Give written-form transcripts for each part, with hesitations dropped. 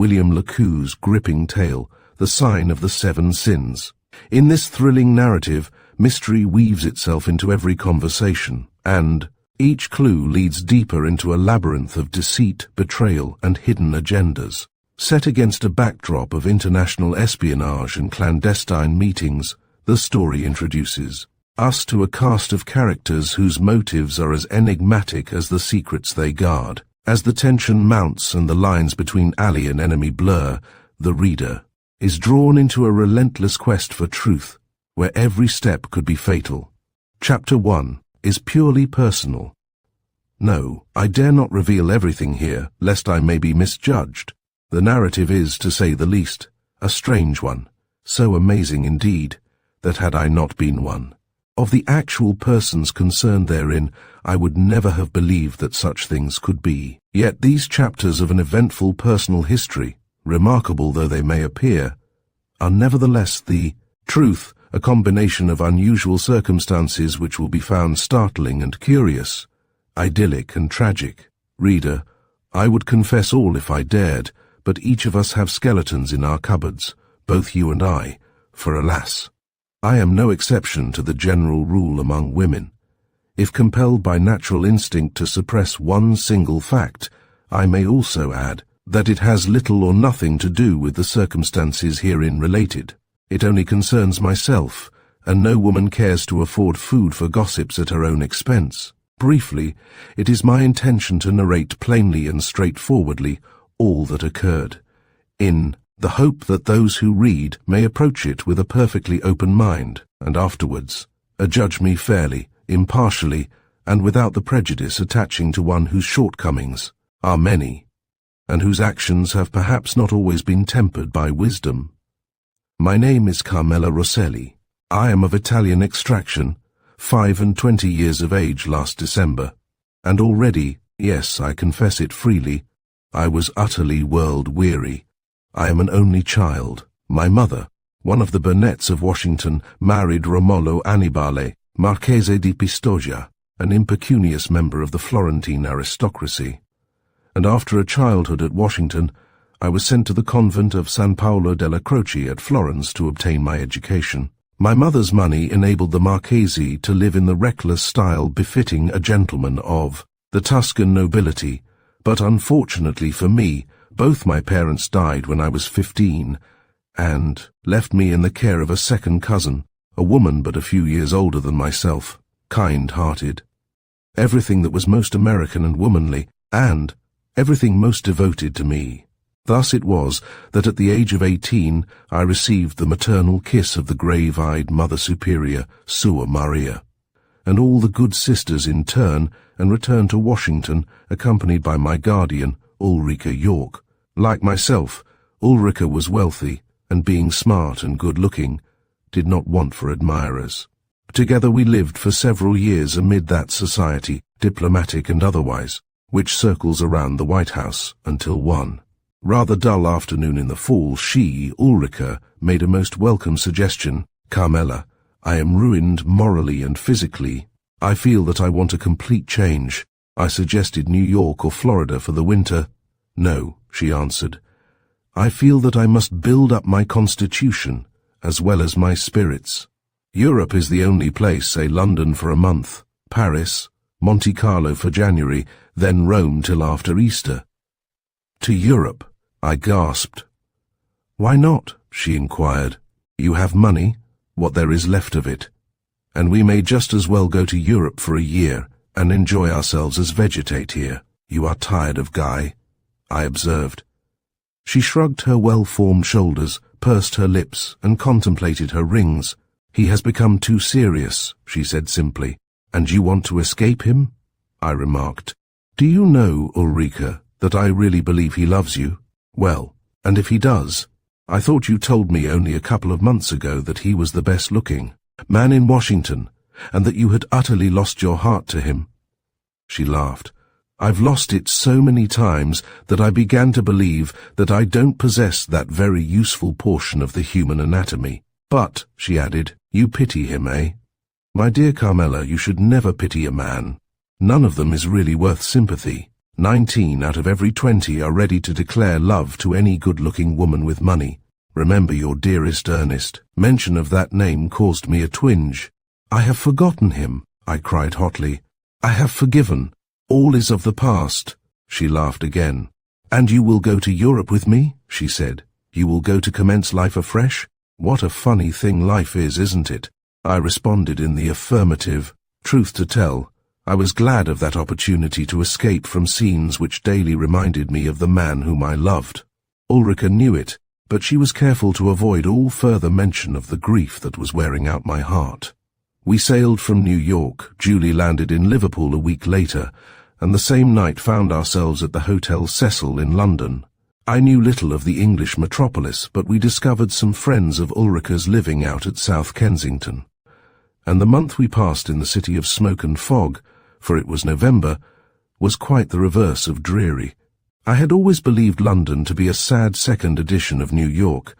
William Le Queux's gripping tale, The Sign of the Seven Sins. In this thrilling narrative, mystery weaves itself into every conversation, and each clue leads deeper into a labyrinth of deceit, betrayal, and hidden agendas. Set against a backdrop of international espionage and clandestine meetings, the story introduces us to a cast of characters whose motives are as enigmatic as the secrets they guard. As the tension mounts and the lines between ally and enemy blur, the reader is drawn into a relentless quest for truth, where every step could be fatal. Chapter 1 is purely personal. No, I dare not reveal everything here, lest I may be misjudged. The narrative is, to say the least, a strange one, so amazing indeed, that had I not been one of the actual persons concerned therein, I would never have believed that such things could be. Yet these chapters of an eventful personal history, remarkable though they may appear, are nevertheless the truth, a combination of unusual circumstances which will be found startling and curious, idyllic and tragic. Reader, I would confess all if I dared, but each of us have skeletons in our cupboards, both you and I, for alas, I am no exception to the general rule among women. If compelled by natural instinct to suppress one single fact, I may also add that it has little or nothing to do with the circumstances herein related. It only concerns myself, and no woman cares to afford food for gossips at her own expense. Briefly, it is my intention to narrate plainly and straightforwardly all that occurred, in the hope that those who read may approach it with a perfectly open mind, and afterwards judge me fairly, impartially, and without the prejudice attaching to one whose shortcomings are many, and whose actions have perhaps not always been tempered by wisdom. My name is Carmela Rosselli. I am of Italian extraction, 25 years of age last December, and already, yes, I confess it freely, I was utterly world-weary. I am an only child. My mother, one of the Burnetts of Washington, married Romolo Annibale, Marchese di Pistoia, an impecunious member of the Florentine aristocracy. And after a childhood at Washington, I was sent to the convent of San Paolo della Croce at Florence to obtain my education. My mother's money enabled the Marchesi to live in the reckless style befitting a gentleman of the Tuscan nobility, but unfortunately for me, both my parents died when I was 15, and left me in the care of a second cousin, a woman but a few years older than myself, kind-hearted. Everything that was most American and womanly, and everything most devoted to me. Thus it was that at the age of 18 I received the maternal kiss of the grave-eyed Mother Superior, Sumaiya, and all the good sisters in turn, and returned to Washington, accompanied by my guardian, Ulrica York. Like myself, Ulrica was wealthy, and being smart and good-looking, did not want for admirers. Together we lived for several years amid that society, diplomatic and otherwise, which circles around the White House, until one rather dull afternoon in the fall, she, Ulrica, made a most welcome suggestion. Carmela, I am ruined morally and physically. I feel that I want a complete change. I suggested New York or Florida for the winter. No, she answered. I feel that I must build up my constitution, as well as my spirits. Europe is the only place, say London for a month, Paris, Monte Carlo for January, then Rome till after Easter. To Europe, I gasped. Why not? She inquired. You have money, what there is left of it, and we may just as well go to Europe for a year and enjoy ourselves as vegetate here. You are tired of Guy, I observed. She shrugged her well-formed shoulders, pursed her lips, and contemplated her rings. He has become too serious, she said simply. And you want to escape him? I remarked. Do you know, Ulrica, that I really believe he loves you? Well, and if he does, I thought you told me only a couple of months ago that he was the best-looking man in Washington, and that you had utterly lost your heart to him. She laughed. I've lost it so many times that I began to believe that I don't possess that very useful portion of the human anatomy. But, she added, you pity him, eh? My dear Carmela, you should never pity a man. None of them is really worth sympathy. 19 out of every 20 are ready to declare love to any good-looking woman with money. Remember your dearest Ernest. Mention of that name caused me a twinge. I have forgotten him, I cried hotly. I have forgiven. All is of the past. She laughed again. And you will go to Europe with me? She said. You will go to commence life afresh? What a funny thing life is, isn't it? I responded in the affirmative. Truth to tell, I was glad of that opportunity to escape from scenes which daily reminded me of the man whom I loved. Ulrika knew it, but she was careful to avoid all further mention of the grief that was wearing out my heart. We sailed from New York. Julie landed in Liverpool a week later, and the same night found ourselves at the Hotel Cecil in London. I knew little of the English metropolis, but we discovered some friends of Ulrika's living out at South Kensington. And the month we passed in the city of smoke and fog, for it was November, was quite the reverse of dreary. I had always believed London to be a sad second edition of New York,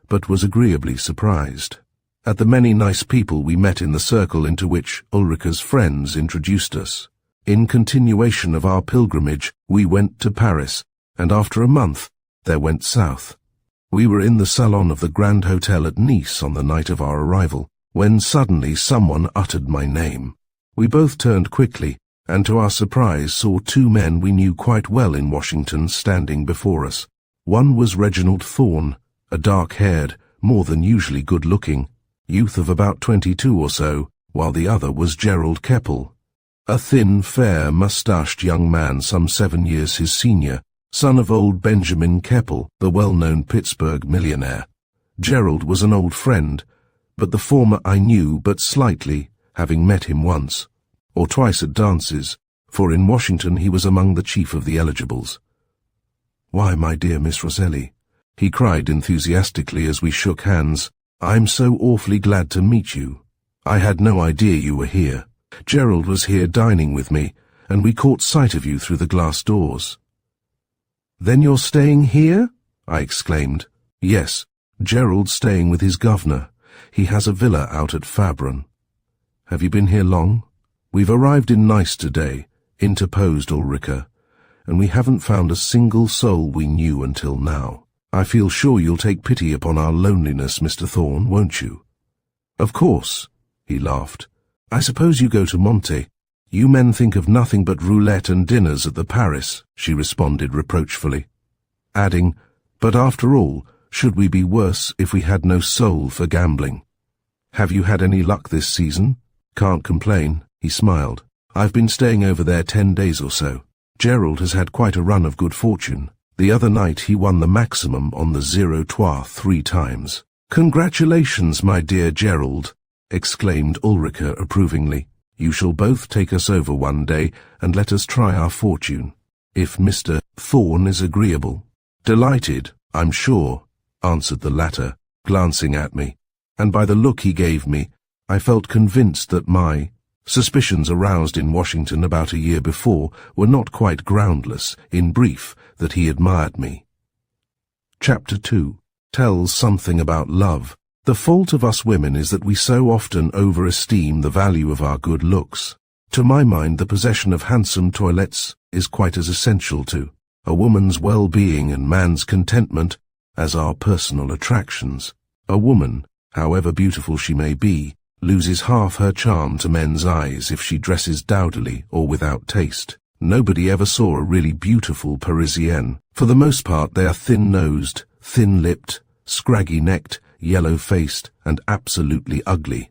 but was agreeably surprised at the many nice people we met in the circle into which Ulrika's friends introduced us. In continuation of our pilgrimage, we went to Paris, and after a month, there went south. We were in the salon of the Grand Hotel at Nice on the night of our arrival, when suddenly someone uttered my name. We both turned quickly, and to our surprise saw two men we knew quite well in Washington standing before us. One was Reginald Thorne, a dark-haired, more than usually good-looking youth of about 22 or so, while the other was Gerald Keppel, a thin, fair, mustached young man some 7 years his senior, son of old Benjamin Keppel, the well-known Pittsburgh millionaire. Gerald was an old friend, but the former I knew but slightly, having met him once, or twice at dances, for in Washington he was among the chief of the eligibles. "Why, my dear Miss Roselli," he cried enthusiastically as we shook hands, "I'm so awfully glad to meet you. I had no idea you were here. Gerald was here dining with me, and we caught sight of you through the glass doors." "Then you're staying here?" I exclaimed. "Yes, Gerald's staying with his governor. He has a villa out at Fabron." "Have you been here long?" "We've arrived in Nice today," interposed Ulrika, "and we haven't found a single soul we knew until now. I feel sure you'll take pity upon our loneliness, Mr. Thorne, won't you?" "Of course," he laughed. "I suppose you go to Monte. You men think of nothing but roulette and dinners at the Paris," she responded reproachfully, adding, "But after all, should we be worse if we had no soul for gambling? Have you had any luck this season?" "Can't complain," he smiled. "I've been staying over there 10 days or so. Gerald has had quite a run of good fortune. The other night he won the maximum on the zero-trois 3 times. "Congratulations, my dear Gerald," exclaimed Ulrika approvingly. "You shall both take us over one day and let us try our fortune, if Mr. Thorne is agreeable." "Delighted, I'm sure," answered the latter, glancing at me, and by the look he gave me, I felt convinced that my suspicions aroused in Washington about a year before were not quite groundless. In brief, that he admired me. Chapter 2 tells something about love. The fault of us women is that we so often overesteem the value of our good looks. To my mind, the possession of handsome toilettes is quite as essential to a woman's well-being and man's contentment as our personal attractions. A woman, however beautiful she may be, loses half her charm to men's eyes if she dresses dowdily or without taste. Nobody ever saw a really beautiful Parisienne. For the most part they are thin-nosed, thin-lipped, scraggy-necked, yellow-faced, and absolutely ugly.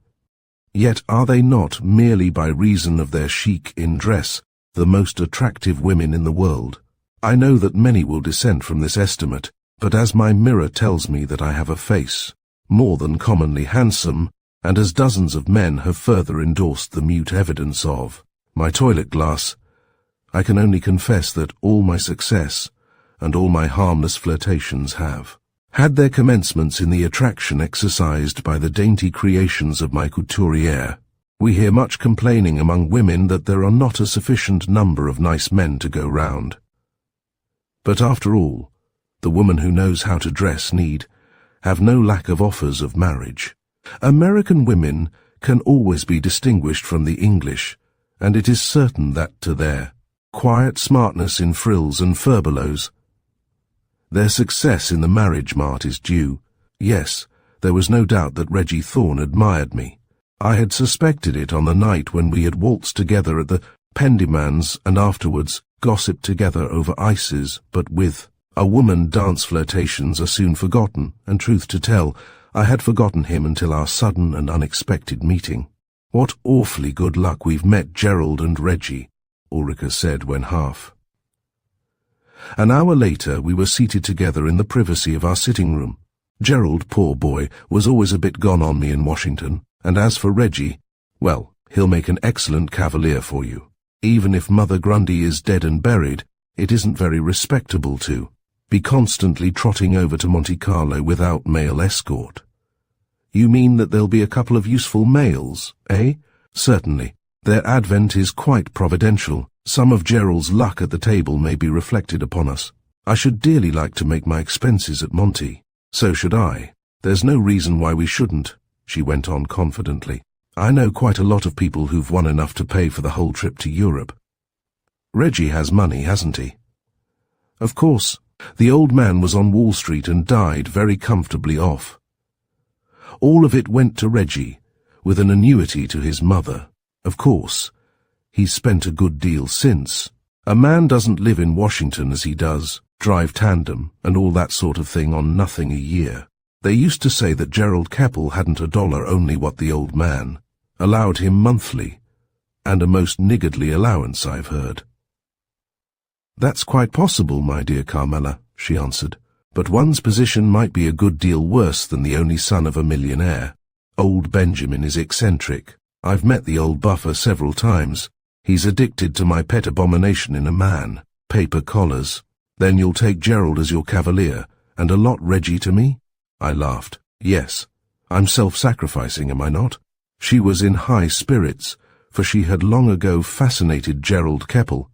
Yet are they not, merely by reason of their chic in dress, the most attractive women in the world? I know that many will dissent from this estimate, but as my mirror tells me that I have a face more than commonly handsome, and as dozens of men have further endorsed the mute evidence of my toilet glass, I can only confess that all my success and all my harmless flirtations have had their commencements in the attraction exercised by the dainty creations of my couturière. We hear much complaining among women that there are not a sufficient number of nice men to go round. But after all, the woman who knows how to dress need have no lack of offers of marriage. American women can always be distinguished from the English, and it is certain that to their quiet smartness in frills and furbelows. Their success in the marriage mart is due. Yes, there was no doubt that Reggie Thorne admired me. I had suspected it on the night when we had waltzed together at the Pendymans and afterwards gossiped together over ices, but with a woman dance flirtations are soon forgotten, and truth to tell, I had forgotten him until our sudden and unexpected meeting. What awfully good luck we've met Gerald and Reggie, Ulrika said when half. An hour later we were seated together in the privacy of our sitting room. Gerald, poor boy, was always a bit gone on me in Washington, and as for Reggie, well, he'll make an excellent cavalier for you. Even if Mother Grundy is dead and buried, it isn't very respectable to be constantly trotting over to Monte Carlo without male escort. You mean that there'll be a couple of useful males, eh? Certainly. Their advent is quite providential. Some of Gerald's luck at the table may be reflected upon us. I should dearly like to make my expenses at Monte. So should I. There's no reason why we shouldn't, she went on confidently. I know quite a lot of people who've won enough to pay for the whole trip to Europe. Reggie has money, hasn't he? Of course. The old man was on Wall Street and died very comfortably off. All of it went to Reggie, with an annuity to his mother. Of course, he's spent a good deal since. A man doesn't live in Washington as he does, drive tandem, and all that sort of thing on nothing a year. They used to say that Gerald Keppel hadn't a dollar, only what the old man allowed him monthly, and a most niggardly allowance, I've heard. That's quite possible, my dear Carmela, she answered, but one's position might be a good deal worse than the only son of a millionaire. Old Benjamin is eccentric. I've met the old buffer several times. He's addicted to my pet abomination in a man, paper collars. Then you'll take Gerald as your cavalier, and allot Reggie to me? I laughed. Yes, I'm self-sacrificing, am I not? She was in high spirits, for she had long ago fascinated Gerald Keppel,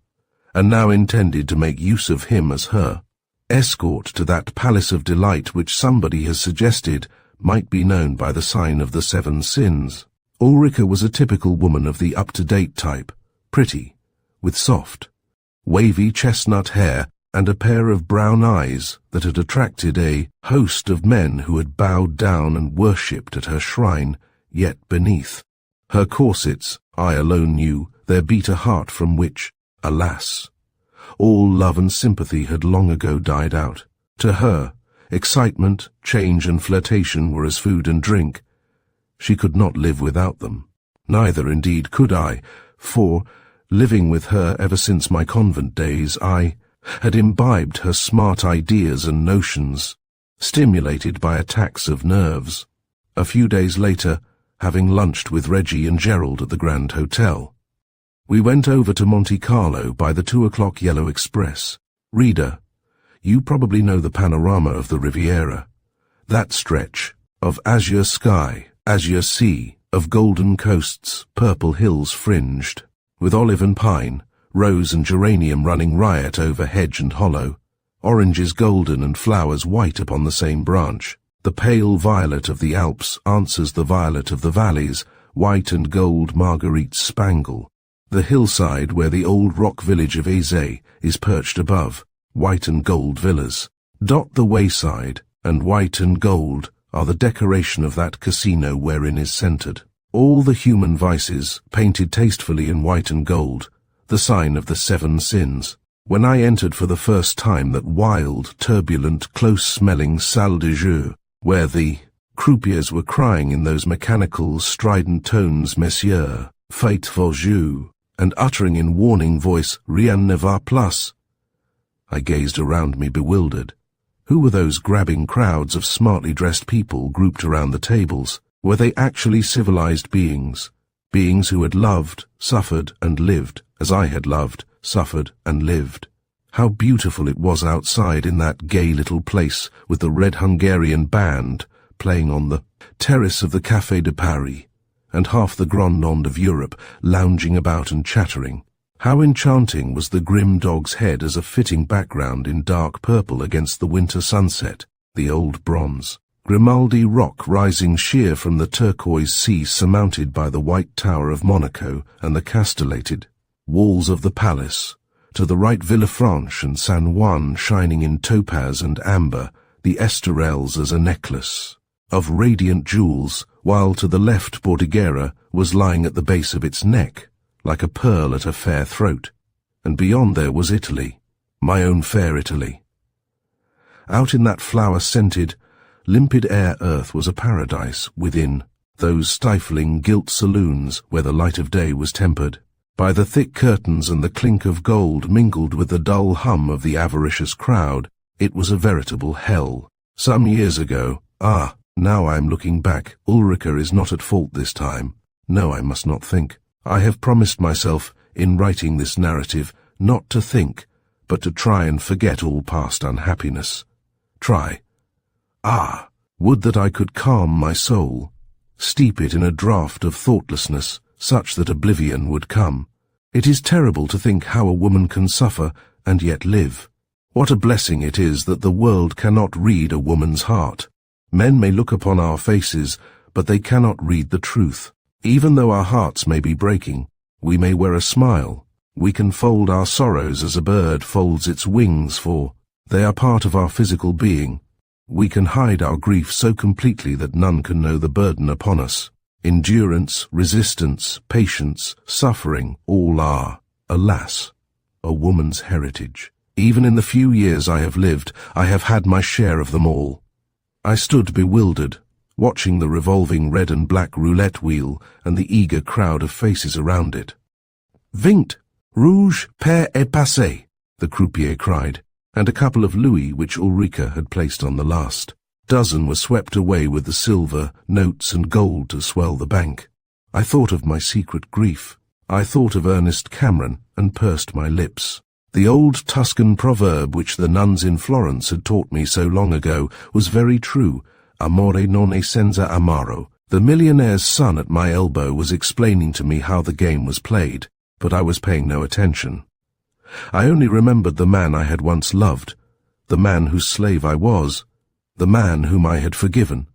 and now intended to make use of him as her escort to that palace of delight which somebody has suggested might be known by the sign of the 7 sins. Ulrika was a typical woman of the up-to-date type, pretty, with soft, wavy chestnut hair and a pair of brown eyes that had attracted a host of men who had bowed down and worshipped at her shrine, yet beneath her corsets, I alone knew, there beat a heart from which, alas, all love and sympathy had long ago died out. To her, excitement, change and flirtation were as food and drink. She could not live without them. Neither, indeed, could I, for, living with her ever since my convent days, I had imbibed her smart ideas and notions, stimulated by attacks of nerves. A few days later, having lunched with Reggie and Gerald at the Grand Hotel, we went over to Monte Carlo by the 2 o'clock Yellow Express. Reader, you probably know the panorama of the Riviera, that stretch of azure sky, azure sea, of golden coasts, purple hills fringed, with olive and pine, rose and geranium running riot over hedge and hollow, oranges golden and flowers white upon the same branch. The pale violet of the Alps answers the violet of the valleys, white and gold marguerites spangle. The hillside where the old rock village of Aze is perched above, white and gold villas, dot the wayside, and white and gold are the decoration of that casino wherein is centered. All the human vices, painted tastefully in white and gold, the sign of the 7 sins. When I entered for the first time that wild, turbulent, close-smelling salle de jeu, where the croupiers were crying in those mechanical, strident tones, Messieurs, faites vos jeux, and uttering in warning voice, rien ne va plus, I gazed around me bewildered. Who were those grabbing crowds of smartly dressed people grouped around the tables? Were they actually civilized beings? Beings who had loved, suffered, and lived, as I had loved, suffered, and lived. How beautiful it was outside in that gay little place with the Red Hungarian band playing on the terrace of the Café de Paris, and half the Grand Monde of Europe lounging about and chattering. How enchanting was the grim dog's head as a fitting background in dark purple against the winter sunset, the old bronze Grimaldi rock rising sheer from the turquoise sea surmounted by the white tower of Monaco and the castellated walls of the palace, to the right Villafranche and San Juan shining in topaz and amber, the Estorelles as a necklace of radiant jewels, while to the left Bordighera was lying at the base of its neck, like a pearl at a fair throat, and beyond there was Italy, my own fair Italy. Out in that flower-scented, limpid-air earth was a paradise within those stifling gilt saloons where the light of day was tempered by the thick curtains and the clink of gold mingled with the dull hum of the avaricious crowd. It was a veritable hell. Some years ago, now I am looking back, Ulrica is not at fault this time. No, I must not think. I have promised myself, in writing this narrative, not to think, but to try and forget all past unhappiness. Try. Would that I could calm my soul, steep it in a draught of thoughtlessness, such that oblivion would come. It is terrible to think how a woman can suffer and yet live. What a blessing it is that the world cannot read a woman's heart. Men may look upon our faces, but they cannot read the truth. Even though our hearts may be breaking, we may wear a smile. We can fold our sorrows as a bird folds its wings, for they are part of our physical being. We can hide our grief so completely that none can know the burden upon us. Endurance, resistance, patience, suffering, all are, alas, a woman's heritage. Even in the few years I have lived, I have had my share of them all. I stood bewildered, watching the revolving red and black roulette wheel and the eager crowd of faces around it. "Vingt, rouge, pair et passé," the croupier cried, and a couple of louis which Ulrica had placed on the last dozen were swept away with the silver, notes and gold to swell the bank. I thought of my secret grief. I thought of Ernest Cameron and pursed my lips. The old Tuscan proverb which the nuns in Florence had taught me so long ago was very true. Amore non è senza amaro. The millionaire's son at my elbow was explaining to me how the game was played, but I was paying no attention. I only remembered the man I had once loved, the man whose slave I was, the man whom I had forgiven,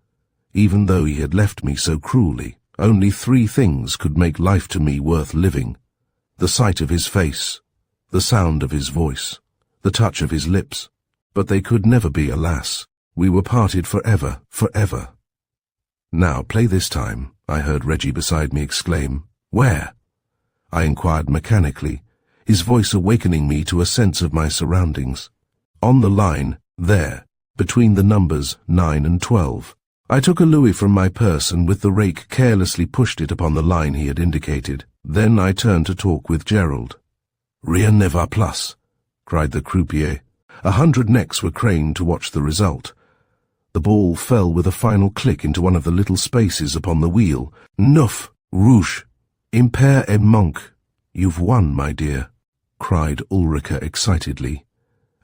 even though he had left me so cruelly. Only 3 things could make life to me worth living: the sight of his face, the sound of his voice, the touch of his lips. But they could never be, alas. We were parted forever, forever. "Now, play this time," I heard Reggie beside me exclaim. "Where?" I inquired mechanically, his voice awakening me to a sense of my surroundings. "On the line, there, between the numbers 9 and 12. I took a louis from my purse and with the rake carelessly pushed it upon the line he had indicated. Then I turned to talk with Gerald. "Rien ne va plus," cried the croupier. 100 necks were craned to watch the result. The ball fell with a final click into one of the little spaces upon the wheel. "Neuf, rouge, impair et manque." "You've won, my dear," cried Ulrica excitedly,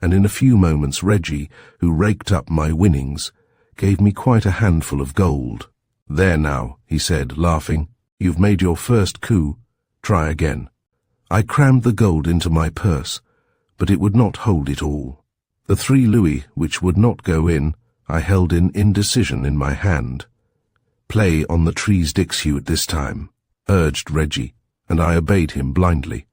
and in a few moments Reggie, who raked up my winnings, gave me quite a handful of gold. "There now," he said, laughing, "you've made your first coup. Try again." I crammed the gold into my purse, but it would not hold it all. The 3 louis, which would not go in, I held in indecision in my hand. "Play on the trees Dixhue this time," urged Reggie, and I obeyed him blindly.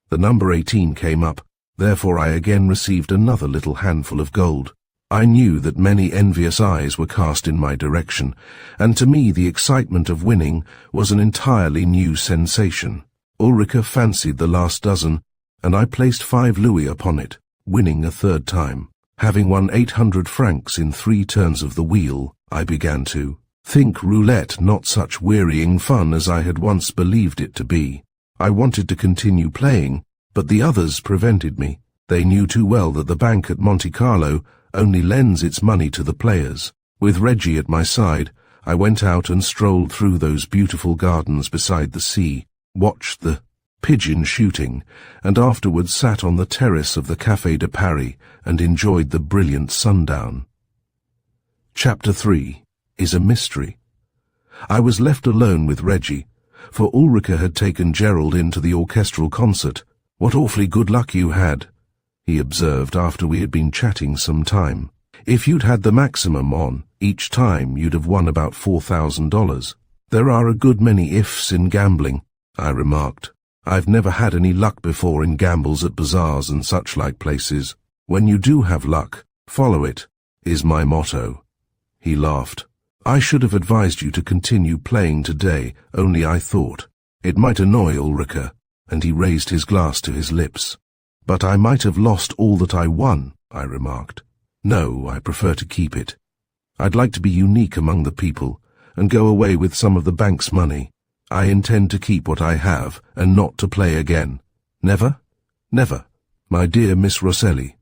The number 18 came up, therefore I again received another little handful of gold. I knew that many envious eyes were cast in my direction, and to me the excitement of winning was an entirely new sensation. Ulrica fancied the last dozen, and I placed 5 louis upon it, winning a 3rd time. Having won 800 francs in 3 turns of the wheel, I began to think roulette not such wearying fun as I had once believed it to be. I wanted to continue playing, but the others prevented me. They knew too well that the bank at Monte Carlo only lends its money to the players. With Reggie at my side, I went out and strolled through those beautiful gardens beside the sea, watched the pigeon shooting, and afterwards sat on the terrace of the Café de Paris and enjoyed the brilliant sundown. Chapter 3 is a mystery. I was left alone with Reggie, for Ulrica had taken Gerald into the orchestral concert. "What awfully good luck you had," he observed after we had been chatting some time. "If you'd had the maximum on each time, you'd have won about $4,000. "There are a good many ifs in gambling," I remarked. I've never had any luck before in gambles at bazaars and such like places. When you do have luck, follow it, is my motto." He laughed. "I should have advised you to continue playing today, only I thought it might annoy Ulrika," and he raised his glass to his lips. "But I might have lost all that I won," I remarked. "No, I prefer to keep it. I'd like to be unique among the people, and go away with some of the bank's money. I intend to keep what I have, and not to play again. Never? Never, my dear Miss Rosselli.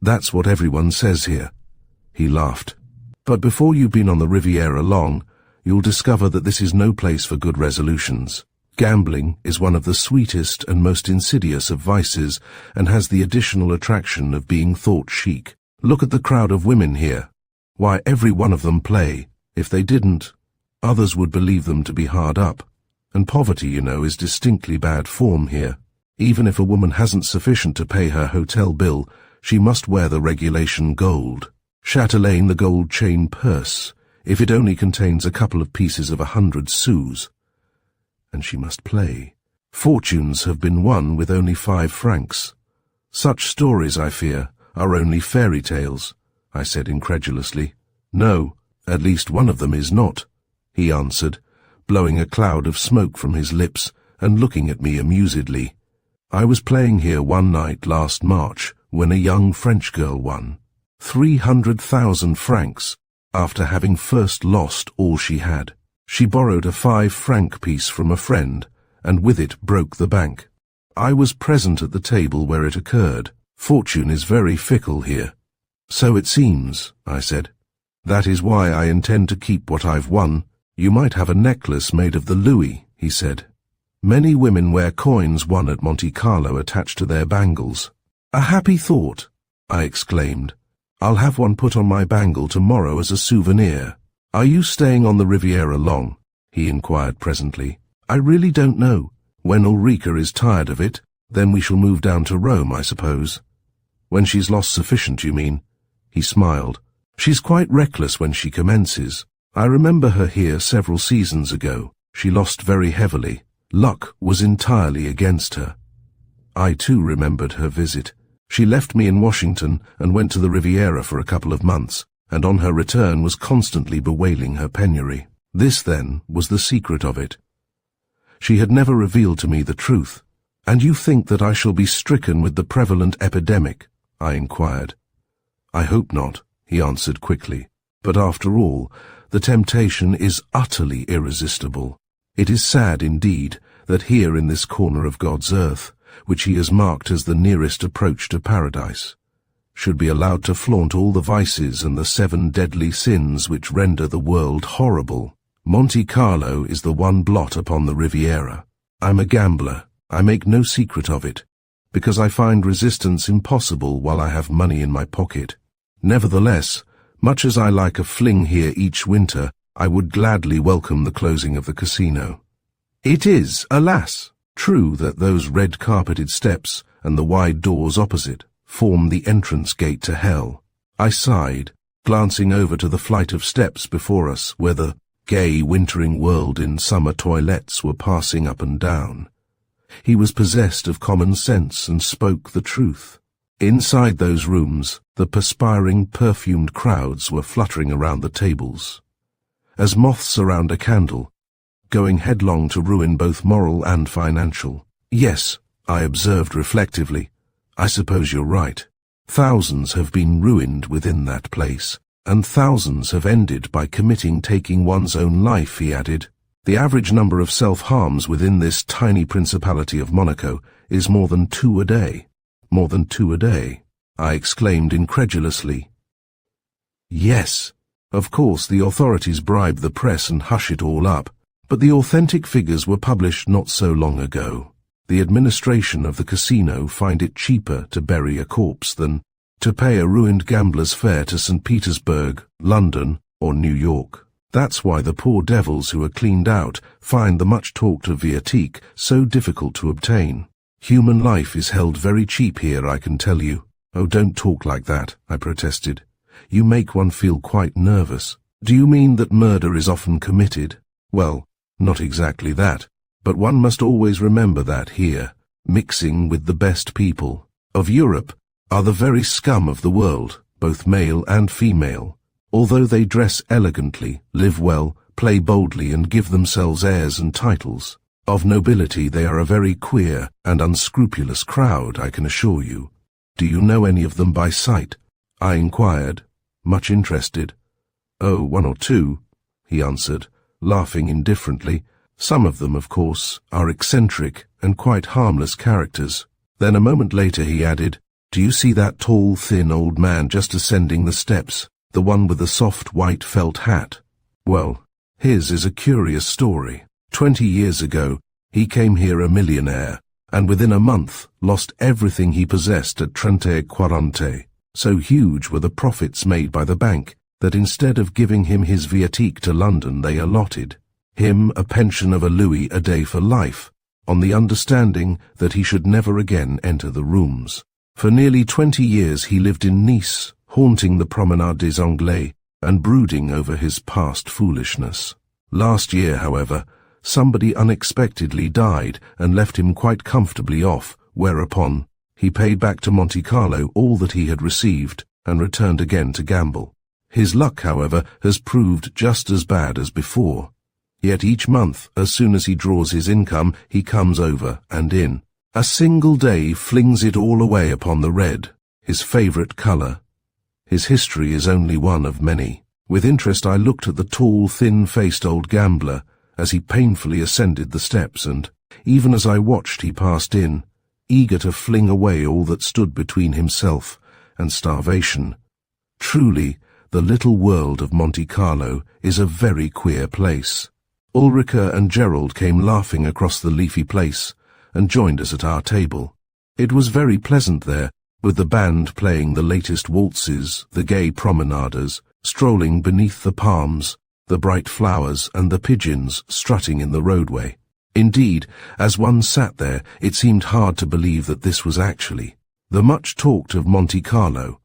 That's what everyone says here." He laughed. "But before you've been on the Riviera long, you'll discover that this is no place for good resolutions. Gambling is one of the sweetest and most insidious of vices, and has the additional attraction of being thought chic. Look at the crowd of women here. Why, every one of them play. If they didn't, others would believe them to be hard up. And poverty, you know, is distinctly bad form here. Even if a woman hasn't sufficient to pay her hotel bill, she must wear the regulation gold. Chatelaine the gold chain purse, if it only contains a couple of pieces of 100 sous. And she must play. Fortunes have been won with only 5 francs. Such stories, I fear, are only fairy tales," I said incredulously. "No, at least one of them is not," he answered, blowing a cloud of smoke from his lips and looking at me amusedly. "I was playing here one night last March when a young French girl won 300,000 francs after having first lost all she had. She borrowed a 5-franc piece from a friend, and with it broke the bank. I was present at the table where it occurred. Fortune is very fickle here." "So it seems," I said. "That is why I intend to keep what I've won." "You might have a necklace made of the louis," he said. "Many women wear coins won at Monte Carlo attached to their bangles." "A happy thought," I exclaimed. "I'll have one put on my bangle tomorrow as a souvenir." "Are you staying on the Riviera long?" he inquired presently. "I really don't know. When Ulrika is tired of it, then we shall move down to Rome, I suppose." "When she's lost sufficient, you mean?" He smiled. "She's quite reckless when she commences. I remember her here several seasons ago. She lost very heavily. Luck was entirely against her." I too remembered her visit. She left me in Washington and went to the Riviera for a couple of months, and on her return was constantly bewailing her penury. This, then, was the secret of it. She had never revealed to me the truth. "And you think that I shall be stricken with the prevalent epidemic?" I inquired. "I hope not," he answered quickly. "But after all, the temptation is utterly irresistible. It is sad indeed that here in this corner of God's earth, which he has marked as the nearest approach to paradise, should be allowed to flaunt all the vices and the 7 deadly sins which render the world horrible. Monte Carlo is the one blot upon the Riviera. I'm a gambler. I make no secret of it, because I find resistance impossible while I have money in my pocket. Nevertheless, much as I like a fling here each winter, I would gladly welcome the closing of the casino. It is, alas, true that those red-carpeted steps and the wide doors opposite form the entrance gate to hell." I sighed, glancing over to the flight of steps before us where the gay wintering world in summer toilettes were passing up and down. He was possessed of common sense and spoke the truth. Inside those rooms, the perspiring, perfumed crowds were fluttering around the tables, as moths around a candle, going headlong to ruin both moral and financial. "Yes," I observed reflectively, "I suppose you're right. Thousands have been ruined within that place, and thousands have ended by taking one's own life," he added. "The average number of self-harms within this tiny principality of Monaco is more than 2 a day." "More than 2 a day?" I exclaimed incredulously. "Yes. Of course, the authorities bribe the press and hush it all up, but the authentic figures were published not so long ago. The administration of the casino find it cheaper to bury a corpse than to pay a ruined gambler's fare to St. Petersburg, London, or New York. That's why the poor devils who are cleaned out find the much-talked-of viatique so difficult to obtain. Human life is held very cheap here, I can tell you." "Oh, don't talk like that," I protested. "You make one feel quite nervous." "Do you mean that murder is often committed?" "Well, not exactly that, But one must always remember that here, mixing with the best people of Europe, are the very scum of the world, both male and female. Although they dress elegantly, live well, play boldly and give themselves airs and titles of nobility, they are a very queer and unscrupulous crowd, I can assure you. Do you know any of them by sight? I inquired, much interested. Oh, one or two, he answered, laughing indifferently. Some of them, of course, are eccentric and quite harmless characters. Then a moment later he added, do you see that tall, thin old man just ascending the steps, the one with the soft white felt hat? Well, his is a curious story. 20 years ago, he came here a millionaire, and within a month lost everything he possessed at Trente Quarante. So huge were the profits made by the bank that instead of giving him his viatique to London, they allotted him a pension of a louis a day for life, on the understanding that he should never again enter the rooms. For nearly 20 years he lived in Nice, haunting the Promenade des Anglais and brooding over his past foolishness. Last year, however, somebody unexpectedly died and left him quite comfortably off, whereupon he paid back to Monte Carlo all that he had received and returned again to gamble. His luck, however, has proved just as bad as before. Yet each month, as soon as he draws his income, he comes over and in. A single day flings it all away upon the red, his favourite colour. His history is only one of many. With interest I looked at the tall, thin-faced old gambler as he painfully ascended the steps, and, even as I watched, he passed in, eager to fling away all that stood between himself and starvation. Truly, the little world of Monte Carlo is a very queer place. Ulrica and Gerald came laughing across the leafy place and joined us at our table. It was very pleasant there, with the band playing the latest waltzes, the gay promenaders strolling beneath the palms, the bright flowers and the pigeons strutting in the roadway. Indeed, as one sat there, it seemed hard to believe that this was actually the much-talked of Monte Carlo,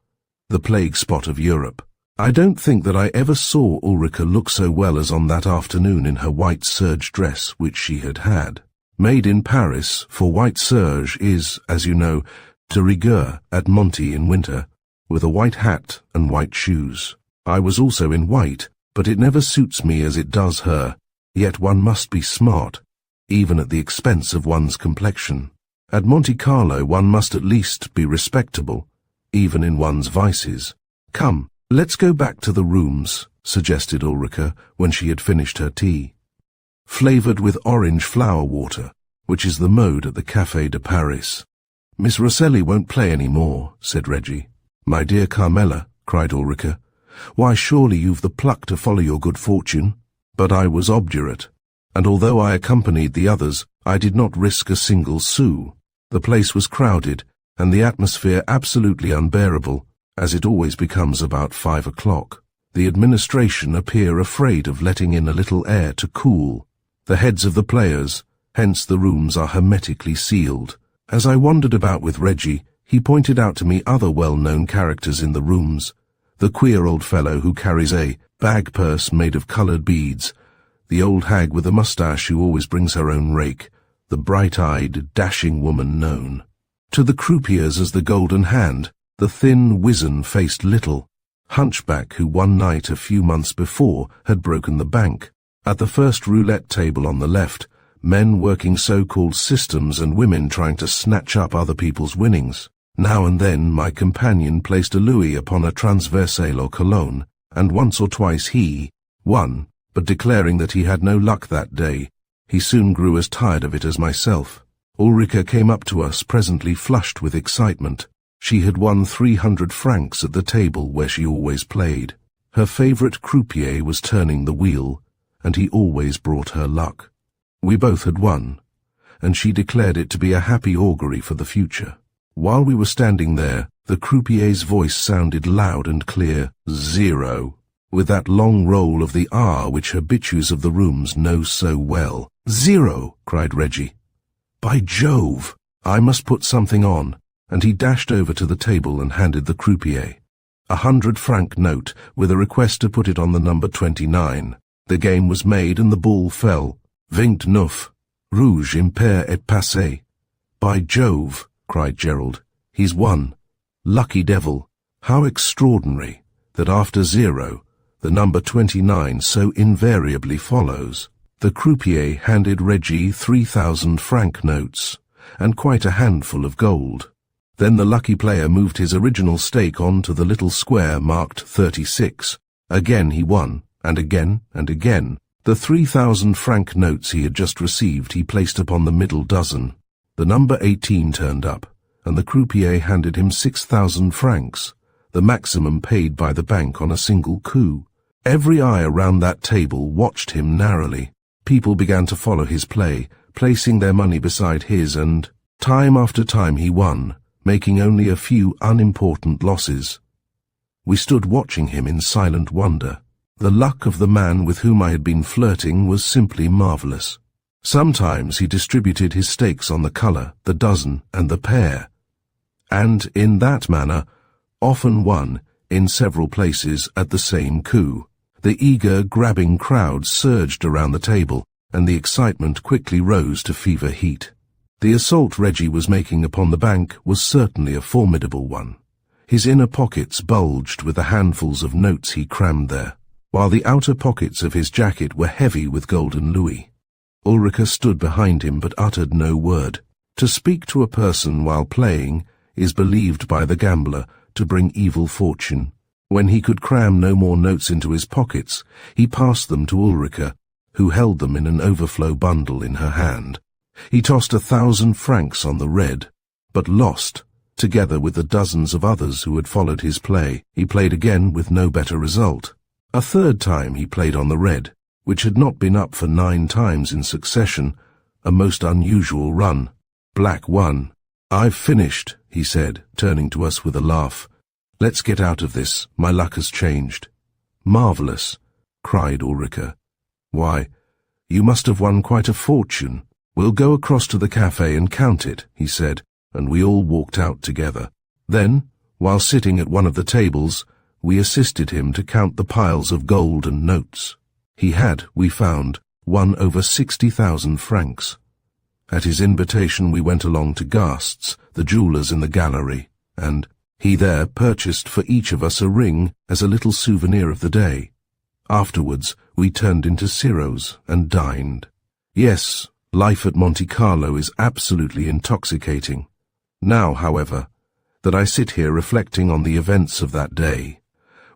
the plague spot of Europe. I don't think that I ever saw Ulrica look so well as on that afternoon in her white serge dress which she had had. Made in Paris, for white serge is, as you know, de rigueur at Monte in winter, with a white hat and white shoes. I was also in white, but it never suits me as it does her. Yet one must be smart, even at the expense of one's complexion. At Monte Carlo one must at least be respectable, even in one's vices. Come, let's go back to the rooms, suggested Ulrica when she had finished her tea. Flavoured with orange flower water, which is the mode at the Café de Paris. Miss Rosselli won't play any more, said Reggie. My dear Carmela, cried Ulrica, why surely you've the pluck to follow your good fortune. But I was obdurate, and although I accompanied the others, I did not risk a single sou. The place was crowded, and the atmosphere absolutely unbearable, as it always becomes about 5 o'clock. The administration appear afraid of letting in a little air to cool the heads of the players, hence the rooms are hermetically sealed. As I wandered about with Reggie, he pointed out to me other well-known characters in the rooms. The queer old fellow who carries a bag purse made of coloured beads, the old hag with a moustache who always brings her own rake, the bright-eyed, dashing woman known to the croupiers as the Golden Hand, the thin, wizen-faced little hunchback who one night a few months before had broken the bank. At the first roulette table on the left, men working so-called systems and women trying to snatch up other people's winnings. Now and then my companion placed a louis upon a transversale or colonne, and once or twice he won, but declaring that he had no luck that day, he soon grew as tired of it as myself. Ulrica came up to us presently flushed with excitement. She had won 300 francs at the table where she always played. Her favourite croupier was turning the wheel, and he always brought her luck. We both had won, and she declared it to be a happy augury for the future. While we were standing there, the croupier's voice sounded loud and clear, 0, with that long roll of the R which habitués of the rooms know so well. 0, cried Reggie. By Jove, I must put something on, and he dashed over to the table and handed the croupier a 100-franc note with a request to put it on the number 29. The game was made and the ball fell. 29. Rouge impair et passé. By Jove, cried Gerald, he's won. Lucky devil. How extraordinary that after 0, the number 29 so invariably follows. The croupier handed Reggie 3,000 franc notes, and quite a handful of gold. Then the lucky player moved his original stake on to the little square marked 36. Again he won, and again and again. The 3,000 franc notes he had just received he placed upon the middle dozen. The number 18 turned up, and the croupier handed him 6,000 francs, the maximum paid by the bank on a single coup. Every eye around that table watched him narrowly. People began to follow his play, placing their money beside his, and time after time he won, making only a few unimportant losses. We stood watching him in silent wonder. The luck of the man with whom I had been flirting was simply marvelous. Sometimes he distributed his stakes on the colour, the dozen, and the pair, and in that manner often won in several places at the same coup. The eager, grabbing crowd surged around the table, and the excitement quickly rose to fever heat. The assault Reggie was making upon the bank was certainly a formidable one. His inner pockets bulged with the handfuls of notes he crammed there, while the outer pockets of his jacket were heavy with golden louis. Ulrika stood behind him but uttered no word. To speak to a person while playing is believed by the gambler to bring evil fortune. When he could cram no more notes into his pockets, he passed them to Ulrika, who held them in an overflow bundle in her hand. He tossed 1,000 francs on the red, but lost, together with the dozens of others who had followed his play. He played again with no better result. A third time he played on the red, which had not been up for 9 times in succession, a most unusual run. Black won. "I've finished," he said, turning to us with a laugh. "Let's get out of this. My luck has changed." "Marvellous," cried Ulrika. "Why, you must have won quite a fortune. We'll go across to the cafe and count it," he said, and we all walked out together. Then, while sitting at one of the tables, we assisted him to count the piles of gold and notes. He had, we found, won over 60,000 francs. At his invitation we went along to Gast's, the jewellers in the gallery, and he there purchased for each of us a ring as a little souvenir of the day. Afterwards we turned into Ciro's and dined. Yes, life at Monte Carlo is absolutely intoxicating. Now, however, that I sit here reflecting on the events of that day,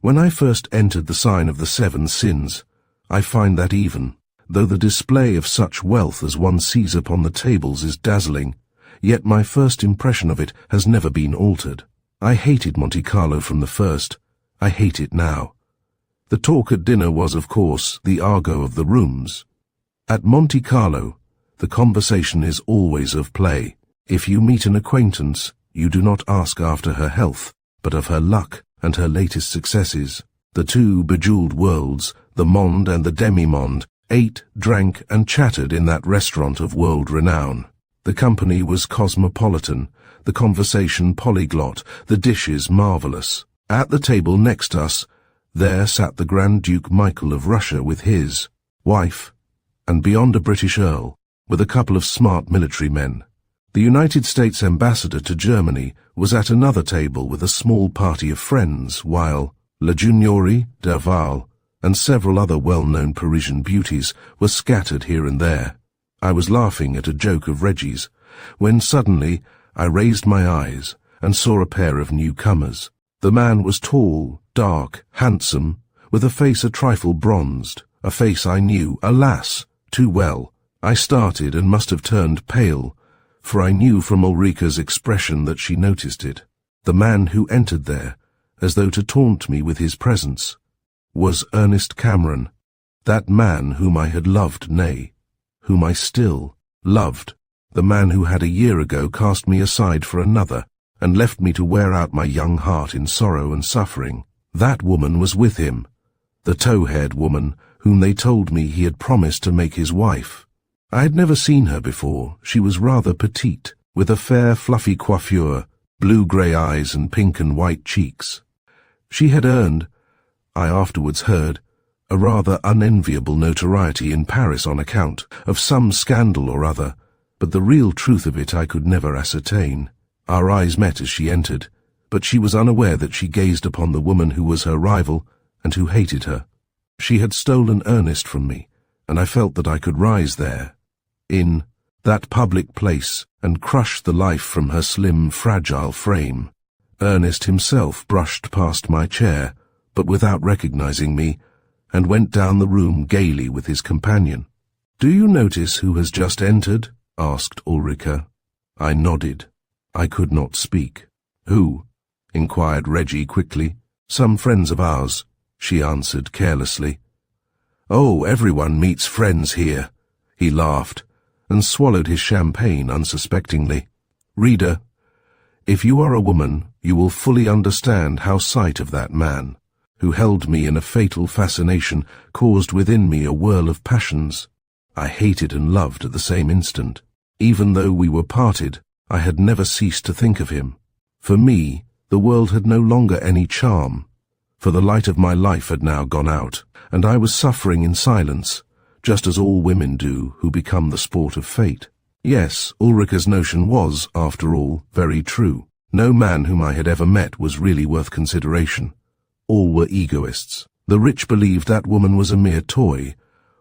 when I first entered the sign of the 7 sins, I find that even though the display of such wealth as one sees upon the tables is dazzling, yet my first impression of it has never been altered. I hated Monte Carlo from the first. I hate it now. The talk at dinner was, of course, the argot of the rooms. At Monte Carlo, the conversation is always of play. If you meet an acquaintance, you do not ask after her health, but of her luck and her latest successes. The two bejewelled worlds, the monde and the demi-monde, ate, drank, and chattered in that restaurant of world renown. The company was cosmopolitan, the conversation polyglot, the dishes marvellous. At the table next us, there sat the Grand Duke Michael of Russia with his wife, and beyond a British earl, with a couple of smart military men. The United States ambassador to Germany was at another table with a small party of friends, while La Juniori, Derval, and several other well-known Parisian beauties were scattered here and there. I was laughing at a joke of Reggie's, when suddenly I raised my eyes and saw a pair of newcomers. The man was tall, dark, handsome, with a face a trifle bronzed, a face I knew, alas, too well. I started and must have turned pale, for I knew from Ulrika's expression that she noticed it. The man who entered there, as though to taunt me with his presence, was Ernest Cameron, that man whom I had loved, nay, whom I still loved, the man who had a year ago cast me aside for another, and left me to wear out my young heart in sorrow and suffering. That woman was with him, the tow-haired woman whom they told me he had promised to make his wife. I had never seen her before. She was rather petite, with a fair fluffy coiffure, blue-grey eyes and pink and white cheeks. She had earned, I afterwards heard, a rather unenviable notoriety in Paris on account of some scandal or other, but the real truth of it I could never ascertain. Our eyes met as she entered, but she was unaware that she gazed upon the woman who was her rival and who hated her. She had stolen Ernest from me, and I felt that I could rise there, in that public place, and crush the life from her slim, fragile frame. Ernest himself brushed past my chair, but without recognizing me, and went down the room gaily with his companion. "Do you notice who has just entered?" asked Ulrica. I nodded. I could not speak. "Who?" inquired Reggie quickly. "Some friends of ours," she answered carelessly. "Oh, everyone meets friends here." He laughed, and swallowed his champagne unsuspectingly. Reader, if you are a woman, you will fully understand how sight of that man, who held me in a fatal fascination, caused within me a whirl of passions. I hated and loved at the same instant. Even though we were parted, I had never ceased to think of him. For me, the world had no longer any charm, for the light of my life had now gone out, and I was suffering in silence, just as all women do who become the sport of fate. Yes, Ulrica's notion was, after all, very true. No man whom I had ever met was really worth consideration. All were egoists. The rich believed that woman was a mere toy,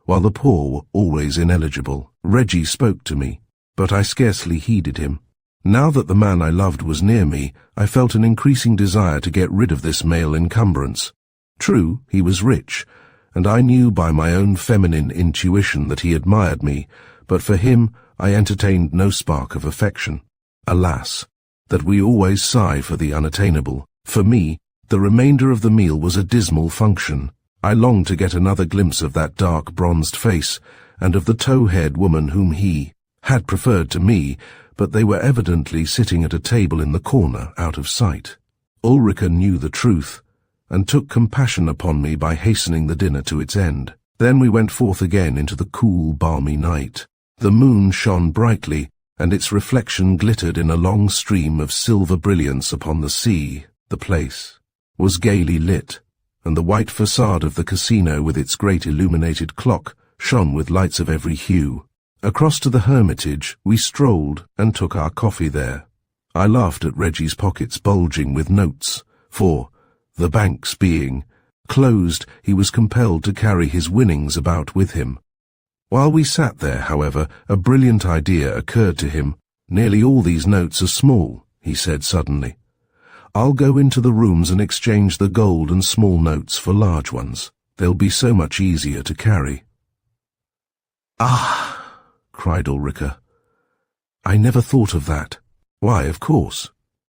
while the poor were always ineligible. Reggie spoke to me, but I scarcely heeded him. Now that the man I loved was near me, I felt an increasing desire to get rid of this male encumbrance. True, he was rich, and I knew by my own feminine intuition that he admired me, but for him I entertained no spark of affection. Alas, that we always sigh for the unattainable. For me, the remainder of the meal was a dismal function. I longed to get another glimpse of that dark bronzed face, and of the tow-haired woman whom he had preferred to me, but they were evidently sitting at a table in the corner, out of sight. Ulrica knew the truth, and took compassion upon me by hastening the dinner to its end. Then we went forth again into the cool, balmy night. The moon shone brightly, and its reflection glittered in a long stream of silver brilliance upon the sea. The place was gaily lit, and the white facade of the casino with its great illuminated clock shone with lights of every hue. Across to the Hermitage we strolled and took our coffee there. I laughed at Reggie's pockets bulging with notes, for, the banks being closed, he was compelled to carry his winnings about with him. While we sat there, however, a brilliant idea occurred to him. "Nearly all these notes are small," he said suddenly. "I'll go into the rooms and exchange the gold and small notes for large ones. They'll be so much easier to carry." "Ah!" cried Ulrica. "I never thought of that." "Why, of course."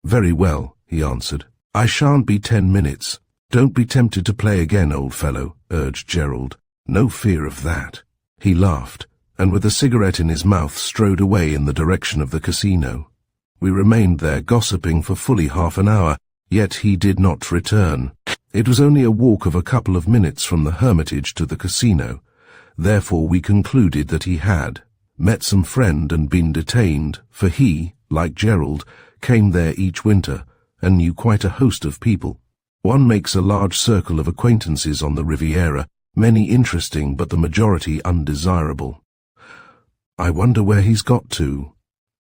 "Very well," he answered. "I shan't be 10 minutes. Don't be tempted to play again, old fellow," urged Gerald. "No fear of that." He laughed, and with a cigarette in his mouth strode away in the direction of the casino. We remained there gossiping for fully half an hour, yet he did not return. It was only a walk of a couple of minutes from the Hermitage to the casino. Therefore we concluded that he had met some friend and been detained, for he, like Gerald, came there each winter and knew quite a host of people. One makes a large circle of acquaintances on the Riviera, many interesting but the majority undesirable. "I wonder where he's got to,"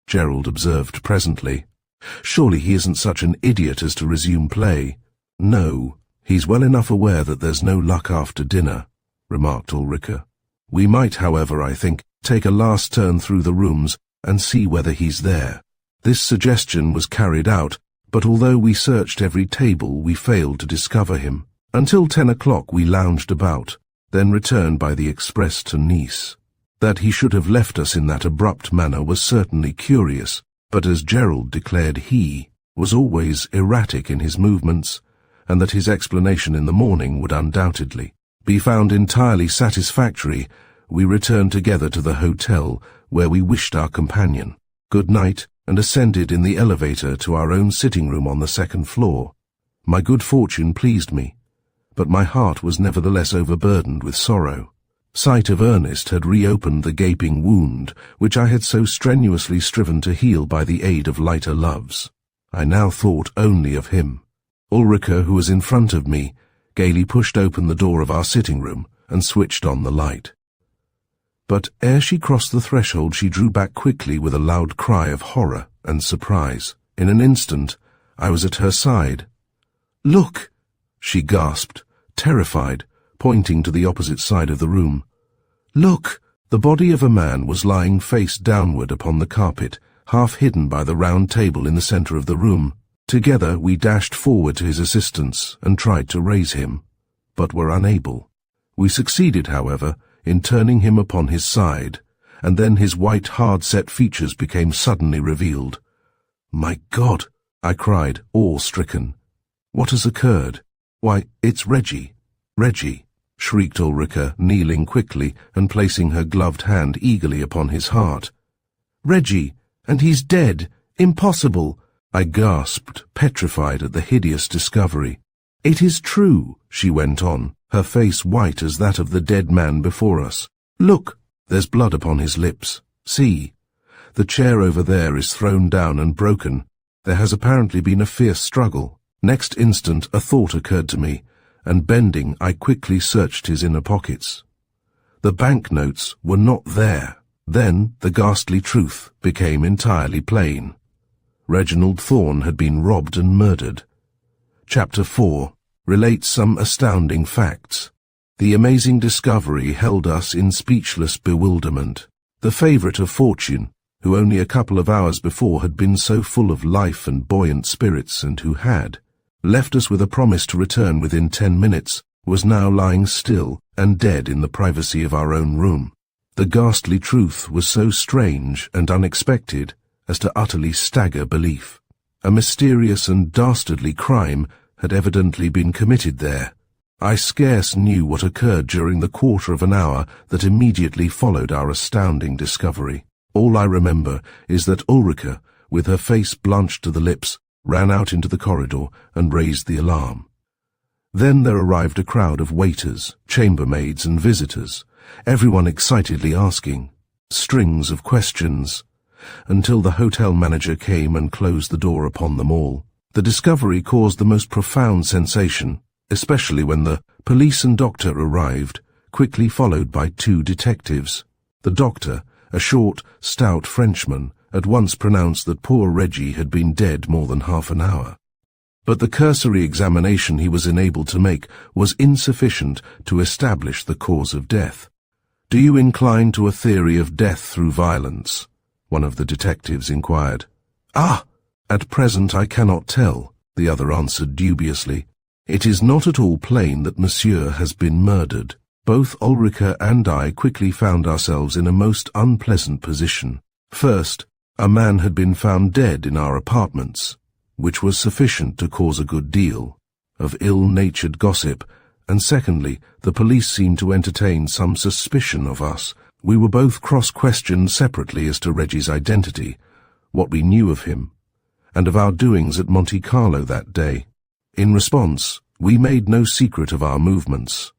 Gerald observed presently. "Surely he isn't such an idiot as to resume play." "No, he's well enough aware that there's no luck after dinner," remarked Ulrica. "We might, however, I think, take a last turn through the rooms and see whether he's there." This suggestion was carried out, but although we searched every table, we failed to discover him. Until 10 o'clock we lounged about, then returned by the express to Nice. That he should have left us in that abrupt manner was certainly curious, but as Gerald declared he was always erratic in his movements, and that his explanation in the morning would undoubtedly be found entirely satisfactory, we returned together to the hotel, where we wished our companion good night and ascended in the elevator to our own sitting room on the 2nd floor. My good fortune pleased me, but my heart was nevertheless overburdened with sorrow. Sight of Ernest had reopened the gaping wound which I had so strenuously striven to heal by the aid of lighter loves. I now thought only of him. Ulrica, who was in front of me, gaily pushed open the door of our sitting room and switched on the light. But ere she crossed the threshold, she drew back quickly with a loud cry of horror and surprise. In an instant, I was at her side. "Look!" she gasped, terrified, pointing to the opposite side of the room. "Look!" The body of a man was lying face downward upon the carpet, half hidden by the round table in the center of the room. Together we dashed forward to his assistance and tried to raise him, but were unable. We succeeded, however, in turning him upon his side, and then his white, hard-set features became suddenly revealed. "My God!" I cried, awe-stricken. "What has occurred?" "Why, it's Reggie." "Reggie!" shrieked Ulrika, kneeling quickly and placing her gloved hand eagerly upon his heart. "Reggie! And he's dead! Impossible!" I gasped, petrified at the hideous discovery. "It is true," she went on, her face white as that of the dead man before us. "Look, there's blood upon his lips. See, the chair over there is thrown down and broken. There has apparently been a fierce struggle." Next instant a thought occurred to me, and bending, I quickly searched his inner pockets. The banknotes were not there. Then the ghastly truth became entirely plain. Reginald Thorne had been robbed and murdered. Chapter 4 relates some astounding facts. The amazing discovery held us in speechless bewilderment. The favorite of fortune, who only a couple of hours before had been so full of life and buoyant spirits, and who had left us with a promise to return within 10 minutes, was now lying still and dead in the privacy of our own room. The ghastly truth was so strange and unexpected as to utterly stagger belief. A mysterious and dastardly crime had evidently been committed there. I scarce knew what occurred during the quarter of an hour that immediately followed our astounding discovery. All I remember is that Ulrika, with her face blanched to the lips, ran out into the corridor and raised the alarm. Then there arrived a crowd of waiters, chambermaids and visitors, everyone excitedly asking strings of questions, until the hotel manager came and closed the door upon them all. The discovery caused the most profound sensation, especially when the police and doctor arrived, quickly followed by 2 detectives. The doctor, a short, stout Frenchman, at once pronounced that poor Reggie had been dead more than half an hour. But the cursory examination he was enabled to make was insufficient to establish the cause of death. "Do you incline to a theory of death through violence?" one of the detectives inquired. "Ah! At present I cannot tell," the other answered dubiously. "It is not at all plain that Monsieur has been murdered." Both Ulrika and I quickly found ourselves in a most unpleasant position. First, a man had been found dead in our apartments, which was sufficient to cause a good deal of ill-natured gossip, and secondly, the police seemed to entertain some suspicion of us. We were both cross-questioned separately as to Reggie's identity, what we knew of him, and of our doings at Monte Carlo that day. In response, we made no secret of our movements,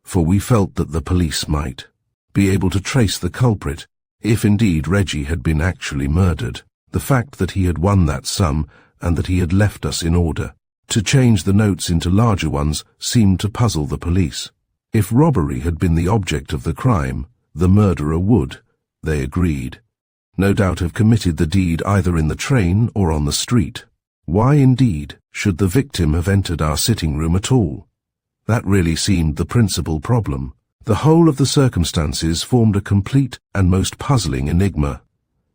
for we felt that the police might be able to trace the culprit, if indeed Reggie had been actually murdered. The fact that he had won that sum, and that he had left us in order to change the notes into larger ones, seemed to puzzle the police. If robbery had been the object of the crime, the murderer would, they agreed, no doubt have committed the deed either in the train or on the street. Why, indeed, should the victim have entered our sitting room at all? That really seemed the principal problem. The whole of the circumstances formed a complete and most puzzling enigma.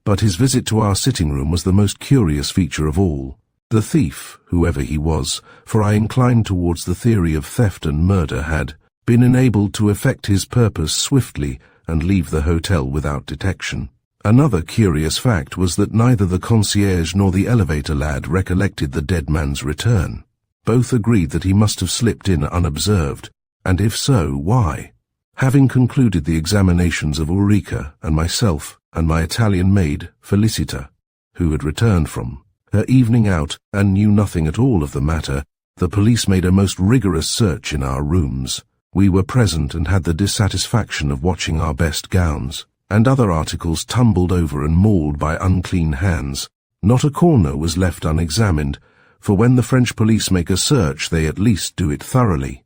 But his visit to our sitting room was the most curious feature of all. The thief, whoever he was, for I inclined towards the theory of theft and murder, had been enabled to effect his purpose swiftly and leave the hotel without detection. Another curious fact was that neither the concierge nor the elevator lad recollected the dead man's return. Both agreed that he must have slipped in unobserved, and if so, why? Having concluded the examinations of Ulrika and myself and my Italian maid, Felicita, who had returned from her evening out and knew nothing at all of the matter, the police made a most rigorous search in our rooms. We were present and had the dissatisfaction of watching our best gowns and other articles tumbled over and mauled by unclean hands. Not a corner was left unexamined, for when the French police make a search they at least do it thoroughly.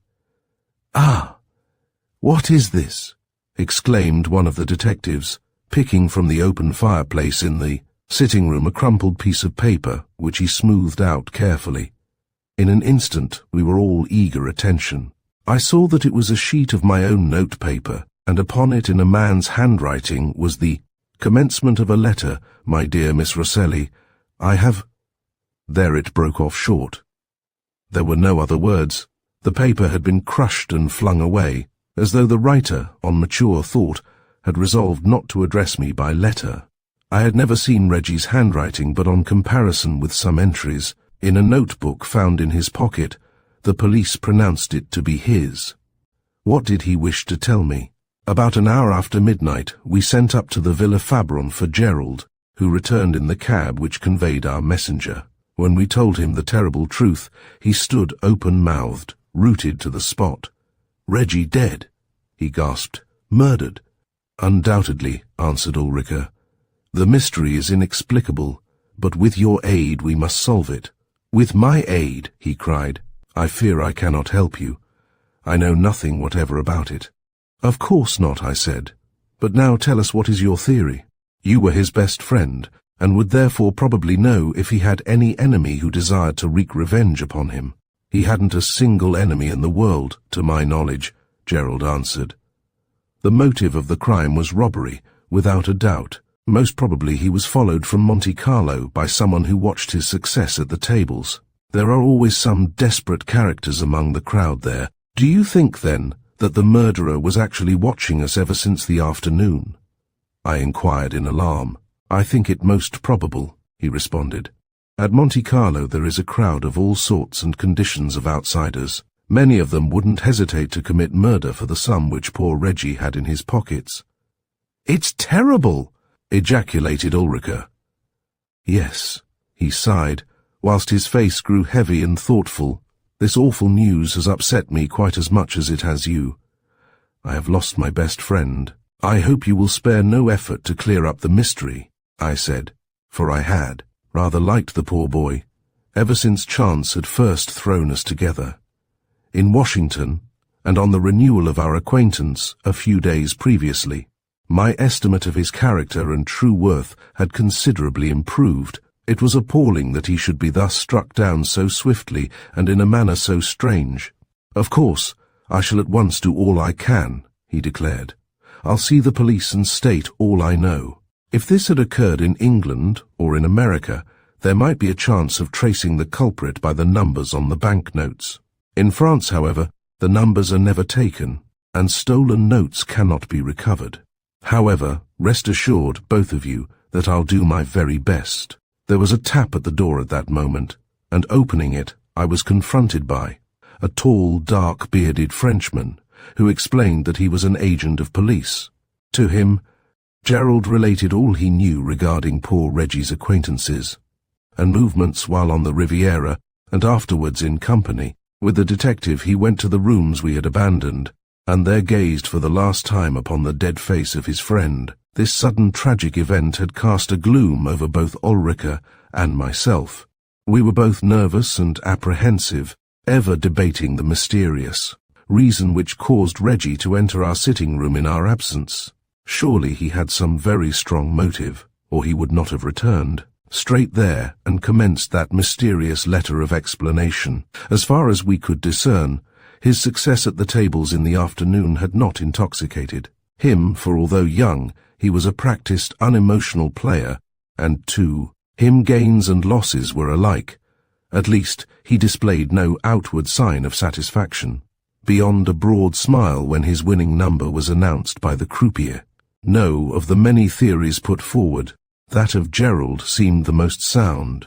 "Ah, what is this?" exclaimed one of the detectives, picking from the open fireplace in the sitting room a crumpled piece of paper, which he smoothed out carefully. In an instant we were all eager attention. I saw that it was a sheet of my own notepaper, and upon it in a man's handwriting was the commencement of a letter. "My dear Miss Rosselli, I have—" There it broke off short. There were no other words. The paper had been crushed and flung away, as though the writer, on mature thought, had resolved not to address me by letter. I had never seen Reggie's handwriting, but on comparison with some entries in a notebook found in his pocket, the police pronounced it to be his. What did he wish to tell me? About an hour after midnight, we sent up to the Villa Fabron for Gerald, who returned in the cab which conveyed our messenger. When we told him the terrible truth, he stood open-mouthed, rooted to the spot. "Reggie dead," he gasped. "Murdered." "Undoubtedly," answered Ulrica. "The mystery is inexplicable, but with your aid we must solve it." "With my aid?" he cried. "I fear I cannot help you. I know nothing whatever about it." "Of course not," I said. "But now tell us, what is your theory? You were his best friend, and would therefore probably know if he had any enemy who desired to wreak revenge upon him." "He hadn't a single enemy in the world, to my knowledge," Gerald answered. "The motive of the crime was robbery, without a doubt. Most probably he was followed from Monte Carlo by someone who watched his success at the tables. There are always some desperate characters among the crowd there. Do you think, then, that the murderer was actually watching us ever since the afternoon?" I inquired in alarm. "I think it most probable," he responded. "At Monte Carlo there is a crowd of all sorts and conditions of outsiders. Many of them wouldn't hesitate to commit murder for the sum which poor Reggie had in his pockets." "It's terrible!" ejaculated Ulrica. "Yes," he sighed, whilst his face grew heavy and thoughtful. "This awful news has upset me quite as much as it has you. I have lost my best friend. I hope you will spare no effort to clear up the mystery," I said, for I had rather liked the poor boy, ever since chance had first thrown us together. In Washington, and on the renewal of our acquaintance a few days previously, my estimate of his character and true worth had considerably improved. It was appalling that he should be thus struck down so swiftly and in a manner so strange. "Of course, I shall at once do all I can," he declared. "I'll see the police and state all I know. If this had occurred in England or in America, there might be a chance of tracing the culprit by the numbers on the banknotes. In France, however, the numbers are never taken, and stolen notes cannot be recovered. However, rest assured, both of you, that I'll do my very best." There was a tap at the door at that moment, and opening it, I was confronted by a tall, dark-bearded Frenchman, who explained that he was an agent of police. To him, Gerald related all he knew regarding poor Reggie's acquaintances, and movements while on the Riviera, and afterwards in company. With the detective he went to the rooms we had abandoned, and there gazed for the last time upon the dead face of his friend. This sudden tragic event had cast a gloom over both Ulrica and myself. We were both nervous and apprehensive, ever debating the mysterious reason which caused Reggie to enter our sitting room in our absence. Surely he had some very strong motive, or he would not have returned straight there and commenced that mysterious letter of explanation. As far as we could discern, his success at the tables in the afternoon had not intoxicated him, for although young, he was a practiced, unemotional player, and him gains and losses were alike. At least, he displayed no outward sign of satisfaction, beyond a broad smile when his winning number was announced by the croupier. No, of the many theories put forward, that of Gerald seemed the most sound,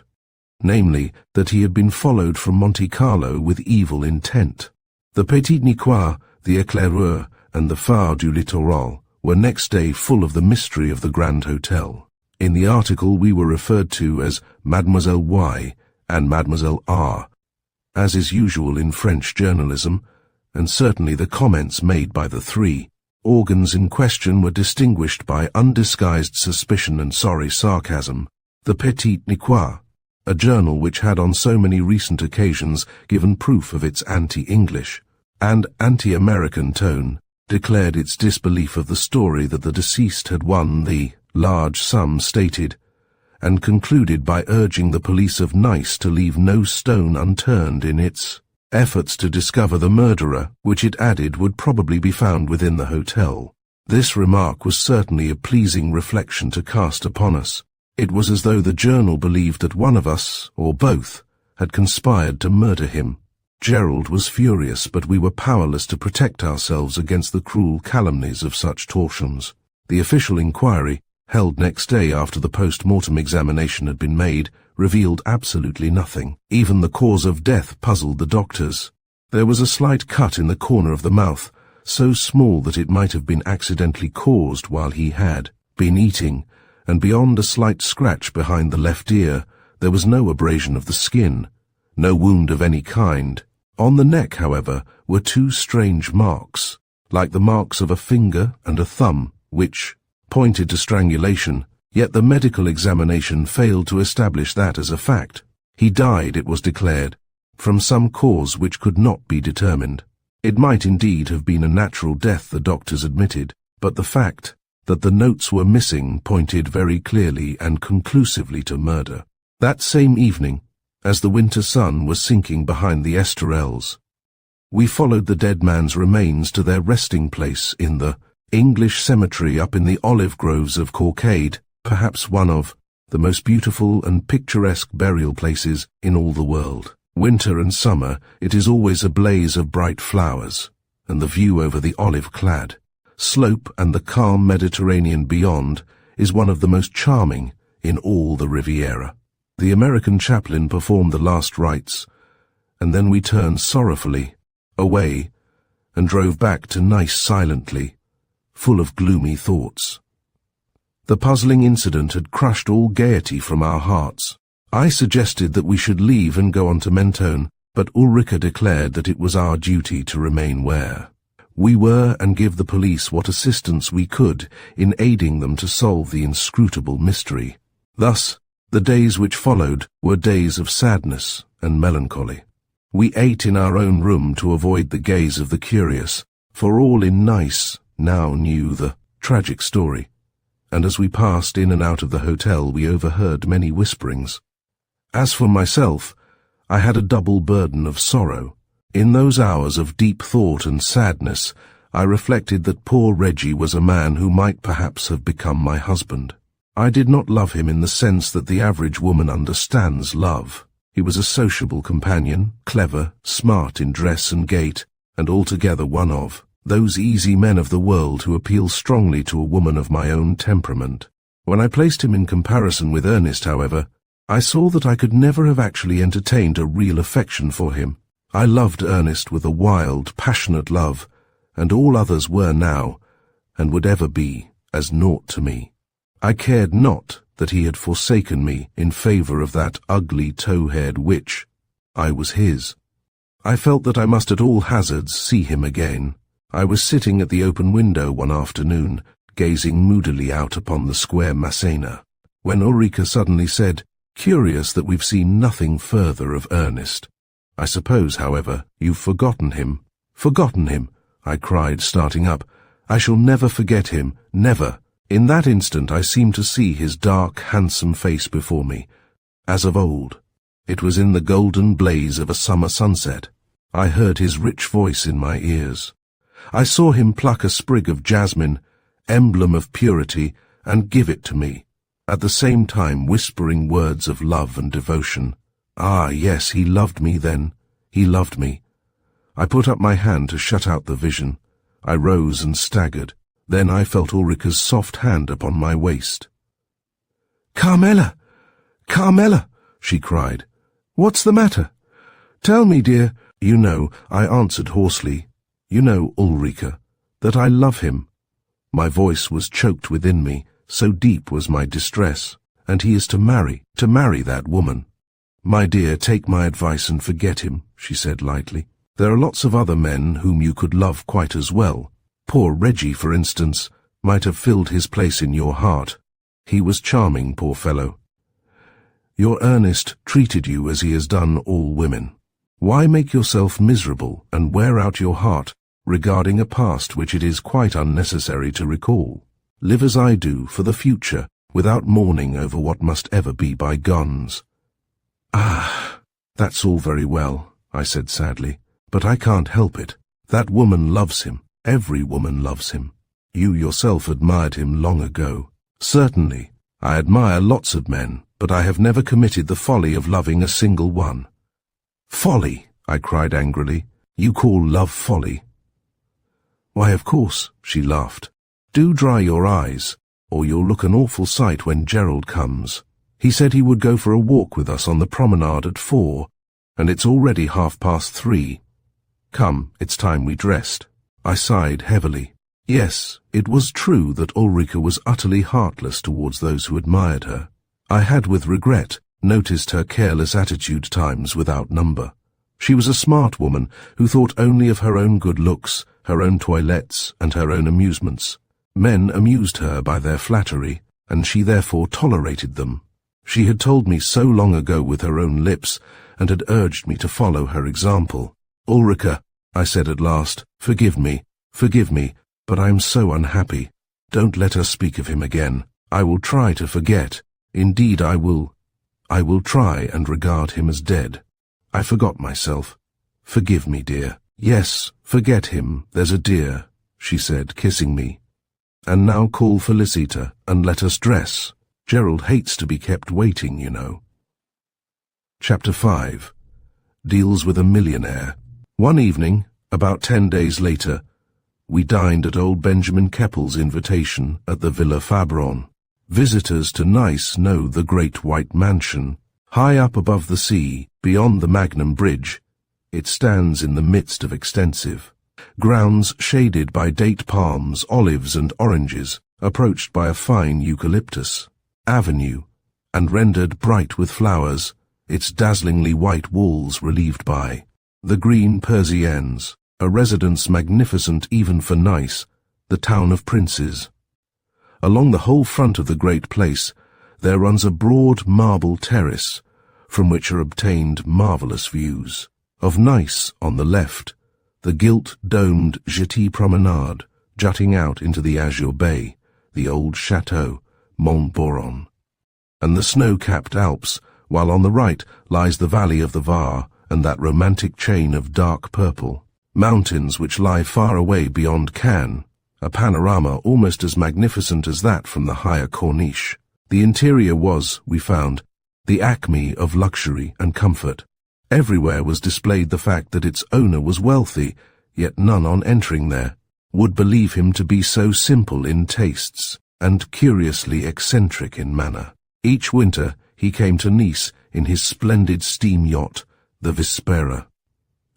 namely, that he had been followed from Monte Carlo with evil intent. The Petit Nicois, the Éclaireur, and the Phare du Littoral were next day full of the mystery of the Grand Hotel. In the article we were referred to as Mademoiselle Y and Mademoiselle R, as is usual in French journalism, and certainly the comments made by the three organs in question were distinguished by undisguised suspicion and sorry sarcasm. The Petit Nicois, a journal which had on so many recent occasions given proof of its anti-English, and anti-American tone, declared its disbelief of the story that the deceased had won the large sum stated, and concluded by urging the police of Nice to leave no stone unturned in its efforts to discover the murderer, which it added would probably be found within the hotel. This remark was certainly a pleasing reflection to cast upon us. It was as though the journal believed that one of us, or both, had conspired to murder him. Gerald was furious, but we were powerless to protect ourselves against the cruel calumnies of such torsions. The official inquiry, held next day after the post-mortem examination had been made, revealed absolutely nothing. Even the cause of death puzzled the doctors. There was a slight cut in the corner of the mouth, so small that it might have been accidentally caused while he had been eating, and beyond a slight scratch behind the left ear, there was no abrasion of the skin, no wound of any kind. On the neck, however, were two strange marks, like the marks of a finger and a thumb, which pointed to strangulation, yet the medical examination failed to establish that as a fact. He died, it was declared, from some cause which could not be determined. It might indeed have been a natural death, the doctors admitted, but the fact that the notes were missing pointed very clearly and conclusively to murder. That same evening, as the winter sun was sinking behind the Esterels, we followed the dead man's remains to their resting place in the English cemetery up in the olive groves of Queux, perhaps one of the most beautiful and picturesque burial places in all the world. Winter and summer, it is always a blaze of bright flowers, and the view over the olive-clad slope and the calm Mediterranean beyond is one of the most charming in all the Riviera. The American chaplain performed the last rites, and then we turned sorrowfully away and drove back to Nice silently, full of gloomy thoughts. The puzzling incident had crushed all gaiety from our hearts. I suggested that we should leave and go on to Mentone, but Ulrika declared that it was our duty to remain where we were and give the police what assistance we could in aiding them to solve the inscrutable mystery. Thus, the days which followed were days of sadness and melancholy. We ate in our own room to avoid the gaze of the curious, for all in Nice now knew the tragic story, and as we passed in and out of the hotel we overheard many whisperings. As for myself, I had a double burden of sorrow. In those hours of deep thought and sadness, I reflected that poor Reggie was a man who might perhaps have become my husband. I did not love him in the sense that the average woman understands love. He was a sociable companion, clever, smart in dress and gait, and altogether one of those easy men of the world who appeal strongly to a woman of my own temperament. When I placed him in comparison with Ernest, however, I saw that I could never have actually entertained a real affection for him. I loved Ernest with a wild, passionate love, and all others were now, and would ever be, as naught to me. I cared not that he had forsaken me in favour of that ugly tow-haired witch. I was his. I felt that I must at all hazards see him again. I was sitting at the open window one afternoon, gazing moodily out upon the square Massena, when Ulrika suddenly said, "Curious that we've seen nothing further of Ernest. I suppose, however, you've forgotten him." "Forgotten him?" I cried, starting up. "I shall never forget him, never." In that instant I seemed to see his dark, handsome face before me, as of old. It was in the golden blaze of a summer sunset. I heard his rich voice in my ears. I saw him pluck a sprig of jasmine, emblem of purity, and give it to me, at the same time whispering words of love and devotion. Ah, yes, he loved me then. He loved me. I put up my hand to shut out the vision. I rose and staggered. Then I felt Ulrika's soft hand upon my waist. "Carmela! Carmela!" she cried. "What's the matter? Tell me, dear." "You know," I answered hoarsely, "you know, Ulrika, that I love him." My voice was choked within me, so deep was my distress. "And he is to marry that woman." "My dear, take my advice and forget him," she said lightly. "There are lots of other men whom you could love quite as well. Poor Reggie, for instance, might have filled his place in your heart. He was charming, poor fellow. Your Ernest treated you as he has done all women. Why make yourself miserable and wear out your heart regarding a past which it is quite unnecessary to recall? Live as I do for the future, without mourning over what must ever be bygones. Ah, that's all very well, I said sadly, but I can't help it. That woman loves him. Every woman loves him. You yourself admired him long ago. Certainly, I admire lots of men, but I have never committed the folly of loving a single one. Folly, I cried angrily. You call love folly? Why, of course, she laughed. Do dry your eyes, or you'll look an awful sight when Gerald comes. He said he would go for a walk with us on the promenade at 4, and it's already 3:30. Come, it's time we dressed. I sighed heavily. Yes, it was true that Ulrika was utterly heartless towards those who admired her. I had with regret noticed her careless attitude times without number. She was a smart woman who thought only of her own good looks, her own toilettes, and her own amusements. Men amused her by their flattery, and she therefore tolerated them. She had told me so long ago with her own lips, and had urged me to follow her example. Ulrika, I said at last, forgive me, but I am so unhappy. Don't let us speak of him again. I will try to forget. Indeed, I will try and regard him as dead. I forgot myself. Forgive me, dear. Yes, forget him, there's a dear, she said, kissing me. And now call Felicita, and let us dress. Gerald hates to be kept waiting, you know. Chapter 5 deals with a millionaire. One evening, about 10 days later, we dined at old Benjamin Keppel's invitation at the Villa Fabron. Visitors to Nice know the great white mansion. High up above the sea, beyond the Magnum Bridge, it stands in the midst of extensive grounds shaded by date palms, olives and oranges, approached by a fine eucalyptus avenue, and rendered bright with flowers, its dazzlingly white walls relieved by the green Persiennes, a residence magnificent even for Nice, the town of princes. Along the whole front of the great place there runs a broad marble terrace, from which are obtained marvellous views. Of Nice, on the left, the gilt-domed Jetée Promenade, jutting out into the azure bay, the old chateau, Montboron, and the snow-capped Alps, while on the right lies the valley of the Var and that romantic chain of dark purple, mountains which lie far away beyond Cannes, a panorama almost as magnificent as that from the higher Corniche. The interior was, we found, the acme of luxury and comfort. Everywhere was displayed the fact that its owner was wealthy, yet none on entering there would believe him to be so simple in tastes and curiously eccentric in manner. Each winter he came to Nice in his splendid steam yacht, the Vespera,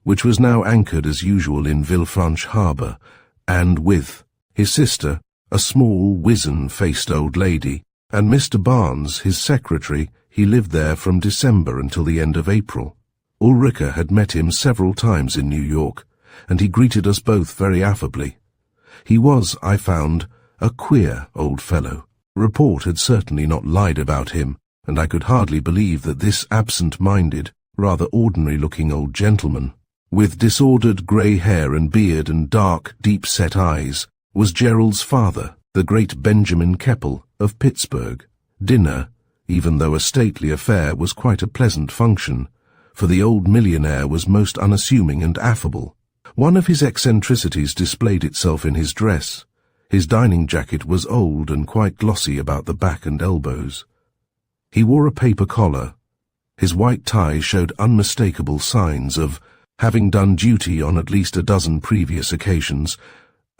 which was now anchored as usual in Villefranche harbour, and with his sister, a small, wizen-faced old lady, and Mr. Barnes, his secretary. He lived there from December until the end of April. Ulrika had met him several times in New York, and he greeted us both very affably. He was, I found, a queer old fellow. Report had certainly not lied about him, and I could hardly believe that this absent-minded, rather ordinary-looking old gentleman, with disordered grey hair and beard and dark, deep-set eyes, was Gerald's father, the great Benjamin Keppel of Pittsburgh. Dinner, even though a stately affair, was quite a pleasant function, for the old millionaire was most unassuming and affable. One of his eccentricities displayed itself in his dress. His dining jacket was old and quite glossy about the back and elbows. He wore a paper collar. His white tie showed unmistakable signs of having done duty on at least a dozen previous occasions,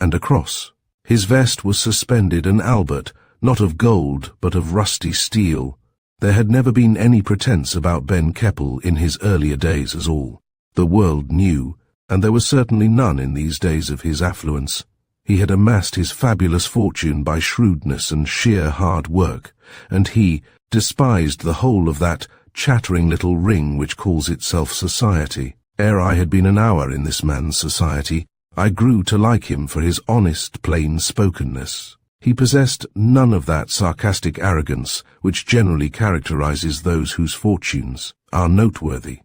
and a cross. His vest was suspended an albert, not of gold but of rusty steel. There had never been any pretence about Ben Keppel in his earlier days as all the world knew, and there was certainly none in these days of his affluence. He had amassed his fabulous fortune by shrewdness and sheer hard work, and he despised the whole of that chattering little ring which calls itself society. Ere I had been an hour in this man's society, I grew to like him for his honest, plain-spokenness. He possessed none of that sarcastic arrogance which generally characterizes those whose fortunes are noteworthy.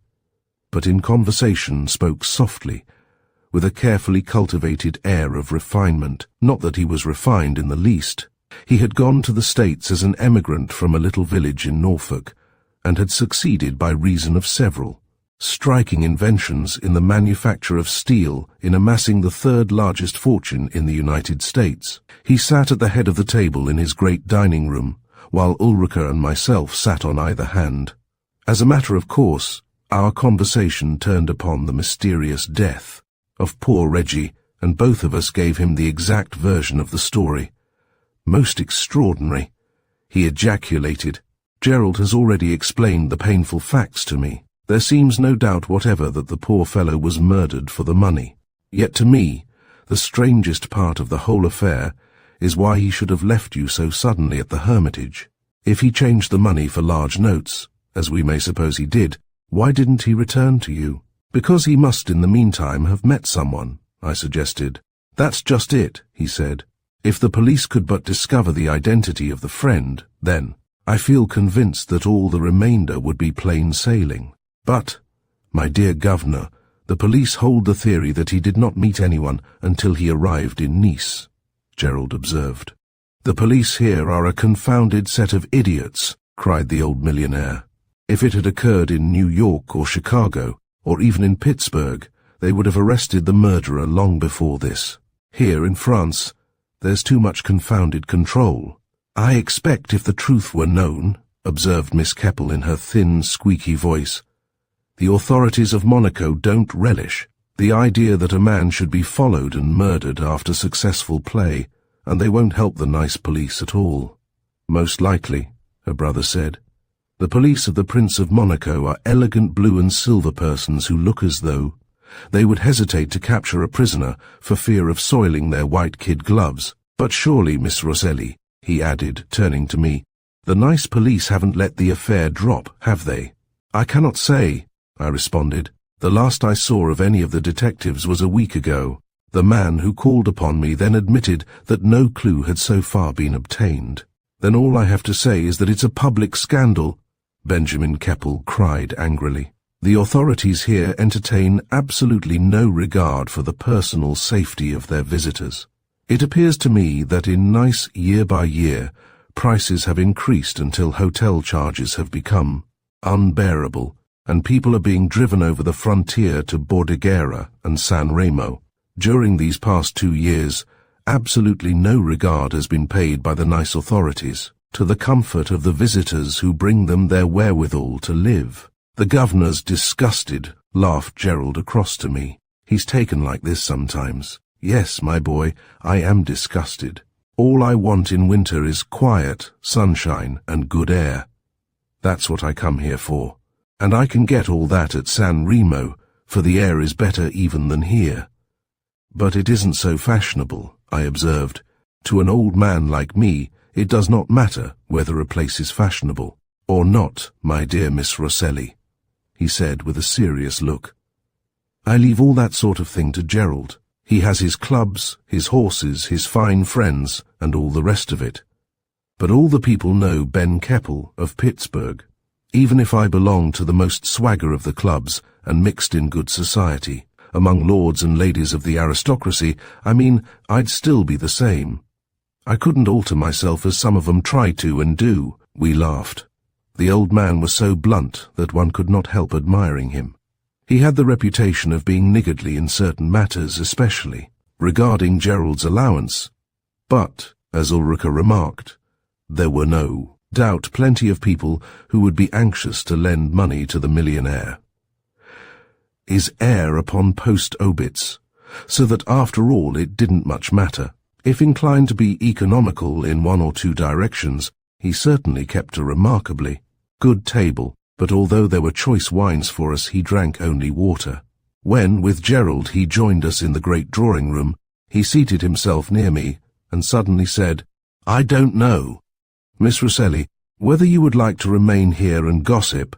but in conversation spoke softly, with a carefully cultivated air of refinement. Not that he was refined in the least. He had gone to the States as an emigrant from a little village in Norfolk, and had succeeded by reason of several striking inventions in the manufacture of steel in amassing the third largest fortune in the United States. He sat at the head of the table in his great dining room, while Ulrika and myself sat on either hand. As a matter of course, our conversation turned upon the mysterious death of poor Reggie, and both of us gave him the exact version of the story. Most extraordinary, he ejaculated. Gerald has already explained the painful facts to me. There seems no doubt whatever that the poor fellow was murdered for the money. Yet to me, the strangest part of the whole affair is why he should have left you so suddenly at the Hermitage. If he changed the money for large notes, as we may suppose he did, why didn't he return to you? Because he must in the meantime have met someone, I suggested. That's just it, he said. If the police could but discover the identity of the friend, then I feel convinced that all the remainder would be plain sailing. But, my dear governor, the police hold the theory that he did not meet anyone until he arrived in Nice, Gerald observed. The police here are a confounded set of idiots, cried the old millionaire. If it had occurred in New York or Chicago, or even in Pittsburgh, they would have arrested the murderer long before this. Here in France, there's too much confounded control. I expect if the truth were known, observed Miss Keppel in her thin, squeaky voice, the authorities of Monaco don't relish the idea that a man should be followed and murdered after successful play, and they won't help the nice police at all. Most likely, her brother said. The police of the Prince of Monaco are elegant blue and silver persons who look as though they would hesitate to capture a prisoner for fear of soiling their white kid gloves. But surely, Miss Rosselli, he added, turning to me, the nice police haven't let the affair drop, have they? I cannot say, I responded. The last I saw of any of the detectives was a week ago. The man who called upon me then admitted that no clue had so far been obtained. Then all I have to say is that it's a public scandal, Benjamin Keppel cried angrily. The authorities here entertain absolutely no regard for the personal safety of their visitors. It appears to me that in Nice, year by year, prices have increased until hotel charges have become unbearable, and people are being driven over the frontier to Bordighera and San Remo. During these past 2 years, absolutely no regard has been paid by the Nice authorities to the comfort of the visitors who bring them their wherewithal to live. The governor's disgusted, laughed Gerald across to me. He's taken like this sometimes. Yes, my boy, I am disgusted. All I want in winter is quiet, sunshine, and good air. That's what I come here for. And I can get all that at San Remo, for the air is better even than here. But it isn't so fashionable, I observed. To an old man like me, it does not matter whether a place is fashionable or not, my dear Miss Rosselli, he said with a serious look. I leave all that sort of thing to Gerald. He has his clubs, his horses, his fine friends, and all the rest of it. But all the people know Ben Keppel of Pittsburgh. Even if I belong to the most swagger of the clubs and mixed in good society, among lords and ladies of the aristocracy, I mean, I'd still be the same. I couldn't alter myself as some of them try to and do. We laughed. The old man was so blunt that one could not help admiring him. He had the reputation of being niggardly in certain matters, especially regarding Gerald's allowance. But, as Ulrika remarked, there were no doubt plenty of people who would be anxious to lend money to the millionaire. His heir upon post-obits, so that after all it didn't much matter. If inclined to be economical in one or two directions, he certainly kept a remarkably good table, but although there were choice wines for us, he drank only water. When, with Gerald, he joined us in the great drawing-room, he seated himself near me and suddenly said, I don't know, Miss Rosselli, whether you would like to remain here and gossip,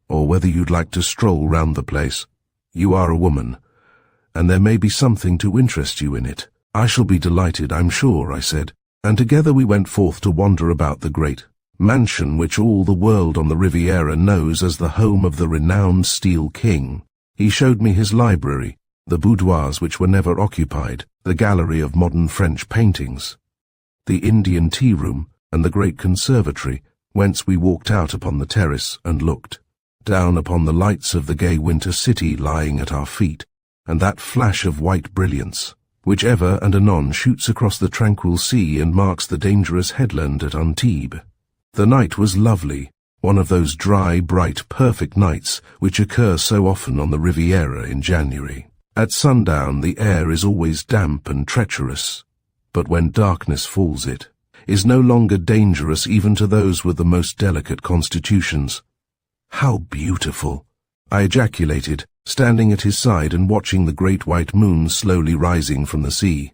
or whether you'd like to stroll round the place. You are a woman, and there may be something to interest you in it. I shall be delighted, I'm sure, I said, and together we went forth to wander about the great mansion which all the world on the Riviera knows as the home of the renowned Steel King. He showed me his library, the boudoirs which were never occupied, the gallery of modern French paintings, the Indian tea room, and the great conservatory, whence we walked out upon the terrace and looked down upon the lights of the gay winter city lying at our feet, and that flash of white brilliance, which ever and anon shoots across the tranquil sea and marks the dangerous headland at Antibes. The night was lovely, one of those dry, bright, perfect nights which occur so often on the Riviera in January. At sundown the air is always damp and treacherous, but when darkness falls it is no longer dangerous even to those with the most delicate constitutions. "How beautiful!" I ejaculated, standing at his side and watching the great white moon slowly rising from the sea.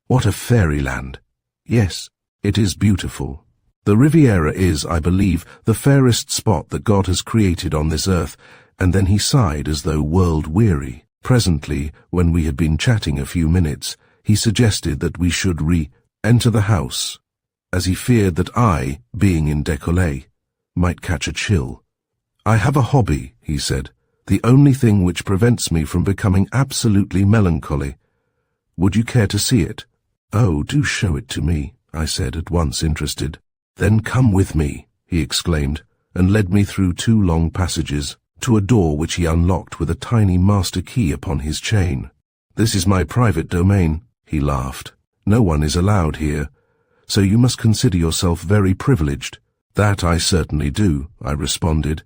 "What a fairyland!" "Yes, it is beautiful. The Riviera is, I believe, the fairest spot that God has created on this earth," and then he sighed as though world-weary. Presently, when we had been chatting a few minutes, he suggested that we should re-enter the house, as he feared that I, being in décolleté, might catch a chill. "I have a hobby," he said, "the only thing which prevents me from becoming absolutely melancholy. Would you care to see it?" "Oh, do show it to me," I said, at once interested. "Then come with me," he exclaimed, and led me through 2 long passages to a door which he unlocked with a tiny master key upon his chain. "This is my private domain," he laughed. "No one is allowed here, so you must consider yourself very privileged." "That I certainly do," I responded,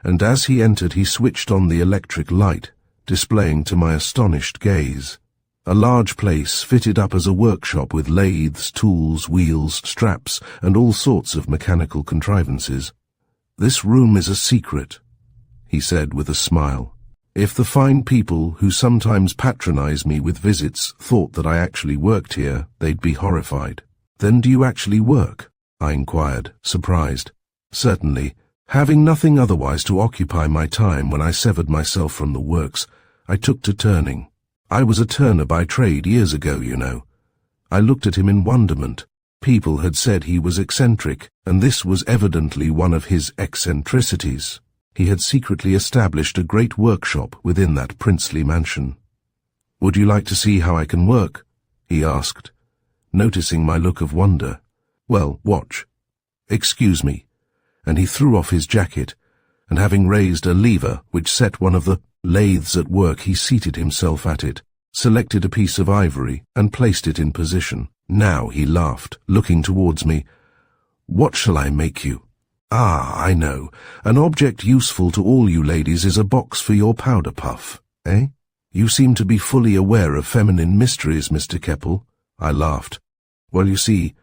and as he entered he switched on the electric light, displaying to my astonished gaze a large place fitted up as a workshop with lathes, tools, wheels, straps, and all sorts of mechanical contrivances. "This room is a secret," he said with a smile. "If the fine people who sometimes patronize me with visits thought that I actually worked here, they'd be horrified." "Then do you actually work?" I inquired, surprised. "Certainly. Having nothing otherwise to occupy my time when I severed myself from the works, I took to turning. I was a turner by trade years ago, you know." I looked at him in wonderment. People had said he was eccentric, and this was evidently one of his eccentricities. He had secretly established a great workshop within that princely mansion. "Would you like to see how I can work?" he asked, noticing my look of wonder. "Well, watch. Excuse me." And he threw off his jacket, and having raised a lever which set one of the lathes at work, he seated himself at it, selected a piece of ivory, and placed it in position. "Now," he laughed, looking towards me, "what shall I make you?" "Ah, I know. An object useful to all you ladies is a box for your powder puff, eh? You seem to be fully aware of feminine mysteries, Mr. Keppel." I laughed. "Well, you see,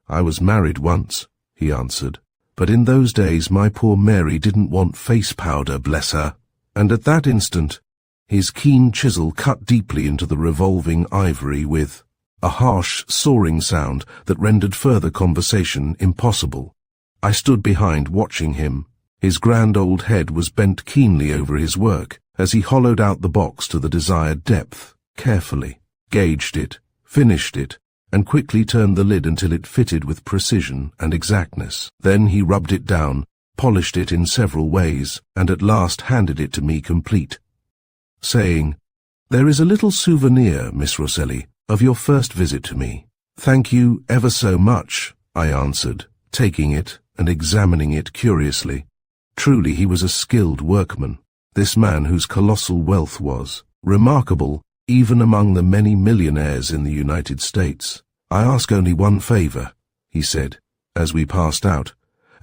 I was married once," he answered. "But in those days my poor Mary didn't want face powder, bless her." And at that instant, his keen chisel cut deeply into the revolving ivory with a harsh, soaring sound that rendered further conversation impossible. I stood behind watching him. His grand old head was bent keenly over his work as he hollowed out the box to the desired depth, carefully, gauged it, finished it, and quickly turned the lid until it fitted with precision and exactness. Then he rubbed it down, polished it in several ways, and at last handed it to me complete, saying, "There is a little souvenir, Miss Rosselli, of your first visit to me." "Thank you ever so much," I answered, taking it and examining it curiously. Truly he was a skilled workman, this man whose colossal wealth was remarkable even among the many millionaires in the United States. "I ask only one favor," he said, as we passed out,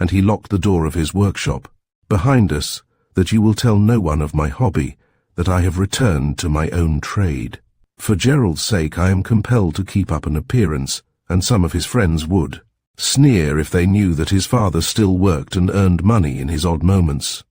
and he locked the door of his workshop behind us, "that you will tell no one of my hobby, that I have returned to my own trade. For Gerald's sake I am compelled to keep up an appearance, and some of his friends would sneer if they knew that his father still worked and earned money in his odd moments."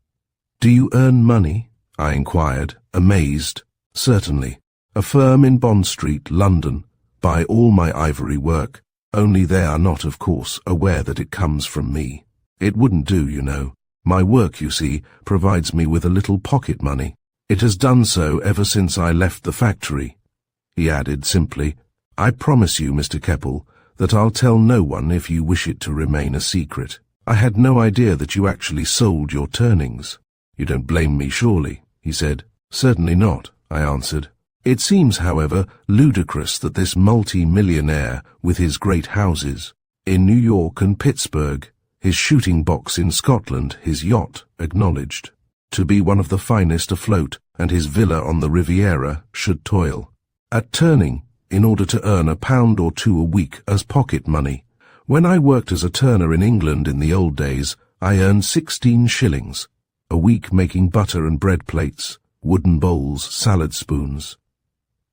"Do you earn money?" I inquired, amazed. "Certainly. A firm in Bond Street, London, buy all my ivory work, only they are not, of course, aware that it comes from me. It wouldn't do, you know. My work, you see, provides me with a little pocket money. It has done so ever since I left the factory." He added simply, "I promise you, Mr. Keppel, that I'll tell no one if you wish it to remain a secret. I had no idea that you actually sold your turnings." "You don't blame me, surely," he said, Certainly not, I answered. It seems, however, ludicrous that this multi-millionaire, with his great houses in New York and Pittsburgh, his shooting box in Scotland, his yacht acknowledged to be one of the finest afloat, and his villa on the Riviera, should toil at turning in order to earn £1 or £2 a week as pocket money. When I worked as a turner in England in the old days, I earned 16 shillings a week making butter and bread plates, wooden bowls, salad spoons,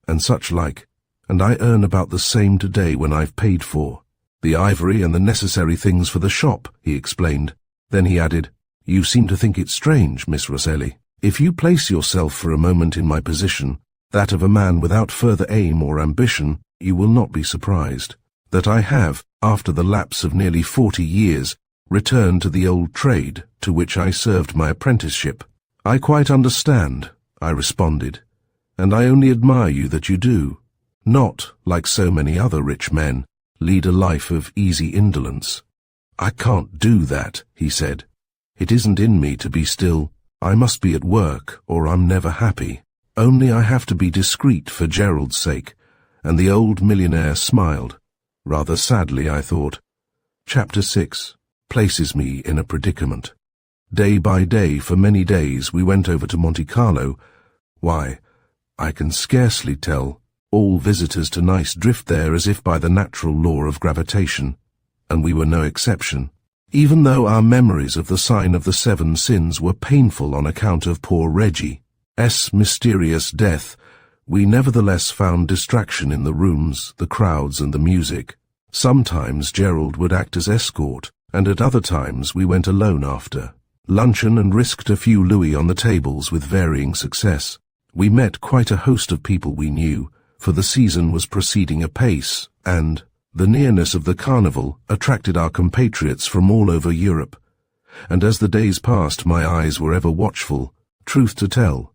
and such like, and I earn about the same today when I've paid for the ivory and the necessary things for the shop, he explained. Then he added, You seem to think it strange, Miss Rosselli. If you place yourself for a moment in my position, that of a man without further aim or ambition, you will not be surprised that I have, after the lapse of nearly 40 years, returned to the old trade to which I served my apprenticeship. I quite understand, I responded, and I only admire you that you do. Not, like so many other rich men, lead a life of easy indolence. I can't do that, he said. It isn't in me to be still. I must be at work, or I'm never happy. Only I have to be discreet for Gerald's sake. And the old millionaire smiled. Rather sadly, I thought. Chapter 6 places me in a predicament. Day by day, for many days, we went over to Monte Carlo. Why, I can scarcely tell. All visitors to Nice drift there as if by the natural law of gravitation, and we were no exception. Even though our memories of the sign of the 7 sins were painful on account of poor Reggie's mysterious death, we nevertheless found distraction in the rooms, the crowds, and the music. Sometimes Gerald would act as escort, and at other times we went alone after luncheon and risked a few louis on the tables with varying success. We met quite a host of people we knew, for the season was proceeding apace, and the nearness of the carnival attracted our compatriots from all over Europe. And as the days passed, my eyes were ever watchful. Truth to tell,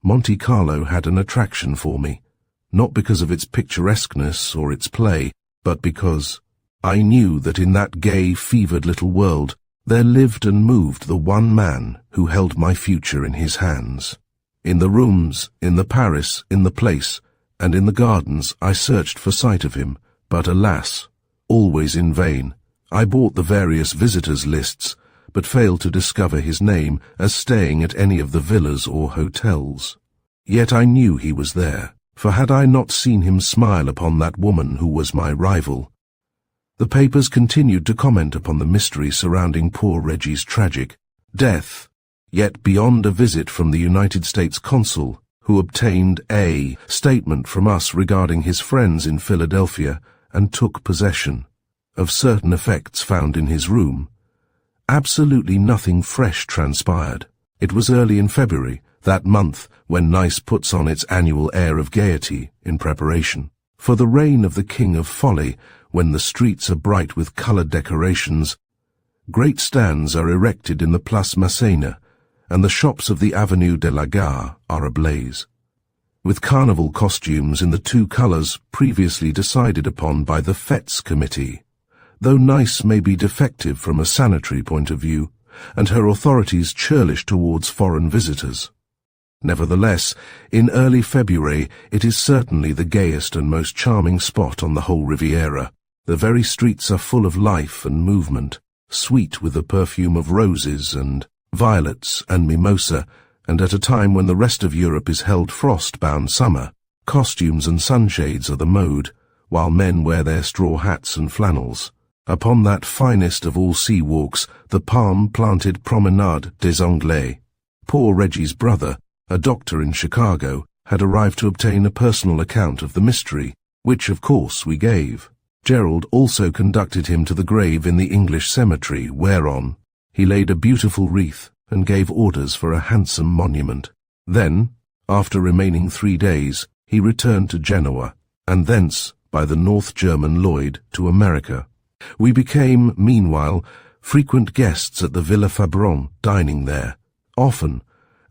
Monte Carlo had an attraction for me, not because of its picturesqueness or its play, but because I knew that in that gay, fevered little world there lived and moved the one man who held my future in his hands. In the rooms, in the Paris, in the place, and in the gardens I searched for sight of him, but alas, always in vain. I bought the various visitors' lists, but failed to discover his name as staying at any of the villas or hotels. Yet I knew he was there, for had I not seen him smile upon that woman who was my rival? The papers continued to comment upon the mystery surrounding poor Reggie's tragic death, yet beyond a visit from the United States consul, who obtained a statement from us regarding his friends in Philadelphia and took possession of certain effects found in his room, absolutely nothing fresh transpired. It was early in February, that month when Nice puts on its annual air of gaiety in preparation for the reign of the King of Folly, when the streets are bright with coloured decorations. Great stands are erected in the Place Massena, and the shops of the Avenue de la Gare are ablaze with carnival costumes in the 2 colours previously decided upon by the Fêtes Committee. Though Nice may be defective from a sanitary point of view, and her authorities churlish towards foreign visitors, nevertheless, in early February it is certainly the gayest and most charming spot on the whole Riviera. The very streets are full of life and movement, sweet with the perfume of roses and violets and mimosa, and at a time when the rest of Europe is held frost-bound summer, costumes and sunshades are the mode, while men wear their straw hats and flannels. Upon that finest of all sea walks, the palm-planted Promenade des Anglais, poor Reggie's brother, a doctor in Chicago, had arrived to obtain a personal account of the mystery, which of course we gave. Gerald also conducted him to the grave in the English cemetery, whereon he laid a beautiful wreath and gave orders for a handsome monument. Then, after remaining 3 days, he returned to Genoa, and thence, by the North German Lloyd, to America. We became, meanwhile, frequent guests at the Villa Fabron, dining there, often,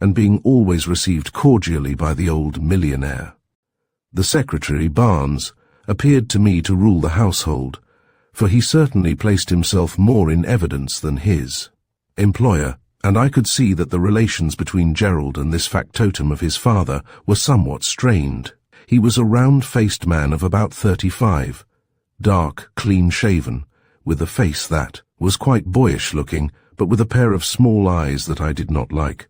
and being always received cordially by the old millionaire. The secretary, Barnes, appeared to me to rule the household, for he certainly placed himself more in evidence than his employer, and I could see that the relations between Gerald and this factotum of his father were somewhat strained. He was a round-faced man of about 35, dark, clean-shaven, with a face that was quite boyish-looking, but with a pair of small eyes that I did not like.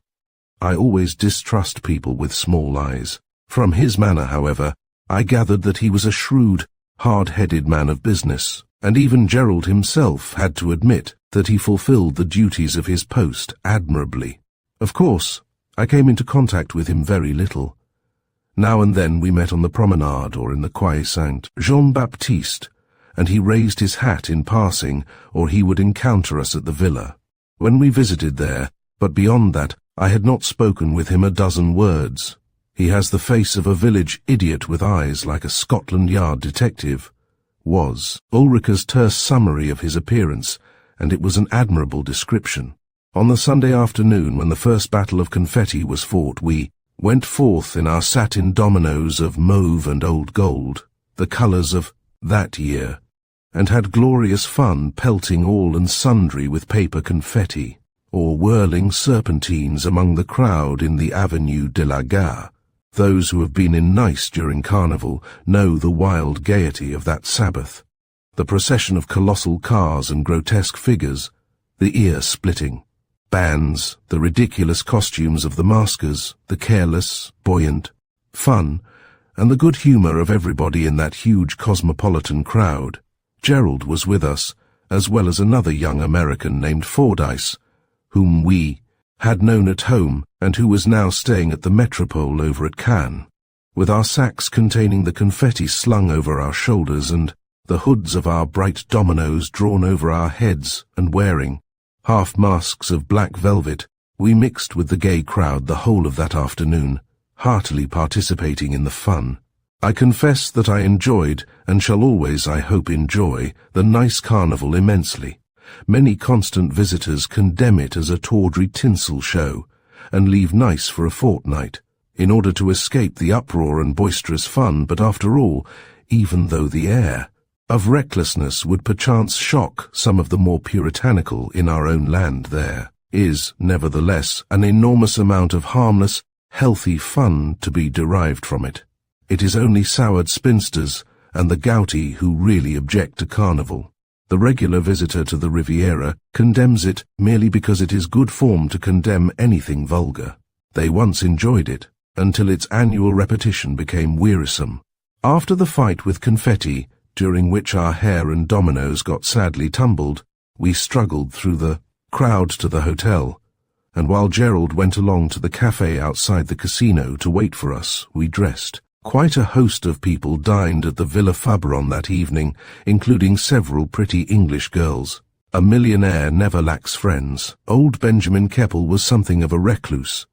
I always distrust people with small eyes. From his manner, however, I gathered that he was a shrewd, hard-headed man of business, and even Gerald himself had to admit that he fulfilled the duties of his post admirably. Of course, I came into contact with him very little. Now and then we met on the promenade or in the Quai Saint-Jean-Baptiste, and he raised his hat in passing, or he would encounter us at the villa, when we visited there, but beyond that I had not spoken with him a dozen words. He has the face of a village idiot with eyes like a Scotland Yard detective, was Ulrika's terse summary of his appearance, and it was an admirable description. On the Sunday afternoon, when the first battle of confetti was fought, we went forth in our satin dominoes of mauve and old gold, the colours of that year, and had glorious fun pelting all and sundry with paper confetti, or whirling serpentines among the crowd in the Avenue de la Gare. Those who have been in Nice during Carnival know the wild gaiety of that Sabbath, the procession of colossal cars and grotesque figures, the ear-splitting bands, the ridiculous costumes of the maskers, the careless, buoyant fun, and the good humour of everybody in that huge cosmopolitan crowd. Gerald was with us, as well as another young American named Fordyce, whom we had known at home and who was now staying at the Metropole over at Cannes, with our sacks containing the confetti slung over our shoulders and the hoods of our bright dominoes drawn over our heads, and wearing half masks of black velvet. We mixed with the gay crowd the whole of that afternoon, heartily participating in the fun. I confess that I enjoyed, and shall always, I hope, enjoy, the Nice Carnival immensely. Many constant visitors condemn it as a tawdry tinsel show, and leave Nice for a fortnight, in order to escape the uproar and boisterous fun, but after all, even though the air of recklessness would perchance shock some of the more puritanical in our own land, there is, nevertheless, an enormous amount of harmless, healthy fun to be derived from it. It is only soured spinsters and the gouty who really object to Carnival. The regular visitor to the Riviera condemns it merely because it is good form to condemn anything vulgar. They once enjoyed it, until its annual repetition became wearisome. After the fight with confetti, during which our hair and dominoes got sadly tumbled, we struggled through the crowd to the hotel, and while Gerald went along to the cafe outside the casino to wait for us, we dressed. Quite a host of people dined at the Villa Fabron that evening, including several pretty English girls. A millionaire never lacks friends. Old Benjamin Keppel was something of a recluse,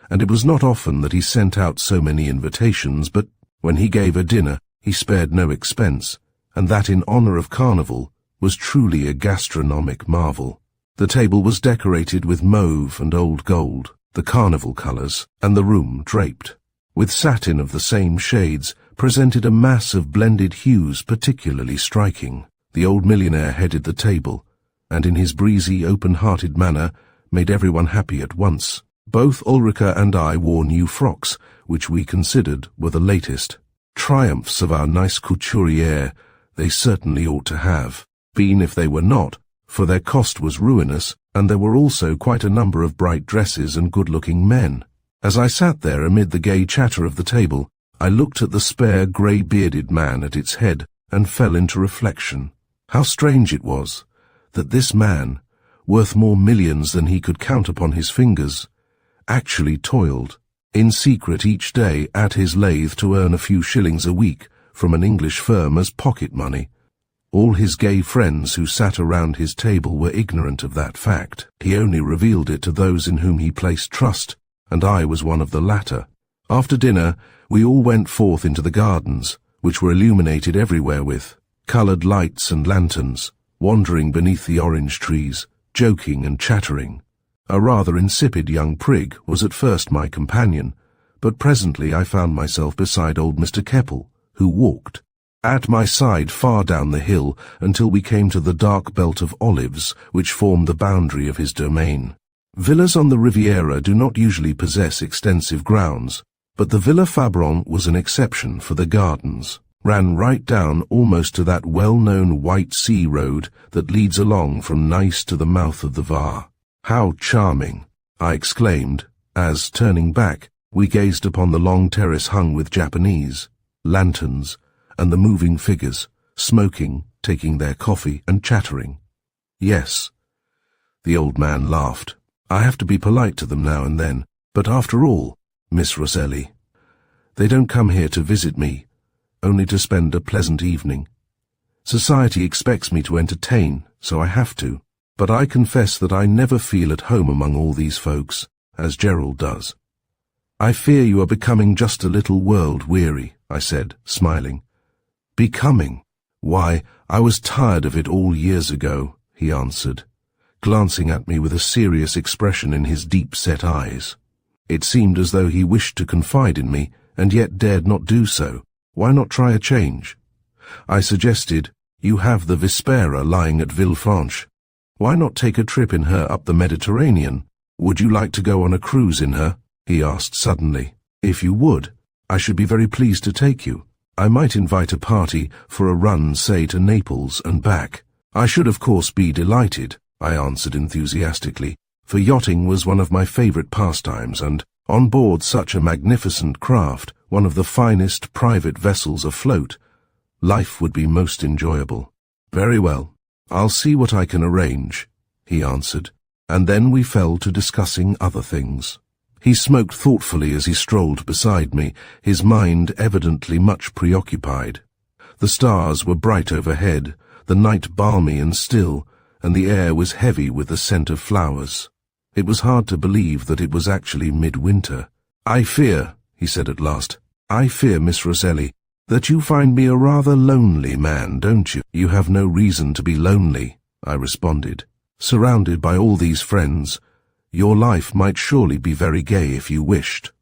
and it was not often that he sent out so many invitations, but when he gave a dinner, he spared no expense, and that in honour of Carnival was truly a gastronomic marvel. The table was decorated with mauve and old gold, the Carnival colours, and the room draped with satin of the same shades, presented a mass of blended hues particularly striking. The old millionaire headed the table, and in his breezy, open-hearted manner made everyone happy at once. Both Ulrika and I wore new frocks, which we considered were the latest triumphs of our nice couturière. They certainly ought to have been if they were not, for their cost was ruinous, and there were also quite a number of bright dresses and good-looking men. As I sat there amid the gay chatter of the table, I looked at the spare, grey-bearded man at its head and fell into reflection. How strange it was that this man, worth more millions than he could count upon his fingers, actually toiled in secret each day at his lathe to earn a few shillings a week from an English firm as pocket money. All his gay friends who sat around his table were ignorant of that fact. He only revealed it to those in whom he placed trust, and I was one of the latter. After dinner, we all went forth into the gardens, which were illuminated everywhere with coloured lights and lanterns, wandering beneath the orange trees, joking and chattering. A rather insipid young prig was at first my companion, but presently I found myself beside old Mr. Keppel, who walked at my side far down the hill until we came to the dark belt of olives which formed the boundary of his domain. Villas on the Riviera do not usually possess extensive grounds, but the Villa Fabron was an exception, for the gardens ran right down almost to that well-known White Sea Road that leads along from Nice to the mouth of the Var. "How charming!" I exclaimed, as, turning back, we gazed upon the long terrace hung with Japanese lanterns and the moving figures, smoking, taking their coffee and chattering. "Yes." The old man laughed. "I have to be polite to them now and then, but after all, Miss Rosselli, they don't come here to visit me, only to spend a pleasant evening. Society expects me to entertain, so I have to, but I confess that I never feel at home among all these folks, as Gerald does." "I fear you are becoming just a little world-weary," I said, smiling. "Becoming? Why, I was tired of it all years ago," he answered, glancing at me with a serious expression in his deep-set eyes. It seemed as though he wished to confide in me, and yet dared not do so. Why not try a change? I suggested, "You have the Vespera lying at Villefranche. Why not take a trip in her up the Mediterranean? Would you like to go on a cruise in her?" he asked suddenly. "If you would, I should be very pleased to take you. I might invite a party for a run, say, to Naples and back." "I should of course be delighted," I answered enthusiastically, for yachting was one of my favorite pastimes, and on board such a magnificent craft, one of the finest private vessels afloat, life would be most enjoyable. "Very well, I'll see what I can arrange," he answered, and then we fell to discussing other things. He smoked thoughtfully as he strolled beside me, his mind evidently much preoccupied. The stars were bright overhead, the night balmy and still, and the air was heavy with the scent of flowers. It was hard to believe that it was actually midwinter. "I fear," he said at last, "I fear, Miss Rosselli, that you find me a rather lonely man, don't you?" "You have no reason to be lonely," I responded. "Surrounded by all these friends, your life might surely be very gay if you wished."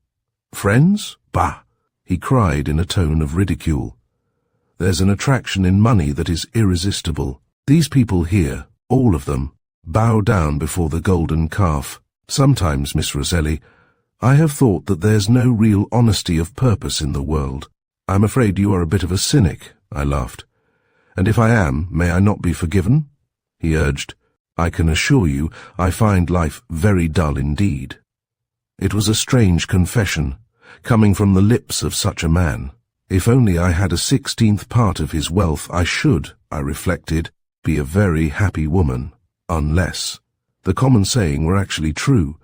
"Friends? Bah!" he cried in a tone of ridicule. "There's an attraction in money that is irresistible. These people here, all of them, bow down before the golden calf. Sometimes, Miss Rosselli, I have thought that there's no real honesty of purpose in the world." "I'm afraid you are a bit of a cynic," I laughed. "And if I am, may I not be forgiven?" he urged. "I can assure you I find life very dull indeed." It was a strange confession, coming from the lips of such a man. If only I had a 16th part of his wealth, I should, I reflected, be a very happy woman, unless the common saying were actually true,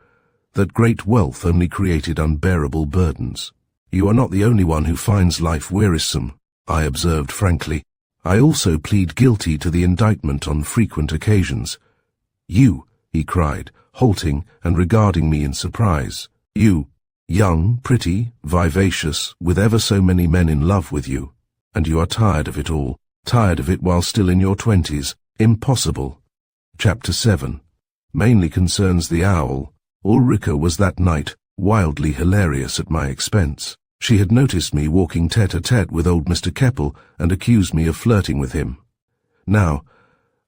that great wealth only created unbearable burdens. "You are not the only one who finds life wearisome," I observed frankly. "I also plead guilty to the indictment on frequent occasions." "You," he cried, halting and regarding me in surprise. "You, young, pretty, vivacious, with ever so many men in love with you, and you are tired of it all, tired of it while still in your 20s. Impossible." Chapter 7 mainly concerns the owl. Ulrika was that night wildly hilarious at my expense. She had noticed me walking tete-a-tete with old Mr. Keppel and accused me of flirting with him. Now,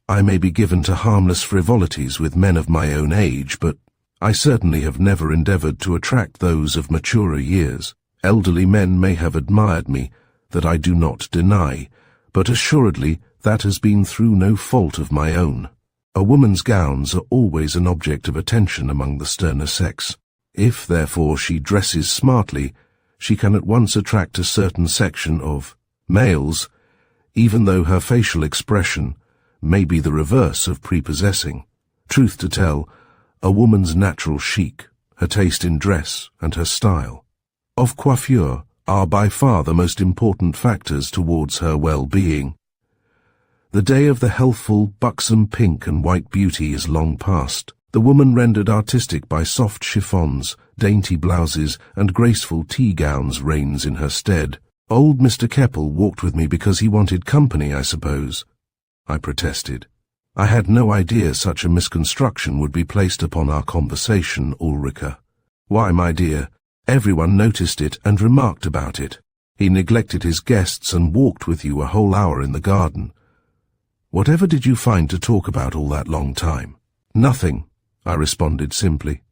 I may be given to harmless frivolities with men of my own age, but I certainly have never endeavored to attract those of maturer years. Elderly men may have admired me, that I do not deny, but assuredly that has been through no fault of my own. A woman's gowns are always an object of attention among the sterner sex. If, therefore, she dresses smartly, she can at once attract a certain section of males, even though her facial expression may be the reverse of prepossessing. Truth to tell, a woman's natural chic, her taste in dress, and her style of coiffure are by far the most important factors towards her well-being. The day of the healthful, buxom pink and white beauty is long past. The woman rendered artistic by soft chiffons, dainty blouses, and graceful tea gowns reigns in her stead. Old Mr. Keppel walked with me because he wanted company, I suppose, I protested. I had no idea such a misconstruction would be placed upon our conversation, Ulrika. Why, my dear, everyone noticed it and remarked about it. He neglected his guests and walked with you a whole hour in the garden. Whatever did you find to talk about all that long time? Nothing, I responded simply.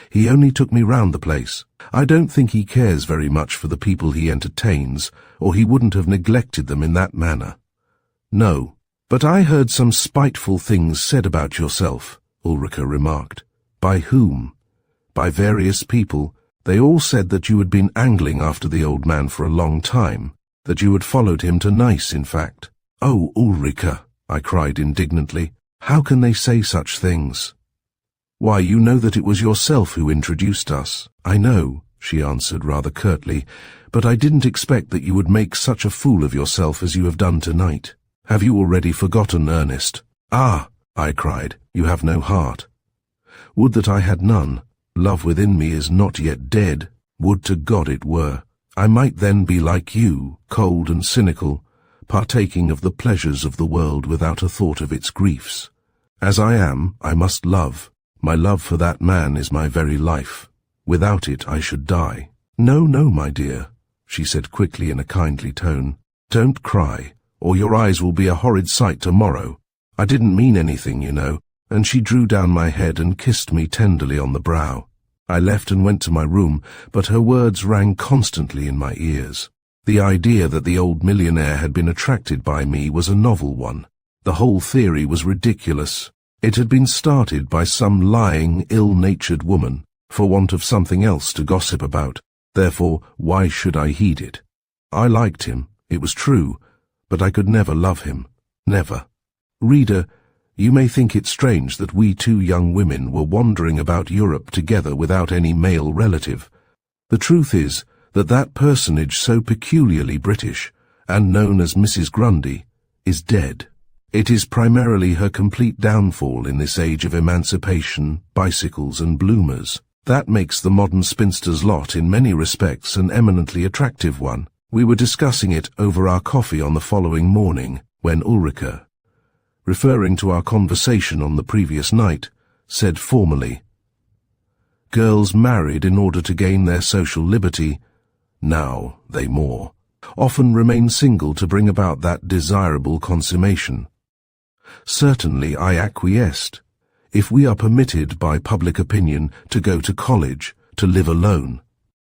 He only took me round the place. I don't think he cares very much for the people he entertains, or he wouldn't have neglected them in that manner. No, but I heard some spiteful things said about yourself, Ulrika remarked. By whom? By various people. They all said that you had been angling after the old man for a long time, that you had followed him to Nice, in fact. Oh, Ulrika, I cried indignantly. How can they say such things? Why, you know that it was yourself who introduced us. I know, she answered rather curtly, but I didn't expect that you would make such a fool of yourself as you have done tonight. Have you already forgotten Ernest? Ah, I cried, you have no heart. Would that I had none. Love within me is not yet dead. Would to God it were. I might then be like you, cold and cynical, partaking of the pleasures of the world without a thought of its griefs. As I am, I must love. My love for that man is my very life. Without it I should die. No, no, my dear, she said quickly in a kindly tone. Don't cry, or your eyes will be a horrid sight tomorrow. I didn't mean anything, you know, and she drew down my head and kissed me tenderly on the brow. I left and went to my room, but her words rang constantly in my ears. The idea that the old millionaire had been attracted by me was a novel one. The whole theory was ridiculous. It had been started by some lying, ill-natured woman, for want of something else to gossip about. Therefore, why should I heed it? I liked him, it was true, but I could never love him. Never. Reader, you may think it strange that we two young women were wandering about Europe together without any male relative. The truth is that that personage so peculiarly British, and known as Mrs. Grundy, is dead. It is primarily her complete downfall in this age of emancipation, bicycles and bloomers. That makes the modern spinster's lot in many respects an eminently attractive one. We were discussing it over our coffee on the following morning, when Ulrika, referring to our conversation on the previous night, said formally, "Girls married in order to gain their social liberty, now they more, often remain single to bring about that desirable consummation." Certainly I acquiesced. If we are permitted by public opinion to go to college, to live alone,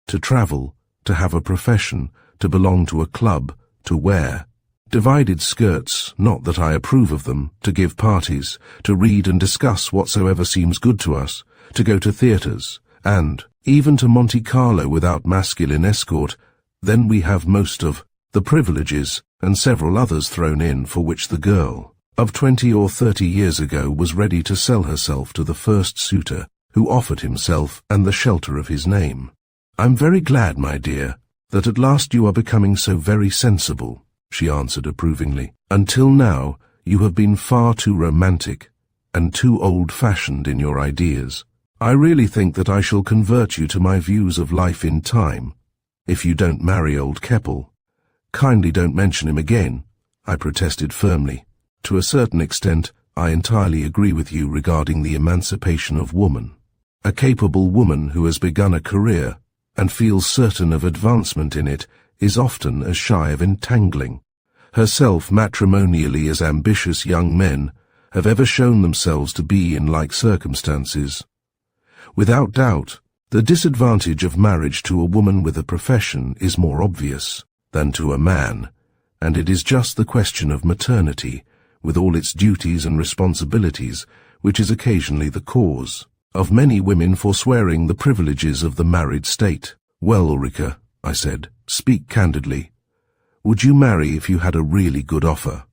to travel, to have a profession, to belong to a club, to wear divided skirts, not that I approve of them, to give parties, to read and discuss whatsoever seems good to us, to go to theatres, and even to Monte Carlo without masculine escort, then we have most of the privileges and several others thrown in for which the girl of 20 or 30 years ago was ready to sell herself to the first suitor who offered himself and the shelter of his name. I'm very glad, my dear, that at last you are becoming so very sensible, she answered approvingly. Until now, you have been far too romantic and too old-fashioned in your ideas. I really think that I shall convert you to my views of life in time, if you don't marry old Keppel. Kindly don't mention him again, I protested firmly. To a certain extent, I entirely agree with you regarding the emancipation of woman. A capable woman who has begun a career and feels certain of advancement in it is often as shy of entangling. Herself matrimonially as ambitious young men have ever shown themselves to be in like circumstances. Without doubt, the disadvantage of marriage to a woman with a profession is more obvious than to a man, and it is just the question of maternity, with all its duties and responsibilities, which is occasionally the cause of many women forswearing the privileges of the married state. Well, Ulrika, I said, speak candidly. Would you marry if you had a really good offer?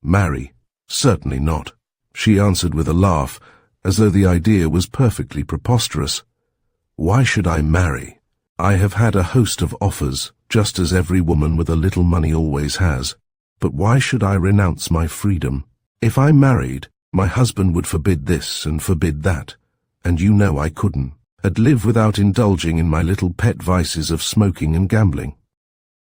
Marry? Certainly not. She answered with a laugh, as though the idea was perfectly preposterous. Why should I marry? I have had a host of offers, just as every woman with a little money always has. But why should I renounce my freedom? If I married, my husband would forbid this and forbid that, and you know I couldn't. I'd live without indulging in my little pet vices of smoking and gambling.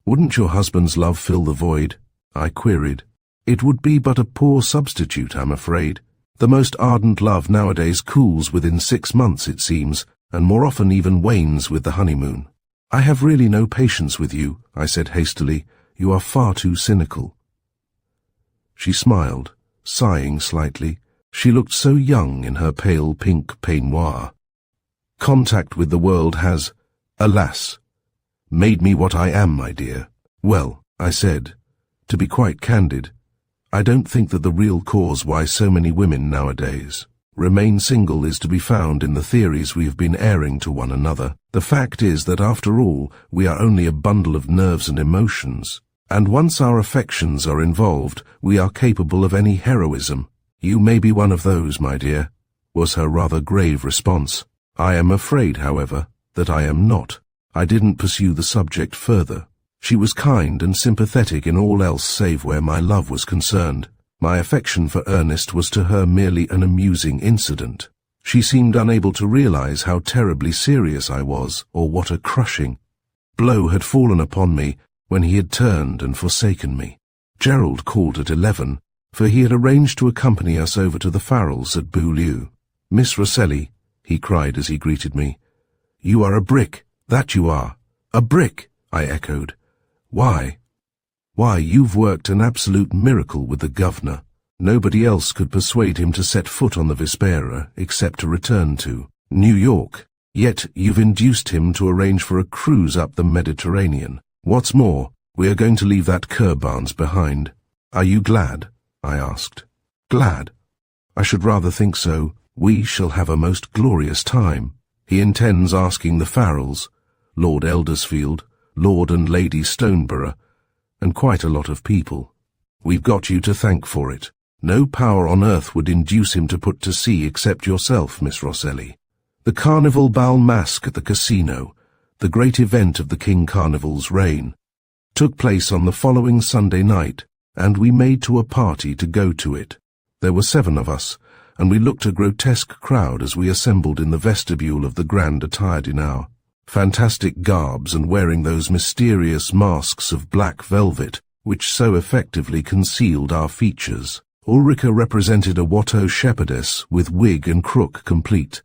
Wouldn't your husband's love fill the void? I queried. It would be but a poor substitute, I'm afraid. The most ardent love nowadays cools within 6 months, it seems, and more often even wanes with the honeymoon. I have really no patience with you, I said hastily. You are far too cynical. She smiled, sighing slightly, She looked so young in her pale pink peignoir. Contact with the world has, alas, made me what I am, my dear. Well, I said, to be quite candid, I don't think that the real cause why so many women nowadays remain single is to be found in the theories we have been airing to one another. The fact is that after all, we are only a bundle of nerves and emotions, and once our affections are involved, we are capable of any heroism. You may be one of those, my dear, was her rather grave response. I am afraid, however, that I am not. I didn't pursue the subject further. She was kind and sympathetic in all else save where my love was concerned. My affection for Ernest was to her merely an amusing incident. She seemed unable to realize how terribly serious I was, or what a crushing blow had fallen upon me when he had turned and forsaken me. Gerald called at 11, for he had arranged to accompany us over to the Farrells at Beaulieu. "Miss Rosselli," he cried as he greeted me, "you are a brick, that you are." "A brick," I echoed. "Why?" "Why, you've worked an absolute miracle with the governor. Nobody else could persuade him to set foot on the Vispera except to return to New York. Yet you've induced him to arrange for a cruise up the Mediterranean. What's more, we are going to leave that Queux Barnes behind. Are you glad?" I asked. "Glad? I should rather think so. We shall have a most glorious time. He intends asking the Farrells, Lord Eldersfield, Lord and Lady Stoneborough, and quite a lot of people. We've got you to thank for it. No power on earth would induce him to put to sea except yourself, Miss Rosselli. The Carnival Bal Masque at the casino, the great event of the King Carnival's reign, took place on the following Sunday night, and we made to a party to go to it. There were 7 of us, and we looked a grotesque crowd as we assembled in the vestibule of the Grand attired in our fantastic garbs and wearing those mysterious masks of black velvet which so effectively concealed our features. Ulrica represented a Watteau shepherdess with wig and crook complete,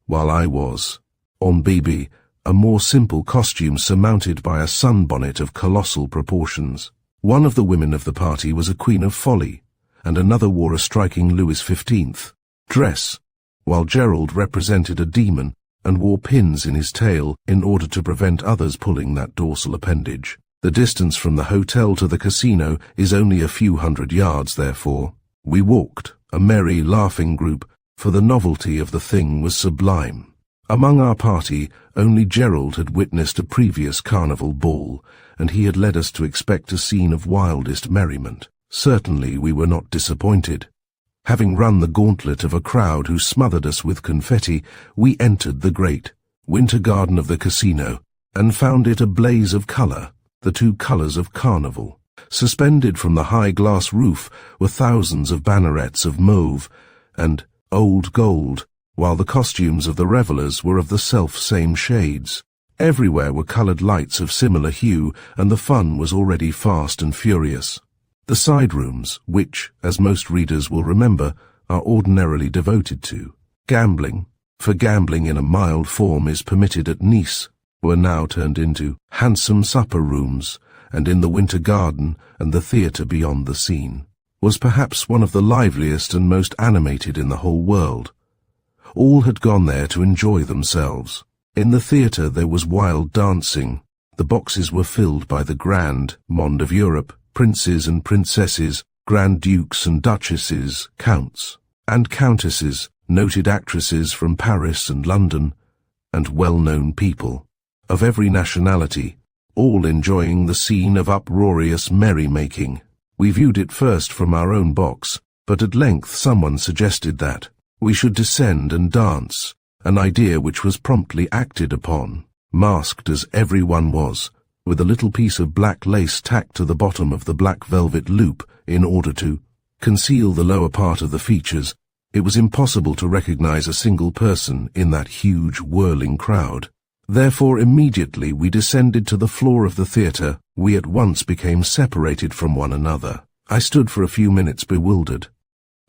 while I was, en bibi, a more simple costume surmounted by a sunbonnet of colossal proportions. One of the women of the party was a Queen of Folly, and another wore a striking Louis XV dress, while Gerald represented a demon and wore pins in his tail in order to prevent others pulling that dorsal appendage. The distance from the hotel to the casino is only a few hundred yards, therefore. We walked, a merry, laughing group, for the novelty of the thing was sublime. Among our party, only Gerald had witnessed a previous carnival ball, and he had led us to expect a scene of wildest merriment. Certainly we were not disappointed. Having run the gauntlet of a crowd who smothered us with confetti, we entered the great winter garden of the casino, and found it a blaze of colour, the 2 colours of carnival. Suspended from the high glass roof were thousands of bannerets of mauve and old gold, while the costumes of the revellers were of the self-same shades. Everywhere were coloured lights of similar hue, and the fun was already fast and furious. The side rooms, which, as most readers will remember, are ordinarily devoted to gambling, for gambling in a mild form is permitted at Nice, were now turned into handsome supper rooms, and in the winter garden and the theatre beyond the scene was perhaps one of the liveliest and most animated in the whole world. All had gone there to enjoy themselves. In the theatre there was wild dancing. The boxes were filled by the grand monde of Europe, princes and princesses, grand dukes and duchesses, counts and countesses, noted actresses from Paris and London, and well-known people of every nationality, all enjoying the scene of uproarious merrymaking. We viewed it first from our own box, but at length someone suggested that we should descend and dance, an idea which was promptly acted upon. Masked as everyone was, with a little piece of black lace tacked to the bottom of the black velvet loop in order to conceal the lower part of the features, it was impossible to recognize a single person in that huge whirling crowd. Therefore immediately we descended to the floor of the theatre, we at once became separated from one another. I stood for a few minutes bewildered.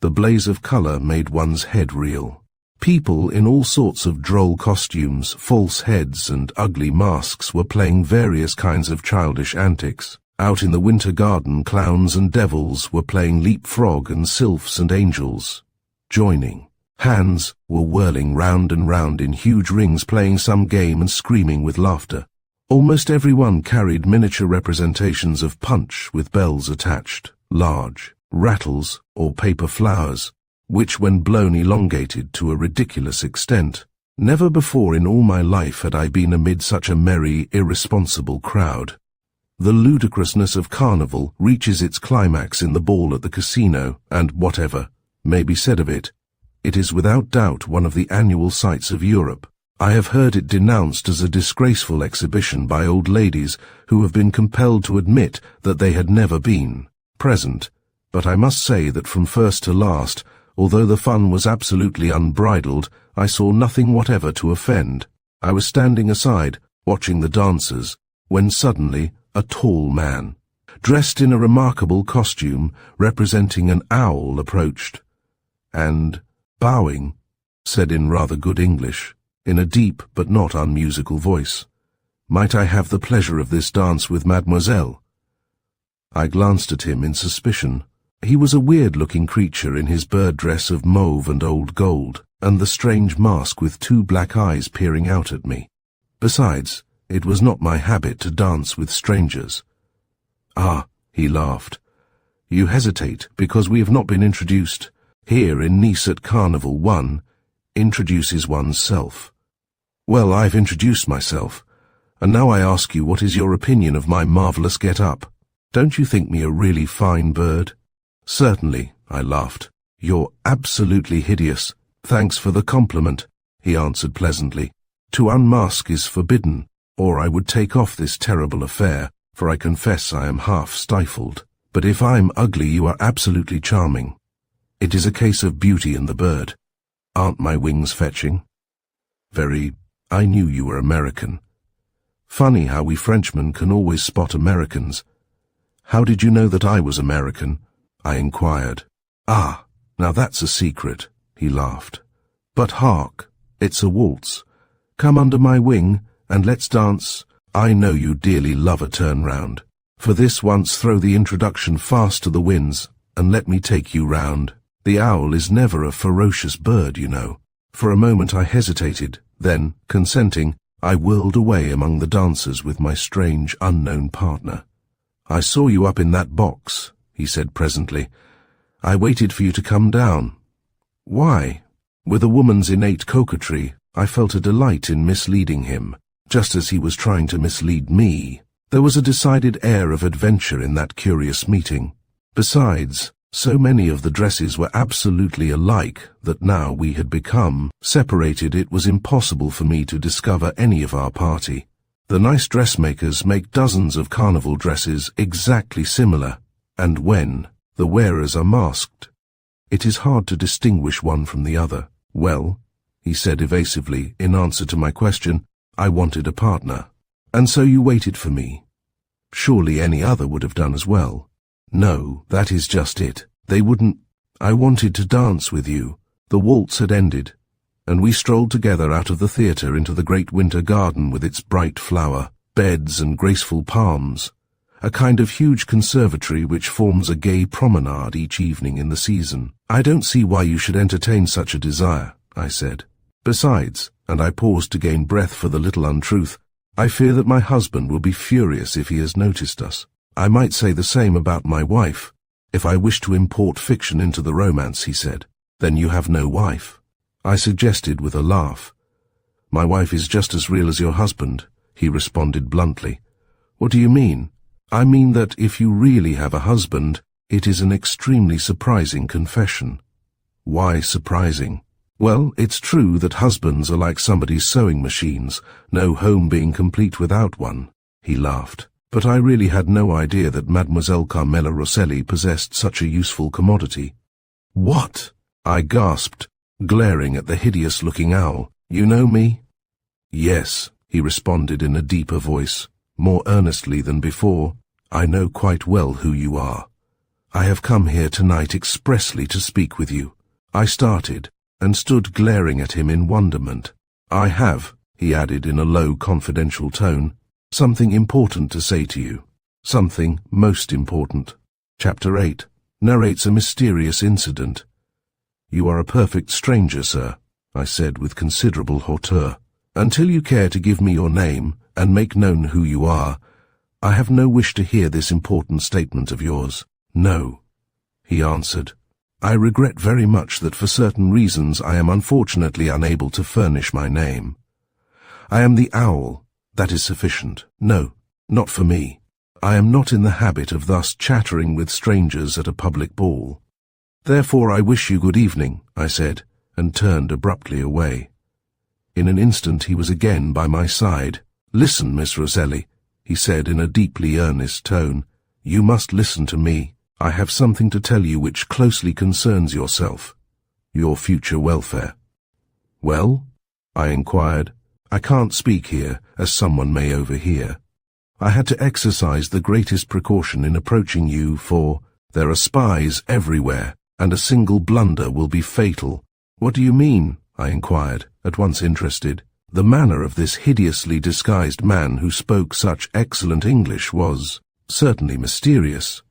The blaze of colour made one's head reel. People in all sorts of droll costumes, false heads and ugly masks were playing various kinds of childish antics. Out in the winter garden, clowns and devils were playing leapfrog and sylphs and angels. joining. Hands were whirling round and round in huge rings, playing some game and screaming with laughter. Almost everyone carried miniature representations of Punch with bells attached, large, rattles or paper flowers, which when blown elongated to a ridiculous extent. Never before in all my life had I been amid such a merry, irresponsible crowd. The ludicrousness of carnival reaches its climax in the ball at the casino, and whatever may be said of it, it is without doubt one of the annual sights of Europe. I have heard it denounced as a disgraceful exhibition by old ladies who have been compelled to admit that they had never been present, but I must say that from first to last, although the fun was absolutely unbridled, I saw nothing whatever to offend. I was standing aside, watching the dancers, when suddenly a tall man, dressed in a remarkable costume representing an owl, approached, and, bowing, said in rather good English, in a deep but not unmusical voice, "Might I have the pleasure of this dance with mademoiselle?" I glanced at him in suspicion. He was a weird-looking creature in his bird dress of mauve and old gold, and the strange mask with two black eyes peering out at me. Besides, it was not my habit to dance with strangers. "Ah," he laughed, "you hesitate because we have not been introduced. Here in Nice at Carnival one introduces one's self." "Well, I've introduced myself, and now I ask you what is your opinion of my marvelous get-up? Don't you think me a really fine bird?" "Certainly," I laughed. "You're absolutely hideous. Thanks for the compliment," he answered pleasantly. "To unmask is forbidden, or I would take off this terrible affair, for I confess I am half stifled. But if I'm ugly, you are absolutely charming. It is a case of beauty in the bird. Aren't my wings fetching?" "Very. I knew you were American. Funny how we Frenchmen can always spot Americans. How did you know that I was American?" I inquired. "Ah, now that's a secret," he laughed. "But hark, it's a waltz. Come under my wing, and let's dance. I know you dearly love a turn round. For this once throw the introduction fast to the winds, and let me take you round. The owl is never a ferocious bird, you know." For a moment I hesitated, then, consenting, I whirled away among the dancers with my strange, unknown partner. "I saw you up in that box," he said presently. "I waited for you to come down." "Why?" With a woman's innate coquetry, I felt a delight in misleading him, just as he was trying to mislead me. There was a decided air of adventure in that curious meeting. Besides, so many of the dresses were absolutely alike that now we had become separated, it was impossible for me to discover any of our party. The nice dressmakers make dozens of carnival dresses exactly similar, and when the wearers are masked, it is hard to distinguish one from the other. "Well," he said evasively in answer to my question, "I wanted a partner." "And so you waited for me. Surely any other would have done as well." "No, that is just it. They wouldn't. I wanted to dance with you." The waltz had ended, and we strolled together out of the theatre into the great winter garden with its bright flower beds and graceful palms, a kind of huge conservatory which forms a gay promenade each evening in the season. "I don't see why you should entertain such a desire," I said. "Besides," and I paused to gain breath for the little untruth, "I fear that my husband will be furious if he has noticed us. I might say the same about my wife. If I wish to import fiction into the romance," he said. "Then you have no wife?" I suggested with a laugh. "My wife is just as real as your husband," he responded bluntly. "What do you mean?" "I mean that if you really have a husband, it is an extremely surprising confession." "Why surprising?" "Well, it's true that husbands are like somebody's sewing machines, no home being complete without one." He laughed. "But I really had no idea that Mademoiselle Carmela Rosselli possessed such a useful commodity." "What?" I gasped, glaring at the hideous-looking owl. "You know me?" "Yes," he responded in a deeper voice, more earnestly than before. "I know quite well who you are. I have come here tonight expressly to speak with you." I started, and stood glaring at him in wonderment. "I have," he added in a low, confidential tone, "something important to say to you. Something most important." Chapter 8 narrates a mysterious incident. You are a perfect stranger, sir, I said with considerable hauteur. Until you care to give me your name and make known who you are, I have no wish to hear this important statement of yours. No, he answered. I regret very much that for certain reasons I am unfortunately unable to furnish my name. I am the owl. That is sufficient. No, not for me. I am not in the habit of thus chattering with strangers at a public ball. Therefore I wish you good evening, I said, and turned abruptly away. In an instant he was again by my side. Listen, Miss Roselli, he said in a deeply earnest tone. You must listen to me. I have something to tell you which closely concerns yourself, your future welfare. Well? I inquired. I can't speak here, as someone may overhear. I had to exercise the greatest precaution in approaching you, for there are spies everywhere, and a single blunder will be fatal. What do you mean? I inquired, at once interested. The manner of this hideously disguised man who spoke such excellent English was certainly mysterious,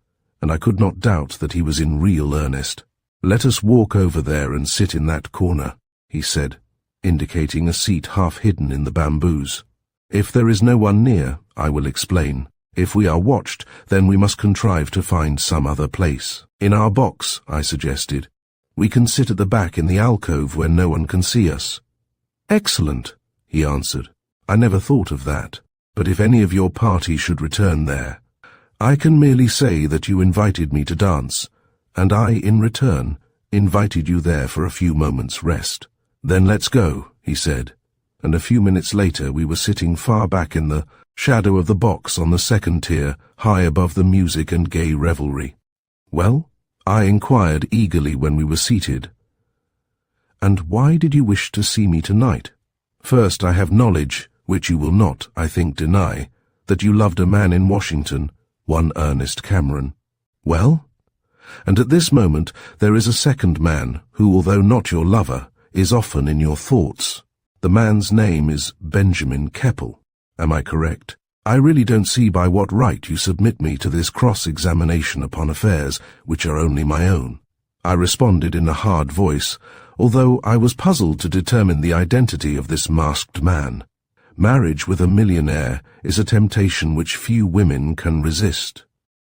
and I could not doubt that he was in real earnest. Let us walk over there and sit in that corner, he said, indicating a seat half hidden in the bamboos. If there is no one near, I will explain. If we are watched, then we must contrive to find some other place. In our box, I suggested. We can sit at the back in the alcove where no one can see us. Excellent, he answered. I never thought of that. But if any of your party should return there, I can merely say that you invited me to dance, and I, in return, invited you there for a few moments' rest. Then let's go, he said, and a few minutes later we were sitting far back in the shadow of the box on the second tier, high above the music and gay revelry. Well? I inquired eagerly when we were seated. And why did you wish to see me tonight? First, I have knowledge, which you will not, I think, deny, that you loved a man in Washington, one Ernest Cameron. Well? And at this moment there is a second man who, although not your lover, is often in your thoughts. The man's name is Benjamin Keppel. Am I correct? I really don't see by what right you submit me to this cross-examination upon affairs which are only my own. I responded in a hard voice, although I was puzzled to determine the identity of this masked man. Marriage with a millionaire is a temptation which few women can resist,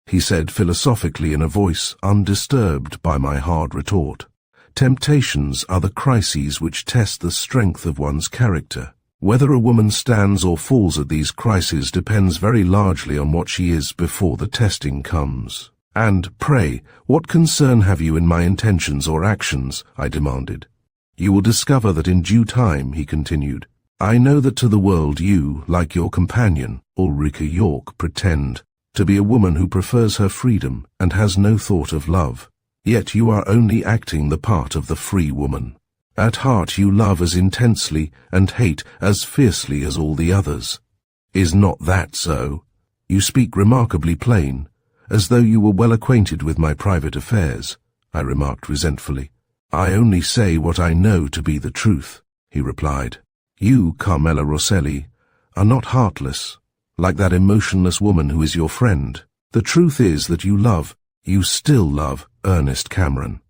he said philosophically in a voice undisturbed by my hard retort. Temptations are the crises which test the strength of one's character. Whether a woman stands or falls at these crises depends very largely on what she is before the testing comes. And, pray, what concern have you in my intentions or actions? I demanded. You will discover that in due time, he continued. I know that to the world you, like your companion, Ulrika York, pretend to be a woman who prefers her freedom and has no thought of love. Yet you are only acting the part of the free woman. At heart you love as intensely and hate as fiercely as all the others. Is not that so? You speak remarkably plain, as though you were well acquainted with my private affairs, I remarked resentfully. I only say what I know to be the truth, he replied. You, Carmela Rosselli, are not heartless, like that emotionless woman who is your friend. The truth is that you still love Ernest Cameron.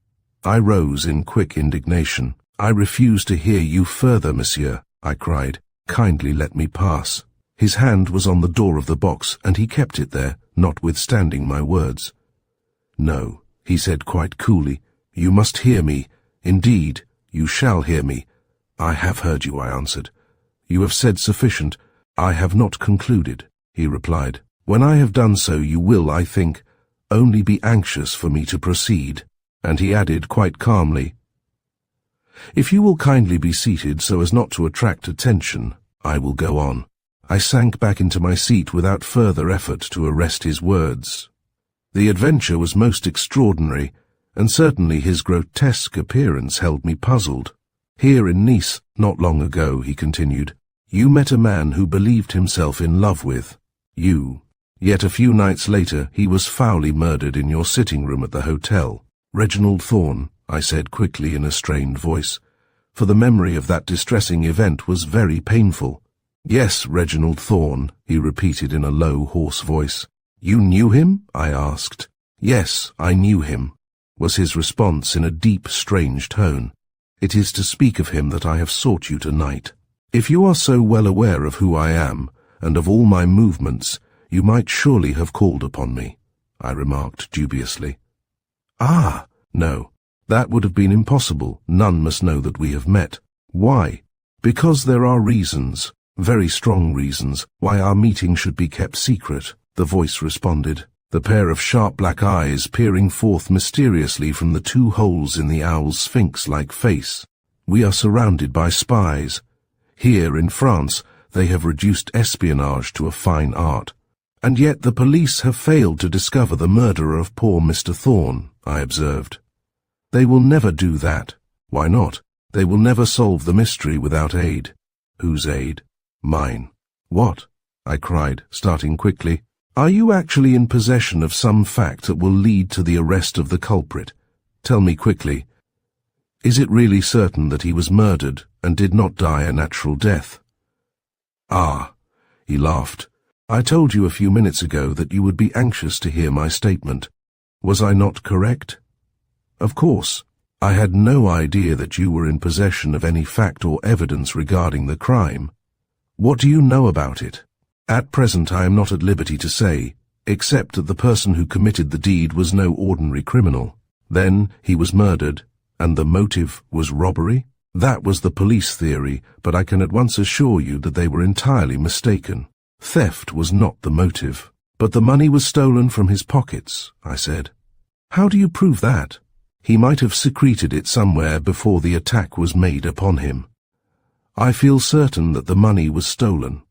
I rose in quick indignation. I refuse to hear you further, monsieur, I cried. Kindly let me pass. His hand was on the door of the box, and he kept it there, notwithstanding my words. No, he said quite coolly, you must hear me. Indeed, you shall hear me. I have heard you, I answered. You have said sufficient. I have not concluded, he replied. When I have done so, you will, I think, only be anxious for me to proceed. And he added quite calmly, if you will kindly be seated so as not to attract attention, I will go on. I sank back into my seat without further effort to arrest his words. The adventure was most extraordinary, and certainly his grotesque appearance held me puzzled. Here in Nice, not long ago, he continued, you met a man who believed himself in love with you. Yet a few nights later he was foully murdered in your sitting room at the hotel. Reginald Thorne, I said quickly in a strained voice, for the memory of that distressing event was very painful. Yes, Reginald Thorne, he repeated in a low, hoarse voice. You knew him? I asked. Yes, I knew him. was his response in a deep, strange tone. "It is to speak of him that I have sought you tonight. If you are so well aware of who I am, and of all my movements, you might surely have called upon me," I remarked dubiously. "Ah, no, that would have been impossible. None must know that we have met." "Why?" "Because there are reasons, very strong reasons, why our meeting should be kept secret," the voice responded, the pair of sharp black eyes peering forth mysteriously from the two holes in the owl's sphinx-like face. "We are surrounded by spies. Here in France, they have reduced espionage to a fine art. And yet the police have failed to discover the murderer of poor Mr. Thorne," I observed. "They will never do that." "Why not? They will never solve the mystery without aid." "Whose aid?" "Mine." "What?" I cried, starting quickly. "Are you actually in possession of some fact that will lead to the arrest of the culprit? Tell me quickly. Is it really certain that he was murdered and did not die a natural death?" "Ah," he laughed. "I told you a few minutes ago that you would be anxious to hear my statement. Was I not correct?" "Of course. I had no idea that you were in possession of any fact or evidence regarding the crime. What do you know about it?" "At present I am not at liberty to say, except that the person who committed the deed was no ordinary criminal. Then he was murdered, and the motive was robbery? That was the police theory, but I can at once assure you that they were entirely mistaken. Theft was not the motive. But the money was stolen from his pockets," I said. "How do you prove that?" "He might have secreted it somewhere before the attack was made upon him." "I feel certain that the money was stolen,"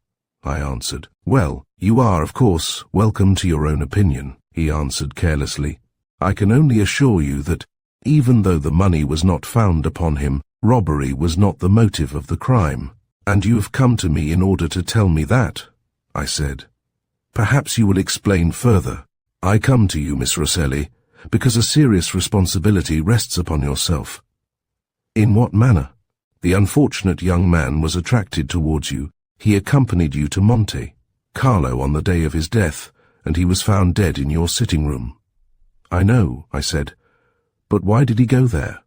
I answered. "Well, you are, of course, welcome to your own opinion," he answered carelessly. "I can only assure you that, even though the money was not found upon him, robbery was not the motive of the crime." "And you have come to me in order to tell me that," I said. "Perhaps you will explain further." "I come to you, Miss Rosselli, because a serious responsibility rests upon yourself." "In what manner?" "The unfortunate young man was attracted towards you. He accompanied you to Monte Carlo on the day of his death, and he was found dead in your sitting room." "I know," I said. "But why did he go there?"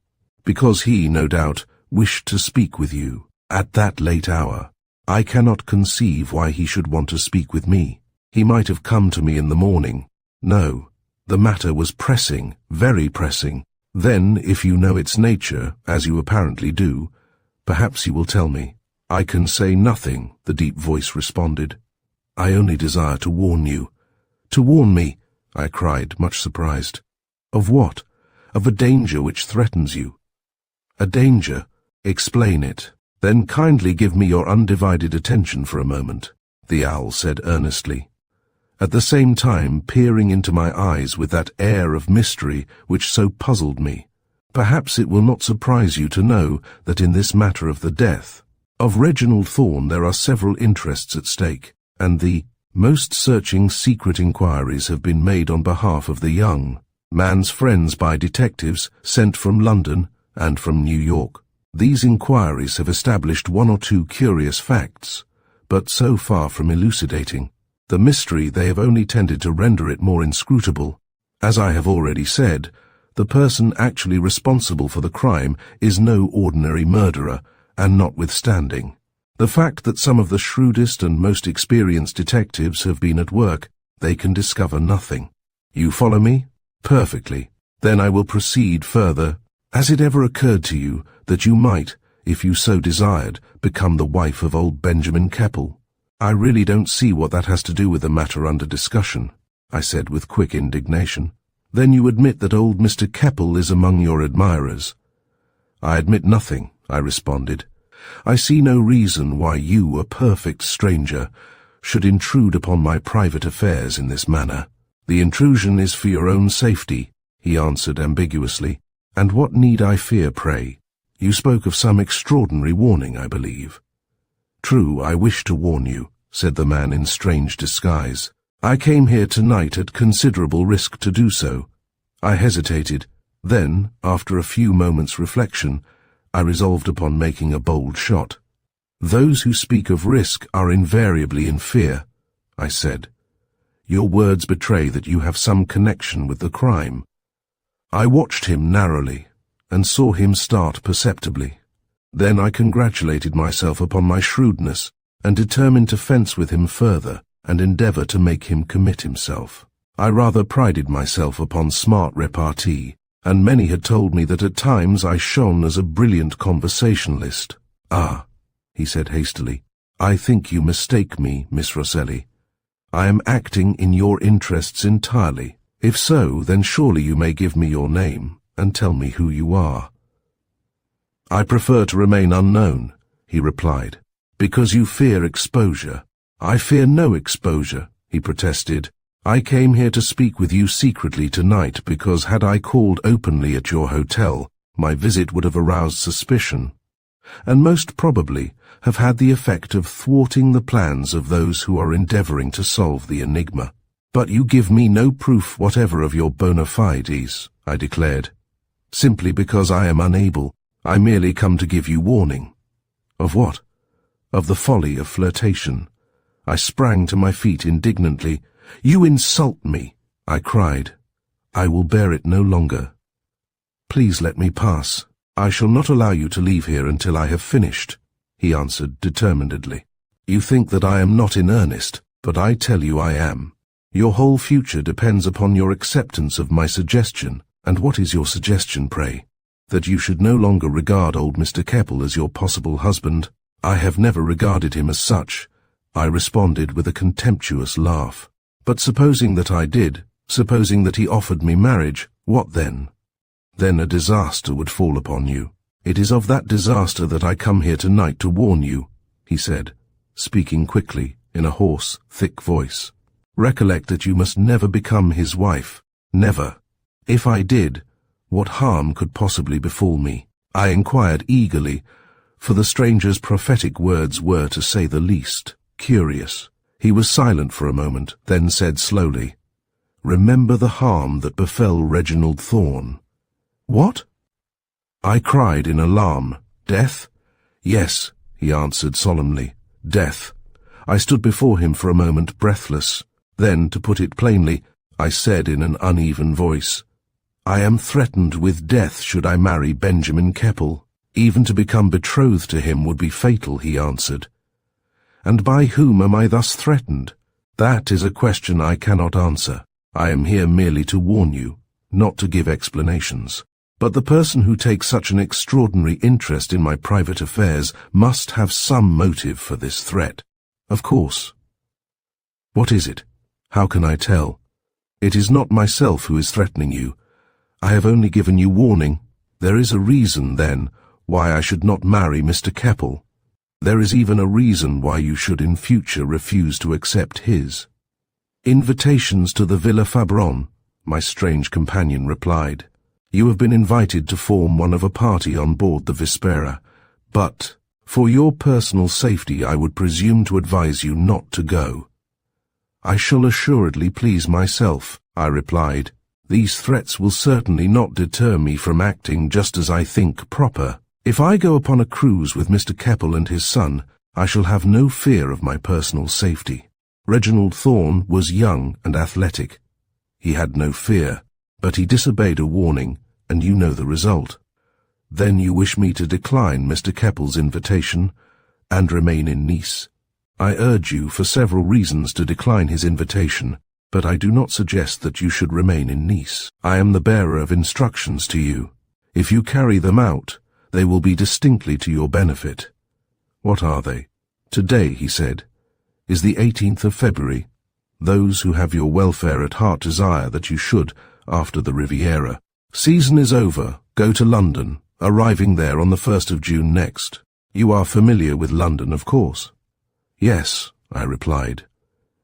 "Because he, no doubt, wished to speak with you at that late hour. I cannot conceive why he should want to speak with me. He might have come to me in the morning." "No, the matter was pressing, very pressing." "Then, if you know its nature, as you apparently do, perhaps you will tell me." "I can say nothing," the deep voice responded. "I only desire to warn you." "To warn me?" I cried, much surprised. "Of what?" "Of a danger which threatens you." "A danger? Explain it. Then kindly give me your undivided attention for a moment," the owl said earnestly, at the same time peering into my eyes with that air of mystery which so puzzled me. "Perhaps it will not surprise you to know that in this matter of the death of Reginald Thorne there are several interests at stake, and the most searching secret inquiries have been made on behalf of the young man's friends by detectives sent from London and from New York. These inquiries have established one or two curious facts, but so far from elucidating the mystery, they have only tended to render it more inscrutable. As I have already said, the person actually responsible for the crime is no ordinary murderer, and notwithstanding the fact that some of the shrewdest and most experienced detectives have been at work, they can discover nothing. You follow me? Perfectly. Then I will proceed further. Has it ever occurred to you that you might, if you so desired, become the wife of old Benjamin Keppel?" "I really don't see what that has to do with the matter under discussion," I said with quick indignation. "Then you admit that old Mr. Keppel is among your admirers?" "I admit nothing," I responded. "I see no reason why you, a perfect stranger, should intrude upon my private affairs in this manner." "The intrusion is for your own safety," he answered ambiguously. "And what need I fear, pray? You spoke of some extraordinary warning, I believe." "True, I wish to warn you," said the man in strange disguise. "I came here tonight at considerable risk to do so." I hesitated. Then, after a few moments' reflection, I resolved upon making a bold shot. "Those who speak of risk are invariably in fear," I said. "Your words betray that you have some connection with the crime." I watched him narrowly, and saw him start perceptibly. Then I congratulated myself upon my shrewdness, and determined to fence with him further, and endeavour to make him commit himself. I rather prided myself upon smart repartee, and many had told me that at times I shone as a brilliant conversationalist. "Ah," he said hastily, "I think you mistake me, Miss Rosselli. I am acting in your interests entirely. If so, then surely you may give me your name, and tell me who you are." "I prefer to remain unknown," he replied. "Because you fear exposure." "I fear no exposure," he protested. "I came here to speak with you secretly tonight because had I called openly at your hotel, my visit would have aroused suspicion, and most probably have had the effect of thwarting the plans of those who are endeavouring to solve the enigma. But you give me no proof whatever of your bona fides," I declared. "Simply because I am unable, I merely come to give you warning." "Of what?" "Of the folly of flirtation." I sprang to my feet indignantly. "You insult me," I cried. "I will bear it no longer. Please let me pass. I shall not allow you to leave here until I have finished," he answered determinedly. "You think that I am not in earnest, but I tell you I am. Your whole future depends upon your acceptance of my suggestion. And what is your suggestion, pray? That you should no longer regard old Mr. Keppel as your possible husband?" "I have never regarded him as such," I responded with a contemptuous laugh. "But supposing that I did, supposing that he offered me marriage, what then?" "Then a disaster would fall upon you. It is of that disaster that I come here tonight to warn you," he said, speaking quickly, in a hoarse, thick voice. "Recollect that you must never become his wife. Never. If I did, what harm could possibly befall me?" I inquired eagerly, for the stranger's prophetic words were, to say the least, curious. He was silent for a moment, then said slowly, "Remember the harm that befell Reginald Thorne." "What?" I cried in alarm. "Death?" "Yes," he answered solemnly. "Death." I stood before him for a moment breathless. Then, to put it plainly, I said in an uneven voice, "I am threatened with death should I marry Benjamin Keppel." "Even to become betrothed to him would be fatal," he answered. "And by whom am I thus threatened?" "That is a question I cannot answer. I am here merely to warn you, not to give explanations. But the person who takes such an extraordinary interest in my private affairs must have some motive for this threat." "Of course." "What is it? How can I tell?" "It is not myself who is threatening you. I have only given you warning. There is a reason, then, why I should not marry Mr. Keppel. There is even a reason why you should in future refuse to accept his." "Invitations to the Villa Fabron," my strange companion replied. "You have been invited to form one of a party on board the Vispera, but for your personal safety I would presume to advise you not to go." "I shall assuredly please myself," I replied. "These threats will certainly not deter me from acting just as I think proper. If I go upon a cruise with Mr. Keppel and his son, I shall have no fear of my personal safety. Reginald Thorne was young and athletic. He had no fear, but he disobeyed a warning, and you know the result. Then you wish me to decline Mr. Keppel's invitation and remain in Nice. I urge you for several reasons to decline his invitation, but I do not suggest that you should remain in Nice. I am the bearer of instructions to you. If you carry them out, they will be distinctly to your benefit." "What are they?" "Today," he said, "is the 18th of February. Those who have your welfare at heart desire that you should, after the Riviera. Season is over. Go to London, arriving there on the 1st of June next. You are familiar with London, of course?" "Yes," I replied.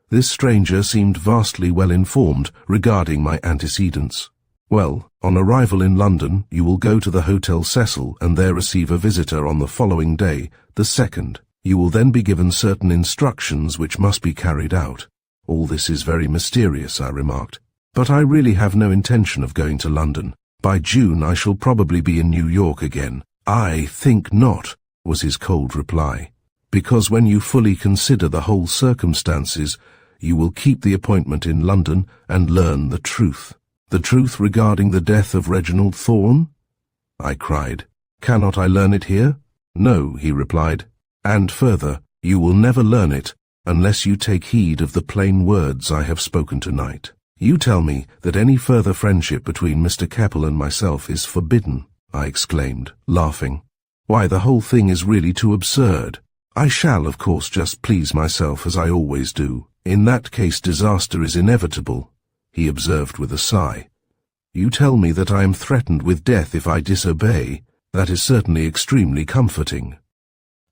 This stranger seemed vastly well informed regarding my antecedents. "Well, on arrival in London, you will go to the Hotel Cecil and there receive a visitor on the following day, the 2nd. You will then be given certain instructions which must be carried out." "All this is very mysterious," I remarked. "But I really have no intention of going to London. By June I shall probably be in New York again." "I think not," was his cold reply. "Because when you fully consider the whole circumstances, you will keep the appointment in London and learn the truth." The truth regarding the death of Reginald Thorne? I cried. Cannot I learn it here? No, he replied. And further, you will never learn it unless you take heed of the plain words I have spoken tonight. You tell me that any further friendship between Mr. Keppel and myself is forbidden, I exclaimed, laughing. Why, the whole thing is really too absurd. I shall, of course, just please myself as I always do. In that case disaster is inevitable, he observed with a sigh. You tell me that I am threatened with death if I disobey. That is certainly extremely comforting.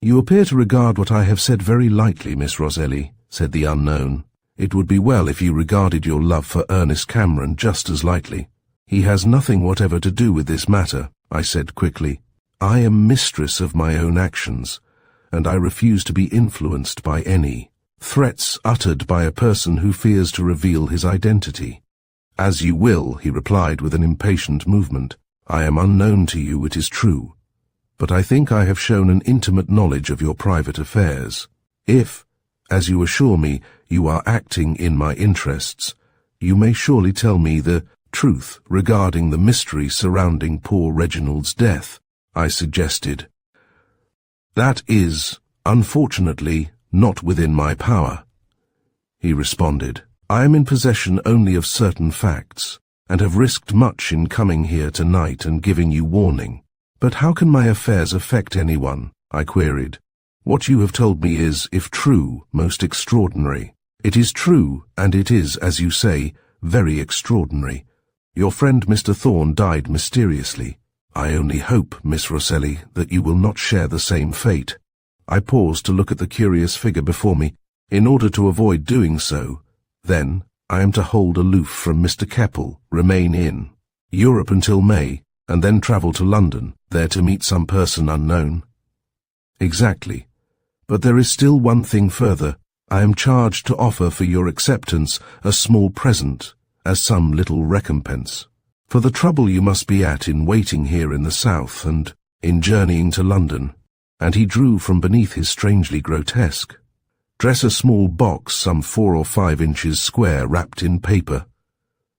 You appear to regard what I have said very lightly, Miss Roselli, said the unknown. It would be well if you regarded your love for Ernest Cameron just as lightly. He has nothing whatever to do with this matter, I said quickly. I am mistress of my own actions, and I refuse to be influenced by any threats uttered by a person who fears to reveal his identity. As you will, he replied with an impatient movement. I am unknown to you, it is true, but I think I have shown an intimate knowledge of your private affairs. If, as you assure me, you are acting in my interests, you may surely tell me the truth regarding the mystery surrounding poor Reginald's death, I suggested. That is, unfortunately, not within my power, he responded. I am in possession only of certain facts, and have risked much in coming here tonight and giving you warning. But how can my affairs affect anyone? I queried. What you have told me is, if true, most extraordinary. It is true, and it is, as you say, very extraordinary. Your friend Mr. Thorne died mysteriously. I only hope, Miss Roselli, that you will not share the same fate. I paused to look at the curious figure before me, in order to avoid doing so. Then, I am to hold aloof from Mr. Keppel, remain in Europe until May, and then travel to London, there to meet some person unknown. Exactly. But there is still one thing further. I am charged to offer for your acceptance a small present, as some little recompense, for the trouble you must be at in waiting here in the south and in journeying to London. And he drew from beneath his strangely grotesque dress a small box some 4 or 5 inches square wrapped in paper.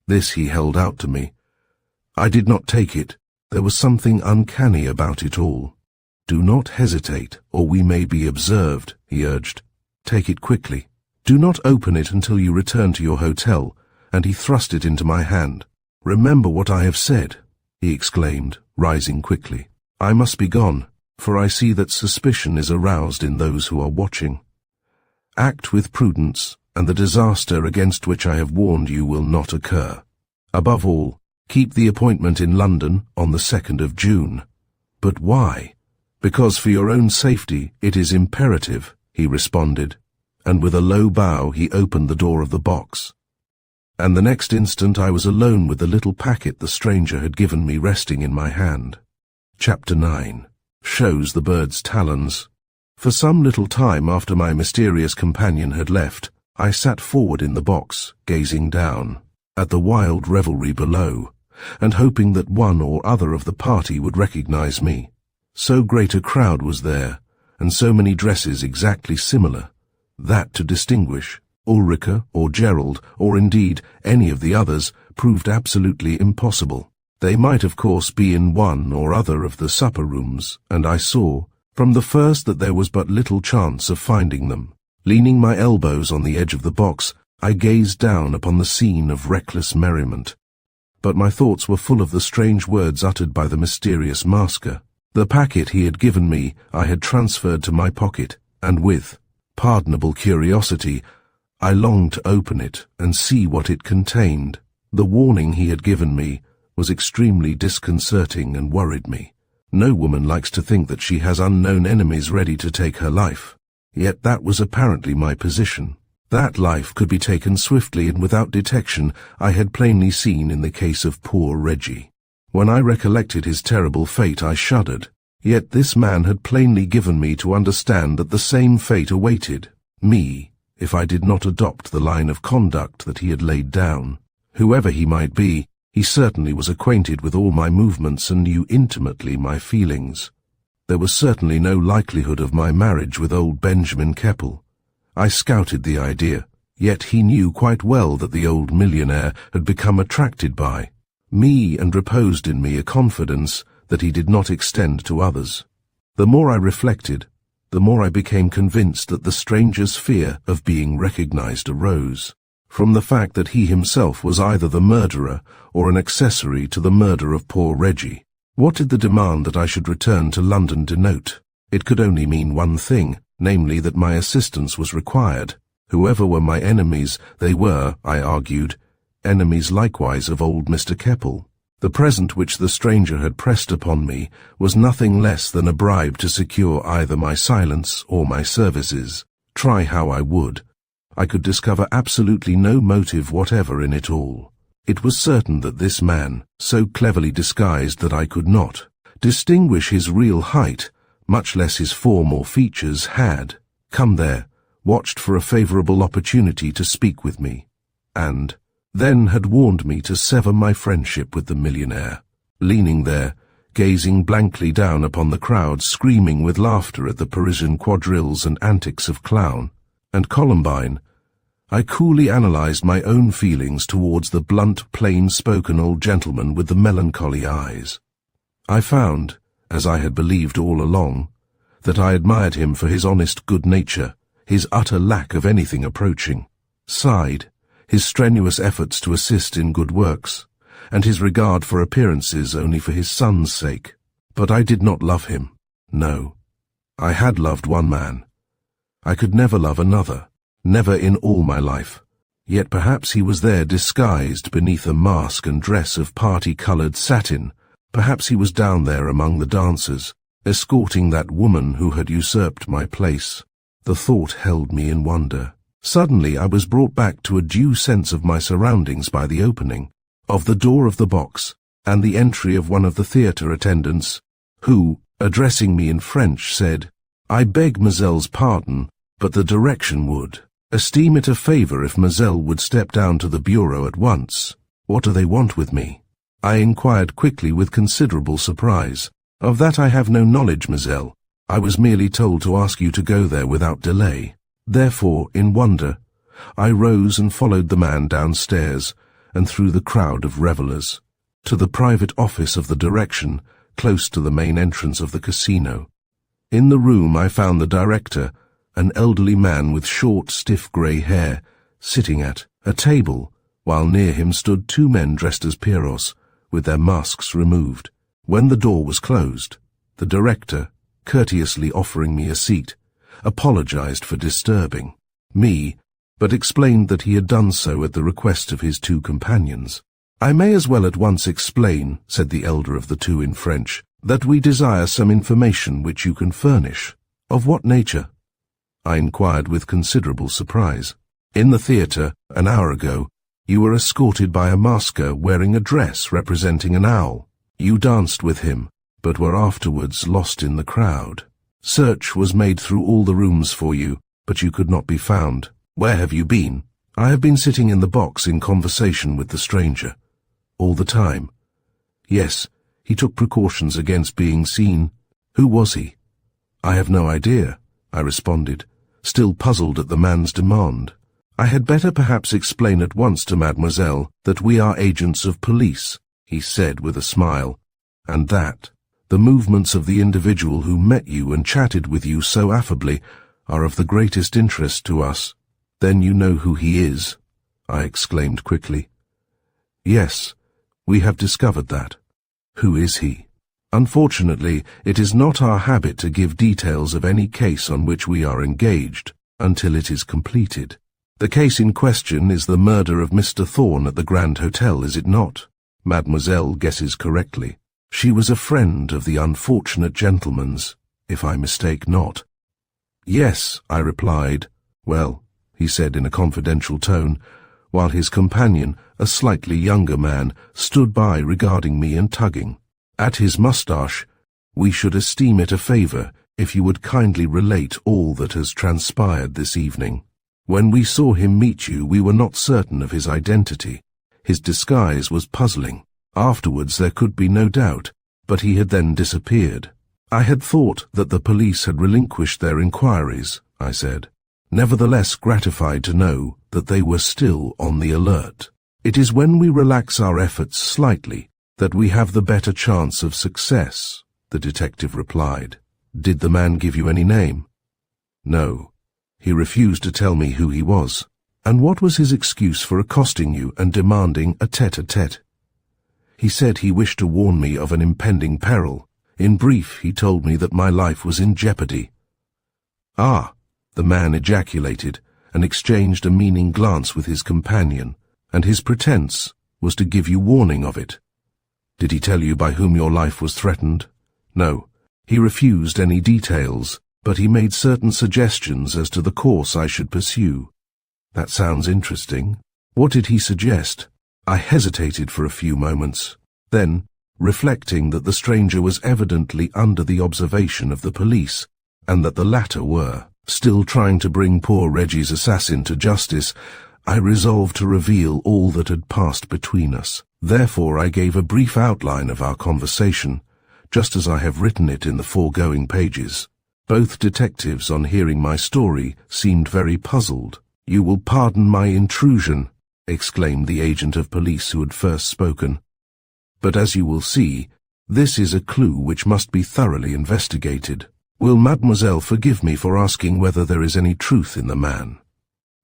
This he held out to me. I did not take it. There was something uncanny about it all. Do not hesitate, or we may be observed, he urged. Take it quickly. Do not open it until you return to your hotel, and he thrust it into my hand. Remember what I have said, he exclaimed, rising quickly. I must be gone, for I see that suspicion is aroused in those who are watching. Act with prudence, and the disaster against which I have warned you will not occur. Above all, keep the appointment in London on the 2nd of June. But why? Because for your own safety it is imperative, he responded, and with a low bow he opened the door of the box. And the next instant I was alone with the little packet the stranger had given me resting in my hand. Chapter 9. Shows the bird's talons. For some little time after my mysterious companion had left, I sat forward in the box, gazing down at the wild revelry below, and hoping that one or other of the party would recognize me. So great a crowd was there, and so many dresses exactly similar, that to distinguish Ulrica or Gerald, or indeed any of the others, proved absolutely impossible. They might of course be in one or other of the supper rooms, and I saw from the first that there was but little chance of finding them. Leaning my elbows on the edge of the box, I gazed down upon the scene of reckless merriment. But my thoughts were full of the strange words uttered by the mysterious masker. The packet he had given me I had transferred to my pocket, and with pardonable curiosity, I longed to open it and see what it contained. The warning he had given me was extremely disconcerting and worried me. No woman likes to think that she has unknown enemies ready to take her life. Yet that was apparently my position. That life could be taken swiftly and without detection I had plainly seen in the case of poor Reggie. When I recollected his terrible fate I shuddered. Yet this man had plainly given me to understand that the same fate awaited me if I did not adopt the line of conduct that he had laid down. Whoever he might be, he certainly was acquainted with all my movements and knew intimately my feelings. There was certainly no likelihood of my marriage with old Benjamin Keppel. I scouted the idea, yet he knew quite well that the old millionaire had become attracted by, me and reposed in me a confidence that he did not extend to others. The more I reflected, the more I became convinced that the stranger's fear of being recognized arose from the fact that he himself was either the murderer or an accessory to the murder of poor Reggie. What did the demand that I should return to London denote? It could only mean one thing, namely that my assistance was required. Whoever were my enemies, they were, I argued, enemies likewise of old Mr. Keppel. The present which the stranger had pressed upon me was nothing less than a bribe to secure either my silence or my services. Try how I would, I could discover absolutely no motive whatever in it all. It was certain that this man, so cleverly disguised that I could not distinguish his real height, much less his form or features, had come there, watched for a favorable opportunity to speak with me, and then had warned me to sever my friendship with the millionaire. Leaning there, gazing blankly down upon the crowd screaming with laughter at the Parisian quadrilles and antics of Clown and Columbine, I coolly analyzed my own feelings towards the blunt, plain-spoken old gentleman with the melancholy eyes. I found, as I had believed all along, that I admired him for his honest good nature, his utter lack of anything approaching, side, his strenuous efforts to assist in good works, and his regard for appearances only for his son's sake. But I did not love him. No. I had loved one man. I could never love another, never in all my life. Yet perhaps he was there disguised beneath a mask and dress of party-coloured satin. Perhaps he was down there among the dancers, escorting that woman who had usurped my place. The thought held me in wonder. Suddenly I was brought back to a due sense of my surroundings by the opening of the door of the box and the entry of one of the theatre attendants, who, addressing me in French, said, "I beg Mademoiselle's pardon, but the direction would esteem it a favour if Mademoiselle would step down to the bureau at once." "What do they want with me?" I inquired quickly with considerable surprise. "Of that I have no knowledge, Mademoiselle. I was merely told to ask you to go there without delay." Therefore, in wonder, I rose and followed the man downstairs and through the crowd of revellers, to the private office of the direction, close to the main entrance of the casino. In the room I found the director, an elderly man with short, stiff grey hair, sitting at a table, while near him stood two men dressed as Pierrots, with their masks removed. When the door was closed, the director, courteously offering me a seat, apologized for disturbing me, but explained that he had done so at the request of his two companions. "I may as well at once explain," said the elder of the two in French, "that we desire some information which you can furnish." "Of what nature?" I inquired with considerable surprise. "In the theatre, an hour ago, you were escorted by a masker wearing a dress representing an owl. You danced with him, but were afterwards lost in the crowd. Search was made through all the rooms for you, but you could not be found. Where have you been?" "I have been sitting in the box in conversation with the stranger." "All the time?" "Yes, he took precautions against being seen." "Who was he?" "I have no idea," I responded, still puzzled at the man's demand. "I had better perhaps explain at once to Mademoiselle that we are agents of police," he said with a smile, "and that the movements of the individual who met you and chatted with you so affably are of the greatest interest to us." "Then you know who he is?" I exclaimed quickly. "Yes, we have discovered that." "Who is he?" "Unfortunately, it is not our habit to give details of any case on which we are engaged until it is completed. The case in question is the murder of Mr. Thorne at the Grand Hotel, is it not?" Mademoiselle guesses correctly. "She was a friend of the unfortunate gentleman's, if I mistake not." "Yes," I replied. "Well," he said in a confidential tone, while his companion, a slightly younger man, stood by regarding me and tugging at his moustache, "we should esteem it a favour if you would kindly relate all that has transpired this evening. When we saw him meet you, we were not certain of his identity. His disguise was puzzling. Afterwards there could be no doubt, but he had then disappeared." "I had thought that the police had relinquished their inquiries," I said, nevertheless gratified to know that they were still on the alert. It is when we relax our efforts slightly that we have the better chance of success, the detective replied. Did the man give you any name? No. He refused to tell me who he was. And what was his excuse for accosting you and demanding a tete-a-tete? He said he wished to warn me of an impending peril. In brief, he told me that my life was in jeopardy. Ah, the man ejaculated and exchanged a meaning glance with his companion, and his pretense was to give you warning of it. Did he tell you by whom your life was threatened? No. He refused any details, but he made certain suggestions as to the course I should pursue. That sounds interesting. What did he suggest? I hesitated for a few moments. Then, reflecting that the stranger was evidently under the observation of the police, and that the latter were still trying to bring poor Reggie's assassin to justice, I resolved to reveal all that had passed between us. Therefore I gave a brief outline of our conversation, just as I have written it in the foregoing pages. Both detectives, on hearing my story, seemed very puzzled. "You will pardon my intrusion," exclaimed the agent of police who had first spoken. "But as you will see, this is a clue which must be thoroughly investigated. Will mademoiselle forgive me for asking whether there is any truth in the man?"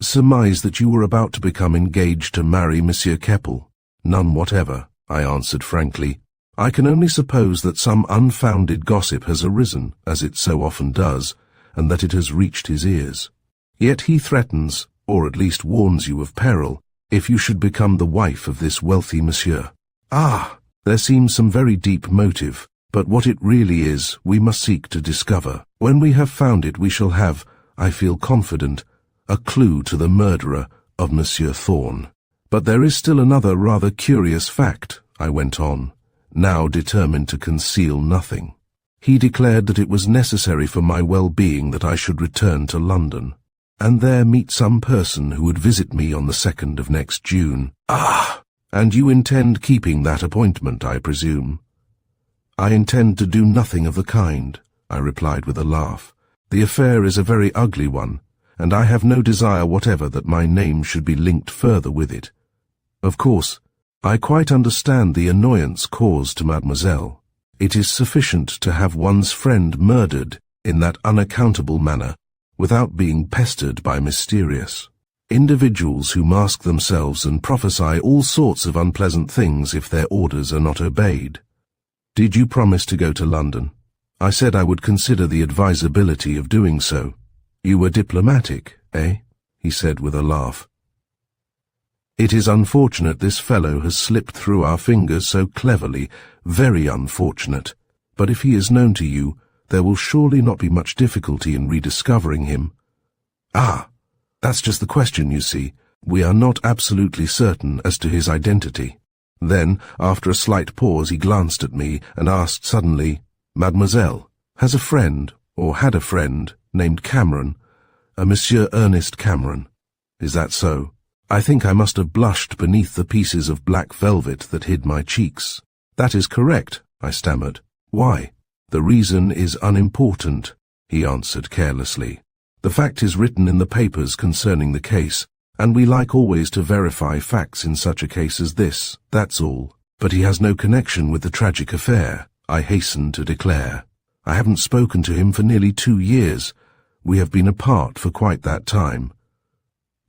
"Surmise that you were about to become engaged to marry Monsieur Keppel." "None whatever," I answered frankly. "I can only suppose that some unfounded gossip has arisen, as it so often does, and that it has reached his ears. Yet he threatens, or at least warns you of peril, if you should become the wife of this wealthy monsieur. Ah, there seems some very deep motive, but what it really is we must seek to discover. When we have found it we shall have, I feel confident, a clue to the murderer of Monsieur Thorne. But there is still another rather curious fact," I went on, now determined to conceal nothing. "He declared that it was necessary for my well-being that I should return to London, and there meet some person who would visit me on the 2nd of next June." "Ah! And you intend keeping that appointment, I presume?" "I intend to do nothing of the kind," I replied with a laugh. "The affair is a very ugly one, and I have no desire whatever that my name should be linked further with it. Of course, I quite understand the annoyance caused to mademoiselle. It is sufficient to have one's friend murdered in that unaccountable manner, without being pestered by mysterious individuals who mask themselves and prophesy all sorts of unpleasant things if their orders are not obeyed. Did you promise to go to London?" "I said I would consider the advisability of doing so." "You were diplomatic, eh?" he said with a laugh. "It is unfortunate this fellow has slipped through our fingers so cleverly, very unfortunate. But if he is known to you, there will surely not be much difficulty in rediscovering him." "Ah, that's just the question, you see. We are not absolutely certain as to his identity." Then, after a slight pause, he glanced at me and asked suddenly, "Mademoiselle has a friend, or had a friend, named Cameron, a Monsieur Ernest Cameron. Is that so?" I think I must have blushed beneath the pieces of black velvet that hid my cheeks. "That is correct," I stammered. "Why?" "The reason is unimportant," he answered carelessly. "The fact is written in the papers concerning the case, and we like always to verify facts in such a case as this, that's all. But he has no connection with the tragic affair," I hastened to declare. "I haven't spoken to him for nearly 2 years. We have been apart for quite that time."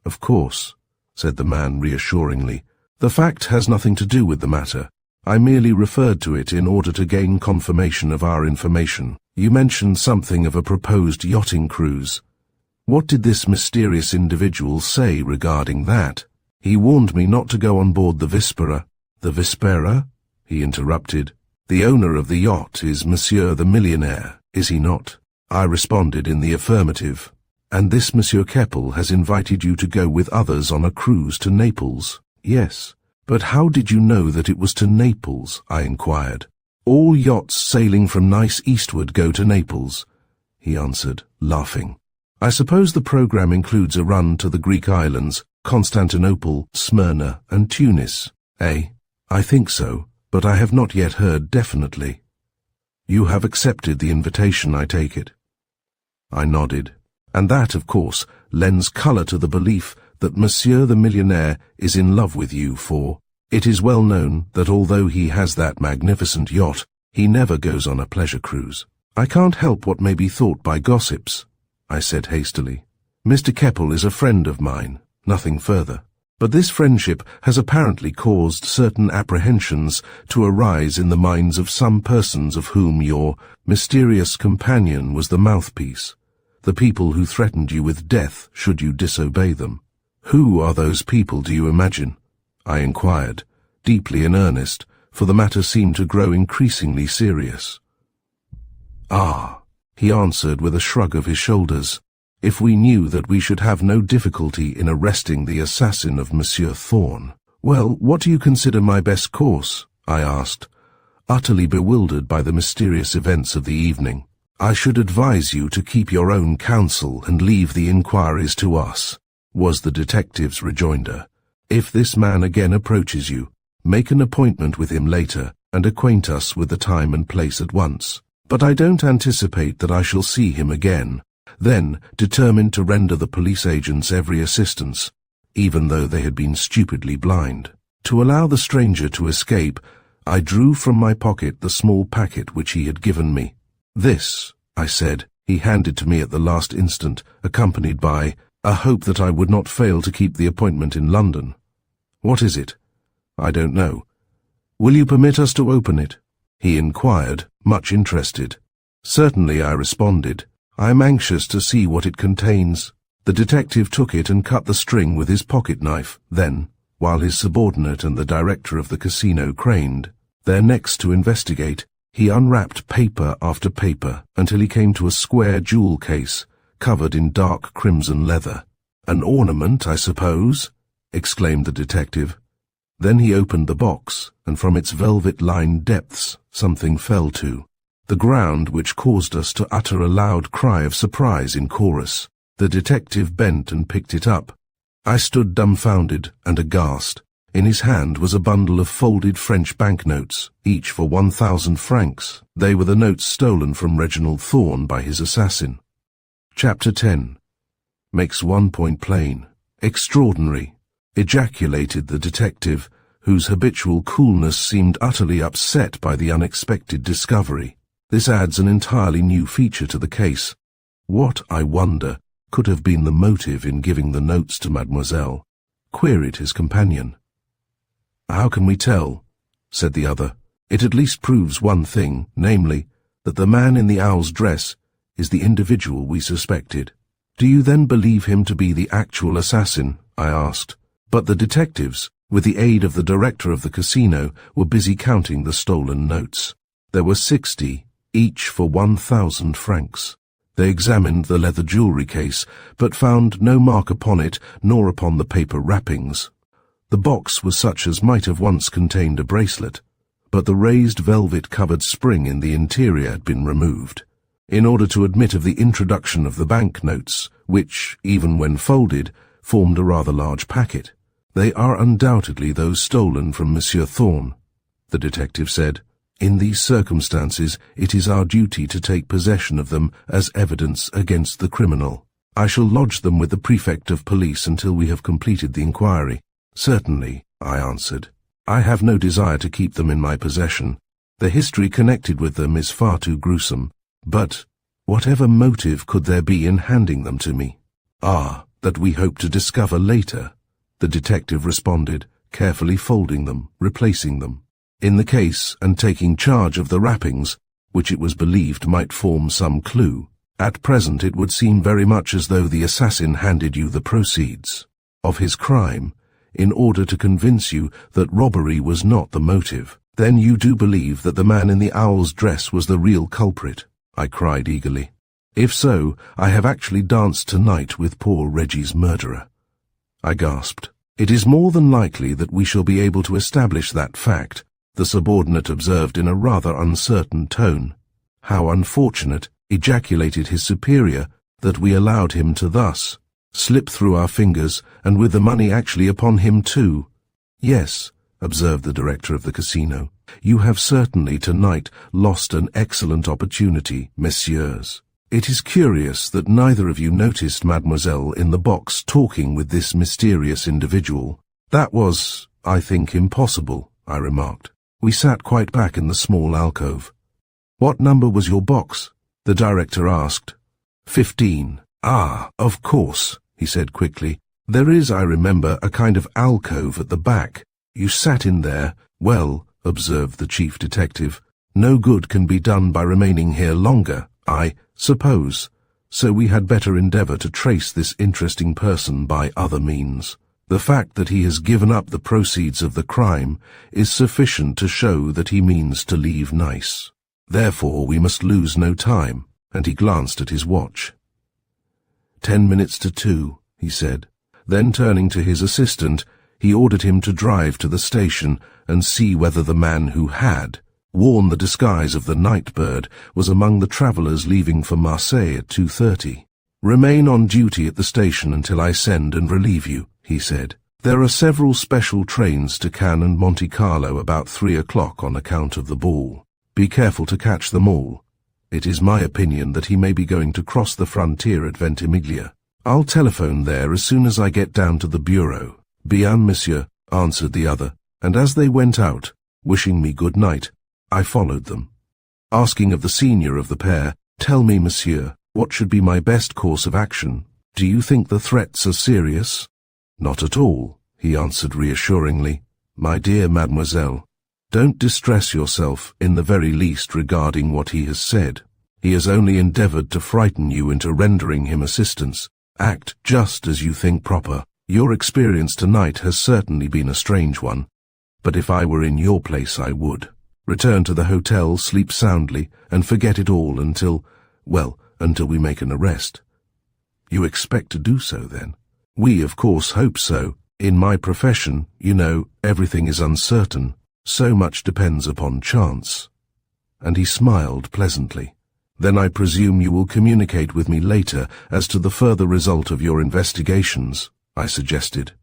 "Of course," said the man reassuringly. "The fact has nothing to do with the matter. I merely referred to it in order to gain confirmation of our information. You mentioned something of a proposed yachting cruise. What did this mysterious individual say regarding that?" "He warned me not to go on board the Vispera." "The Vispera?" he interrupted. "The owner of the yacht is Monsieur the millionaire, is he not?" I responded in the affirmative. "And this Monsieur Keppel has invited you to go with others on a cruise to Naples?" "Yes." "But how did you know that it was to Naples?" I inquired. "All yachts sailing from Nice eastward go to Naples," he answered, laughing. "I suppose the program includes a run to the Greek islands, Constantinople, Smyrna, and Tunis, eh?" "I think so, but I have not yet heard definitely." "You have accepted the invitation, I take it?" I nodded. "And that, of course, lends colour to the belief that Monsieur the millionaire is in love with you, for it is well known that although he has that magnificent yacht, he never goes on a pleasure cruise. I can't help what may be thought by gossips, I said hastily. Mr. Keppel is a friend of mine, nothing further. But this friendship has apparently caused certain apprehensions to arise in the minds of some persons of whom your mysterious companion was the mouthpiece, the people who threatened you with death should you disobey them. Who are those people, do you imagine? I inquired, deeply in earnest, for the matter seemed to grow increasingly serious. Ah, he answered with a shrug of his shoulders. If we knew that we should have no difficulty in arresting the assassin of Monsieur Thorn. Well, what do you consider my best course? I asked, utterly bewildered by the mysterious events of the evening. I should advise you to keep your own counsel and leave the inquiries to us, was the detective's rejoinder. If this man again approaches you, make an appointment with him later and acquaint us with the time and place at once. But I don't anticipate that I shall see him again. Then, determined to render the police agents every assistance, even though they had been stupidly blind. To allow the stranger to escape, I drew from my pocket the small packet which he had given me. This, I said, he handed to me at the last instant, accompanied by a hope that I would not fail to keep the appointment in London. What is it? I don't know. Will you permit us to open it? He inquired, much interested. Certainly, I responded. I am anxious to see what it contains. The detective took it and cut the string with his pocket knife. Then, while his subordinate and the director of the casino craned their necks to investigate, he unwrapped paper after paper until he came to a square jewel case covered in dark crimson leather. An ornament, I suppose? Exclaimed the detective. Then he opened the box, and from its velvet-lined depths something fell to the ground, which caused us to utter a loud cry of surprise in chorus. The detective bent and picked it up. I stood dumbfounded and aghast. In his hand was a bundle of folded French banknotes, each for 1,000 francs. They were the notes stolen from Reginald Thorn by his assassin. Chapter 10. Makes one point plain. Extraordinary, ejaculated the detective, whose habitual coolness seemed utterly upset by the unexpected discovery. This adds an entirely new feature to the case. What, I wonder, could have been the motive in giving the notes to mademoiselle? Queried his companion. How can we tell? Said the other. It at least proves one thing, namely, that the man in the owl's dress is the individual we suspected. Do you then believe him to be the actual assassin? I asked. But the detectives, with the aid of the director of the casino, were busy counting the stolen notes. There were 60, each for 1,000 francs. They examined the leather jewelry case, but found no mark upon it, nor upon the paper wrappings. The box was such as might have once contained a bracelet, but the raised velvet-covered spring in the interior had been removed, in order to admit of the introduction of the banknotes, which, even when folded, formed a rather large packet. They are undoubtedly those stolen from Monsieur Thorn, the detective said. In these circumstances, it is our duty to take possession of them as evidence against the criminal. I shall lodge them with the prefect of police until we have completed the inquiry. Certainly, I answered. I have no desire to keep them in my possession. The history connected with them is far too gruesome. But whatever motive could there be in handing them to me? Ah, that we hope to discover later, the detective responded, carefully folding them, replacing them in the case and taking charge of the wrappings, which it was believed might form some clue. At present it would seem very much as though the assassin handed you the proceeds of his crime in order to convince you that robbery was not the motive. Then you do believe that the man in the owl's dress was the real culprit? I cried eagerly. If so, I have actually danced tonight with poor Reggie's murderer. I gasped. It is more than likely that we shall be able to establish that fact, the subordinate observed in a rather uncertain tone. How unfortunate, ejaculated his superior, that we allowed him to thus slip through our fingers, and with the money actually upon him too. Yes, observed the director of the casino, you have certainly tonight lost an excellent opportunity, messieurs. It is curious that neither of you noticed Mademoiselle in the box talking with this mysterious individual. That was, I think, impossible, I remarked. We sat quite back in the small alcove. What number was your box? The director asked. 15. Ah, of course, he said quickly. There is, I remember, a kind of alcove at the back. You sat in there. Well, observed the chief detective, no good can be done by remaining here longer, I suppose, so we had better endeavour to trace this interesting person by other means. The fact that he has given up the proceeds of the crime is sufficient to show that he means to leave Nice. Therefore we must lose no time, and he glanced at his watch. 10 minutes to 2, he said. Then turning to his assistant, he ordered him to drive to the station and see whether the man who had worn the disguise of the Nightbird was among the travellers leaving for Marseille at 2:30. Remain on duty at the station until I send and relieve you, he said. There are several special trains to Cannes and Monte Carlo about 3 o'clock on account of the ball. Be careful to catch them all. It is my opinion that he may be going to cross the frontier at Ventimiglia. I'll telephone there as soon as I get down to the bureau. Bien, monsieur, answered the other, and as they went out, wishing me good night, I followed them. Asking of the senior of the pair, tell me, monsieur, what should be my best course of action? Do you think the threats are serious? Not at all, he answered reassuringly. My dear mademoiselle, don't distress yourself in the very least regarding what he has said. He has only endeavoured to frighten you into rendering him assistance. Act just as you think proper. Your experience tonight has certainly been a strange one, but if I were in your place I would. Return to the hotel, sleep soundly, and forget it all until we make an arrest. You expect to do so, then? We, of course, hope so. In my profession, you know, everything is uncertain. So much depends upon chance. And he smiled pleasantly. Then I presume you will communicate with me later as to the further result of your investigations, I suggested.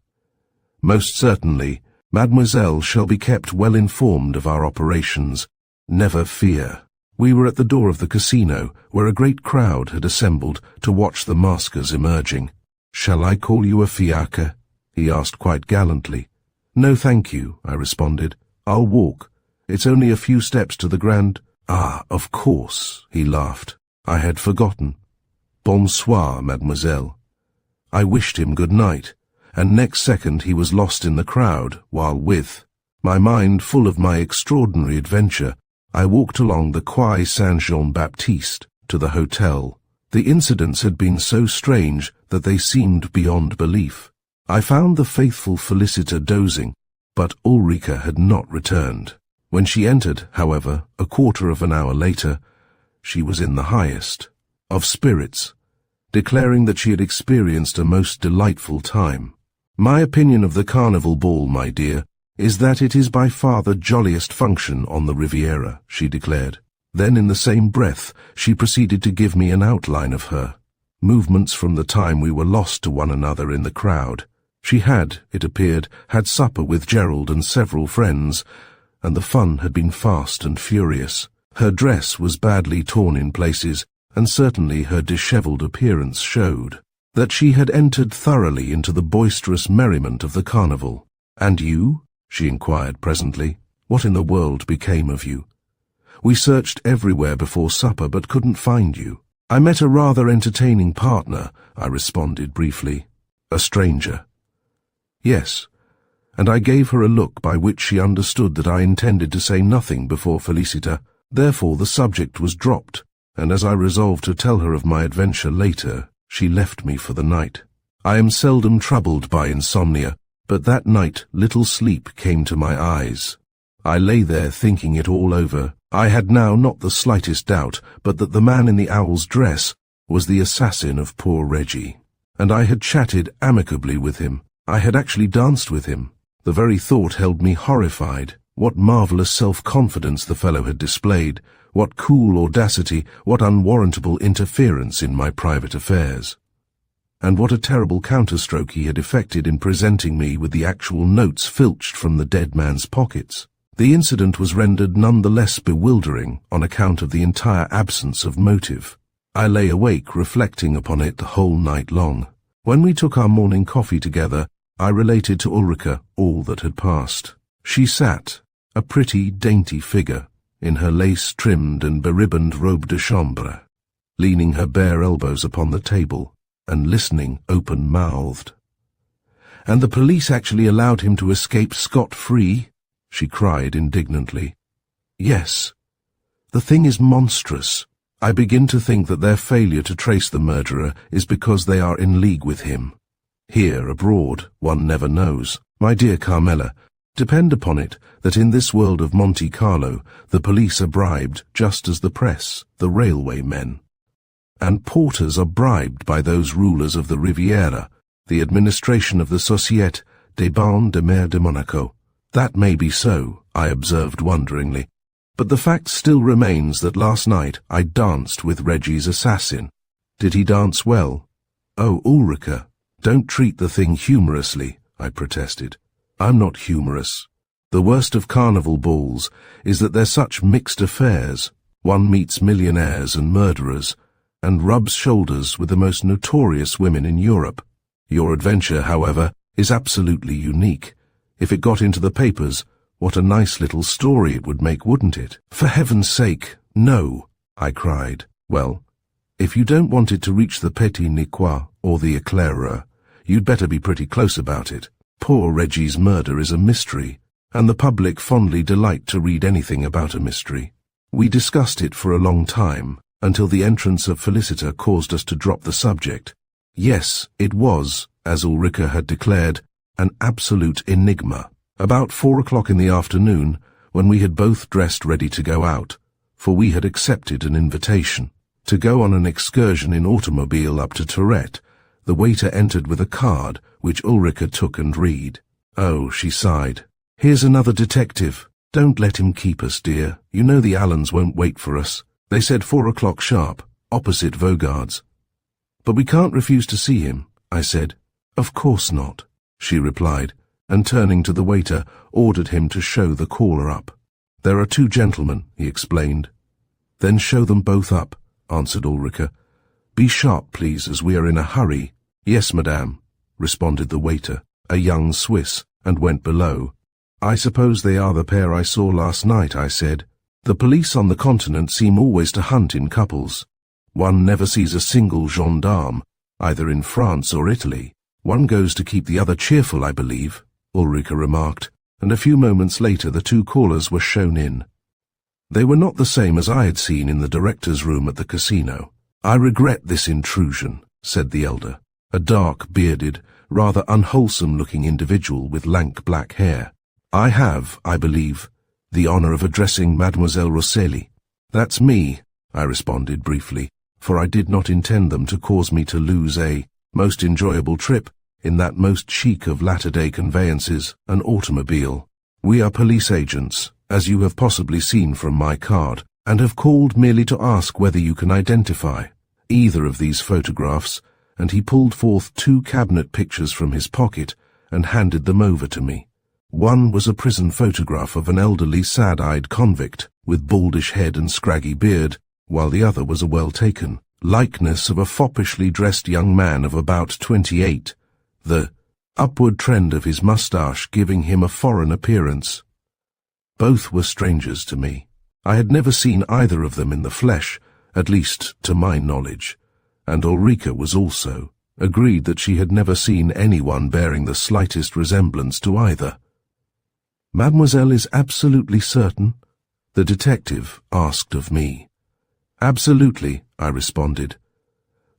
Most certainly. Mademoiselle shall be kept well informed of our operations. Never fear. We were at the door of the casino, where a great crowd had assembled to watch the maskers emerging. Shall I call you a fiacre? He asked quite gallantly. No, thank you, I responded. I'll walk. It's only a few steps to the Grand... Ah, of course, he laughed. I had forgotten. Bonsoir, mademoiselle. I wished him good night, and next second he was lost in the crowd, while with my mind full of my extraordinary adventure, I walked along the Quai Saint-Jean-Baptiste to the hotel. The incidents had been so strange that they seemed beyond belief. I found the faithful Felicita dozing, but Ulrika had not returned. When she entered, however, a quarter of an hour later, she was in the highest of spirits, declaring that she had experienced a most delightful time. My opinion of the carnival ball, my dear, is that it is by far the jolliest function on the Riviera, she declared. Then in the same breath she proceeded to give me an outline of her movements from the time we were lost to one another in the crowd. She had, it appeared, had supper with Gerald and several friends, and the fun had been fast and furious. Her dress was badly torn in places, and certainly her dishevelled appearance showed that she had entered thoroughly into the boisterous merriment of the carnival. And you? She inquired presently. What in the world became of you? We searched everywhere before supper, but couldn't find you. I met a rather entertaining partner, I responded briefly. A stranger. Yes, and I gave her a look by which she understood that I intended to say nothing before Felicita. Therefore the subject was dropped, and as I resolved to tell her of my adventure later, she left me for the night. I am seldom troubled by insomnia, but that night little sleep came to my eyes. I lay there thinking it all over. I had now not the slightest doubt but that the man in the owl's dress was the assassin of poor Reggie. And I had chatted amicably with him. I had actually danced with him. The very thought held me horrified. What marvellous self-confidence the fellow had displayed, what cool audacity, what unwarrantable interference in my private affairs. And what a terrible counterstroke he had effected in presenting me with the actual notes filched from the dead man's pockets. The incident was rendered none the less bewildering on account of the entire absence of motive. I lay awake reflecting upon it the whole night long. When we took our morning coffee together, I related to Ulrika all that had passed. She sat, a pretty, dainty figure, in her lace-trimmed and beribboned robe de chambre, leaning her bare elbows upon the table and listening open-mouthed. "And the police actually allowed him to escape scot-free?" she cried indignantly. "Yes. The thing is monstrous. I begin to think that their failure to trace the murderer is because they are in league with him. Here, abroad, one never knows. My dear Carmela, depend upon it that in this world of Monte Carlo, the police are bribed just as the press, the railway men. And porters are bribed by those rulers of the Riviera, the administration of the Société des Bains de Mer de Monaco. That may be so," I observed wonderingly. "But the fact still remains that last night I danced with Reggie's assassin. Did he dance well?" "Oh, Ulrika, don't treat the thing humorously," I protested. "I'm not humorous. The worst of carnival balls is that they're such mixed affairs. One meets millionaires and murderers, and rubs shoulders with the most notorious women in Europe. Your adventure, however, is absolutely unique. If it got into the papers, what a nice little story it would make, wouldn't it?" "For heaven's sake, no," I cried. "Well, if you don't want it to reach the Petit Nicois or the Éclaireur, you'd better be pretty close about it. Poor Reggie's murder is a mystery, and the public fondly delight to read anything about a mystery. We discussed it for a long time, until the entrance of Felicita caused us to drop the subject. Yes, it was, as Ulrika had declared, an absolute enigma. About 4 o'clock in the afternoon, when we had both dressed ready to go out, for we had accepted an invitation to go on an excursion in automobile up to Tourette, the waiter entered with a card, which Ulrika took and read. "Oh," she sighed. "Here's another detective. Don't let him keep us, dear. You know the Allens won't wait for us. They said 4 o'clock sharp, opposite Vaugard's." "But we can't refuse to see him," I said. "Of course not," she replied, and turning to the waiter, ordered him to show the caller up. "There are 2 gentlemen," he explained. "Then show them both up," answered Ulrika. "Be sharp, please, as we are in a hurry." "Yes, madame," responded the waiter, a young Swiss, and went below. "I suppose they are the pair I saw last night," I said. "The police on the continent seem always to hunt in couples. One never sees a single gendarme, either in France or Italy. One goes to keep the other cheerful, I believe," Ulrika remarked, and a few moments later the 2 callers were shown in. They were not the same as I had seen in the director's room at the casino. "I regret this intrusion," said the elder, a dark, bearded, rather unwholesome-looking individual with lank black hair. "I have, I believe, the honor of addressing Mademoiselle Rosselli." "That's me," I responded briefly, for I did not intend them to cause me to lose a most enjoyable trip in that most chic of latter-day conveyances, an automobile. "We are police agents, as you have possibly seen from my card, and have called merely to ask whether you can identify either of these photographs," and he pulled forth 2 cabinet pictures from his pocket and handed them over to me. One was a prison photograph of an elderly, sad-eyed convict, with baldish head and scraggy beard, while the other was a well-taken likeness of a foppishly dressed young man of about 28, the upward trend of his moustache giving him a foreign appearance. Both were strangers to me. I had never seen either of them in the flesh, at least to my knowledge, and Ulrika was also agreed that she had never seen anyone bearing the slightest resemblance to either. "Mademoiselle is absolutely certain?" the detective asked of me. "Absolutely," I responded.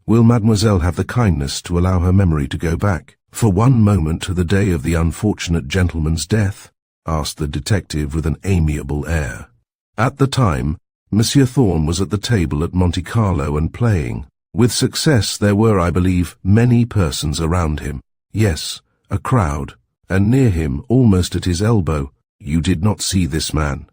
"Will Mademoiselle have the kindness to allow her memory to go back for one moment to the day of the unfortunate gentleman's death?" asked the detective with an amiable air. "At the time, Monsieur Thorne was at the table at Monte Carlo and playing. With success there were, I believe, many persons around him. Yes, a crowd, and near him, almost at his elbow." "You did not see this man?"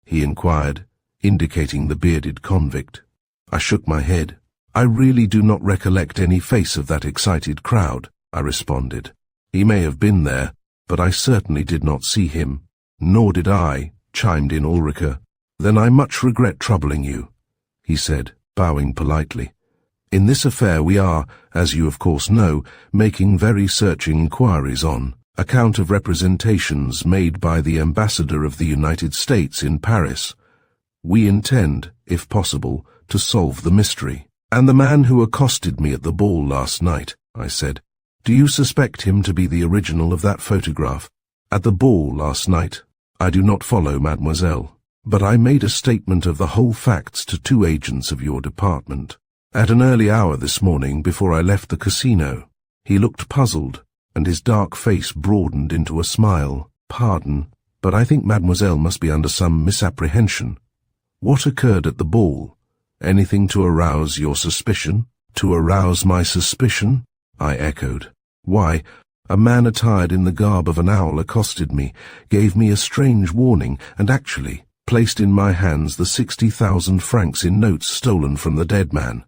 he inquired, indicating the bearded convict. I shook my head. "I really do not recollect any face of that excited crowd," I responded. "He may have been there, but I certainly did not see him." "Nor did I," chimed in Ulrika. "Then I much regret troubling you," he said, bowing politely. In this affair we are, as you of course know, making very searching inquiries on account of representations made by the ambassador of the United States in Paris. We intend, if possible, to solve the mystery. And the man who accosted me at the ball last night, I said, do you suspect him to be the original of that photograph? At the ball last night? I do not follow, mademoiselle, but I made a statement of the whole facts to 2 agents of your department. At an early hour this morning, before I left the casino, he looked puzzled, and his dark face broadened into a smile. Pardon, but I think mademoiselle must be under some misapprehension. What occurred at the ball? Anything to arouse your suspicion? To arouse my suspicion? I echoed. Why, a man attired in the garb of an owl accosted me, gave me a strange warning, and actually placed in my hands the 60,000 francs in notes stolen from the dead man.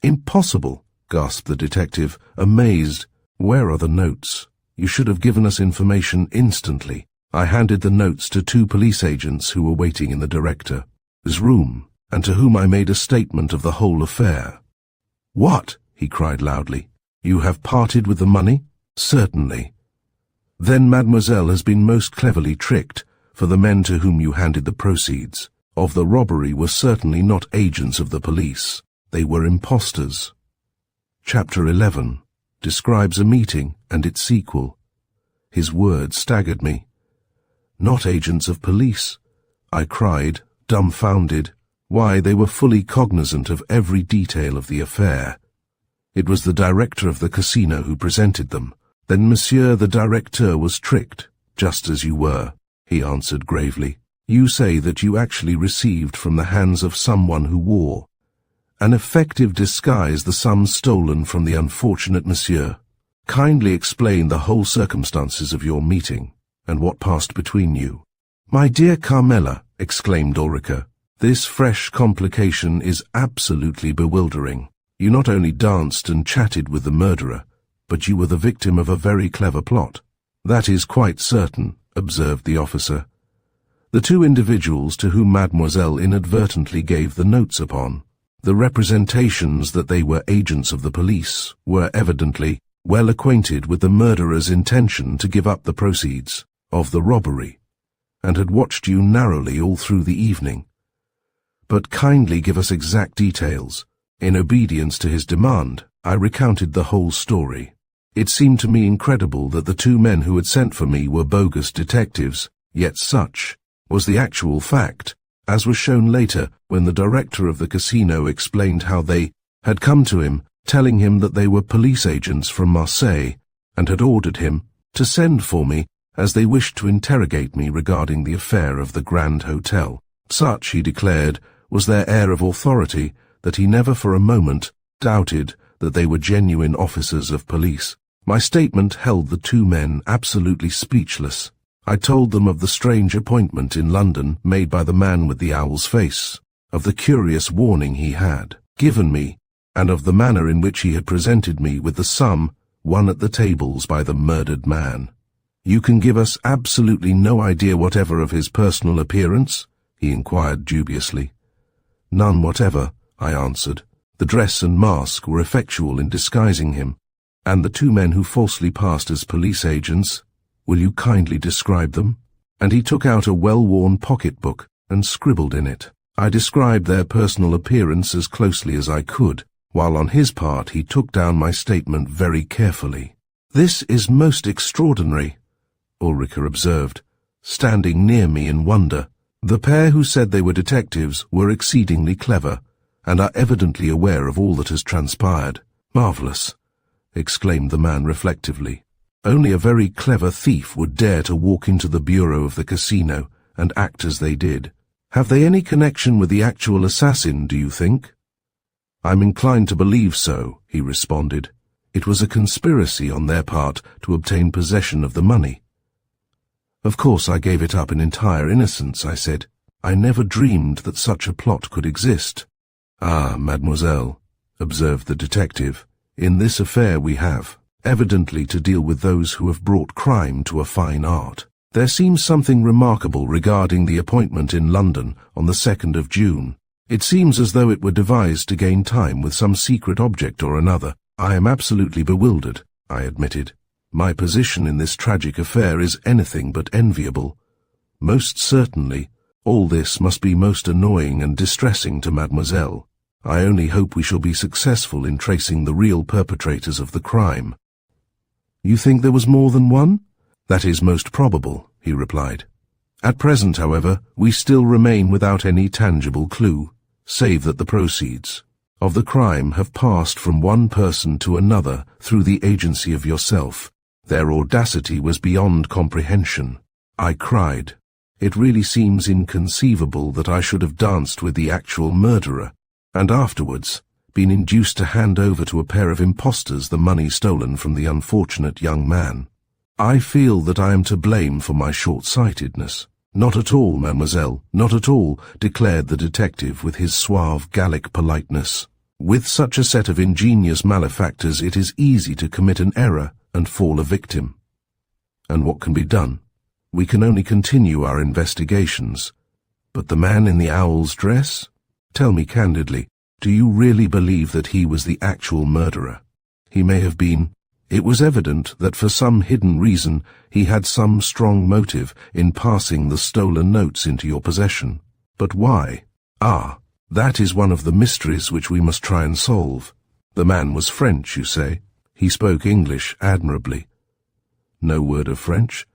Impossible, gasped the detective, amazed. Where are the notes? You should have given us information instantly. I handed the notes to 2 police agents who were waiting in the director's room, and to whom I made a statement of the whole affair. What? He cried loudly. You have parted with the money? Certainly. Then mademoiselle has been most cleverly tricked, for the men to whom you handed the proceeds of the robbery were certainly not agents of the police. They were impostors. Chapter 11 describes a meeting and its sequel. His words staggered me. Not agents of police, I cried, dumbfounded. Why, they were fully cognizant of every detail of the affair. It was the director of the casino who presented them. Then monsieur the directeur was tricked, just as you were, he answered gravely. You say that you actually received from the hands of someone who wore an effective disguise the sums stolen from the unfortunate monsieur. Kindly explain the whole circumstances of your meeting, and what passed between you. My dear Carmela, exclaimed Ulrica, this fresh complication is absolutely bewildering. You not only danced and chatted with the murderer, but you were the victim of a very clever plot. That is quite certain, observed the officer. The 2 individuals to whom mademoiselle inadvertently gave the notes upon the representations that they were agents of the police were evidently well acquainted with the murderer's intention to give up the proceeds of the robbery, and had watched you narrowly all through the evening. But kindly give us exact details. In obedience to his demand, I recounted the whole story. It seemed to me incredible that the 2 men who had sent for me were bogus detectives, yet such was the actual fact, as was shown later when the director of the casino explained how they had come to him, telling him that they were police agents from Marseille, and had ordered him to send for me, as they wished to interrogate me regarding the affair of the Grand Hotel. Such, he declared, was their air of authority, that he never for a moment doubted that they were genuine officers of police. My statement held the 2 men absolutely speechless. I told them of the strange appointment in London made by the man with the owl's face, of the curious warning he had given me, and of the manner in which he had presented me with the sum won at the tables by the murdered man. You can give us absolutely no idea whatever of his personal appearance? He inquired dubiously. None whatever, I answered. The dress and mask were effectual in disguising him, and the 2 men who falsely passed as police agents, will you kindly describe them? And he took out a well-worn pocket-book and scribbled in it. I described their personal appearance as closely as I could, while on his part he took down my statement very carefully. This is most extraordinary, Ulrica observed, standing near me in wonder. The pair who said they were detectives were exceedingly clever, and are evidently aware of all that has transpired. Marvellous, exclaimed the man reflectively. Only a very clever thief would dare to walk into the bureau of the casino and act as they did. Have they any connection with the actual assassin, do you think? I'm inclined to believe so, he responded. It was a conspiracy on their part to obtain possession of the money. Of course I gave it up in entire innocence, I said. I never dreamed that such a plot could exist. Ah, mademoiselle, observed the detective, in this affair we have evidently to deal with those who have brought crime to a fine art. There seems something remarkable regarding the appointment in London on the 2nd of June. It seems as though it were devised to gain time with some secret object or another. I am absolutely bewildered, I admitted. My position in this tragic affair is anything but enviable. Most certainly, all this must be most annoying and distressing to Mademoiselle. I only hope we shall be successful in tracing the real perpetrators of the crime. You think there was more than one? That is most probable, he replied. At present, however, we still remain without any tangible clue, save that the proceeds of the crime have passed from one person to another through the agency of yourself. Their audacity was beyond comprehension. I cried. It really seems inconceivable that I should have danced with the actual murderer, and afterwards been induced to hand over to a pair of impostors the money stolen from the unfortunate young man. I feel that I am to blame for my short-sightedness. Not at all, mademoiselle, not at all, declared the detective with his suave Gallic politeness. With such a set of ingenious malefactors it is easy to commit an error and fall a victim. And what can be done? We can only continue our investigations. But the man in the owl's dress? Tell me candidly, do you really believe that he was the actual murderer? He may have been. It was evident that for some hidden reason he had some strong motive in passing the stolen notes into your possession. But why? Ah, that is one of the mysteries which we must try and solve. The man was French, you say? He spoke English admirably. No word of French?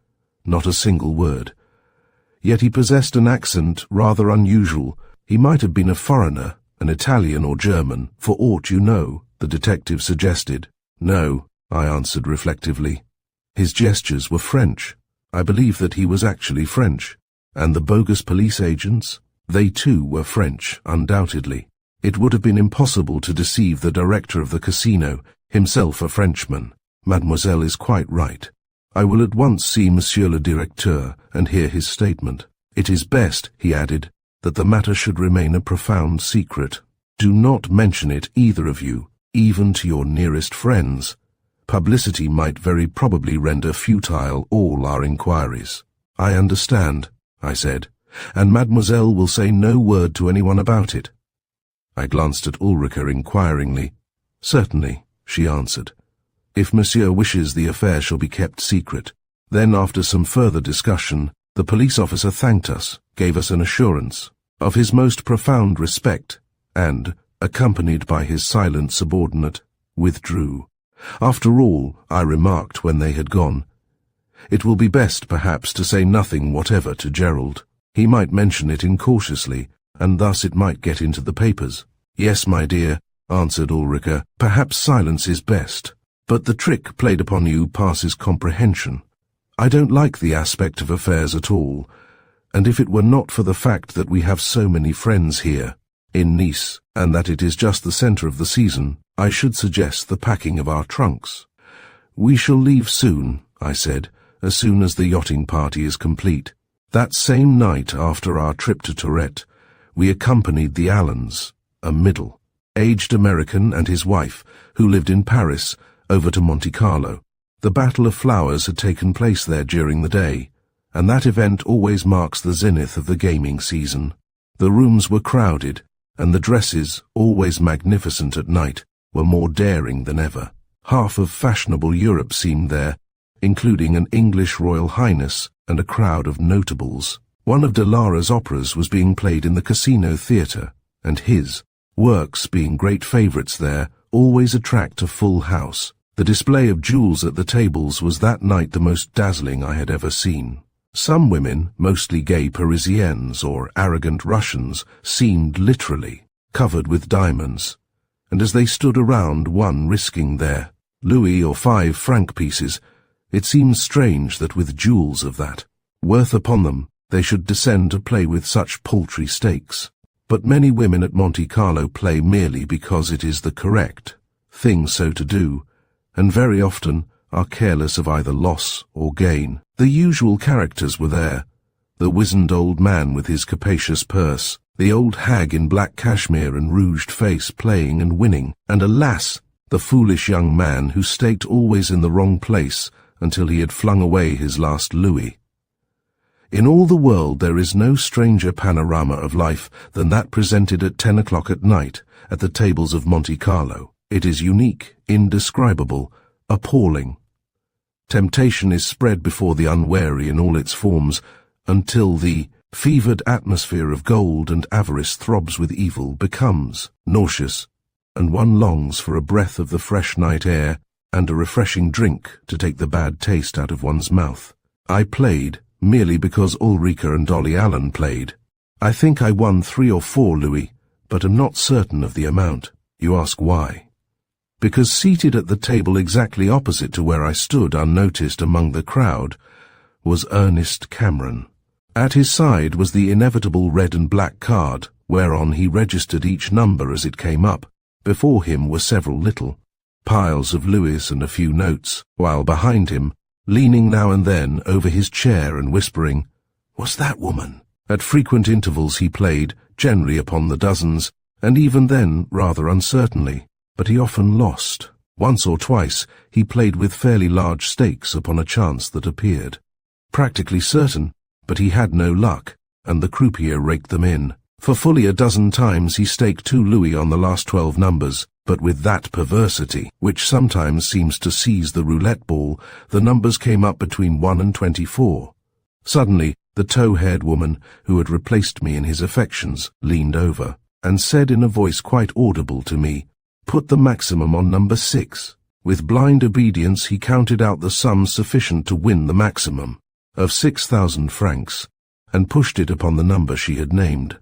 Not a single word. Yet he possessed an accent rather unusual. He might have been a foreigner, an Italian or German, for aught you know, the detective suggested. No, I answered reflectively. His gestures were French. I believe that he was actually French. And the bogus police agents? They too were French, undoubtedly. It would have been impossible to deceive the director of the casino, himself a Frenchman. Mademoiselle is quite right. I will at once see Monsieur le Directeur and hear his statement. It is best, he added, that the matter should remain a profound secret. Do not mention it, either of you, even to your nearest friends. Publicity might very probably render futile all our inquiries. I understand, I said, and Mademoiselle will say no word to anyone about it. I glanced at Ulrica inquiringly. Certainly, she answered. If Monsieur wishes, the affair shall be kept secret. Then, after some further discussion, the police officer thanked us, gave us an assurance of his most profound respect, and, accompanied by his silent subordinate, withdrew. After all, I remarked when they had gone, it will be best perhaps to say nothing whatever to Gerald. He might mention it incautiously, and thus it might get into the papers. Yes, my dear, answered Ulrica, perhaps silence is best. But the trick played upon you passes comprehension. I don't like the aspect of affairs at all, and if it were not for the fact that we have so many friends here, in Nice, and that it is just the centre of the season, I should suggest the packing of our trunks. We shall leave soon, I said, as soon as the yachting party is complete. That same night after our trip to Tourette, we accompanied the Allens, a middle-aged American and his wife, who lived in Paris, over to Monte Carlo. The Battle of Flowers had taken place there during the day, and that event always marks the zenith of the gaming season. The rooms were crowded, and the dresses, always magnificent at night, were more daring than ever. Half of fashionable Europe seemed there, including an English Royal Highness and a crowd of notables. One of de Lara's operas was being played in the Casino Theatre, and his works, being great favourites there, always attract a full house. The display of jewels at the tables was that night the most dazzling I had ever seen. Some women, mostly gay Parisiennes or arrogant Russians, seemed literally covered with diamonds, and as they stood around, one risking their Louis or 5 franc pieces, it seems strange that with jewels of that worth upon them, they should descend to play with such paltry stakes. But many women at Monte Carlo play merely because it is the correct thing so to do, and very often are careless of either loss or gain. The usual characters were there: the wizened old man with his capacious purse, the old hag in black cashmere and rouged face playing and winning, and alas, the foolish young man who staked always in the wrong place until he had flung away his last louis. In all the world there is no stranger panorama of life than that presented at 10 o'clock at night at the tables of Monte Carlo. It is unique, indescribable, appalling. Temptation is spread before the unwary in all its forms, until the fevered atmosphere of gold and avarice throbs with evil, becomes nauseous, and one longs for a breath of the fresh night air and a refreshing drink to take the bad taste out of one's mouth. I played merely because Ulrika and Dolly Allen played. I think I won 3 or 4 louis, but am not certain of the amount. You ask why? Because seated at the table exactly opposite to where I stood unnoticed among the crowd was Ernest Cameron. At his side was the inevitable red and black card, whereon he registered each number as it came up. Before him were several little piles of louis and a few notes, while behind him, leaning now and then over his chair and whispering, "Was that woman?" At frequent intervals he played, generally upon the dozens, and even then rather uncertainly, but he often lost. Once or twice he played with fairly large stakes upon a chance that appeared practically certain, but he had no luck, and the croupier raked them in. For fully a dozen times he staked 2 louis on the last 12 numbers, but with that perversity, which sometimes seems to seize the roulette ball, the numbers came up between 1 and 24. Suddenly, the tow-haired woman, who had replaced me in his affections, leaned over, and said in a voice quite audible to me, "Put the maximum on number 6. With blind obedience he counted out the sum sufficient to win the maximum, of 6,000 francs, and pushed it upon the number she had named.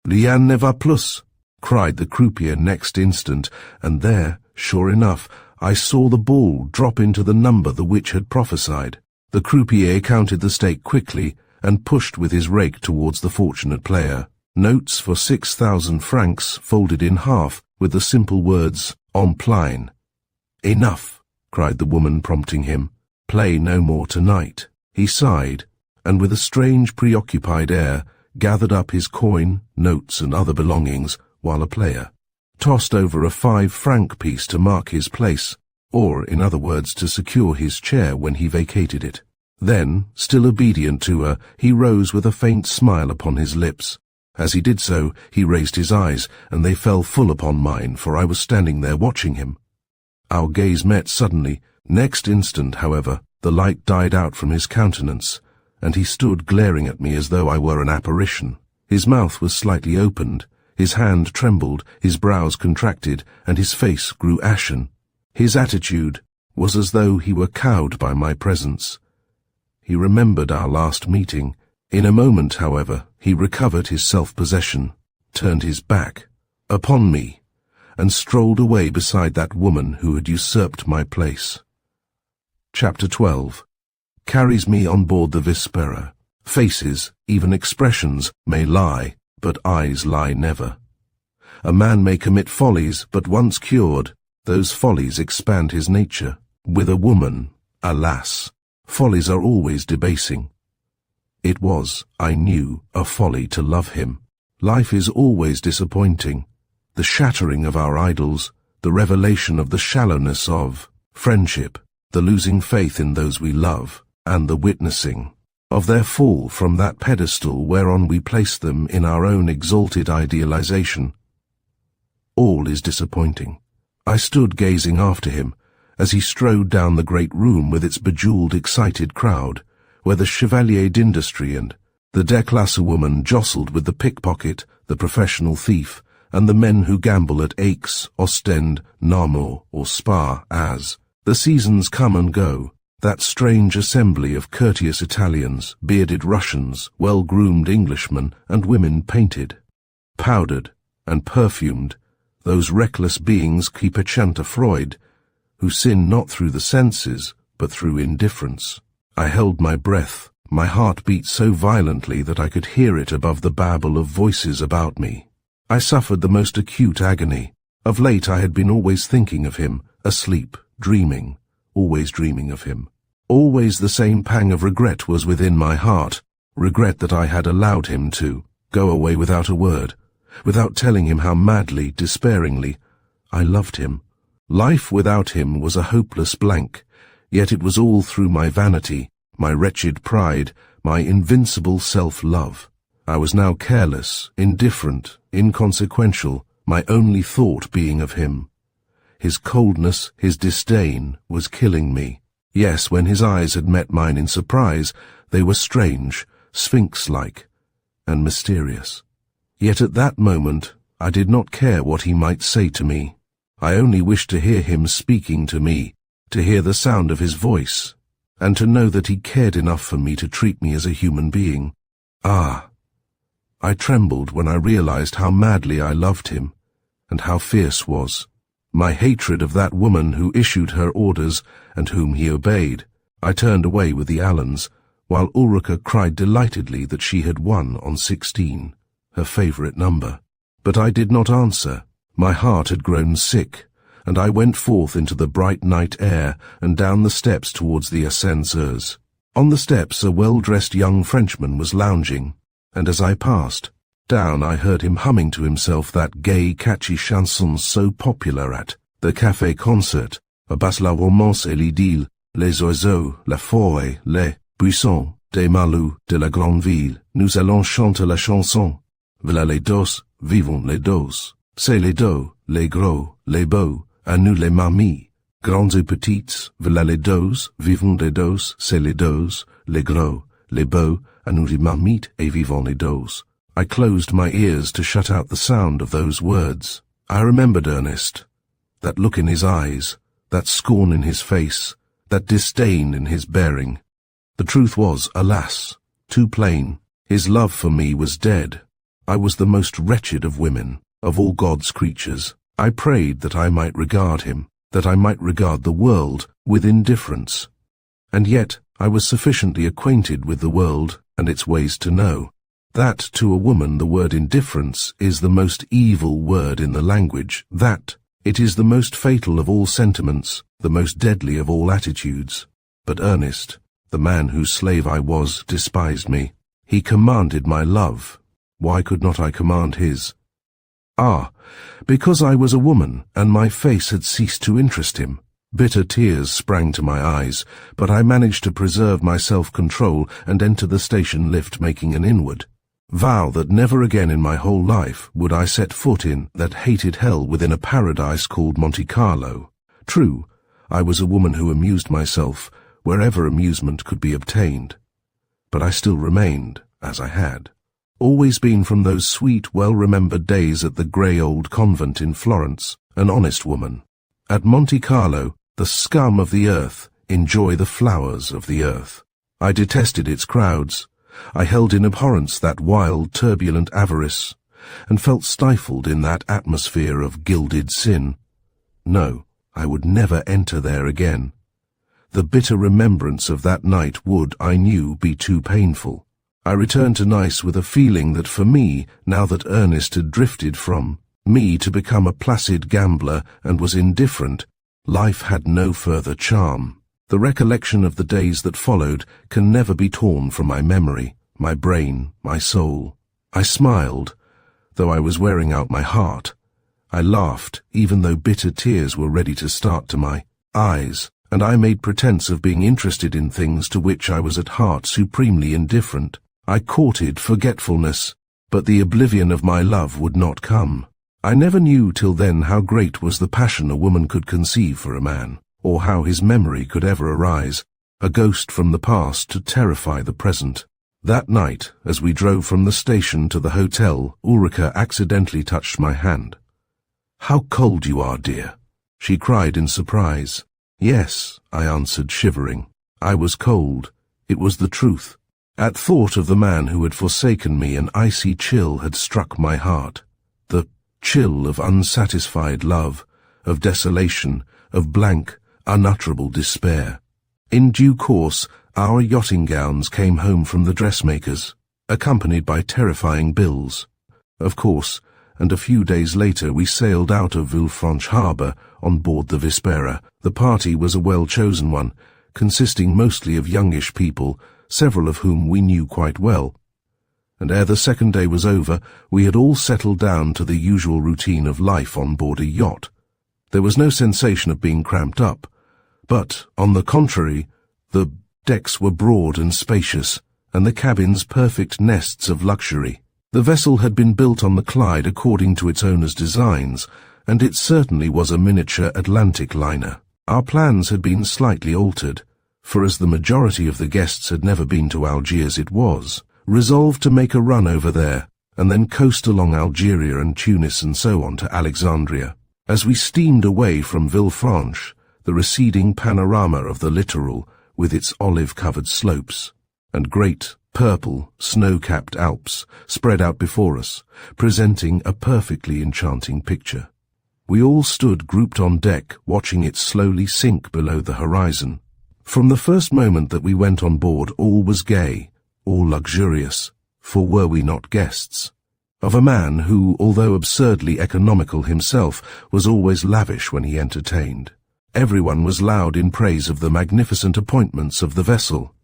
"Rien ne va plus," cried the croupier next instant, and there, sure enough, I saw the ball drop into the number the witch had prophesied. The croupier counted the stake quickly, and pushed with his rake towards the fortunate player. Notes for 6,000 francs folded in half, with the simple words, "En plein." "Enough," cried the woman, prompting him. "Play no more tonight." He sighed, and with a strange preoccupied air, gathered up his coin, notes, and other belongings, while a player tossed over a 5-franc piece to mark his place, or, in other words, to secure his chair when he vacated it. Then, still obedient to her, he rose with a faint smile upon his lips. As he did so, he raised his eyes, and they fell full upon mine, for I was standing there watching him. Our gaze met suddenly. Next instant, however, the light died out from his countenance, and he stood glaring at me as though I were an apparition. His mouth was slightly opened, his hand trembled, his brows contracted, and his face grew ashen. His attitude was as though he were cowed by my presence. He remembered our last meeting. In a moment, however, he recovered his self-possession, turned his back upon me, and strolled away beside that woman who had usurped my place. Chapter 12. Carries me on board the Vespera. Faces, even expressions, may lie, but eyes lie never. A man may commit follies, but once cured, those follies expand his nature. With a woman, alas, follies are always debasing. It was, I knew, a folly to love him. Life is always disappointing. The shattering of our idols, the revelation of the shallowness of friendship, the losing faith in those we love, and the witnessing of their fall from that pedestal whereon we place them in our own exalted idealization. All is disappointing. I stood gazing after him, as he strode down the great room with its bejeweled, excited crowd, where the chevalier d'industry and the déclasse woman jostled with the pickpocket, the professional thief, and the men who gamble at Aix, Ostend, Namur, or Spa as the seasons come and go. That strange assembly of courteous Italians, bearded Russians, well-groomed Englishmen, and women painted, powdered, and perfumed, those reckless beings qui peccanta Freud, who sin not through the senses, but through indifference. I held my breath. My heart beat so violently that I could hear it above the babble of voices about me. I suffered the most acute agony. Of late I had been always thinking of him, asleep, dreaming, always dreaming of him. Always the same pang of regret was within my heart, regret that I had allowed him to go away without a word, without telling him how madly, despairingly, I loved him. Life without him was a hopeless blank, yet it was all through my vanity, my wretched pride, my invincible self-love. I was now careless, indifferent, inconsequential, my only thought being of him. His coldness, his disdain, was killing me. Yes, when his eyes had met mine in surprise, they were strange, sphinx-like, and mysterious. Yet at that moment, I did not care what he might say to me. I only wished to hear him speaking to me, to hear the sound of his voice, and to know that he cared enough for me to treat me as a human being. Ah! I trembled when I realized how madly I loved him, and how fierce was my hatred of that woman who issued her orders and whom he obeyed. I turned away with the Allens, while Ulrika cried delightedly that she had won on 16, her favorite number. But I did not answer. My heart had grown sick, and I went forth into the bright night air and down the steps towards the ascenseurs. On the steps a well-dressed young Frenchman was lounging, and as I passed down I heard him humming to himself that gay, catchy chanson so popular at the café concert, Abasse la romance et l'idylle, les oiseaux, la forêt, les buissons, des malous de la grande ville. Nous allons chanter la chanson. Voilà les dos, vivons les dos. C'est les dos, les gros, les beaux, à nous les mamies. Grandes et petites, voilà les dos, vivons les dos, c'est les dos, les gros, les beaux, à nous les mamies et vivons les dos. I closed my ears to shut out the sound of those words. I remembered Ernest, that look in his eyes, that scorn in his face, that disdain in his bearing. The truth was, alas, too plain. His love for me was dead. I was the most wretched of women, of all God's creatures. I prayed that I might regard him, that I might regard the world with indifference. And yet I was sufficiently acquainted with the world and its ways to know that to a woman the word indifference is the most evil word in the language, that it is the most fatal of all sentiments, the most deadly of all attitudes. But Ernest, the man whose slave I was, despised me. He commanded my love. Why could not I command his? Ah, because I was a woman, and my face had ceased to interest him. Bitter tears sprang to my eyes, but I managed to preserve my self-control and enter the station lift, making an inward vow that never again in my whole life would I set foot in that hated hell within a paradise called Monte Carlo. True, I was a woman who amused myself wherever amusement could be obtained, but I still remained as I had always been from those sweet, well-remembered days at the grey old convent in Florence, an honest woman. At Monte Carlo, the scum of the earth enjoy the flowers of the earth. I detested its crowds. I held in abhorrence that wild, turbulent avarice, and felt stifled in that atmosphere of gilded sin. No, I would never enter there again. The bitter remembrance of that night would, I knew, be too painful. I returned to Nice with a feeling that for me, now that Ernest had drifted from me to become a placid gambler and was indifferent, life had no further charm. The recollection of the days that followed can never be torn from my memory, my brain, my soul. I smiled, though I was wearing out my heart. I laughed, even though bitter tears were ready to start to my eyes, and I made pretense of being interested in things to which I was at heart supremely indifferent. I courted forgetfulness, but the oblivion of my love would not come. I never knew till then how great was the passion a woman could conceive for a man, or how his memory could ever arise, a ghost from the past to terrify the present. That night, as we drove from the station to the hotel, Ulrika accidentally touched my hand. "How cold you are, dear," she cried in surprise. "Yes," I answered, shivering. I was cold. It was the truth. At thought of the man who had forsaken me, an icy chill had struck my heart. The chill of unsatisfied love, of desolation, of blank, unutterable despair. In due course, our yachting gowns came home from the dressmakers, accompanied by terrifying bills. Of course, and a few days later we sailed out of Villefranche harbour on board the Vispera. The party was a well-chosen one, consisting mostly of youngish people, several of whom we knew quite well. And ere the second day was over, we had all settled down to the usual routine of life on board a yacht. There was no sensation of being cramped up, but, on the contrary, the decks were broad and spacious, and the cabins perfect nests of luxury. The vessel had been built on the Clyde according to its owner's designs, and it certainly was a miniature Atlantic liner. Our plans had been slightly altered, for as the majority of the guests had never been to Algiers, it was resolved to make a run over there, and then coast along Algeria and Tunis and so on to Alexandria. As we steamed away from Villefranche, the receding panorama of the littoral, with its olive-covered slopes, and great, purple, snow-capped Alps spread out before us, presenting a perfectly enchanting picture. We all stood grouped on deck, watching it slowly sink below the horizon. From the first moment that we went on board, all was gay, all luxurious, for were we not guests? Of a man who, although absurdly economical himself, was always lavish when he entertained. Everyone was loud in praise of the magnificent appointments of the vessel,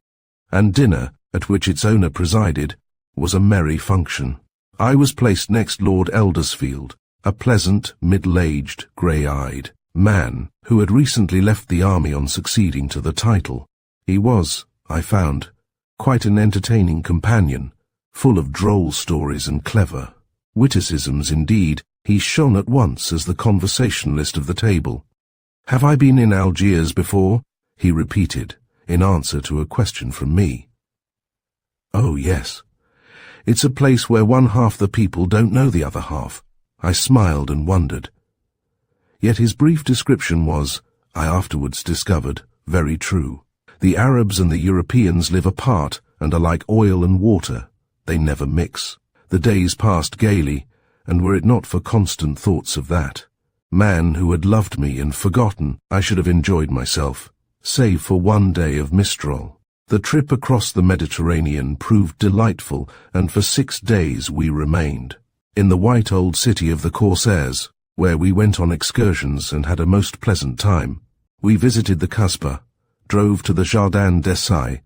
and dinner, at which its owner presided, was a merry function. I was placed next Lord Eldersfield, a pleasant, middle-aged, grey-eyed man who had recently left the army on succeeding to the title. He was, I found, quite an entertaining companion, full of droll stories and clever witticisms. Indeed, he shone at once as the conversationalist of the table. "Have I been in Algiers before?" he repeated, in answer to a question from me. "Oh, yes. It's a place where one half the people don't know the other half." I smiled and wondered. Yet his brief description was, I afterwards discovered, very true. The Arabs and the Europeans live apart and are like oil and water. They never mix. The days passed gaily, and were it not for constant thoughts of that man who had loved me and forgotten, I should have enjoyed myself, save for one day of Mistral. The trip across the Mediterranean proved delightful, and for 6 days we remained in the white old city of the Corsairs, where we went on excursions and had a most pleasant time. We visited the Kasbah, drove to the Jardin d'Essai,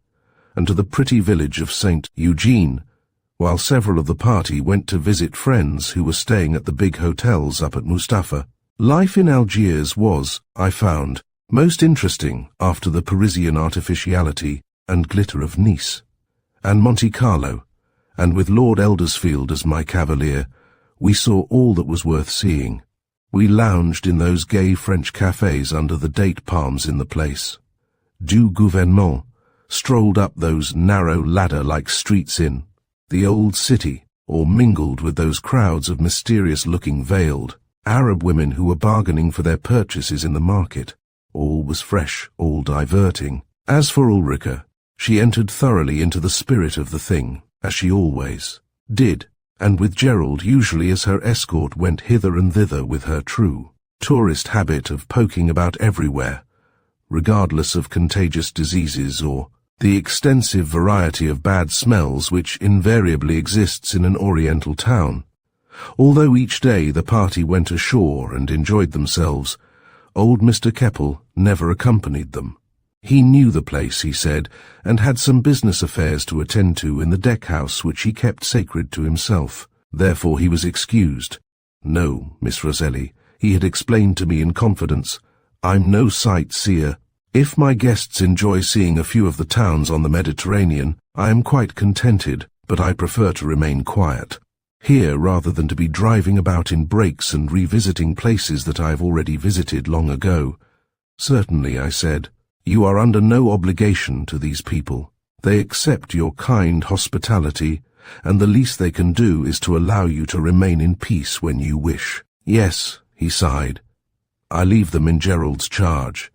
and to the pretty village of St. Eugene, while several of the party went to visit friends who were staying at the big hotels up at Mustafa. Life in Algiers was, I found, most interesting after the Parisian artificiality and glitter of Nice and Monte Carlo, and with Lord Eldersfield as my cavalier, we saw all that was worth seeing. We lounged in those gay French cafes under the date palms in the place du Gouvernement, strolled up those narrow ladder-like streets in the old city, or mingled with those crowds of mysterious-looking veiled Arab women who were bargaining for their purchases in the market. All was fresh, all diverting. As for Ulrica, she entered thoroughly into the spirit of the thing, as she always did, and with Gerald usually as her escort went hither and thither with her true tourist habit of poking about everywhere, regardless of contagious diseases or the extensive variety of bad smells which invariably exists in an oriental town. Although each day the party went ashore and enjoyed themselves, old Mr. Keppel never accompanied them. He knew the place, he said, and had some business affairs to attend to in the deck-house which he kept sacred to himself. Therefore he was excused. "No, Miss Roselli," he had explained to me in confidence, "I'm no sightseer. If my guests enjoy seeing a few of the towns on the Mediterranean, I am quite contented, but I prefer to remain quiet here rather than to be driving about in brakes and revisiting places that I have already visited long ago." "Certainly," I said. "You are under no obligation to these people. They accept your kind hospitality, and the least they can do is to allow you to remain in peace when you wish." "Yes," he sighed. "I leave them in Gerald's charge.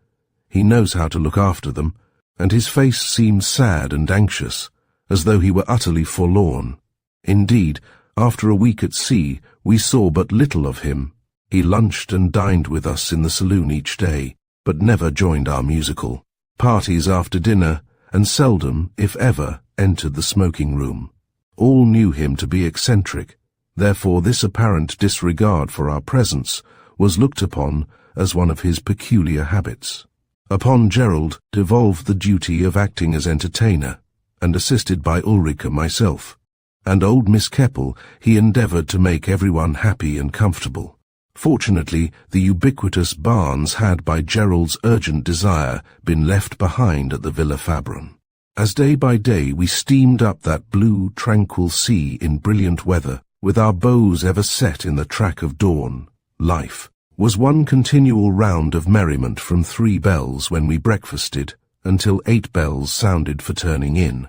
He knows how to look after them," and his face seemed sad and anxious, as though he were utterly forlorn. Indeed, after a week at sea, we saw but little of him. He lunched and dined with us in the saloon each day, but never joined our musical parties after dinner, and seldom, if ever, entered the smoking room. All knew him to be eccentric, therefore this apparent disregard for our presence was looked upon as one of his peculiar habits. Upon Gerald devolved the duty of acting as entertainer, and assisted by Ulrica myself, and old Miss Keppel he endeavoured to make everyone happy and comfortable. Fortunately, the ubiquitous Barnes had, by Gerald's urgent desire, been left behind at the Villa Fabron. As day by day we steamed up that blue, tranquil sea in brilliant weather, with our bows ever set in the track of dawn, life was one continual round of merriment from 3 bells when we breakfasted until 8 bells sounded for turning in.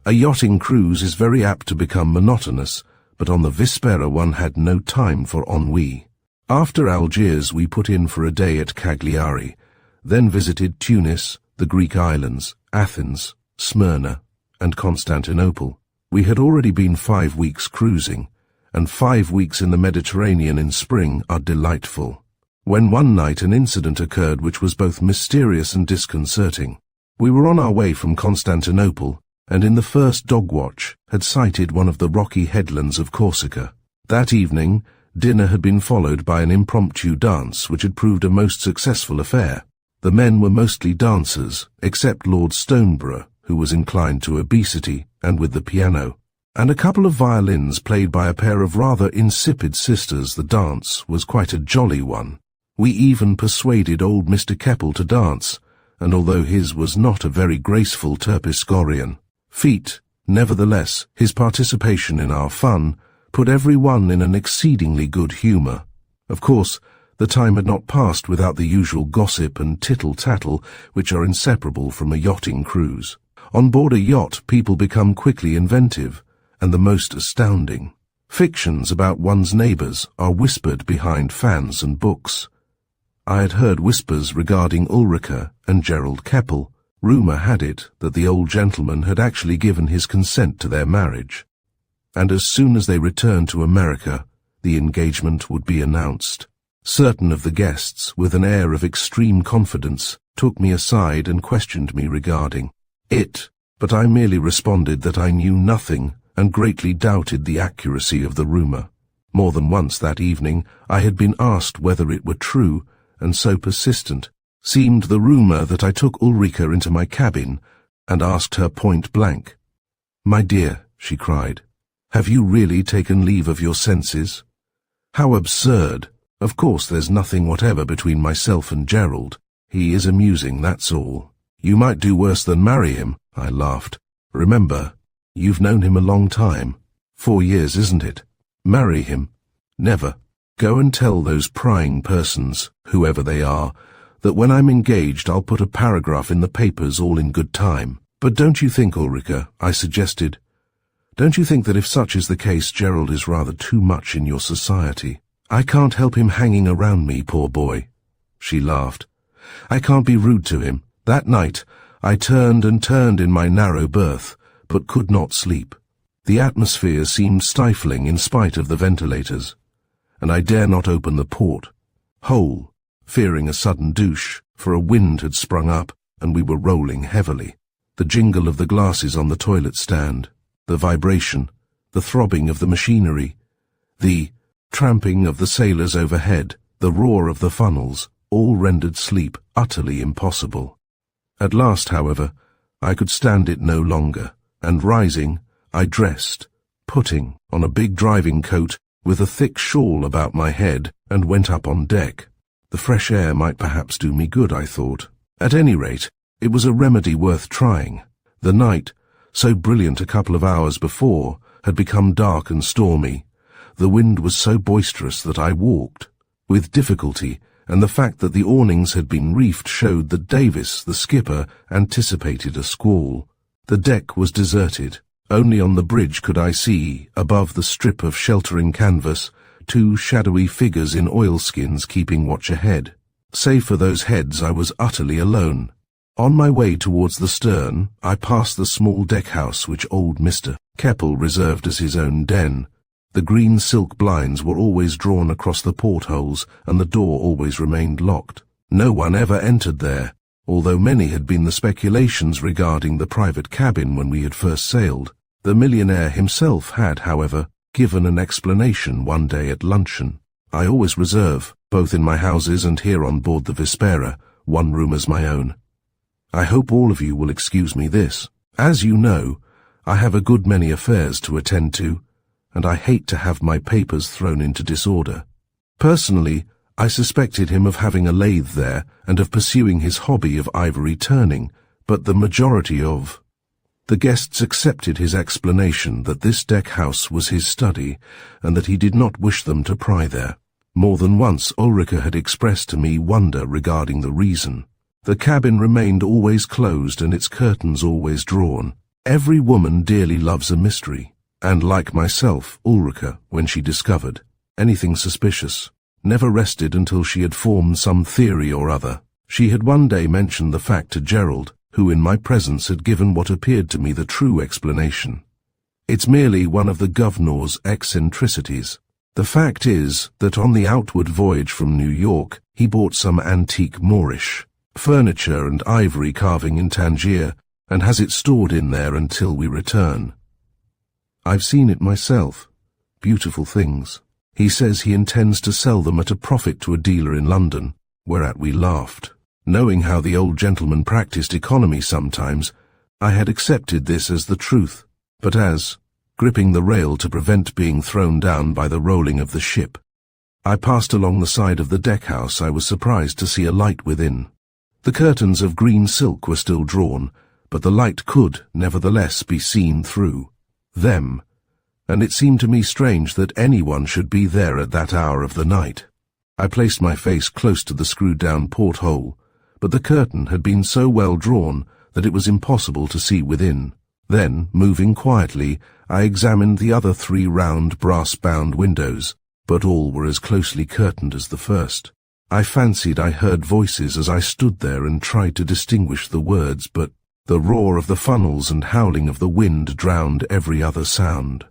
A yachting cruise is very apt to become monotonous, but on the Vespera one had no time for ennui. After Algiers we put in for a day at Cagliari, then visited Tunis, the Greek islands, Athens, Smyrna, and Constantinople. We had already been 5 weeks cruising, and 5 weeks in the Mediterranean in spring are delightful, when one night an incident occurred which was both mysterious and disconcerting. We were on our way from Constantinople, and in the first dog watch had sighted one of the rocky headlands of Corsica. That evening, dinner had been followed by an impromptu dance which had proved a most successful affair. The men were mostly dancers, except Lord Stoneborough, who was inclined to obesity, and with the piano, and a couple of violins played by a pair of rather insipid sisters. The dance was quite a jolly one. We even persuaded old Mr. Keppel to dance, and although his was not a very graceful Terpsichorean feat, nevertheless his participation in our fun put every one in an exceedingly good humour. Of course, the time had not passed without the usual gossip and tittle-tattle which are inseparable from a yachting cruise. On board a yacht people become quickly inventive, and the most astounding. Fictions about one's neighbours are whispered behind fans and books. I had heard whispers regarding Ulrica and Gerald Keppel. Rumour had it that the old gentleman had actually given his consent to their marriage, and as soon as they returned to America, the engagement would be announced. Certain of the guests, with an air of extreme confidence, took me aside and questioned me regarding it, but I merely responded that I knew nothing and greatly doubted the accuracy of the rumour. More than once that evening I had been asked whether it were true, and so persistent seemed the rumour that I took Ulrica into my cabin and asked her point blank. "My dear," she cried, "have you really taken leave of your senses? How absurd! Of course there's nothing whatever between myself and Gerald. He is amusing, that's all. You might do worse than marry him," I laughed. "Remember, you've known him a long time. 4 years, isn't it? Marry him? Never. Go and tell those prying persons, whoever they are, that when I'm engaged I'll put a paragraph in the papers all in good time." "But don't you think, Ulrica," I suggested, "don't you think that if such is the case Gerald is rather too much in your society? I can't help him hanging around me, poor boy." She laughed. "I can't be rude to him. That night I turned and turned in my narrow berth, but could not sleep. The atmosphere seemed stifling in spite of the ventilators, and I dare not open the port hole, fearing a sudden douche, for a wind had sprung up, and we were rolling heavily. The jingle of the glasses on the toilet stand, the vibration, the throbbing of the machinery, the tramping of the sailors overhead, the roar of the funnels, all rendered sleep utterly impossible. At last, however, I could stand it no longer, and rising, I dressed, putting on a big driving coat with a thick shawl about my head, and went up on deck. The fresh air might perhaps do me good, I thought. At any rate, it was a remedy worth trying. The night, so brilliant a couple of hours before, had become dark and stormy. The wind was so boisterous that I walked with difficulty, and the fact that the awnings had been reefed showed that Davis, the skipper, anticipated a squall. The deck was deserted. Only on the bridge could I see, above the strip of sheltering canvas, 2 shadowy figures in oilskins keeping watch ahead. Save for those heads, I was utterly alone. On my way towards the stern, I passed the small deck-house which old Mr. Keppel reserved as his own den. The green silk blinds were always drawn across the portholes, and the door always remained locked. No one ever entered there, although many had been the speculations regarding the private cabin when we had first sailed. The millionaire himself had, however, given an explanation one day at luncheon. I always reserve, both in my houses and here on board the Vespera, one room as my own. I hope all of you will excuse me this. As you know, I have a good many affairs to attend to, and I hate to have my papers thrown into disorder. Personally, I suspected him of having a lathe there and of pursuing his hobby of ivory turning, but the majority of The guests accepted his explanation that this deck house was his study, and that he did not wish them to pry there. More than once Ulrika had expressed to me wonder regarding the reason. The cabin remained always closed and its curtains always drawn. Every woman dearly loves a mystery, and like myself, Ulrika, when she discovered anything suspicious, never rested until she had formed some theory or other. She had one day mentioned the fact to Gerald, who in my presence had given what appeared to me the true explanation. It's merely one of the governor's eccentricities. The fact is that on the outward voyage from New York, he bought some antique Moorish furniture and ivory carving in Tangier, and has it stored in there until we return. I've seen it myself. Beautiful things. He says he intends to sell them at a profit to a dealer in London, whereat we laughed. Knowing how the old gentleman practiced economy sometimes, I had accepted this as the truth, but as, gripping the rail to prevent being thrown down by the rolling of the ship, I passed along the side of the deck house, I was surprised to see a light within. The curtains of green silk were still drawn, but the light could, nevertheless, be seen through them, and it seemed to me strange that anyone should be there at that hour of the night. I placed my face close to the screwed-down porthole, but the curtain had been so well drawn that it was impossible to see within. Then, moving quietly, I examined the other 3 round brass-bound windows, but all were as closely curtained as the first. I fancied I heard voices as I stood there and tried to distinguish the words, but the roar of the funnels and howling of the wind drowned every other sound.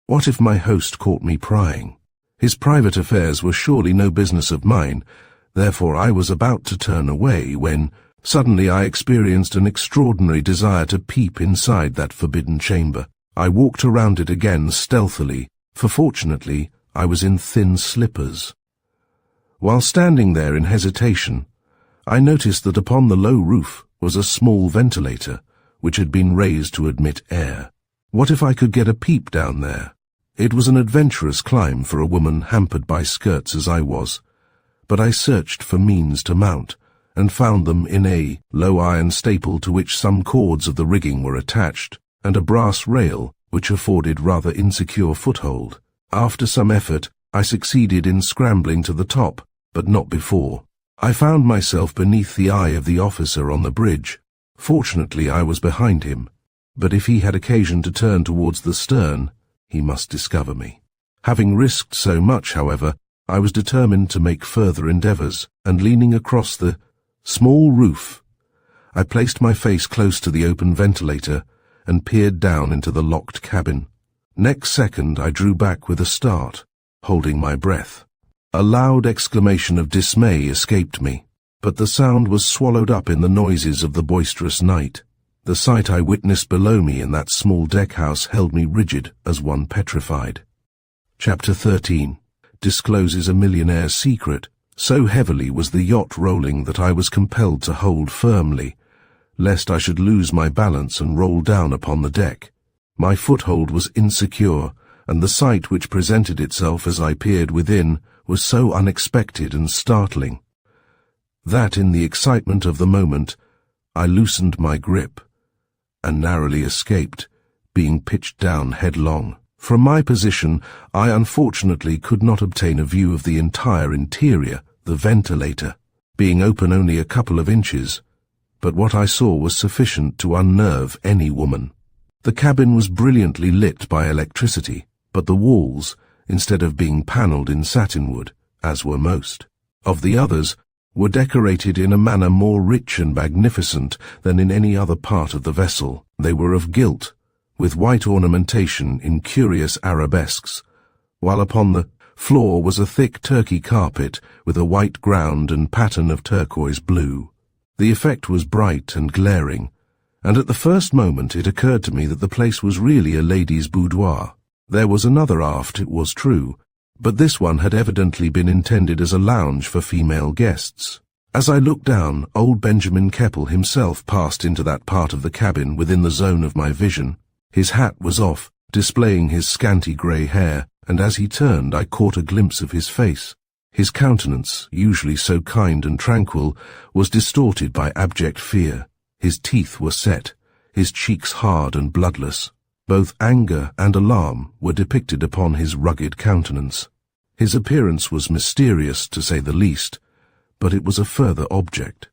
What if my host caught me prying? His private affairs were surely no business of mine, therefore I was about to turn away when, suddenly I experienced an extraordinary desire to peep inside that forbidden chamber. I walked around it again stealthily, for fortunately I was in thin slippers. While standing there in hesitation, I noticed that upon the low roof was a small ventilator, which had been raised to admit air. What if I could get a peep down there? It was an adventurous climb for a woman hampered by skirts as I was, but I searched for means to mount, and found them in a low iron staple to which some cords of the rigging were attached, and a brass rail which afforded rather insecure foothold. After some effort, I succeeded in scrambling to the top, but not before. I found myself beneath the eye of the officer on the bridge. Fortunately, I was behind him, but if he had occasion to turn towards the stern, he must discover me. Having risked so much, however, I was determined to make further endeavours, and leaning across the small roof, I placed my face close to the open ventilator and peered down into the locked cabin. Next second I drew back with a start, holding my breath. A loud exclamation of dismay escaped me, but the sound was swallowed up in the noises of the boisterous night. The sight I witnessed below me in that small deck house held me rigid as one petrified. Chapter 13 discloses a millionaire's secret. So heavily was the yacht rolling that I was compelled to hold firmly, lest I should lose my balance and roll down upon the deck. My foothold was insecure, and the sight which presented itself as I peered within was so unexpected and startling, that in the excitement of the moment I loosened my grip, and narrowly escaped being pitched down headlong. From my position, I unfortunately could not obtain a view of the entire interior, the ventilator being open only a couple of inches, but what I saw was sufficient to unnerve any woman. The cabin was brilliantly lit by electricity, but the walls, instead of being panelled in satinwood, as were most of the others, were decorated in a manner more rich and magnificent than in any other part of the vessel. They were of gilt, with white ornamentation in curious arabesques, while upon the floor was a thick Turkey carpet with a white ground and pattern of turquoise blue. The effect was bright and glaring, and at the first moment it occurred to me that the place was really a lady's boudoir. There was another aft, it was true, but this one had evidently been intended as a lounge for female guests. As I looked down, old Benjamin Keppel himself passed into that part of the cabin within the zone of my vision. His hat was off, displaying his scanty grey hair, and as he turned I caught a glimpse of his face. His countenance, usually so kind and tranquil, was distorted by abject fear. His teeth were set, his cheeks hard and bloodless. Both anger and alarm were depicted upon his rugged countenance. His appearance was mysterious, to say the least, but it was a further object.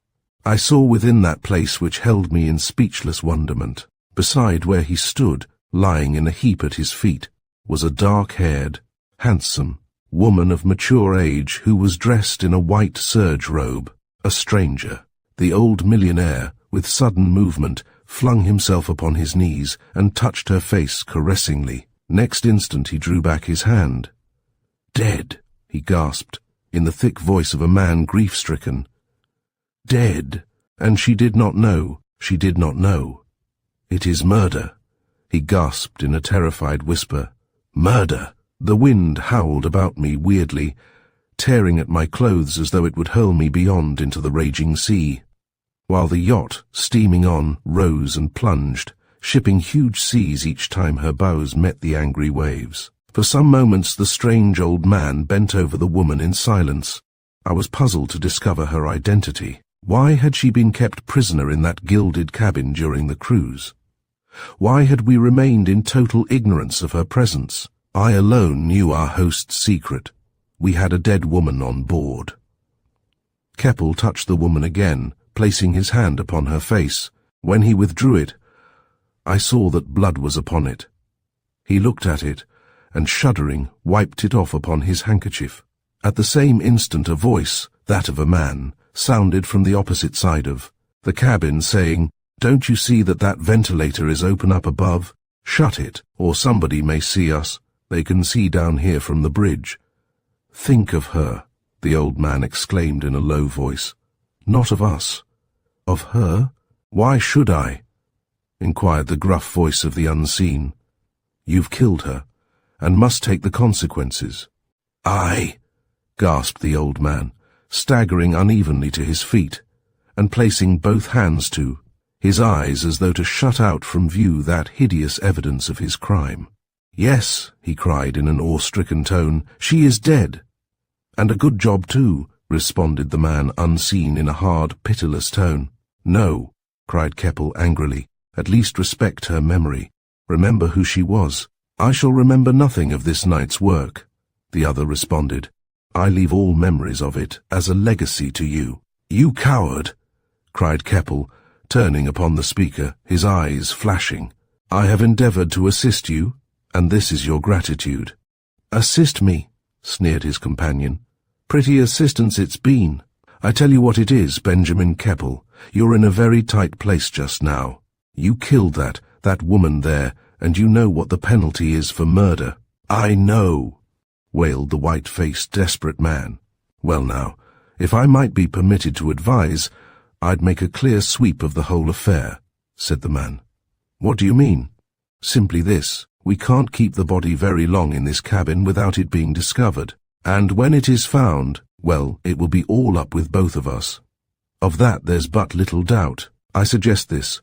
I saw within that place which held me in speechless wonderment, beside where he stood, lying in a heap at his feet, was a dark-haired, handsome woman of mature age who was dressed in a white serge robe, a stranger. The old millionaire, with sudden movement, flung himself upon his knees and touched her face caressingly. Next instant he drew back his hand. "Dead," he gasped, in the thick voice of a man grief-stricken. "Dead, and she did not know, she did not know. It is murder," he gasped in a terrified whisper. "Murder!" The wind howled about me weirdly, tearing at my clothes as though it would hurl me beyond into the raging sea. While the yacht, steaming on, rose and plunged, shipping huge seas each time her bows met the angry waves. For some moments the strange old man bent over the woman in silence. I was puzzled to discover her identity. Why had she been kept prisoner in that gilded cabin during the cruise? Why had we remained in total ignorance of her presence? I alone knew our host's secret. We had a dead woman on board. Keppel touched the woman again, placing his hand upon her face. When he withdrew it, I saw that blood was upon it. He looked at it, and shuddering, wiped it off upon his handkerchief. At the same instant a voice, that of a man, sounded from the opposite side of the cabin, saying, "Don't you see that ventilator is open up above? Shut it, or somebody may see us. They can see down here from the bridge." "Think of her," the old man exclaimed in a low voice. "Not of us." "Of her? Why should I?" inquired the gruff voice of the unseen. "You've killed her, and must take the consequences." "I," gasped the old man, staggering unevenly to his feet, and placing both hands to his eyes as though to shut out from view that hideous evidence of his crime. "Yes," he cried in an awe-stricken tone, "she is dead." "And a good job too," responded the man unseen in a hard, pitiless tone. "No," cried Keppel angrily, "at least respect her memory. Remember who she was." "I shall remember nothing of this night's work," the other responded. "I leave all memories of it as a legacy to you." "You coward!" cried Keppel, turning upon the speaker, his eyes flashing. "I have endeavoured to assist you, and this is your gratitude." "Assist me," sneered his companion. "Pretty assistance it's been. I tell you what it is, Benjamin Keppel, you're in a very tight place just now. You killed that woman there, and you know what the penalty is for murder." "I know," wailed the white-faced, desperate man. "Well now, if I might be permitted to advise, I'd make a clear sweep of the whole affair," said the man. "What do you mean?" "Simply this. We can't keep the body very long in this cabin without it being discovered. And when it is found, well, it will be all up with both of us. Of that there's but little doubt. I suggest this.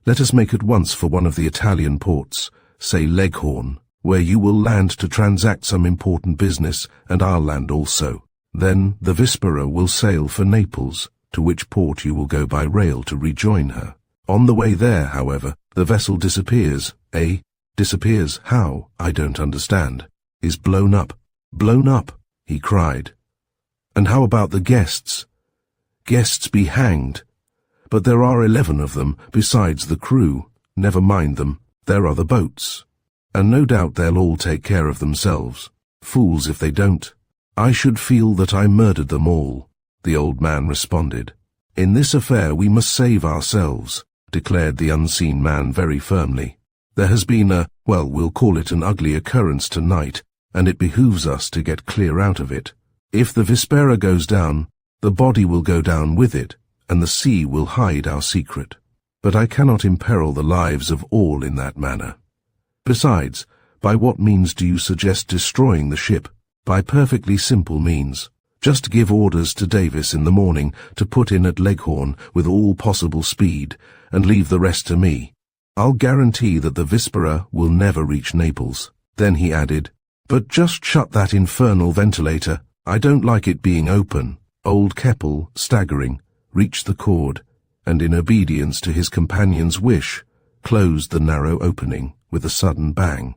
Let us make at once for one of the Italian ports, say Leghorn, where you will land to transact some important business, and I'll land also. Then the Vispera will sail for Naples, to which port you will go by rail to rejoin her. On the way there, however, the vessel disappears. Eh? Disappears how? I don't understand. Is blown up. Blown up, he cried. And how about the guests? Guests be hanged. But there are 11 of them, besides the crew. Never mind them. There are the boats. And no doubt they'll all take care of themselves. Fools if they don't. I should feel that I murdered them all, the old man responded. In this affair we must save ourselves, declared the unseen man very firmly. There has been we'll call it an ugly occurrence tonight, and it behooves us to get clear out of it. If the Vispera goes down, the body will go down with it, and the sea will hide our secret. But I cannot imperil the lives of all in that manner. Besides, by what means do you suggest destroying the ship? By perfectly simple means. Just give orders to Davis in the morning to put in at Leghorn with all possible speed, and leave the rest to me. I'll guarantee that the Vispera will never reach Naples. Then he added, "But just shut that infernal ventilator. I don't like it being open." Old Keppel, staggering, reached the cord, and in obedience to his companion's wish, closed the narrow opening with a sudden bang.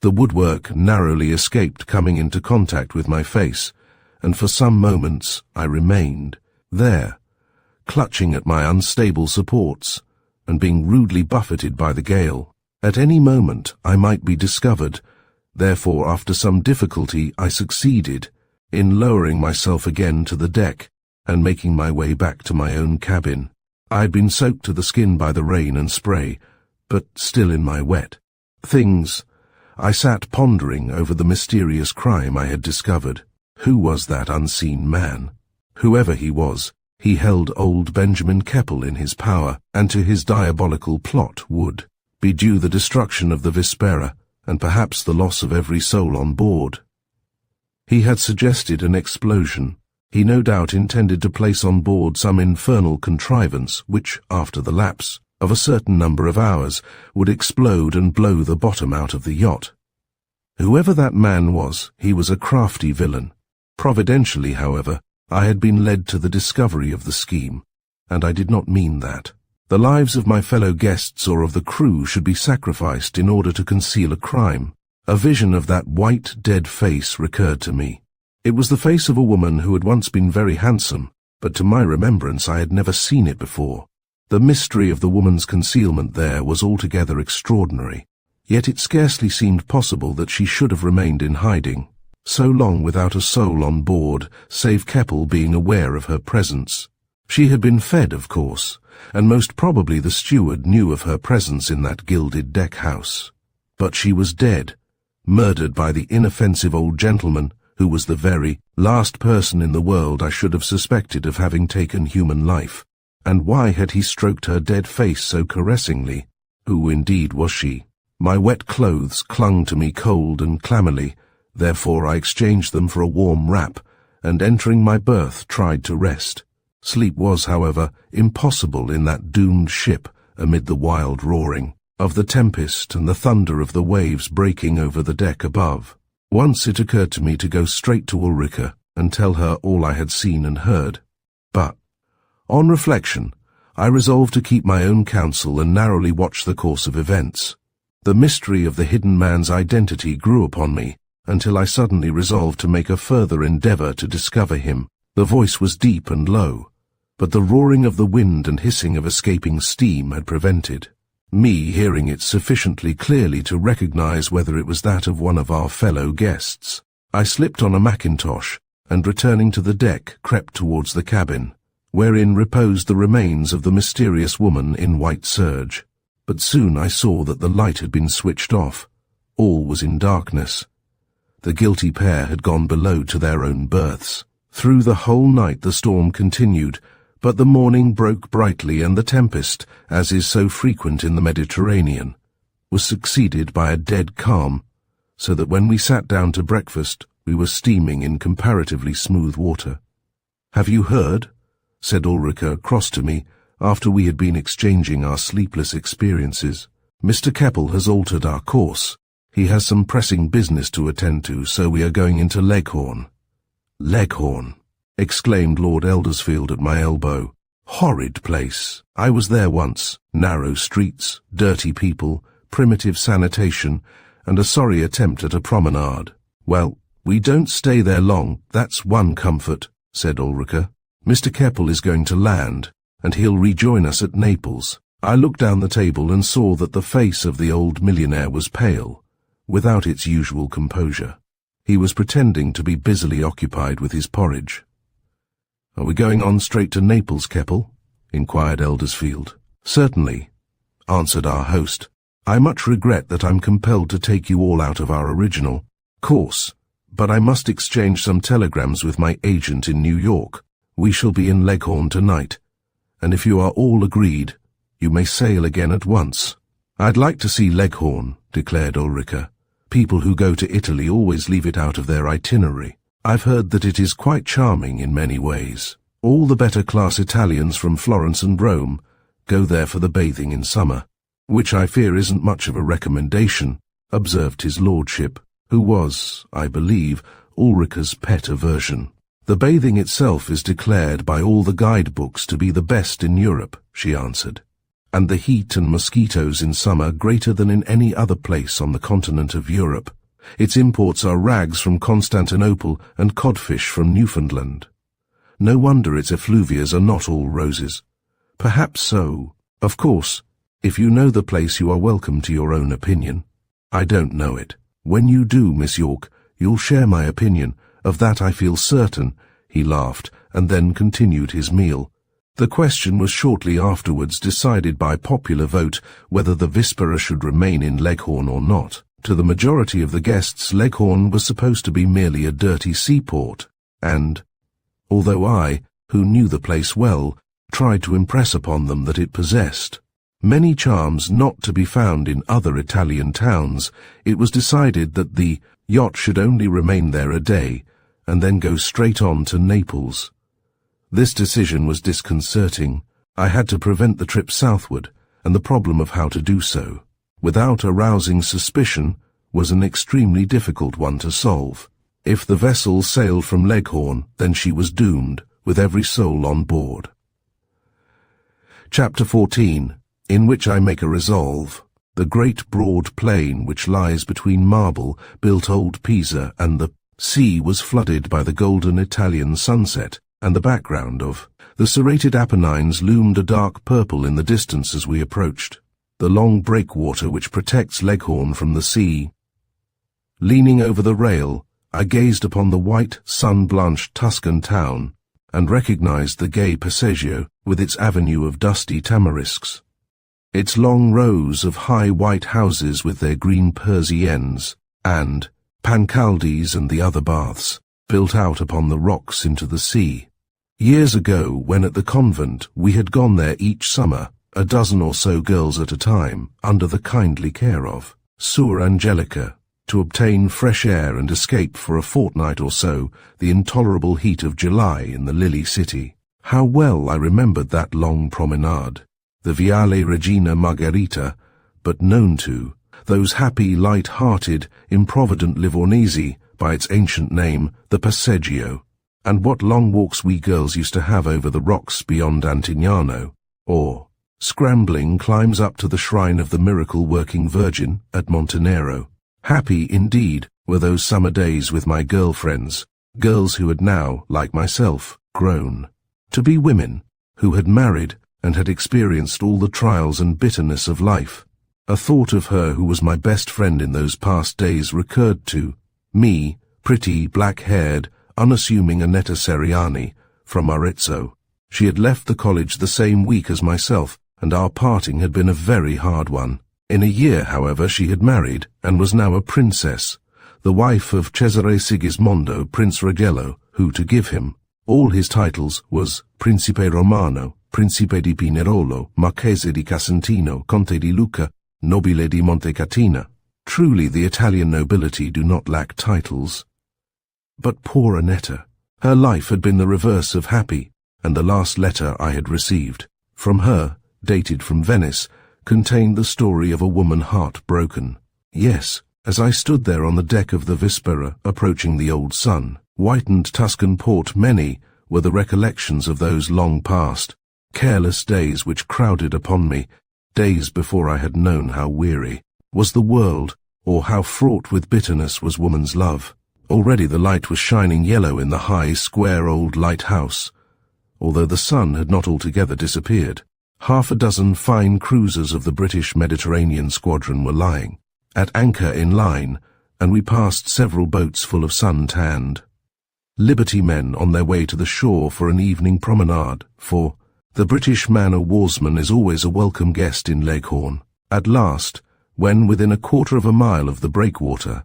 The woodwork narrowly escaped coming into contact with my face, and for some moments I remained there, clutching at my unstable supports and being rudely buffeted by the gale. At any moment I might be discovered. Therefore, after some difficulty, I succeeded in lowering myself again to the deck and making my way back to my own cabin. I had been soaked to the skin by the rain and spray, but still in my wet things. I sat pondering over the mysterious crime I had discovered. Who was that unseen man? Whoever he was, he held old Benjamin Keppel in his power, and to his diabolical plot would be due the destruction of the Vespera, and perhaps the loss of every soul on board. He had suggested an explosion. He no doubt intended to place on board some infernal contrivance which, after the lapse of a certain number of hours, would explode and blow the bottom out of the yacht. Whoever that man was, he was a crafty villain. Providentially, however, I had been led to the discovery of the scheme, and I did not mean that. The lives of my fellow guests or of the crew should be sacrificed in order to conceal a crime. A vision of that white, dead face recurred to me. It was the face of a woman who had once been very handsome, but to my remembrance I had never seen it before. The mystery of the woman's concealment there was altogether extraordinary, yet it scarcely seemed possible that she should have remained in hiding so long without a soul on board, save Keppel being aware of her presence. She had been fed, of course, and most probably the steward knew of her presence in that gilded deck-house. But she was dead, murdered by the inoffensive old gentleman who was the very last person in the world I should have suspected of having taken human life. And why had he stroked her dead face so caressingly? Who indeed was she? My wet clothes clung to me cold and clammily, therefore I exchanged them for a warm wrap, and entering my berth tried to rest. Sleep was, however, impossible in that doomed ship amid the wild roaring of the tempest and the thunder of the waves breaking over the deck above. Once it occurred to me to go straight to Ulrica and tell her all I had seen and heard. But, on reflection, I resolved to keep my own counsel and narrowly watch the course of events. The mystery of the hidden man's identity grew upon me, until I suddenly resolved to make a further endeavour to discover him. The voice was deep and low, but the roaring of the wind and hissing of escaping steam had prevented me hearing it sufficiently clearly to recognize whether it was that of one of our fellow guests. I slipped on a mackintosh, and returning to the deck, crept towards the cabin, wherein reposed the remains of the mysterious woman in white serge. But soon I saw that the light had been switched off. All was in darkness. The guilty pair had gone below to their own berths. Through the whole night the storm continued, but the morning broke brightly, and the tempest, as is so frequent in the Mediterranean, was succeeded by a dead calm, so that when we sat down to breakfast we were steaming in comparatively smooth water. "Have you heard?" said Ulrica across to me, after we had been exchanging our sleepless experiences. "Mr. Keppel has altered our course. He has some pressing business to attend to, so we are going into Leghorn." "Leghorn!" exclaimed Lord Eldersfield at my elbow. "Horrid place. I was there once. Narrow streets, dirty people, primitive sanitation, and a sorry attempt at a promenade." "Well, we don't stay there long, that's one comfort," said Ulrica. "Mr. Keppel is going to land, and he'll rejoin us at Naples." I looked down the table and saw that the face of the old millionaire was pale, without its usual composure. He was pretending to be busily occupied with his porridge. "Are we going on straight to Naples, Keppel?" inquired Eldersfield. "Certainly," answered our host. "I much regret that I'm compelled to take you all out of our original course, but I must exchange some telegrams with my agent in New York. We shall be in Leghorn tonight, and if you are all agreed, you may sail again at once." "I'd like to see Leghorn," declared Ulrica. "People who go to Italy always leave it out of their itinerary. I've heard that it is quite charming in many ways. All the better-class Italians from Florence and Rome go there for the bathing in summer." "Which I fear isn't much of a recommendation," observed his lordship, who was, I believe, Ulrica's pet aversion. "The bathing itself is declared by all the guidebooks to be the best in Europe," she answered. and the heat and mosquitoes in summer greater than in any other place on the continent of Europe. Its imports are rags from Constantinople and codfish from Newfoundland. No wonder its effluvias are not all roses. Perhaps so. Of course, if you know the place you are welcome to your own opinion. I don't know it. When you do, Miss York, you'll share my opinion. Of that I feel certain. He laughed, and then continued his meal. The question was shortly afterwards decided by popular vote whether the Vispera should remain in Leghorn or not. To the majority of the guests, Leghorn was supposed to be merely a dirty seaport, and, although I, who knew the place well, tried to impress upon them that it possessed many charms not to be found in other Italian towns, it was decided that the yacht should only remain there a day, and then go straight on to Naples. This decision was disconcerting. I had to prevent the trip southward, and the problem of how to do so, without arousing suspicion, was an extremely difficult one to solve. If the vessel sailed from Leghorn, then she was doomed, with every soul on board. Chapter 14, in which I make a resolve. The great broad plain which lies between marble-built old Pisa and the sea was flooded by the golden Italian sunset, and the background of the serrated Apennines loomed a dark purple in the distance as we approached. The long breakwater which protects Leghorn from the sea. Leaning over the rail, I gazed upon the white, sun-blanched Tuscan town, and recognized the gay passaggio with its avenue of dusty tamarisks, its long rows of high white houses with their green persiennes, and Pancaldi's and the other baths, built out upon the rocks into the sea. Years ago, when at the convent, we had gone there each summer, a dozen or so girls at a time, under the kindly care of Suor Angelica, to obtain fresh air and escape for a fortnight or so the intolerable heat of July in the Lily City. How well I remembered that long promenade, the Viale Regina Margherita, but known to those happy, light-hearted, improvident Livornesi by its ancient name, the Passeggio, and what long walks we girls used to have over the rocks beyond Antignano, or scrambling climbs up to the shrine of the miracle-working Virgin at Montenero. Happy, indeed, were those summer days with my girlfriends, girls who had now, like myself, grown to be women, who had married and had experienced all the trials and bitterness of life. A thought of her who was my best friend in those past days recurred to me, pretty, black-haired, unassuming Annetta Seriani, from Arezzo. She had left the college the same week as myself, and our parting had been a very hard one. In a year, however, she had married, and was now a princess, the wife of Cesare Sigismondo, Prince Ragello, who, to give him all his titles, was Principe Romano, Principe di Pinerolo, Marchese di Casentino, Conte di Lucca, Nobile di Montecatina. Truly the Italian nobility do not lack titles. But poor Annetta, her life had been the reverse of happy, and the last letter I had received from her, dated from Venice, contained the story of a woman heart-broken. Yes, as I stood there on the deck of the Vispera, approaching the old sun, whitened Tuscan port, many were the recollections of those long past, careless days which crowded upon me, days before I had known how weary was the world, or how fraught with bitterness was woman's love. Already the light was shining yellow in the high, square old lighthouse, although the sun had not altogether disappeared. Half a dozen fine cruisers of the British Mediterranean squadron were lying at anchor in line, and we passed several boats full of sun-tanned liberty men on their way to the shore for an evening promenade, for the British man-o'-warsman is always a welcome guest in Leghorn. At last, when within a quarter of a mile of the breakwater,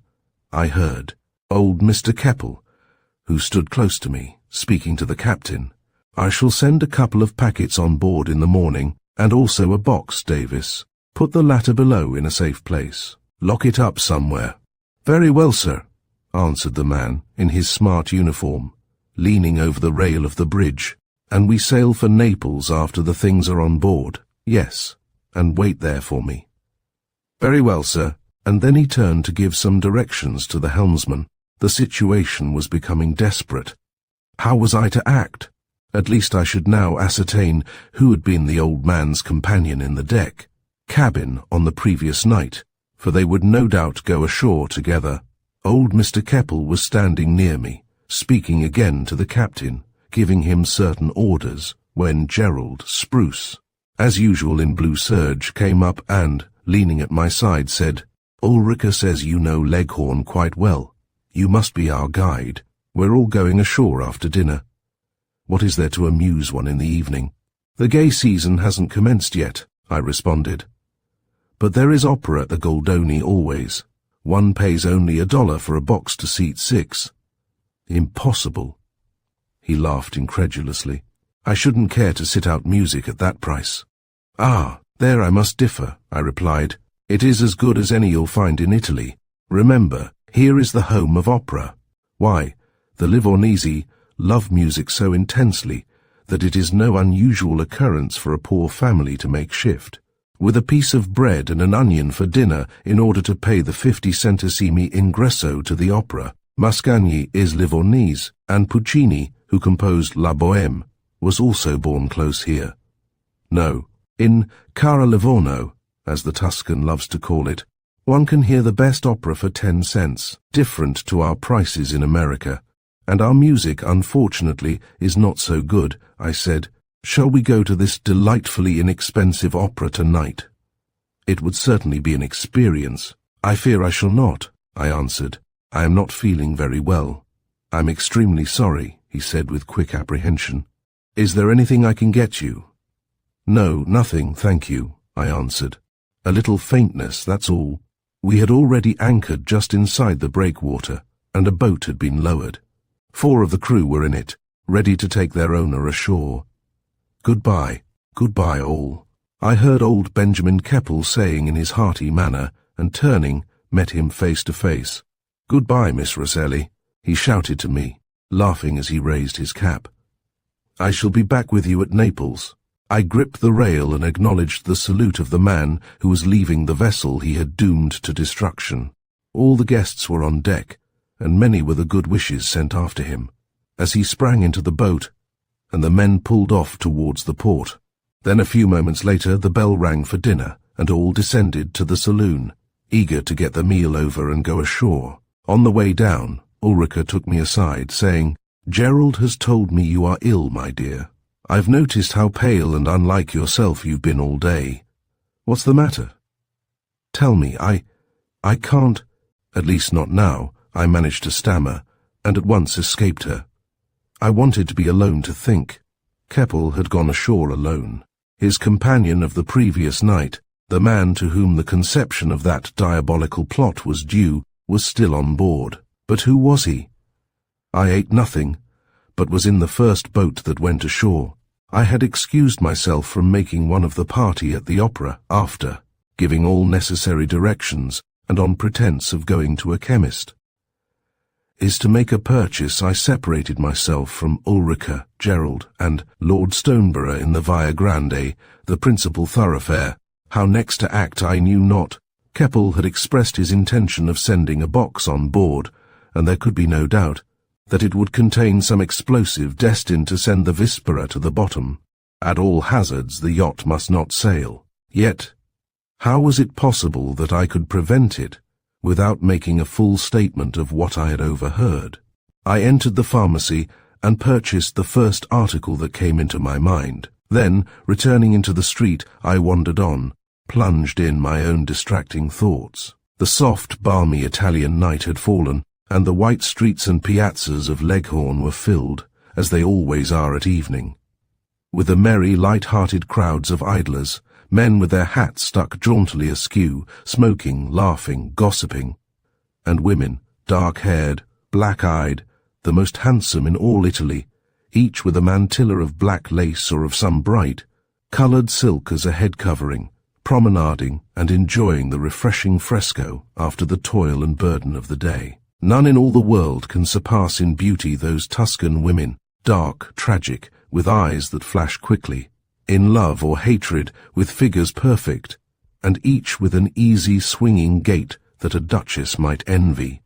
I heard old Mr. Keppel, who stood close to me, speaking to the captain. "I shall send a couple of packets on board in the morning, and also a box, Davis. Put the latter below in a safe place. Lock it up somewhere." "Very well, sir," answered the man in his smart uniform, leaning over the rail of the bridge. "And we sail for Naples after the things are on board." "Yes, and wait there for me." "Very well, sir." And then he turned to give some directions to the helmsman. The situation was becoming desperate. How was I to act? At least I should now ascertain who had been the old man's companion in the deck cabin on the previous night, for they would no doubt go ashore together. Old Mr. Keppel was standing near me, speaking again to the captain, giving him certain orders, when Gerald Spruce, as usual in blue serge, came up and, leaning at my side, said, "Ulrica says you know Leghorn quite well. You must be our guide. We're all going ashore after dinner. What is there to amuse one in the evening?" "The gay season hasn't commenced yet," I responded. "But there is opera at the Goldoni always. One pays only $1 for a box to seat 6. "Impossible." He laughed incredulously. "I shouldn't care to sit out music at that price." "Ah, there I must differ," I replied. "It is as good as any you'll find in Italy. Remember, here is the home of opera. Why, the Livornese love music so intensely that it is no unusual occurrence for a poor family to make shift, with a piece of bread and an onion for dinner in order to pay the 50 centesimi ingresso to the opera. Mascagni is Livornese, and Puccini, who composed La Bohème, was also born close here. No, in Cara Livorno, as the Tuscan loves to call it, one can hear the best opera for 10 cents, different to our prices in America. And our music, unfortunately, is not so good," I said. "Shall we go to this delightfully inexpensive opera tonight?" "It would certainly be an experience." "I fear I shall not," I answered. "I am not feeling very well." "I'm extremely sorry," he said with quick apprehension. "Is there anything I can get you?" "No, nothing, thank you," I answered. "A little faintness, that's all." We had already anchored just inside the breakwater, and a boat had been lowered. 4 of the crew were in it, ready to take their owner ashore. "Goodbye, goodbye all," I heard old Benjamin Keppel saying in his hearty manner, and turning, met him face to face. "Goodbye, Miss Rosselli," he shouted to me, laughing as he raised his cap. "I shall be back with you at Naples." I gripped the rail and acknowledged the salute of the man who was leaving the vessel he had doomed to destruction. All the guests were on deck, and many were the good wishes sent after him, as he sprang into the boat, and the men pulled off towards the port. Then a few moments later the bell rang for dinner, and all descended to the saloon, eager to get the meal over and go ashore. On the way down, Ulrica took me aside, saying, "Gerald has told me you are ill, my dear. I've noticed how pale and unlike yourself you've been all day. What's the matter? Tell me, I can't—" "At least not now," I managed to stammer, and at once escaped her. I wanted to be alone to think. Keppel had gone ashore alone. His companion of the previous night, the man to whom the conception of that diabolical plot was due, was still on board. But who was he? I ate nothing, but was in the first boat that went ashore. I had excused myself from making one of the party at the opera after, giving all necessary directions, and on pretence of going to a chemist. To make a purchase, I separated myself from Ulrica, Gerald, and Lord Stoneborough in the Via Grande, the principal thoroughfare. How next to act I knew not. Keppel had expressed his intention of sending a box on board, and there could be no doubt that it would contain some explosive destined to send the Vispera to the bottom. At all hazards the yacht must not sail. Yet, how was it possible that I could prevent it without making a full statement of what I had overheard? I entered the pharmacy and purchased the first article that came into my mind. Then, returning into the street, I wandered on, plunged in my own distracting thoughts. The soft, balmy Italian night had fallen, and the white streets and piazzas of Leghorn were filled, as they always are at evening, with the merry, light-hearted crowds of idlers, men with their hats stuck jauntily askew, smoking, laughing, gossiping, and women, dark-haired, black-eyed, the most handsome in all Italy, each with a mantilla of black lace or of some bright, coloured silk as a head covering, promenading and enjoying the refreshing fresco after the toil and burden of the day. None in all the world can surpass in beauty those Tuscan women, dark, tragic, with eyes that flash quickly, in love or hatred, with figures perfect, and each with an easy swinging gait that a duchess might envy.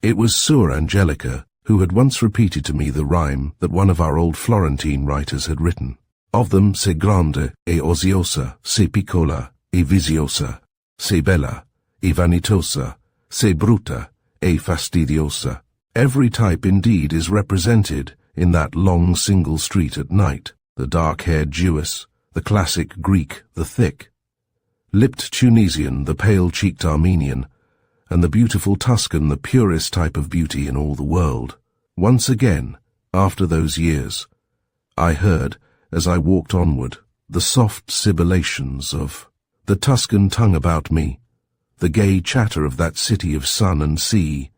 It was Suor Angelica who had once repeated to me the rhyme that one of our old Florentine writers had written. Of them, se grande e oziosa, se piccola e viziosa, se bella e vanitosa, se brutta e fastidiosa. Every type indeed is represented in that long single street at night, the dark-haired Jewess, the classic Greek, the thick-lipped Tunisian, the pale-cheeked Armenian, and the beautiful Tuscan, the purest type of beauty in all the world. Once again, after those years, I heard, as I walked onward, the soft sibilations of the Tuscan tongue about me, the gay chatter of that city of sun and sea,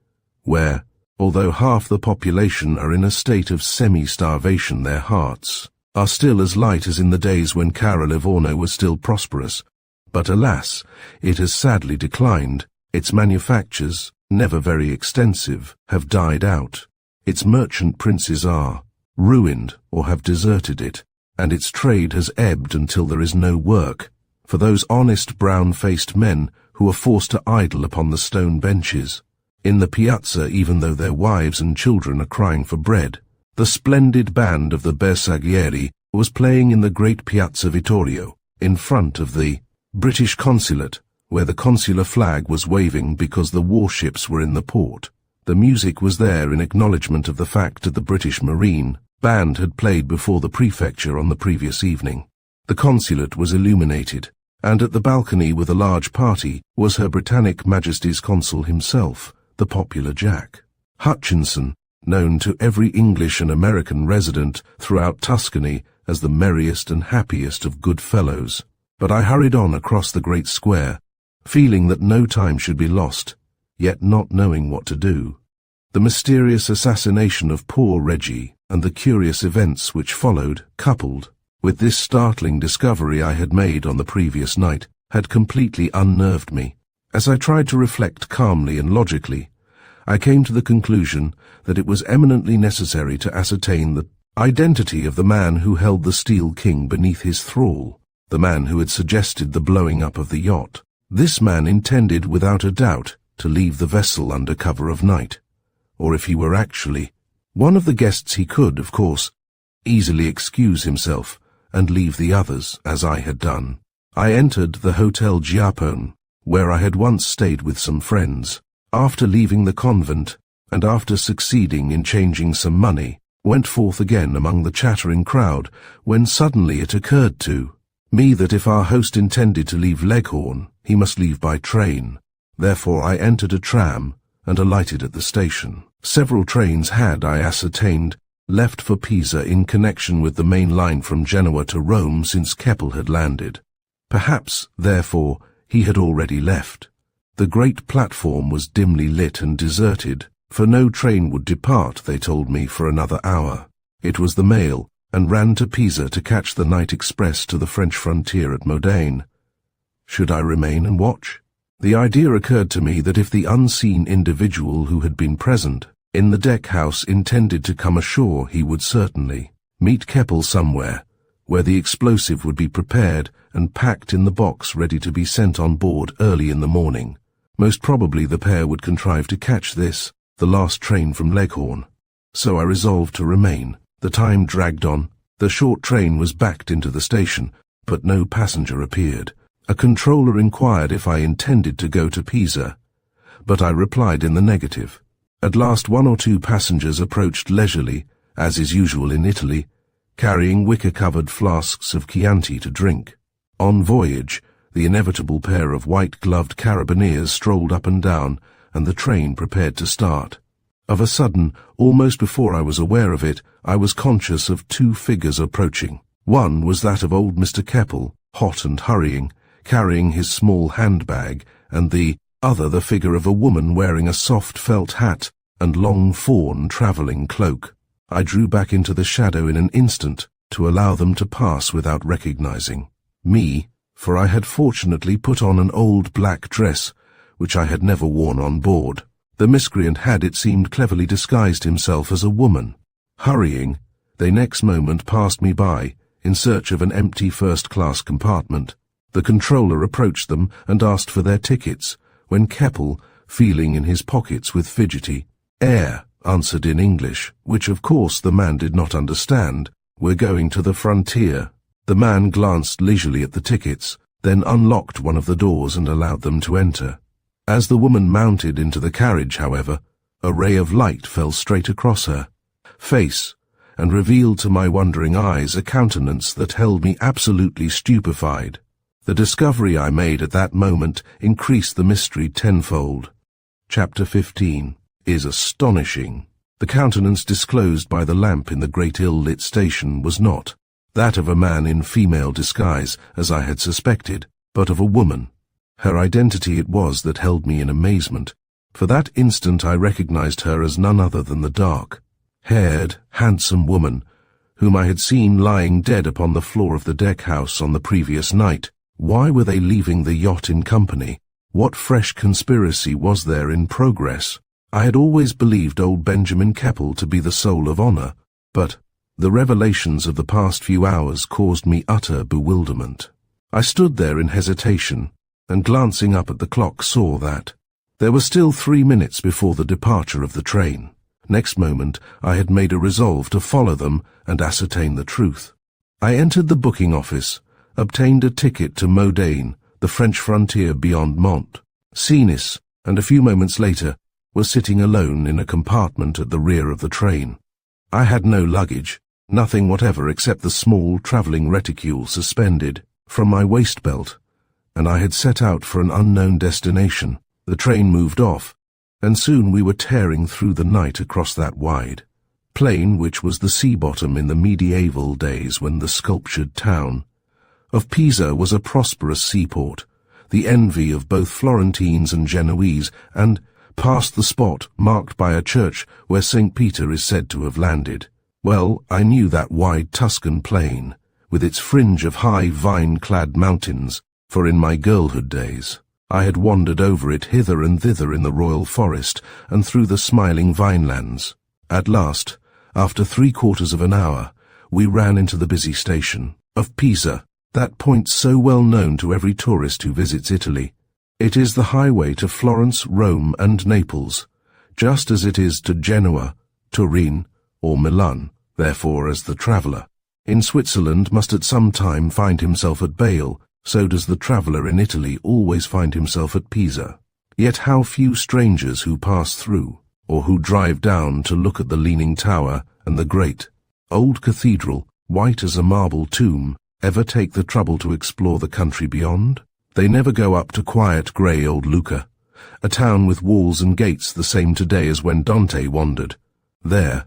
where, although half the population are in a state of semi-starvation, their hearts are still as light as in the days when Cara Livorno was still prosperous. But alas, it has sadly declined. Its manufactures, never very extensive, have died out. Its merchant princes are ruined or have deserted it, and its trade has ebbed until there is no work for those honest brown-faced men who are forced to idle upon the stone benches in the piazza, even though their wives and children are crying for bread. The splendid band of the Bersaglieri was playing in the great Piazza Vittorio, in front of the British consulate, where the consular flag was waving because the warships were in the port. The music was there in acknowledgement of the fact that the British Marine band had played before the prefecture on the previous evening. The consulate was illuminated, and at the balcony with a large party was Her Britannic Majesty's Consul himself, the popular Jack Hutchinson, known to every English and American resident throughout Tuscany as the merriest and happiest of good fellows. But I hurried on across the great square, feeling that no time should be lost, yet not knowing what to do. The mysterious assassination of poor Reggie and the curious events which followed, coupled with this startling discovery I had made on the previous night, had completely unnerved me. As I tried to reflect calmly and logically, I came to the conclusion that it was eminently necessary to ascertain the identity of the man who held the Steel King beneath his thrall, the man who had suggested the blowing up of the yacht. This man intended, without a doubt, to leave the vessel under cover of night, or if he were actually one of the guests, he could, of course, easily excuse himself and leave the others, as I had done. I entered the Hotel Giappone, where I had once stayed with some friends. After leaving the convent, and after succeeding in changing some money, went forth again among the chattering crowd, when suddenly it occurred to me that if our host intended to leave Leghorn, he must leave by train. Therefore I entered a tram and alighted at the station. Several trains had, I ascertained, left for Pisa in connection with the main line from Genoa to Rome since Keppel had landed. Perhaps, therefore, he had already left. The great platform was dimly lit and deserted, for no train would depart, they told me, for another hour. It was the mail, and ran to Pisa to catch the night express to the French frontier at Modane. Should I remain and watch? The idea occurred to me that if the unseen individual who had been present in the deck-house intended to come ashore, he would certainly meet Keppel somewhere, where the explosive would be prepared and packed in the box ready to be sent on board early in the morning. Most probably the pair would contrive to catch this, the last train from Leghorn. So I resolved to remain. The time dragged on. The short train was backed into the station, but no passenger appeared. A controller inquired if I intended to go to Pisa, but I replied in the negative. At last 1 or 2 passengers approached leisurely, as is usual in Italy, carrying wicker-covered flasks of Chianti to drink. On voyage, the inevitable pair of white-gloved carabineers strolled up and down, and the train prepared to start. Of a sudden, almost before I was aware of it, I was conscious of 2 figures approaching. One was that of old Mr. Keppel, hot and hurrying, carrying his small handbag, and the other the figure of a woman wearing a soft felt hat and long fawn travelling cloak. I drew back into the shadow in an instant to allow them to pass without recognizing me, for I had fortunately put on an old black dress, which I had never worn on board. The miscreant had, it seemed, cleverly disguised himself as a woman. Hurrying, they next moment passed me by, in search of an empty first-class compartment. The controller approached them and asked for their tickets, when Keppel, feeling in his pockets with fidgety air, answered in English, which of course the man did not understand. "We're going to the frontier." The man glanced leisurely at the tickets, then unlocked one of the doors and allowed them to enter. As the woman mounted into the carriage, however, a ray of light fell straight across her face and revealed to my wondering eyes a countenance that held me absolutely stupefied. The discovery I made at that moment increased the mystery tenfold. Chapter 15 is astonishing. The countenance disclosed by the lamp in the great ill-lit station was not that of a man in female disguise, as I had suspected, but of a woman. Her identity it was that held me in amazement. For that instant I recognized her as none other than the dark-haired, handsome woman whom I had seen lying dead upon the floor of the deck-house on the previous night. Why were they leaving the yacht in company? What fresh conspiracy was there in progress? I had always believed old Benjamin Keppel to be the soul of honor, but the revelations of the past few hours caused me utter bewilderment. I stood there in hesitation, and glancing up at the clock saw that there were still 3 minutes before the departure of the train. Next moment I had made a resolve to follow them and ascertain the truth. I entered the booking office, obtained a ticket to Modane, the French frontier beyond Mont Cenis, and a few moments later was sitting alone in a compartment at the rear of the train. I had no luggage, nothing whatever except the small travelling reticule suspended from my waist belt, and I had set out for an unknown destination. The train moved off, and soon we were tearing through the night across that wide plain which was the sea bottom in the medieval days when the sculptured town of Pisa was a prosperous seaport, the envy of both Florentines and Genoese, and past the spot marked by a church where St. Peter is said to have landed. Well, I knew that wide Tuscan plain, with its fringe of high vine-clad mountains, for in my girlhood days I had wandered over it hither and thither in the royal forest and through the smiling vinelands. At last, after 3/4 of an hour, we ran into the busy station of Pisa, that point so well known to every tourist who visits Italy. It is the highway to Florence, Rome, and Naples, just as it is to Genoa, Turin, or Milan, therefore as the traveller in Switzerland must at some time find himself at Bale, so does the traveller in Italy always find himself at Pisa. Yet how few strangers who pass through, or who drive down to look at the leaning tower and the great old cathedral, white as a marble tomb, ever take the trouble to explore the country beyond? They never go up to quiet grey old Lucca, a town with walls and gates the same today as when Dante wandered. There,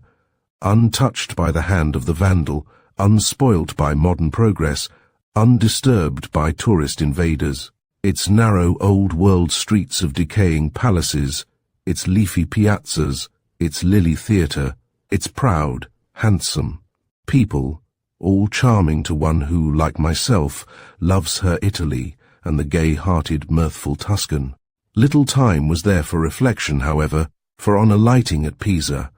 untouched by the hand of the Vandal, unspoilt by modern progress, undisturbed by tourist invaders, its narrow old-world streets of decaying palaces, its leafy piazzas, its lily theatre, its proud, handsome people, all charming to one who, like myself, loves her Italy and the gay-hearted, mirthful Tuscan. Little time was there for reflection, however, for on alighting at Pisa,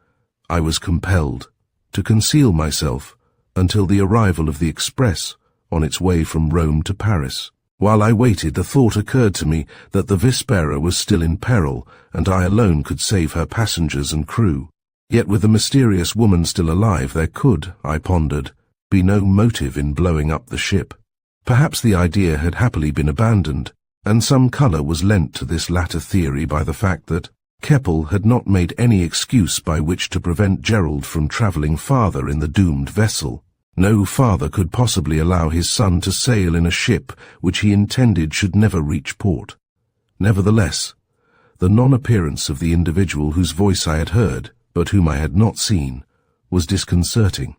I was compelled to conceal myself until the arrival of the express on its way from Rome to Paris. While I waited, the thought occurred to me that the Vispera was still in peril, and I alone could save her passengers and crew. Yet with the mysterious woman still alive, there could, I pondered, be no motive in blowing up the ship. Perhaps the idea had happily been abandoned, and some colour was lent to this latter theory by the fact that Keppel had not made any excuse by which to prevent Gerald from travelling farther in the doomed vessel. No father could possibly allow his son to sail in a ship which he intended should never reach port. Nevertheless, the non-appearance of the individual whose voice I had heard, but whom I had not seen, was disconcerting.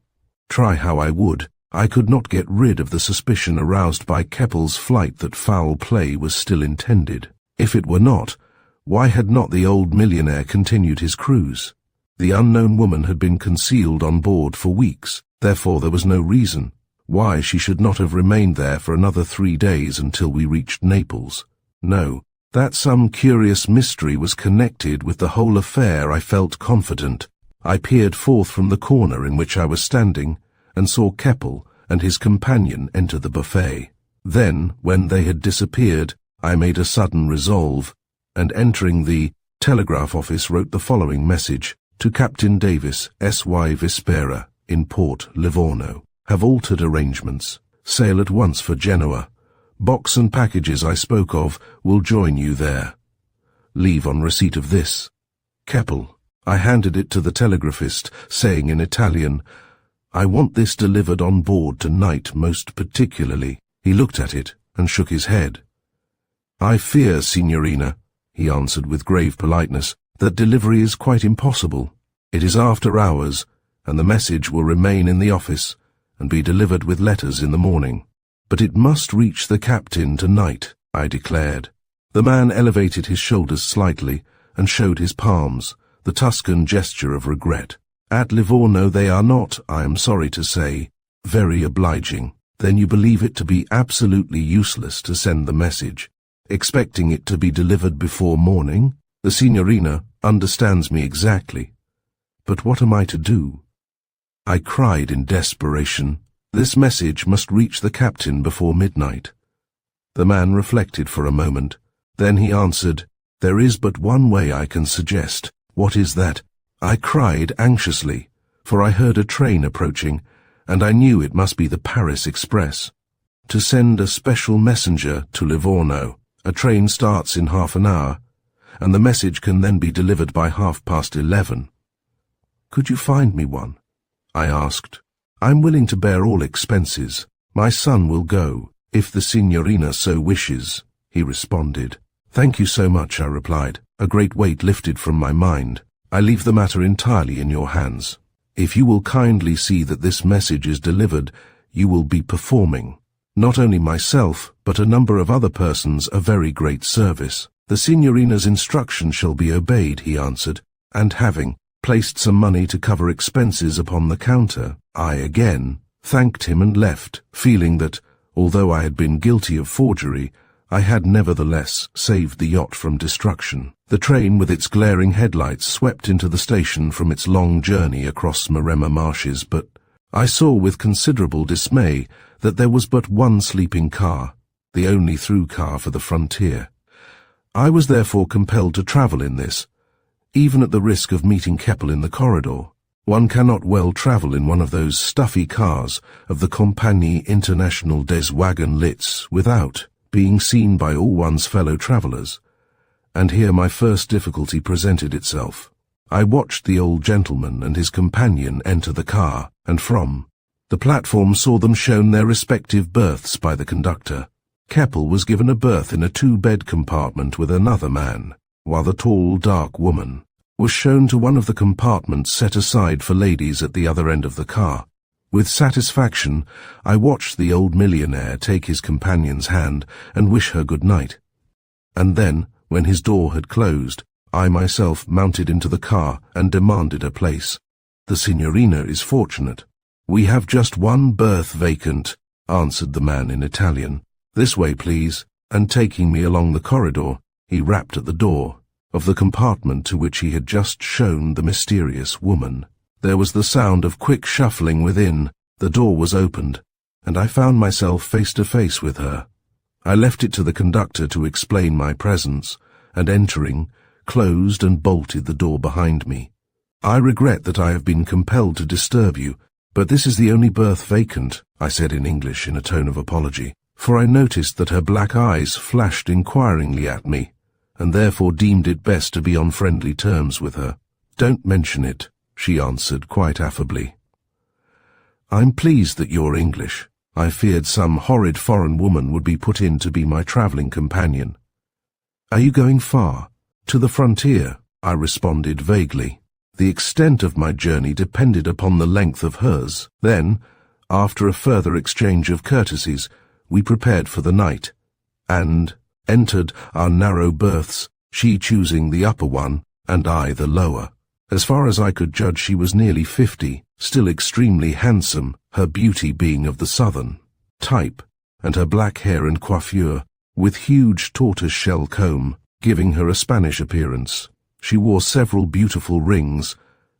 Try how I would, I could not get rid of the suspicion aroused by Keppel's flight that foul play was still intended. If it were not, why had not the old millionaire continued his cruise? The unknown woman had been concealed on board for weeks, therefore there was no reason why she should not have remained there for another 3 days until we reached Naples. No, that some curious mystery was connected with the whole affair I felt confident. I peered forth from the corner in which I was standing, and saw Keppel and his companion enter the buffet. Then, when they had disappeared, I made a sudden resolve, and entering the telegraph office wrote the following message To Captain Davis, S.Y. Vispera, in Port Livorno. Have altered arrangements. Sail at once for Genoa. Box and packages I spoke of will join you there. Leave on receipt of this. Keppel. I handed it to the telegraphist, saying in Italian, I want this delivered on board tonight most particularly. He looked at it and shook his head. I fear, Signorina, he answered with grave politeness, that delivery is quite impossible. It is after hours, and the message will remain in the office and be delivered with letters in the morning. But it must reach the captain tonight, I declared. The man elevated his shoulders slightly and showed his palms, the Tuscan gesture of regret. At Livorno they are not, I am sorry to say, very obliging. Then you believe it to be absolutely useless to send the message, expecting it to be delivered before morning? The Signorina understands me exactly. But what am I to do? I cried in desperation. This message must reach the captain before midnight. The man reflected for a moment. Then he answered, There is but one way I can suggest. What is that? I cried anxiously, for I heard a train approaching, and I knew it must be the Paris Express. To send a special messenger to Livorno. A train starts in half an hour, and the message can then be delivered by 11:30. Could you find me one? I asked. I'm willing to bear all expenses. My son will go, if the Signorina so wishes, he responded. Thank you so much, I replied, a great weight lifted from my mind. I leave the matter entirely in your hands. If you will kindly see that this message is delivered, you will be performing, not only myself, but a number of other persons, a very great service. The Signorina's instruction shall be obeyed, he answered, and having placed some money to cover expenses upon the counter, I again thanked him and left, feeling that, although I had been guilty of forgery, I had nevertheless saved the yacht from destruction. The train with its glaring headlights swept into the station from its long journey across Maremma marshes, but I saw with considerable dismay that there was but one sleeping car, the only through car for the frontier. I was therefore compelled to travel in this, even at the risk of meeting Keppel in the corridor. One cannot well travel in one of those stuffy cars of the Compagnie Internationale des Wagon Lits without being seen by all one's fellow travellers, and here my first difficulty presented itself. I watched the old gentleman and his companion enter the car, and from the platform saw them shown their respective berths by the conductor. Keppel was given a berth in a two-bed compartment with another man, while the tall, dark woman was shown to one of the compartments set aside for ladies at the other end of the car. With satisfaction, I watched the old millionaire take his companion's hand and wish her good night. And then, when his door had closed, I myself mounted into the car and demanded a place. The Signorina is fortunate. We have just one berth vacant, answered the man in Italian. This way, please. And taking me along the corridor, he rapped at the door of the compartment to which he had just shown the mysterious woman. There was the sound of quick shuffling within. The door was opened, and I found myself face to face with her. I left it to the conductor to explain my presence, and entering, closed and bolted the door behind me. I regret that I have been compelled to disturb you, but this is the only berth vacant, I said in English in a tone of apology, for I noticed that her black eyes flashed inquiringly at me, and therefore deemed it best to be on friendly terms with her. Don't mention it, she answered quite affably. I'm pleased that you're English. I feared some horrid foreign woman would be put in to be my travelling companion. Are you going far? To the frontier, I responded vaguely. The extent of my journey depended upon the length of hers. Then, after a further exchange of courtesies, we prepared for the night, and entered our narrow berths, she choosing the upper one, and I the lower. As far as I could judge, she was nearly 50, still extremely handsome, her beauty being of the southern type, and her black hair and coiffure, with huge tortoise-shell comb, giving her a Spanish appearance. She wore several beautiful rings,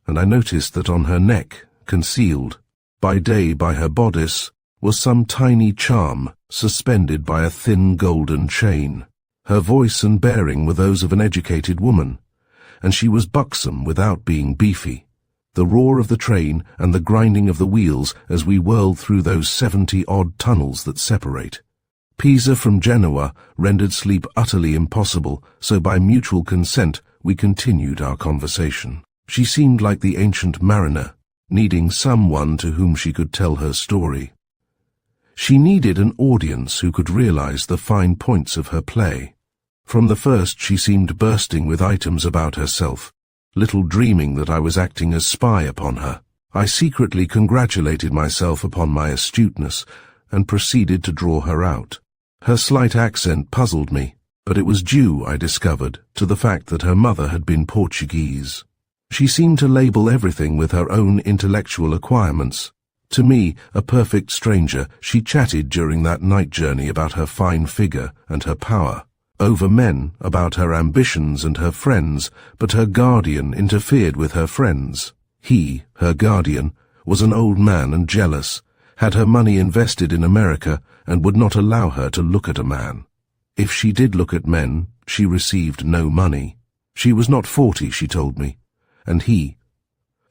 and I noticed that on her neck, concealed by day by her bodice, was some tiny charm suspended by a thin golden chain. Her voice and bearing were those of an educated woman, and she was buxom without being beefy. The roar of the train and the grinding of the wheels as we whirled through those 70-odd tunnels that separate Pisa from Genoa rendered sleep utterly impossible, so by mutual consent we continued our conversation. She seemed like the ancient mariner, needing someone to whom she could tell her story. She needed an audience who could realize the fine points of her play. From the first she seemed bursting with items about herself, little dreaming that I was acting as spy upon her. I secretly congratulated myself upon my astuteness and proceeded to draw her out. Her slight accent puzzled me, but it was due, I discovered, to the fact that her mother had been Portuguese. She seemed to label everything with her own intellectual acquirements. To me, a perfect stranger, she chatted during that night journey about her fine figure and her power. Over men, about her ambitions and her friends, but her guardian interfered with her friends. He, her guardian, was an old man and jealous, had her money invested in America, and would not allow her to look at a man. If she did look at men, she received no money. She was not 40, she told me, and he,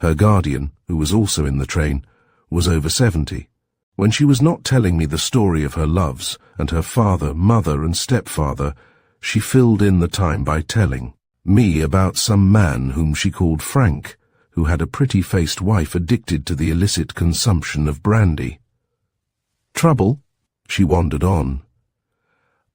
her guardian, who was also in the train, was over 70. When she was not telling me the story of her loves and her father, mother, and stepfather, she filled in the time by telling me about some man whom she called Frank, who had a pretty-faced wife addicted to the illicit consumption of brandy. Trouble? She wandered on.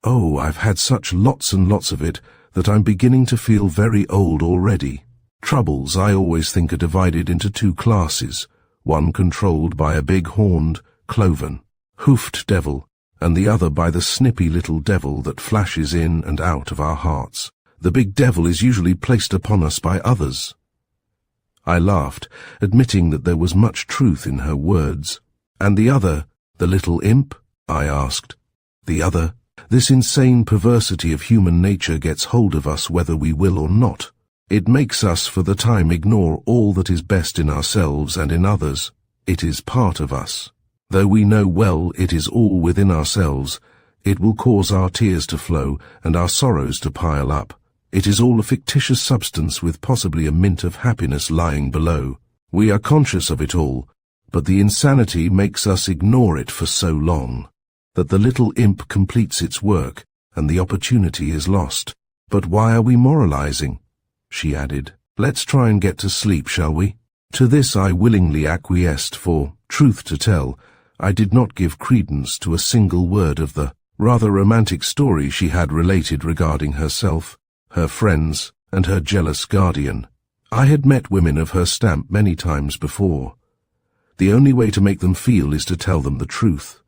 Oh, I've had such lots and lots of it that I'm beginning to feel very old already. Troubles, I always think, are divided into two classes, one controlled by a big-horned, cloven, hoofed devil, and the other by the snippy little devil that flashes in and out of our hearts. The big devil is usually placed upon us by others. I laughed, admitting that there was much truth in her words. And the other, the little imp? I asked. The other? This insane perversity of human nature gets hold of us whether we will or not. It makes us for the time ignore all that is best in ourselves and in others. It is part of us. Though we know well it is all within ourselves, it will cause our tears to flow and our sorrows to pile up. It is all a fictitious substance with possibly a mint of happiness lying below. We are conscious of it all, but the insanity makes us ignore it for so long that the little imp completes its work and the opportunity is lost. But why are we moralizing? She added. Let's try and get to sleep, shall we? To this I willingly acquiesced, for, truth to tell, I did not give credence to a single word of the rather romantic story she had related regarding herself, her friends, and her jealous guardian. I had met women of her stamp many times before. The only way to make them feel is to tell them the truth,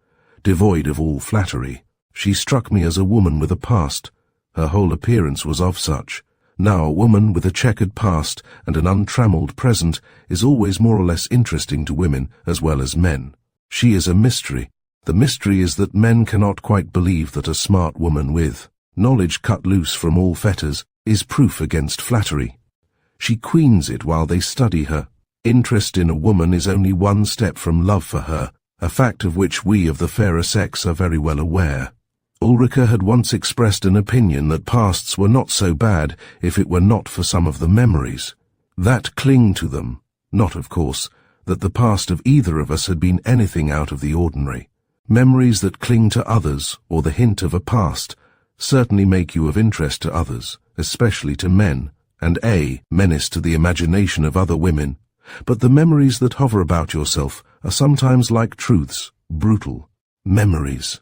devoid of all flattery. She struck me as a woman with a past. Her whole appearance was of such. Now, a woman with a checkered past and an untrammeled present is always more or less interesting to women as well as men. She is a mystery. The mystery is that men cannot quite believe that a smart woman with knowledge cut loose from all fetters is proof against flattery. She queens it while they study her. Interest in a woman is only one step from love for her, a fact of which we of the fairer sex are very well aware. Ulrica had once expressed an opinion that pasts were not so bad if it were not for some of the memories that cling to them. Not, of course, that the past of either of us had been anything out of the ordinary. Memories that cling to others, or the hint of a past, certainly make you of interest to others, especially to men, and a menace to the imagination of other women. But the memories that hover about yourself are sometimes like truths, brutal memories.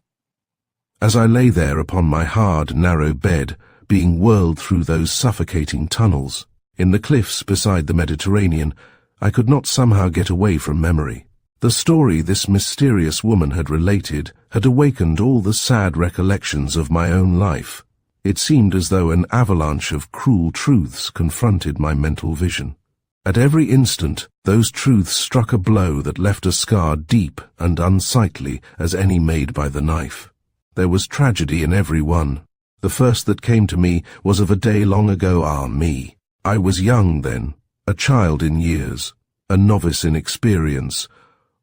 As I lay there upon my hard, narrow bed, being whirled through those suffocating tunnels, in the cliffs beside the Mediterranean, I could not somehow get away from memory. The story this mysterious woman had related had awakened all the sad recollections of my own life. It seemed as though an avalanche of cruel truths confronted my mental vision. At every instant, those truths struck a blow that left a scar deep and unsightly as any made by the knife. There was tragedy in every one. The first that came to me was of a day long ago. Ah, me! I was young then, a child in years, a novice in experience.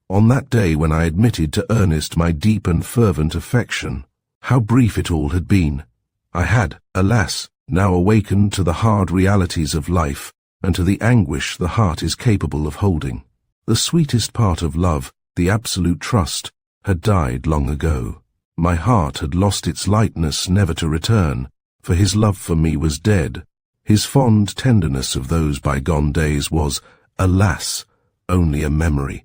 On that day when I admitted to Ernest my deep and fervent affection, how brief it all had been. I had, alas, now awakened to the hard realities of life and to the anguish the heart is capable of holding. The sweetest part of love, the absolute trust, had died long ago. My heart had lost its lightness never to return, for his love for me was dead. His fond tenderness of those bygone days was, alas, only a memory.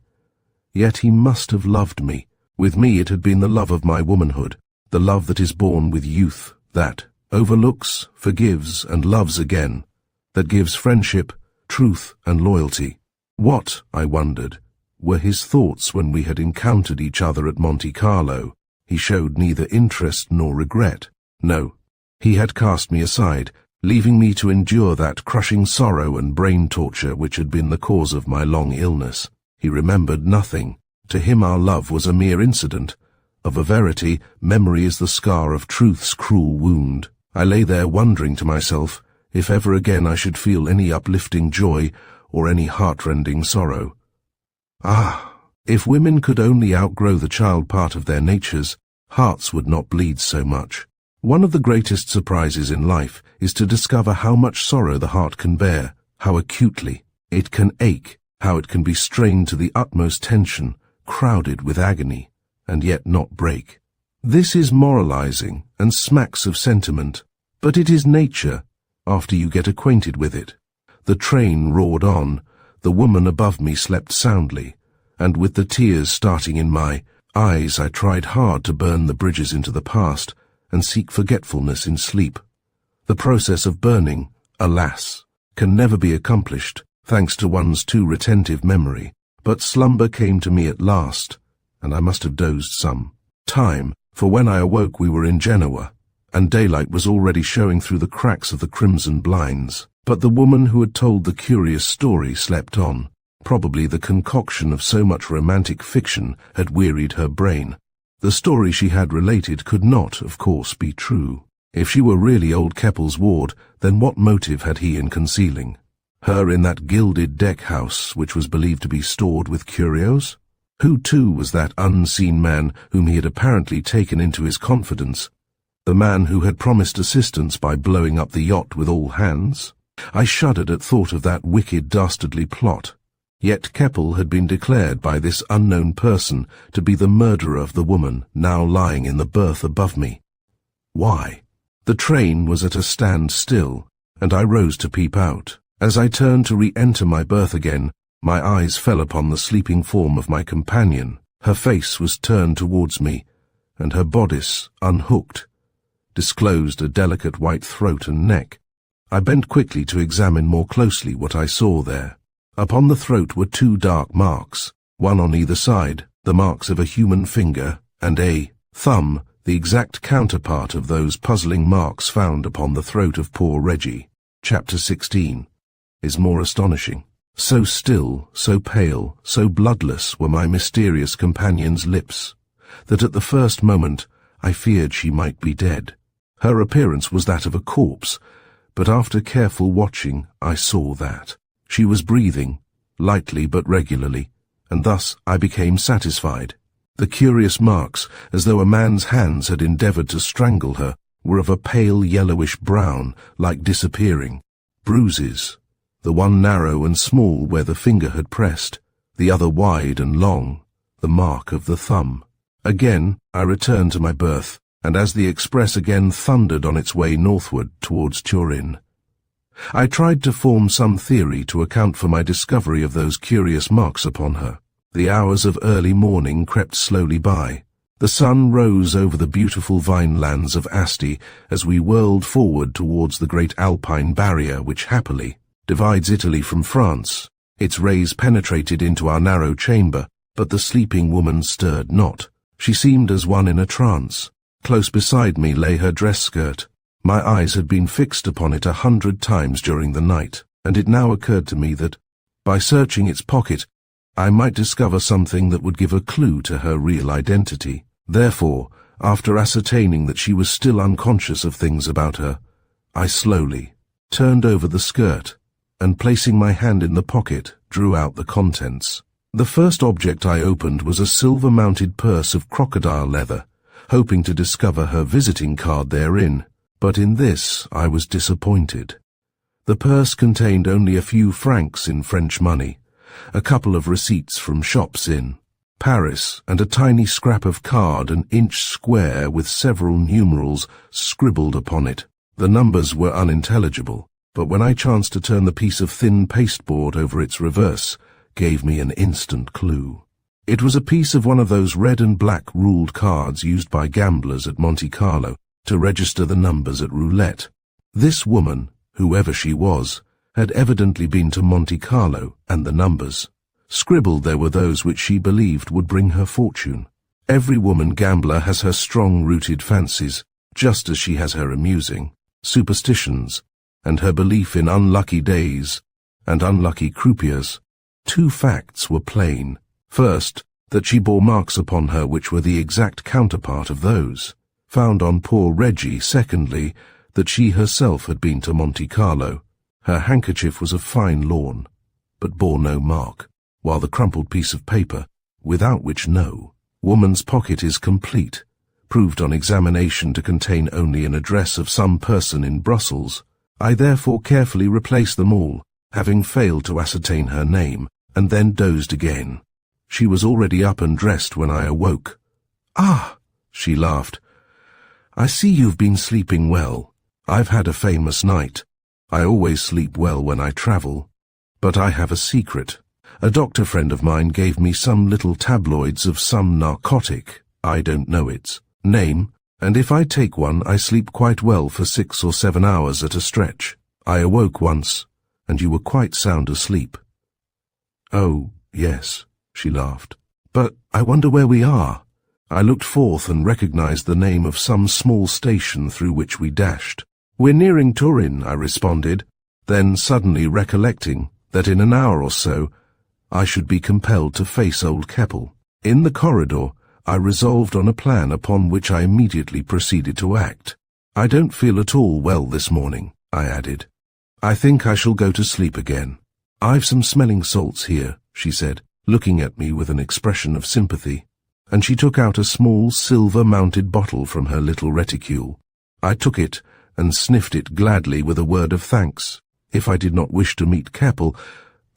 Yet he must have loved me. With me it had been the love of my womanhood, the love that is born with youth, that overlooks, forgives, and loves again, that gives friendship, truth, and loyalty. What, I wondered, were his thoughts when we had encountered each other at Monte Carlo? He showed neither interest nor regret. No, he had cast me aside, leaving me to endure that crushing sorrow and brain torture which had been the cause of my long illness. He remembered nothing. To him our love was a mere incident. Of a verity, memory is the scar of truth's cruel wound. I lay there wondering to myself if ever again I should feel any uplifting joy or any heartrending sorrow. Ah, if women could only outgrow the child part of their natures, hearts would not bleed so much. One of the greatest surprises in life is to discover how much sorrow the heart can bear, how acutely it can ache, how it can be strained to the utmost tension, crowded with agony, and yet not break. This is moralizing and smacks of sentiment, but it is nature after you get acquainted with it. The train roared on, the woman above me slept soundly, and with the tears starting in my eyes I tried hard to burn the bridges into the past and seek forgetfulness in sleep. The process of burning, alas, can never be accomplished, thanks to one's too retentive memory, but slumber came to me at last, and I must have dozed some time, for when I awoke we were in Genoa, and daylight was already showing through the cracks of the crimson blinds. But the woman who had told the curious story slept on. Probably the concoction of so much romantic fiction had wearied her brain. The story she had related could not, of course, be true. If she were really old Keppel's ward, then what motive had he in concealing her in that gilded deck-house which was believed to be stored with curios? Who, too, was that unseen man whom he had apparently taken into his confidence? The man who had promised assistance by blowing up the yacht with all hands? I shuddered at thought of that wicked, dastardly plot. Yet Keppel had been declared by this unknown person to be the murderer of the woman now lying in the berth above me. Why? The train was at a standstill, and I rose to peep out. As I turned to re-enter my berth again, my eyes fell upon the sleeping form of my companion. Her face was turned towards me, and her bodice, unhooked, disclosed a delicate white throat and neck. I bent quickly to examine more closely what I saw there. Upon the throat were two dark marks, one on either side, the marks of a human finger, and a thumb, the exact counterpart of those puzzling marks found upon the throat of poor Reggie. Chapter 16 is more astonishing. So still, so pale, so bloodless were my mysterious companion's lips, that at the first moment I feared she might be dead. Her appearance was that of a corpse, but after careful watching I saw that she was breathing, lightly but regularly, and thus I became satisfied. The curious marks, as though a man's hands had endeavored to strangle her, were of a pale yellowish brown, like disappearing. Bruises, the one narrow and small where the finger had pressed, the other wide and long, the mark of the thumb. Again I returned to my berth, and as the express again thundered on its way northward towards Turin, I tried to form some theory to account for my discovery of those curious marks upon her. The hours of early morning crept slowly by. The sun rose over the beautiful vinelands of Asti as we whirled forward towards the great Alpine barrier which happily divides Italy from France. Its rays penetrated into our narrow chamber, but the sleeping woman stirred not. She seemed as one in a trance. Close beside me lay her dress skirt. My eyes had been fixed upon it 100 times during the night, and it now occurred to me that, by searching its pocket, I might discover something that would give a clue to her real identity. Therefore, after ascertaining that she was still unconscious of things about her, I slowly turned over the skirt, and placing my hand in the pocket, drew out the contents. The first object I opened was a silver-mounted purse of crocodile leather, hoping to discover her visiting card therein. But in this I was disappointed. The purse contained only a few francs in French money, a couple of receipts from shops in Paris, and a tiny scrap of card, an inch square with several numerals scribbled upon it. The numbers were unintelligible, but when I chanced to turn the piece of thin pasteboard over its reverse, gave me an instant clue. It was a piece of one of those red and black ruled cards used by gamblers at Monte Carlo to register the numbers at roulette. This woman, whoever she was, had evidently been to Monte Carlo, and the numbers. Scribbled there were those which she believed would bring her fortune. Every woman gambler has her strong-rooted fancies, just as she has her amusing superstitions, and her belief in unlucky days and unlucky croupiers. 2 facts were plain. First, that she bore marks upon her which were the exact counterpart of those found on poor Reggie. Secondly, that she herself had been to Monte Carlo. Her handkerchief was of fine lawn, but bore no mark, while the crumpled piece of paper, without which no woman's pocket is complete, proved on examination to contain only an address of some person in Brussels. I therefore carefully replaced them all, having failed to ascertain her name, and then dozed again. She was already up and dressed when I awoke. "Ah," she laughed. "I see you've been sleeping well. I've had a famous night. I always sleep well when I travel. But I have a secret. A doctor friend of mine gave me some little tabloids of some narcotic. I don't know its name, and if I take one I sleep quite well for 6 or 7 hours at a stretch. I awoke once, and you were quite sound asleep." "Oh, yes," she laughed. "But I wonder where we are." I looked forth and recognized the name of some small station through which we dashed. "We're nearing Turin," I responded, then suddenly recollecting that in an hour or so I should be compelled to face old Keppel. In the corridor, I resolved on a plan upon which I immediately proceeded to act. "I don't feel at all well this morning," I added. "I think I shall go to sleep again. I've some smelling salts here," she said, looking at me with an expression of sympathy, and she took out a small silver-mounted bottle from her little reticule. I took it and sniffed it gladly with a word of thanks. If I did not wish to meet Keppel,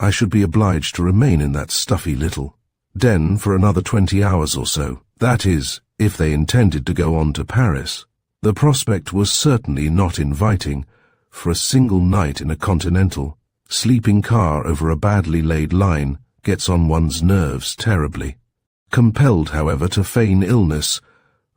I should be obliged to remain in that stuffy little den for another 20 hours or so. That is, if they intended to go on to Paris. The prospect was certainly not inviting, for a single night in a continental, sleeping car over a badly laid line gets on one's nerves terribly. Compelled, however, to feign illness,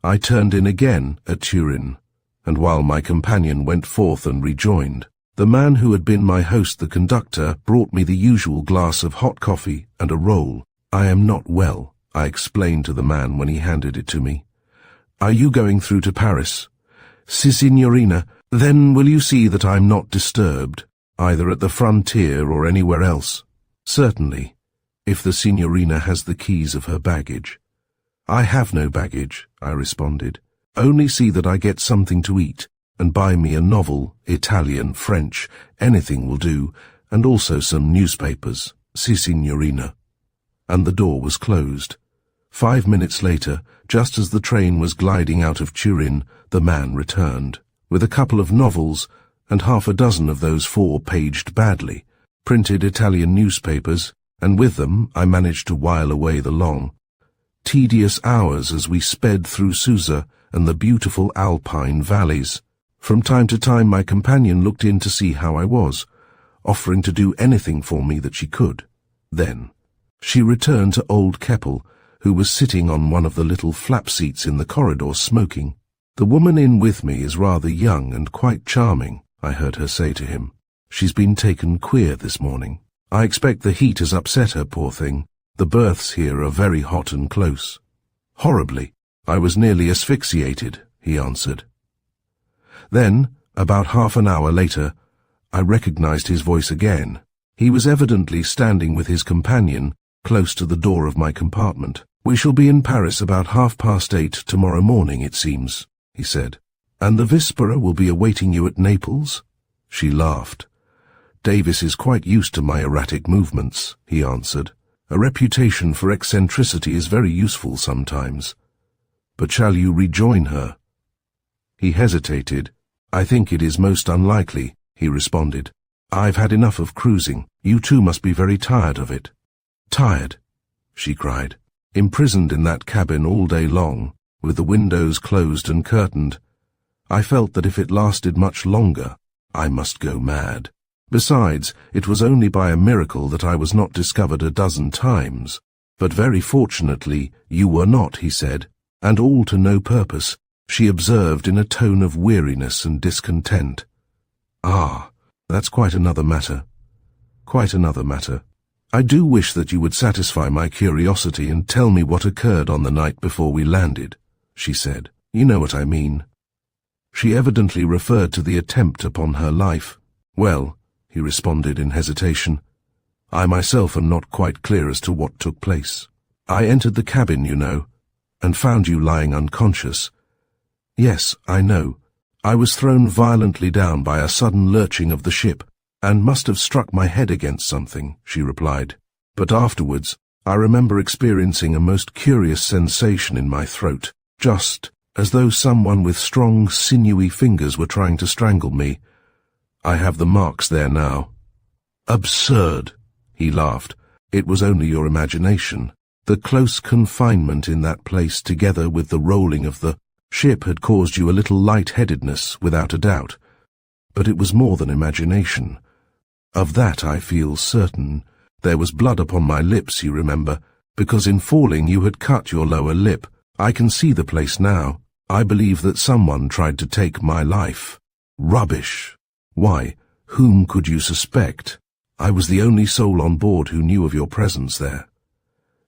I turned in again at Turin, and while my companion went forth and rejoined, the man who had been my host, the conductor, brought me the usual glass of hot coffee and a roll. "I am not well," I explained to the man when he handed it to me. "Are you going through to Paris?" "Si, signorina." "Then will you see that I'm not disturbed, either at the frontier or anywhere else?" "Certainly, if the signorina has the keys of her baggage." "I have no baggage," I responded. "Only see that I get something to eat, and buy me a novel, Italian, French, anything will do, and also some newspapers." "Si, signorina." And the door was closed. 5 minutes later, just as the train was gliding out of Turin, the man returned, with a couple of novels and half a dozen of those 4-paged badly printed Italian newspapers, and with them I managed to while away the long, tedious hours as we sped through Susa and the beautiful alpine valleys. From time to time my companion looked in to see how I was, offering to do anything for me that she could. Then she returned to old Keppel, who was sitting on one of the little flap seats in the corridor smoking. "The woman in with me is rather young and quite charming," I heard her say to him. "She's been taken queer this morning. I expect the heat has upset her, poor thing. The berths here are very hot and close." "Horribly. I was nearly asphyxiated," he answered. Then, about half an hour later, I recognized his voice again. He was evidently standing with his companion close to the door of my compartment. "We shall be in Paris about 8:30 tomorrow morning, it seems," he said. "And the Vispera will be awaiting you at Naples?" She laughed. "Davis is quite used to my erratic movements," he answered. "A reputation for eccentricity is very useful sometimes. But shall you rejoin her?" He hesitated, "I think it is most unlikely," he responded. "I've had enough of cruising. You too must be very tired of it." "Tired?" she cried. "Imprisoned in that cabin all day long, with the windows closed and curtained. I felt that if it lasted much longer, I must go mad. Besides, it was only by a miracle that I was not discovered a dozen times. But very fortunately, you were not," he said, "and all to no purpose," she observed in a tone of weariness and discontent. "Ah, that's quite another matter. Quite another matter. I do wish that you would satisfy my curiosity and tell me what occurred on the night before we landed," she said. "You know what I mean." She evidently referred to the attempt upon her life. "Well," he responded in hesitation, "I myself am not quite clear as to what took place. I entered the cabin, you know, and found you lying unconscious." "Yes, I know. I was thrown violently down by a sudden lurching of the ship, and must have struck my head against something," she replied. "But afterwards, I remember experiencing a most curious sensation in my throat, just as though someone with strong, sinewy fingers were trying to strangle me. I have the marks there now." "Absurd," he laughed. "It was only your imagination. The close confinement in that place, together with the rolling of the ship, had caused you a little light-headedness, without a doubt. But it was more than imagination. Of that I feel certain. There was blood upon my lips, you remember, because in falling you had cut your lower lip. I can see the place now. I believe that someone tried to take my life." "Rubbish. Why, whom could you suspect? I was the only soul on board who knew of your presence there."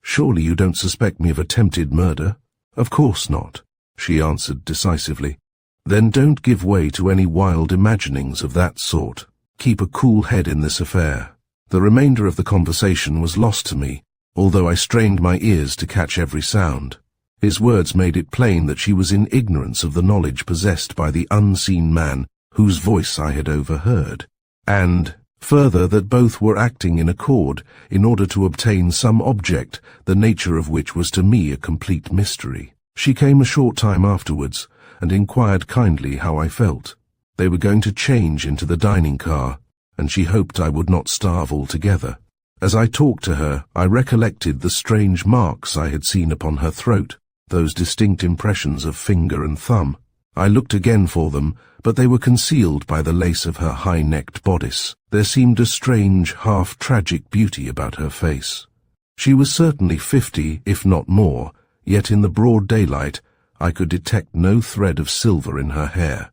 "Surely you don't suspect me of attempted murder?" "Of course not," she answered decisively. "Then don't give way to any wild imaginings of that sort. Keep a cool head in this affair." The remainder of the conversation was lost to me, although I strained my ears to catch every sound. His words made it plain that she was in ignorance of the knowledge possessed by the unseen man whose voice I had overheard, and, further, that both were acting in accord in order to obtain some object, the nature of which was to me a complete mystery. She came a short time afterwards, and inquired kindly how I felt. They were going to change into the dining car, and she hoped I would not starve altogether. As I talked to her, I recollected the strange marks I had seen upon her throat, those distinct impressions of finger and thumb. I looked again for them, but they were concealed by the lace of her high-necked bodice. There seemed a strange, half-tragic beauty about her face. She was certainly 50, if not more, yet in the broad daylight I could detect no thread of silver in her hair.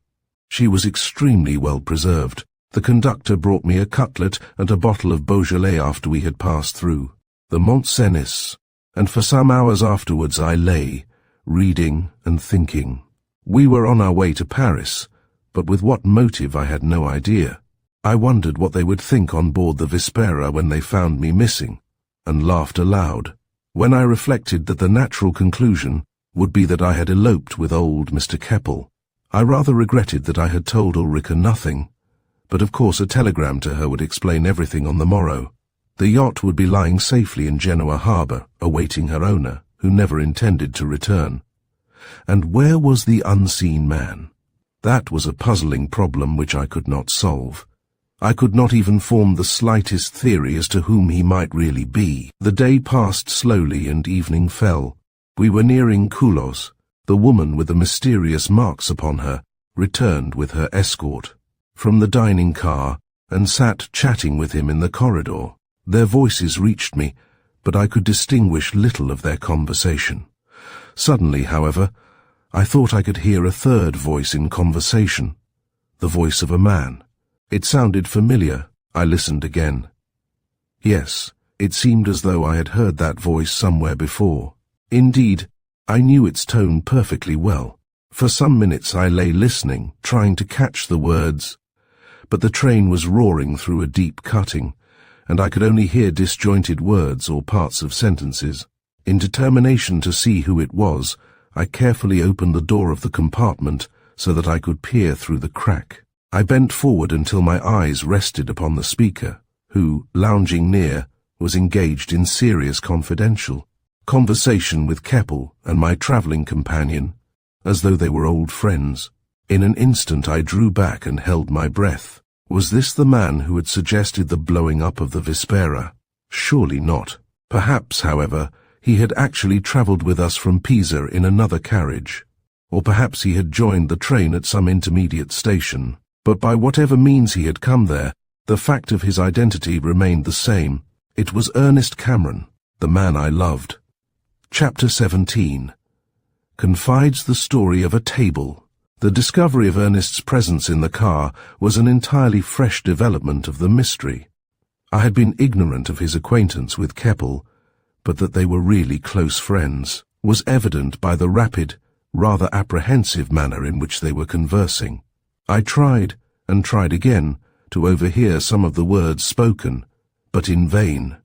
She was extremely well preserved. The conductor brought me a cutlet and a bottle of Beaujolais after we had passed through the Mont Cenis, and for some hours afterwards I lay, reading and thinking. We were on our way to Paris, but with what motive I had no idea. I wondered what they would think on board the Vespera when they found me missing, and laughed aloud, when I reflected that the natural conclusion would be that I had eloped with old Mr. Keppel. I rather regretted that I had told Ulrica nothing, but of course a telegram to her would explain everything on the morrow. The yacht would be lying safely in Genoa harbour, awaiting her owner, who never intended to return. And where was the unseen man? That was a puzzling problem which I could not solve. I could not even form the slightest theory as to whom he might really be. The day passed slowly and evening fell. We were nearing Queux. The woman with the mysterious marks upon her returned with her escort from the dining car and sat chatting with him in the corridor. Their voices reached me, but I could distinguish little of their conversation. Suddenly, however, I thought I could hear a third voice in conversation, the voice of a man. It sounded familiar. I listened again. Yes, it seemed as though I had heard that voice somewhere before. Indeed, I knew its tone perfectly well. For some minutes I lay listening, trying to catch the words, but the train was roaring through a deep cutting, and I could only hear disjointed words or parts of sentences. In determination to see who it was, I carefully opened the door of the compartment so that I could peer through the crack. I bent forward until my eyes rested upon the speaker, who, lounging near, was engaged in serious confidential conversation with Keppel and my travelling companion, as though they were old friends. In an instant I drew back and held my breath. Was this the man who had suggested the blowing up of the Vispera? Surely not. Perhaps, however, he had actually travelled with us from Pisa in another carriage. Or perhaps he had joined the train at some intermediate station. But by whatever means he had come there, the fact of his identity remained the same. It was Ernest Cameron, the man I loved. Chapter 17 confides the story of a table. The discovery of Ernest's presence in the car was an entirely fresh development of the mystery. I had been ignorant of his acquaintance with Keppel, but that they were really close friends was evident by the rapid, rather apprehensive manner in which they were conversing. I tried, and tried again, to overhear some of the words spoken, but in vain.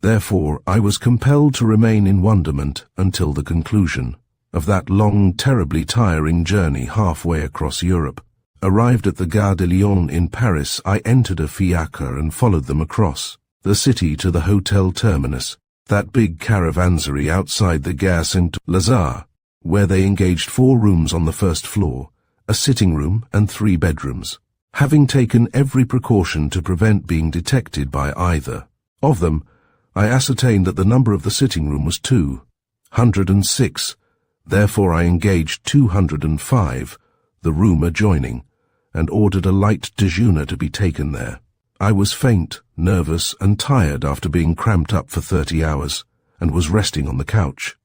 Therefore I was compelled to remain in wonderment until the conclusion of that long, terribly tiring journey halfway across Europe. Arrived at the Gare de Lyon in Paris, I entered a fiacre and followed them across the city to the Hotel Terminus, that big caravansary outside the Gare Saint-Lazare, where they engaged 4 rooms on the first floor, a sitting room and 3 bedrooms. Having taken every precaution to prevent being detected by either of them, I ascertained that the number of the sitting room was 206. Therefore I engaged 205, the room adjoining, and ordered a light déjeuner to be taken there. I was faint, nervous, and tired after being cramped up for 30 hours, and was resting on the couch,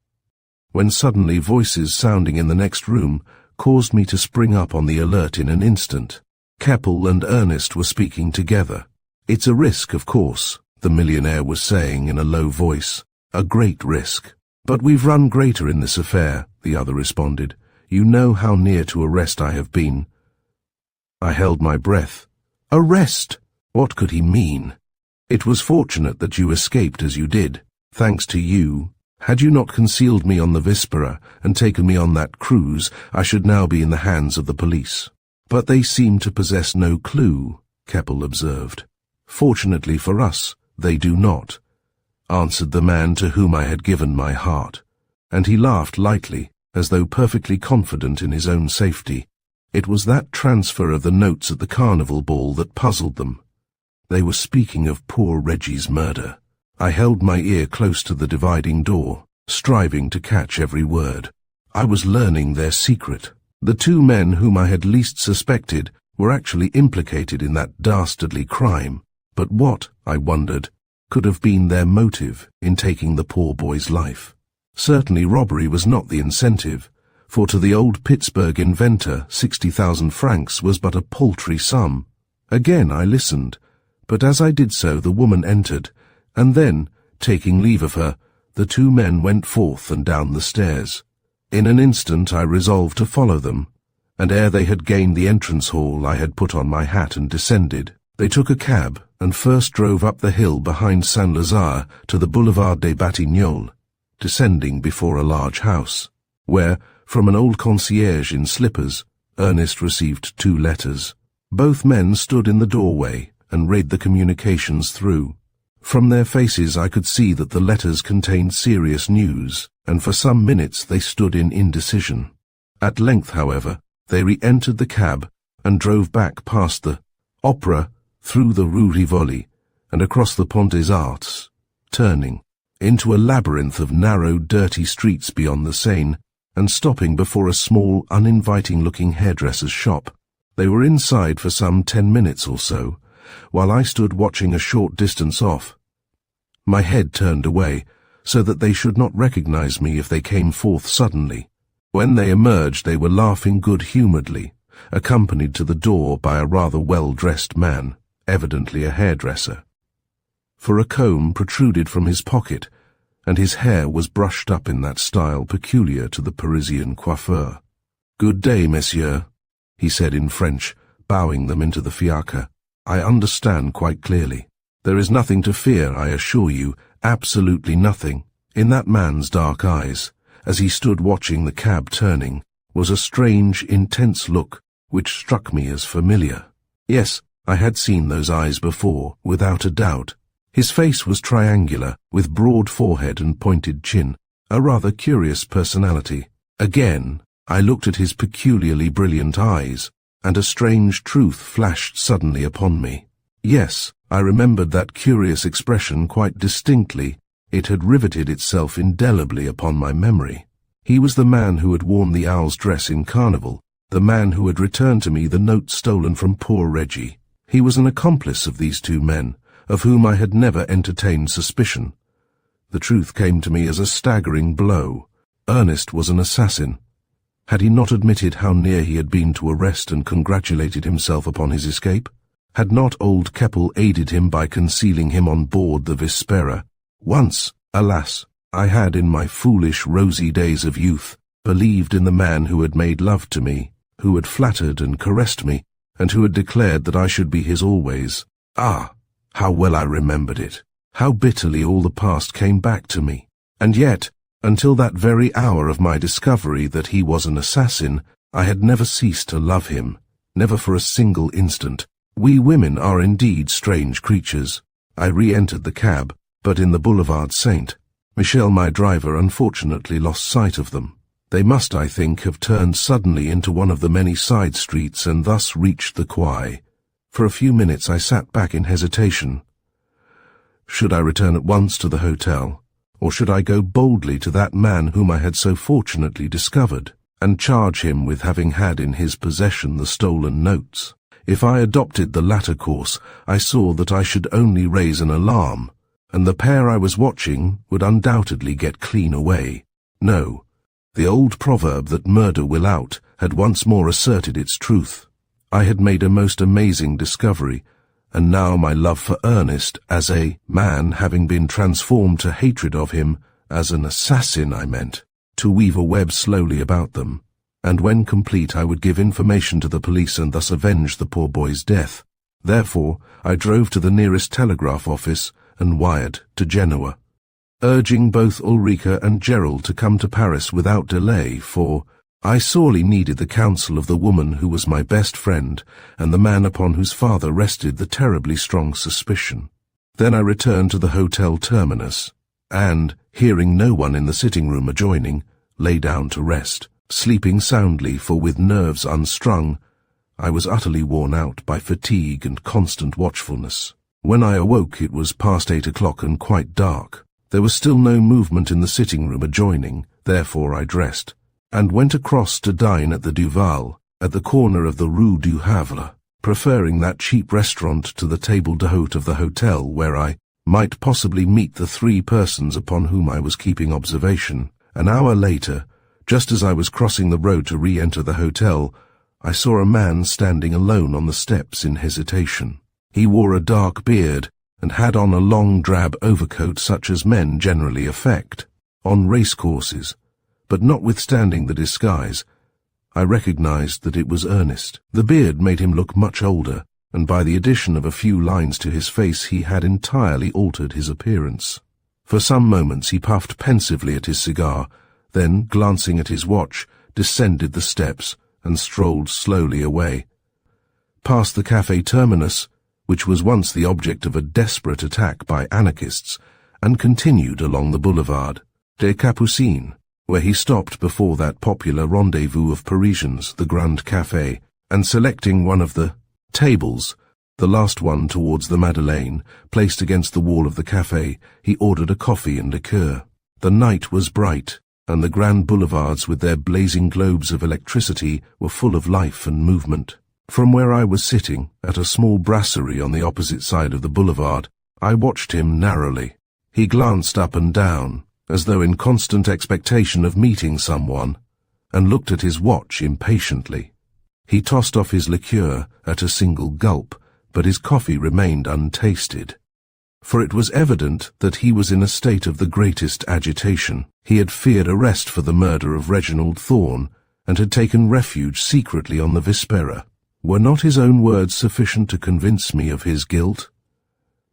when suddenly voices sounding in the next room caused me to spring up on the alert in an instant. Keppel and Ernest were speaking together. "It's a risk, of course," the millionaire was saying in a low voice. "A great risk. But we've run greater in this affair," the other responded. "You know how near to arrest I have been." I held my breath. Arrest? What could he mean? "It was fortunate that you escaped as you did. Thanks to you. Had you not concealed me on the Vispera and taken me on that cruise, I should now be in the hands of the police." "But they seem to possess no clue," Keppel observed. "Fortunately for us, they do not," answered the man to whom I had given my heart, and he laughed lightly, as though perfectly confident in his own safety. It was that transfer of the notes at the carnival ball that puzzled them. They were speaking of poor Reggie's murder. I held my ear close to the dividing door, striving to catch every word. I was learning their secret. The 2 men whom I had least suspected were actually implicated in that dastardly crime. But what, I wondered, could have been their motive in taking the poor boy's life? Certainly robbery was not the incentive, for to the old Pittsburgh inventor 60,000 francs was but a paltry sum. Again I listened, but as I did so the woman entered, and then, taking leave of her, the 2 men went forth and down the stairs. In an instant I resolved to follow them, and ere they had gained the entrance hall I had put on my hat and descended. They took a cab, and first drove up the hill behind Saint-Lazare to the Boulevard des Batignolles, descending before a large house, where, from an old concierge in slippers, Ernest received 2 letters. Both men stood in the doorway and read the communications through. From their faces I could see that the letters contained serious news, and for some minutes they stood in indecision. At length, however, they re-entered the cab and drove back past the Opera, through the Rue Rivoli, and across the Pont des Arts, turning into a labyrinth of narrow, dirty streets beyond the Seine, and stopping before a small, uninviting-looking hairdresser's shop. They were inside for some 10 minutes or so, while I stood watching a short distance off, my head turned away, so that they should not recognize me if they came forth suddenly. When they emerged they were laughing good-humouredly, accompanied to the door by a rather well-dressed man, evidently a hairdresser. For a comb protruded from his pocket, and his hair was brushed up in that style peculiar to the Parisian coiffeur. "Good day, messieurs," he said in French, bowing them into the fiacre. "I understand quite clearly. There is nothing to fear, I assure you, absolutely nothing." In that man's dark eyes, as he stood watching the cab turning, was a strange, intense look which struck me as familiar. Yes, I had seen those eyes before, without a doubt. His face was triangular, with broad forehead and pointed chin, a rather curious personality. Again, I looked at his peculiarly brilliant eyes, and a strange truth flashed suddenly upon me. Yes, I remembered that curious expression quite distinctly. It had riveted itself indelibly upon my memory. He was the man who had worn the owl's dress in Carnival, the man who had returned to me the note stolen from poor Reggie. He was an accomplice of these two men, of whom I had never entertained suspicion. The truth came to me as a staggering blow. Ernest was an assassin. Had he not admitted how near he had been to arrest and congratulated himself upon his escape? Had not old Keppel aided him by concealing him on board the Vespera? Once, alas, I had in my foolish, rosy days of youth believed in the man who had made love to me, who had flattered and caressed me, and who had declared that I should be his always. Ah, how well I remembered it! How bitterly all the past came back to me! And yet, until that very hour of my discovery that he was an assassin, I had never ceased to love him, never for a single instant. We women are indeed strange creatures. I re-entered the cab, but in the Boulevard Saint. Michel, my driver, unfortunately lost sight of them. They must, I think, have turned suddenly into one of the many side streets and thus reached the Queux. For a few minutes I sat back in hesitation. Should I return at once to the hotel, or should I go boldly to that man whom I had so fortunately discovered, and charge him with having had in his possession the stolen notes? If I adopted the latter course, I saw that I should only raise an alarm, and the pair I was watching would undoubtedly get clean away. No, the old proverb that murder will out had once more asserted its truth. I had made a most amazing discovery, and now my love for Ernest as a man having been transformed to hatred of him, as an assassin I meant, to weave a web slowly about them, and when complete I would give information to the police and thus avenge the poor boy's death. Therefore I drove to the nearest telegraph office and wired to Genoa, urging both Ulrica and Gerald to come to Paris without delay, for I sorely needed the counsel of the woman who was my best friend and the man upon whose father rested the terribly strong suspicion. Then I returned to the hotel terminus, and, hearing no one in the sitting-room adjoining, lay down to rest, sleeping soundly, for with nerves unstrung, I was utterly worn out by fatigue and constant watchfulness. When I awoke it was past 8 o'clock and quite dark. There was still no movement in the sitting-room adjoining, therefore I dressed, and went across to dine at the Duval, at the corner of the Rue du Havre, preferring that cheap restaurant to the table d'hôte of the hotel, where I might possibly meet the three persons upon whom I was keeping observation. An hour later, just as I was crossing the road to re-enter the hotel, I saw a man standing alone on the steps in hesitation. He wore a dark beard, and had on a long drab overcoat such as men generally affect on racecourses, but notwithstanding the disguise, I recognized that it was Ernest. The beard made him look much older, and by the addition of a few lines to his face he had entirely altered his appearance. For some moments he puffed pensively at his cigar, then, glancing at his watch, descended the steps and strolled slowly away. Past the Café Terminus, which was once the object of a desperate attack by anarchists, and continued along the Boulevard des Capucines, where he stopped before that popular rendezvous of Parisians, the Grand Café, and selecting one of the tables, the last one towards the Madeleine, placed against the wall of the café, he ordered a coffee and liqueur. The night was bright, and the grand boulevards with their blazing globes of electricity were full of life and movement. From where I was sitting, at a small brasserie on the opposite side of the boulevard, I watched him narrowly. He glanced up and down, as though in constant expectation of meeting someone, and looked at his watch impatiently. He tossed off his liqueur at a single gulp, but his coffee remained untasted. For it was evident that he was in a state of the greatest agitation. He had feared arrest for the murder of Reginald Thorne, and had taken refuge secretly on the Vespera. Were not his own words sufficient to convince me of his guilt?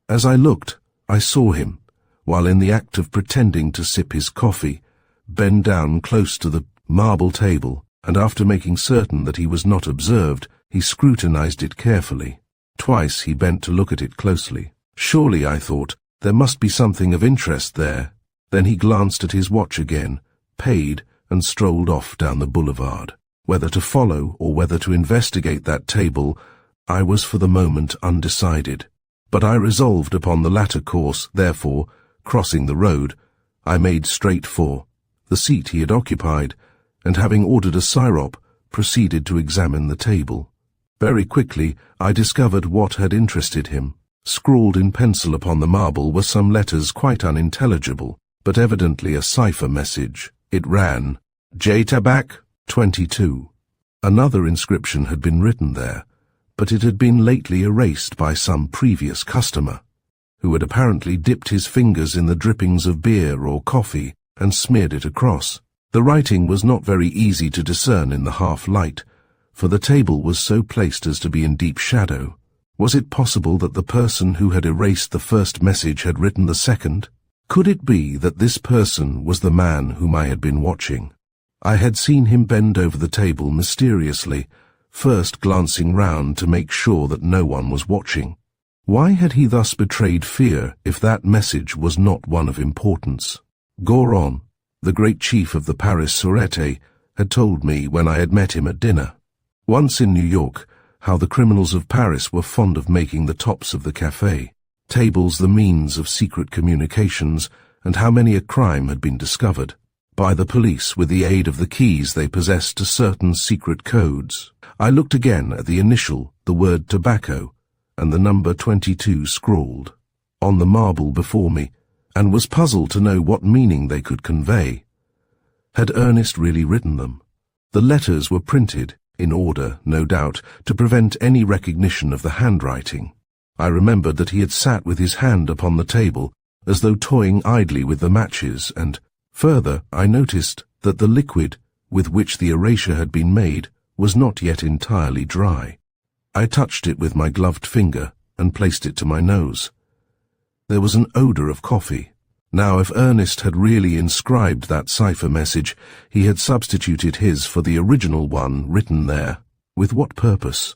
As I looked, I saw him, while in the act of pretending to sip his coffee, bend down close to the marble table, and after making certain that he was not observed, he scrutinized it carefully. Twice he bent to look at it closely. Surely, I thought, there must be something of interest there. Then he glanced at his watch again, paid, and strolled off down the boulevard. Whether to follow or whether to investigate that table, I was for the moment undecided. But I resolved upon the latter course, therefore, crossing the road, I made straight for the seat he had occupied, and having ordered a syrup, proceeded to examine the table. Very quickly I discovered what had interested him. Scrawled in pencil upon the marble were some letters quite unintelligible, but evidently a cipher message. It ran, J. Tabak, 22. Another inscription had been written there, but it had been lately erased by some previous customer, who had apparently dipped his fingers in the drippings of beer or coffee and smeared it across. The writing was not very easy to discern in the half-light, for the table was so placed as to be in deep shadow. Was it possible that the person who had erased the first message had written the second? Could it be that this person was the man whom I had been watching? I had seen him bend over the table mysteriously, first glancing round to make sure that no one was watching. Why had he thus betrayed fear if that message was not one of importance? Goron, the great chief of the Paris Sûreté, had told me when I had met him at dinner, once in New York, how the criminals of Paris were fond of making the tops of the café tables the means of secret communications, and how many a crime had been discovered by the police with the aid of the keys they possessed to certain secret codes. I looked again at the initial, the word tobacco, and the number 22 scrawled on the marble before me, and was puzzled to know what meaning they could convey. Had Ernest really written them? The letters were printed, in order, no doubt, to prevent any recognition of the handwriting. I remembered that he had sat with his hand upon the table, as though toying idly with the matches, and, further, I noticed that the liquid with which the erasure had been made was not yet entirely dry. I touched it with my gloved finger and placed it to my nose. There was an odor of coffee. Now, if Ernest had really inscribed that cipher message, he had substituted his for the original one written there. With what purpose?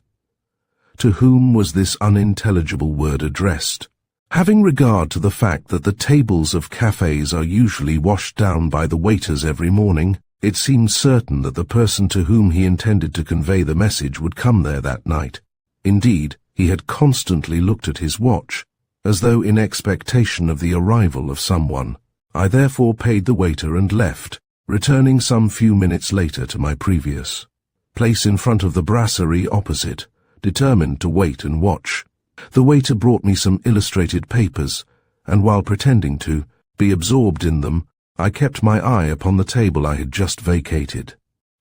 To whom was this unintelligible word addressed? Having regard to the fact that the tables of cafes are usually washed down by the waiters every morning, it seemed certain that the person to whom he intended to convey the message would come there that night. Indeed, he had constantly looked at his watch, as though in expectation of the arrival of someone. I therefore paid the waiter and left, returning some few minutes later to my previous place in front of the brasserie opposite, determined to wait and watch. The waiter brought me some illustrated papers, and while pretending to be absorbed in them, I kept my eye upon the table I had just vacated.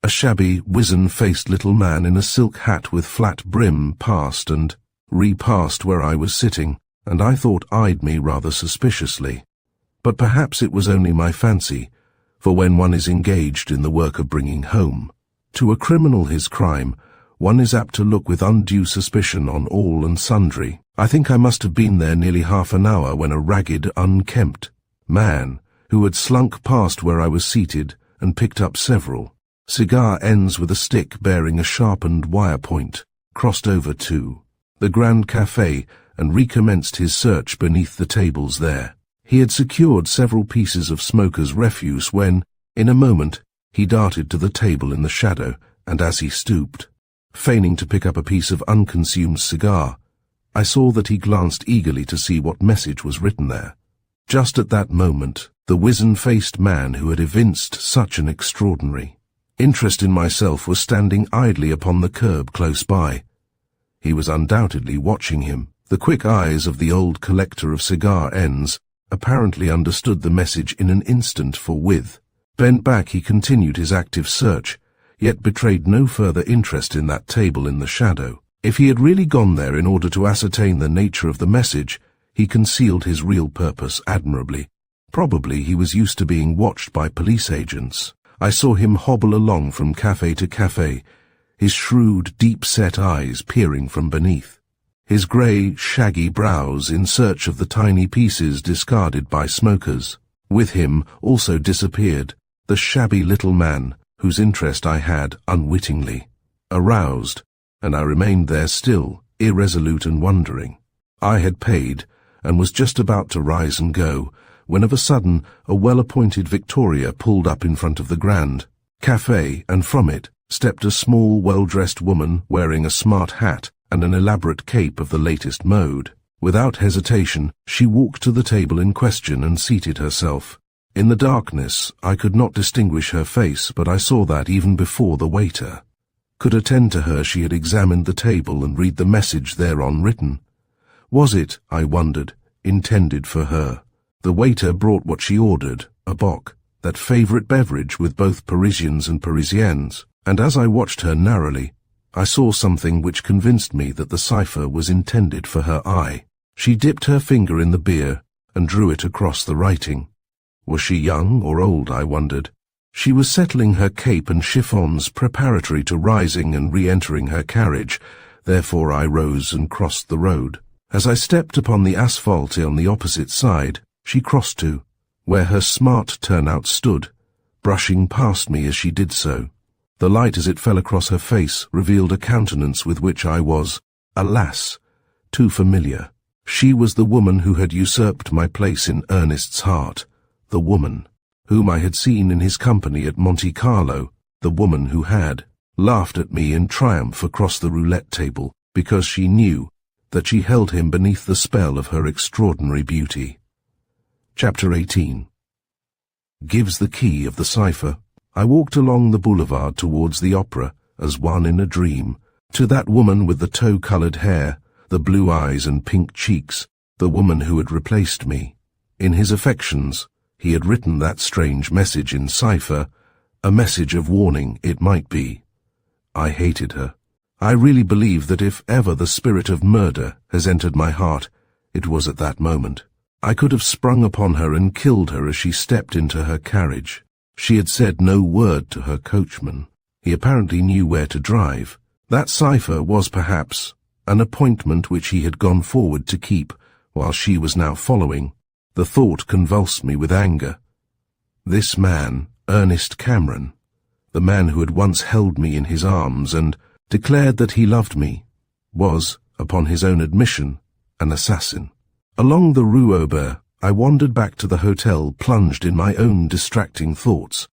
A shabby, wizen-faced little man in a silk hat with flat brim passed and repassed where I was sitting, and I thought eyed me rather suspiciously. But perhaps it was only my fancy, for when one is engaged in the work of bringing home to a criminal his crime, one is apt to look with undue suspicion on all and sundry. I think I must have been there nearly half an hour when a ragged, unkempt man, who had slunk past where I was seated and picked up several cigar ends with a stick bearing a sharpened wire point, crossed over to the Grand Café and recommenced his search beneath the tables there. He had secured several pieces of smoker's refuse when, in a moment, he darted to the table in the shadow, and as he stooped, feigning to pick up a piece of unconsumed cigar, I saw that he glanced eagerly to see what message was written there. Just at that moment, the wizen-faced man who had evinced such an extraordinary interest in myself was standing idly upon the curb close by. He was undoubtedly watching him. The quick eyes of the old collector of cigar ends apparently understood the message in an instant, for with bent back he continued his active search, yet betrayed no further interest in that table in the shadow. If he had really gone there in order to ascertain the nature of the message, he concealed his real purpose admirably. Probably he was used to being watched by police agents. I saw him hobble along from cafe to cafe, his shrewd, deep-set eyes peering from beneath, his grey, shaggy brows in search of the tiny pieces discarded by smokers. With him also disappeared the shabby little man whose interest I had, unwittingly, aroused, and I remained there still, irresolute and wondering. I had paid, and was just about to rise and go, when of a sudden a well-appointed victoria pulled up in front of the Grand. cafe, and from it stepped a small, well-dressed woman wearing a smart hat and an elaborate cape of the latest mode. Without hesitation, she walked to the table in question and seated herself. In the darkness, I could not distinguish her face, but I saw that even before the waiter could attend to her, she had examined the table and read the message thereon written. Was it, I wondered, intended for her? The waiter brought what she ordered, a bock, that favourite beverage with both Parisians and Parisiennes, and as I watched her narrowly, I saw something which convinced me that the cipher was intended for her eye. She dipped her finger in the beer and drew it across the writing. Was she young or old, I wondered. She was settling her cape and chiffons preparatory to rising and re-entering her carriage, therefore I rose and crossed the road. As I stepped upon the asphalt on the opposite side, she crossed to where her smart turnout stood, brushing past me as she did so. The light as it fell across her face revealed a countenance with which I was, alas, too familiar. She was the woman who had usurped my place in Ernest's heart, the woman whom I had seen in his company at Monte Carlo, the woman who had laughed at me in triumph across the roulette table because she knew that she held him beneath the spell of her extraordinary beauty. Chapter 18 Gives the key of the cipher. I walked along the boulevard towards the opera as one in a dream, to that woman with the tow-coloured hair, the blue eyes and pink cheeks, the woman who had replaced me. In his affections, he had written that strange message in cipher, a message of warning, it might be. I hated her. I really believe that if ever the spirit of murder has entered my heart, it was at that moment. I could have sprung upon her and killed her as she stepped into her carriage. She had said no word to her coachman. He apparently knew where to drive. That cipher was perhaps an appointment which he had gone forward to keep, while she was now following. The thought convulsed me with anger. This man, Ernest Cameron, the man who had once held me in his arms and declared that he loved me, was, upon his own admission, an assassin. Along the Rue Aubert, I wandered back to the hotel, plunged in my own distracting thoughts.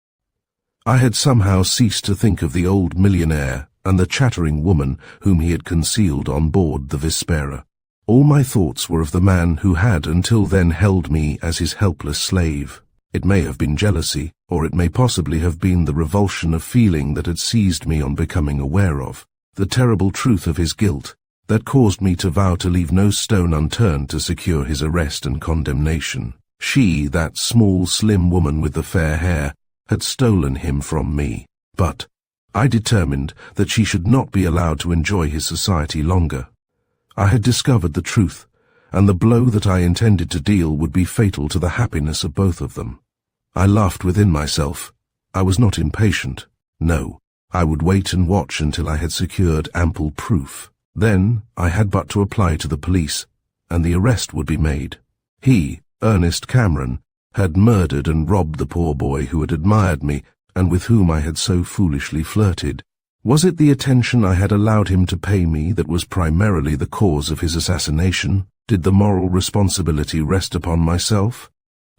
I had somehow ceased to think of the old millionaire and the chattering woman whom he had concealed on board the Vespera. All my thoughts were of the man who had until then held me as his helpless slave. It may have been jealousy, or it may possibly have been the revulsion of feeling that had seized me on becoming aware of the terrible truth of his guilt, that caused me to vow to leave no stone unturned to secure his arrest and condemnation. She, that small, slim woman with the fair hair, had stolen him from me. But I determined that she should not be allowed to enjoy his society longer. I had discovered the truth, and the blow that I intended to deal would be fatal to the happiness of both of them. I laughed within myself. I was not impatient. No, I would wait and watch until I had secured ample proof. Then I had but to apply to the police, and the arrest would be made. He, Ernest Cameron, had murdered and robbed the poor boy who had admired me and with whom I had so foolishly flirted. Was it the attention I had allowed him to pay me that was primarily the cause of his assassination? Did the moral responsibility rest upon myself?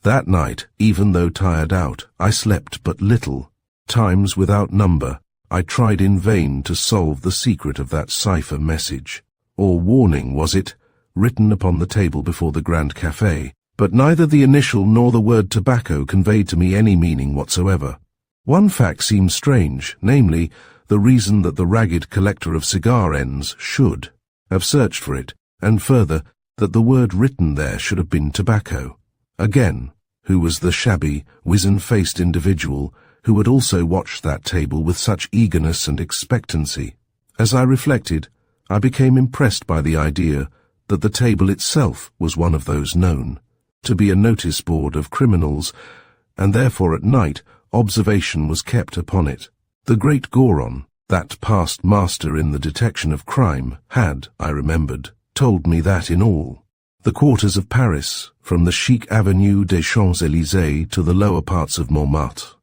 That night, even though tired out, I slept but little. Times without number, I tried in vain to solve the secret of that cipher message. Or warning, was it, written upon the table before the Grand Café? But neither the initial nor the word tobacco conveyed to me any meaning whatsoever. One fact seemed strange, namely, the reason that the ragged collector of cigar ends should have searched for it, and further, that the word written there should have been tobacco. Again, who was the shabby, wizen-faced individual who had also watched that table with such eagerness and expectancy? As I reflected, I became impressed by the idea that the table itself was one of those known to be a notice board of criminals, and therefore at night observation was kept upon it. The great Goron, that past master in the detection of crime, had, I remembered, told me that in all the quarters of Paris, from the chic avenue des Champs-Élysées to the lower parts of Montmartre,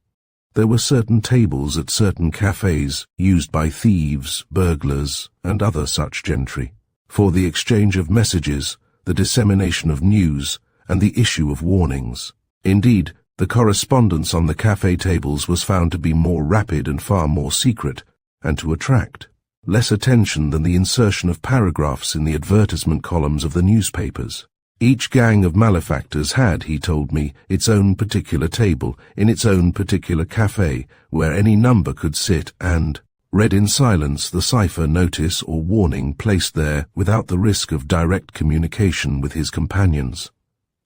there were certain tables at certain cafés used by thieves, burglars, and other such gentry, for the exchange of messages, the dissemination of news, and the issue of warnings. Indeed, The correspondence on the cafe tables was found to be more rapid and far more secret, and to attract less attention than the insertion of paragraphs in the advertisement columns of the newspapers. Each gang of malefactors had, he told me, its own particular table, in its own particular cafe, where any number could sit and read in silence the cipher notice or warning placed there without the risk of direct communication with his companions.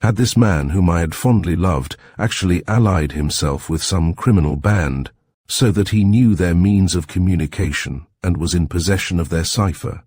Had this man, whom I had fondly loved, actually allied himself with some criminal band, so that he knew their means of communication and was in possession of their cipher?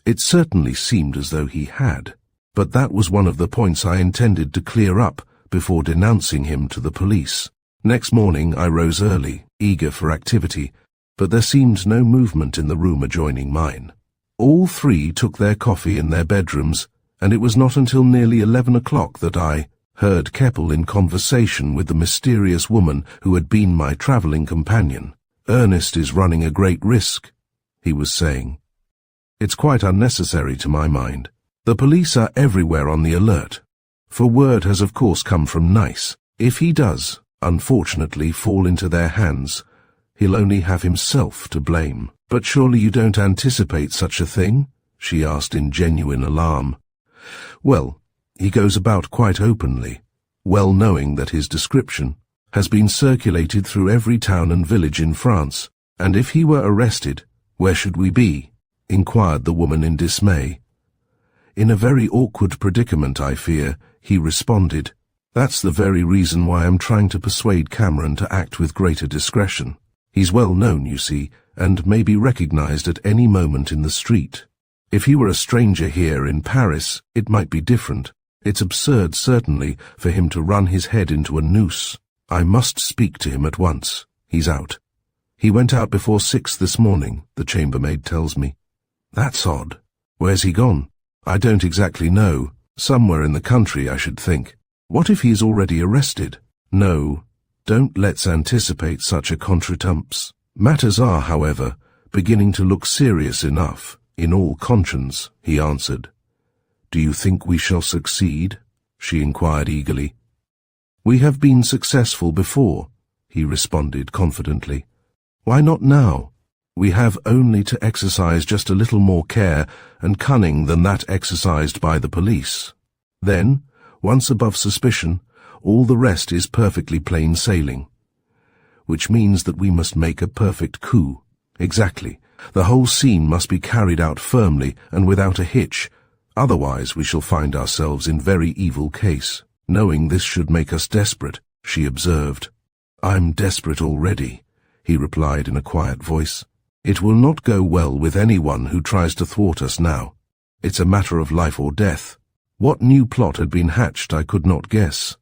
It certainly seemed as though he had. But that was one of the points I intended to clear up before denouncing him to the police. Next morning I rose early, eager for activity, but there seemed no movement in the room adjoining mine. All three took their coffee in their bedrooms, and it was not until nearly 11 o'clock that I heard Keppel in conversation with the mysterious woman who had been my travelling companion. "Ernest is running a great risk," he was saying. "It's quite unnecessary to my mind. The police are everywhere on the alert, for word has of course come from Nice. If he does, unfortunately, fall into their hands, he'll only have himself to blame." "But surely you don't anticipate such a thing?" she asked in genuine alarm. "Well, he goes about quite openly, well knowing that his description has been circulated through every town and village in France. And if he were arrested, where should we be?" inquired the woman in dismay. "In a very awkward predicament, I fear," he responded. "That's the very reason why I'm trying to persuade Cameron to act with greater discretion. He's well known, you see, and may be recognized at any moment in the street. If he were a stranger here in Paris, it might be different. It's absurd, certainly, for him to run his head into a noose. I must speak to him at once. He's out. He went out before 6 this morning, the chambermaid tells me." "That's odd. Where's he gone?" "I don't exactly know. Somewhere in the country, I should think." "What if he is already arrested?" "No, don't let's anticipate such a contretemps. Matters are, however, beginning to look serious enough, in all conscience," he answered. "Do you think we shall succeed?" she inquired eagerly. "We have been successful before," he responded confidently. "Why not now? We have only to exercise just a little more care and cunning than that exercised by the police. Then, once above suspicion, all the rest is perfectly plain sailing. Which means that we must make a perfect coup. Exactly. The whole scene must be carried out firmly and without a hitch, otherwise we shall find ourselves in very evil case. Knowing this should make us desperate," she observed. "I'm desperate already," he replied in a quiet voice. "It will not go well with anyone who tries to thwart us now. It's a matter of life or death." What new plot had been hatched I could not guess.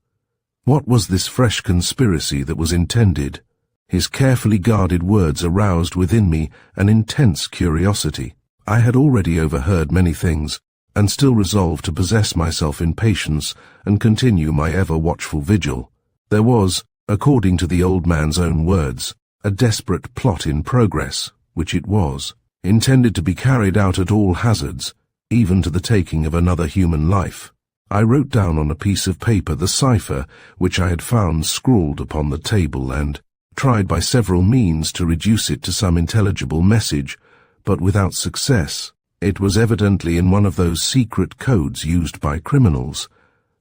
What was this fresh conspiracy that was intended? His carefully guarded words aroused within me an intense curiosity. I had already overheard many things, and still resolved to possess myself in patience and continue my ever-watchful vigil. There was, according to the old man's own words, a desperate plot in progress, which it was, intended to be carried out at all hazards, even to the taking of another human life. I wrote down on a piece of paper the cipher which I had found scrawled upon the table and tried by several means to reduce it to some intelligible message, but without success. It was evidently in one of those secret codes used by criminals.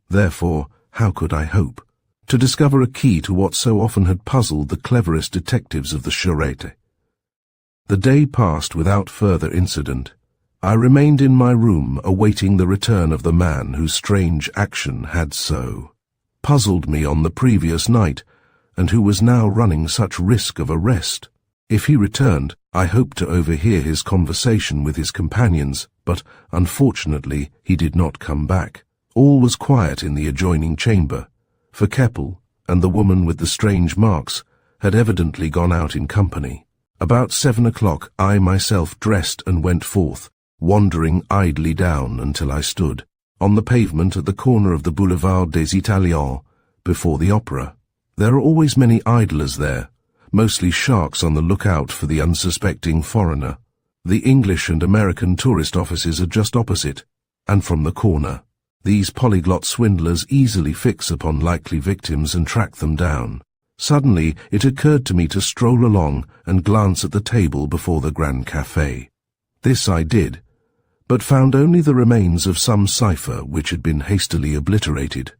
Therefore, how could I hope to discover a key to what so often had puzzled the cleverest detectives of the Sûreté? The day passed without further incident. I remained in my room awaiting the return of the man whose strange action had so puzzled me on the previous night, and who was now running such risk of arrest. If he returned, I hoped to overhear his conversation with his companions, but unfortunately he did not come back. All was quiet in the adjoining chamber, for Keppel and the woman with the strange marks had evidently gone out in company. About 7 o'clock I myself dressed and went forth, wandering idly down until I stood on the pavement at the corner of the Boulevard des Italiens, before the opera. There are always many idlers there, mostly sharks on the lookout for the unsuspecting foreigner. The English and American tourist offices are just opposite, and from the corner. These polyglot swindlers easily fix upon likely victims and track them down. Suddenly, it occurred to me to stroll along and glance at the table before the Grand Café. This I did, but found only the remains of some cipher which had been hastily obliterated,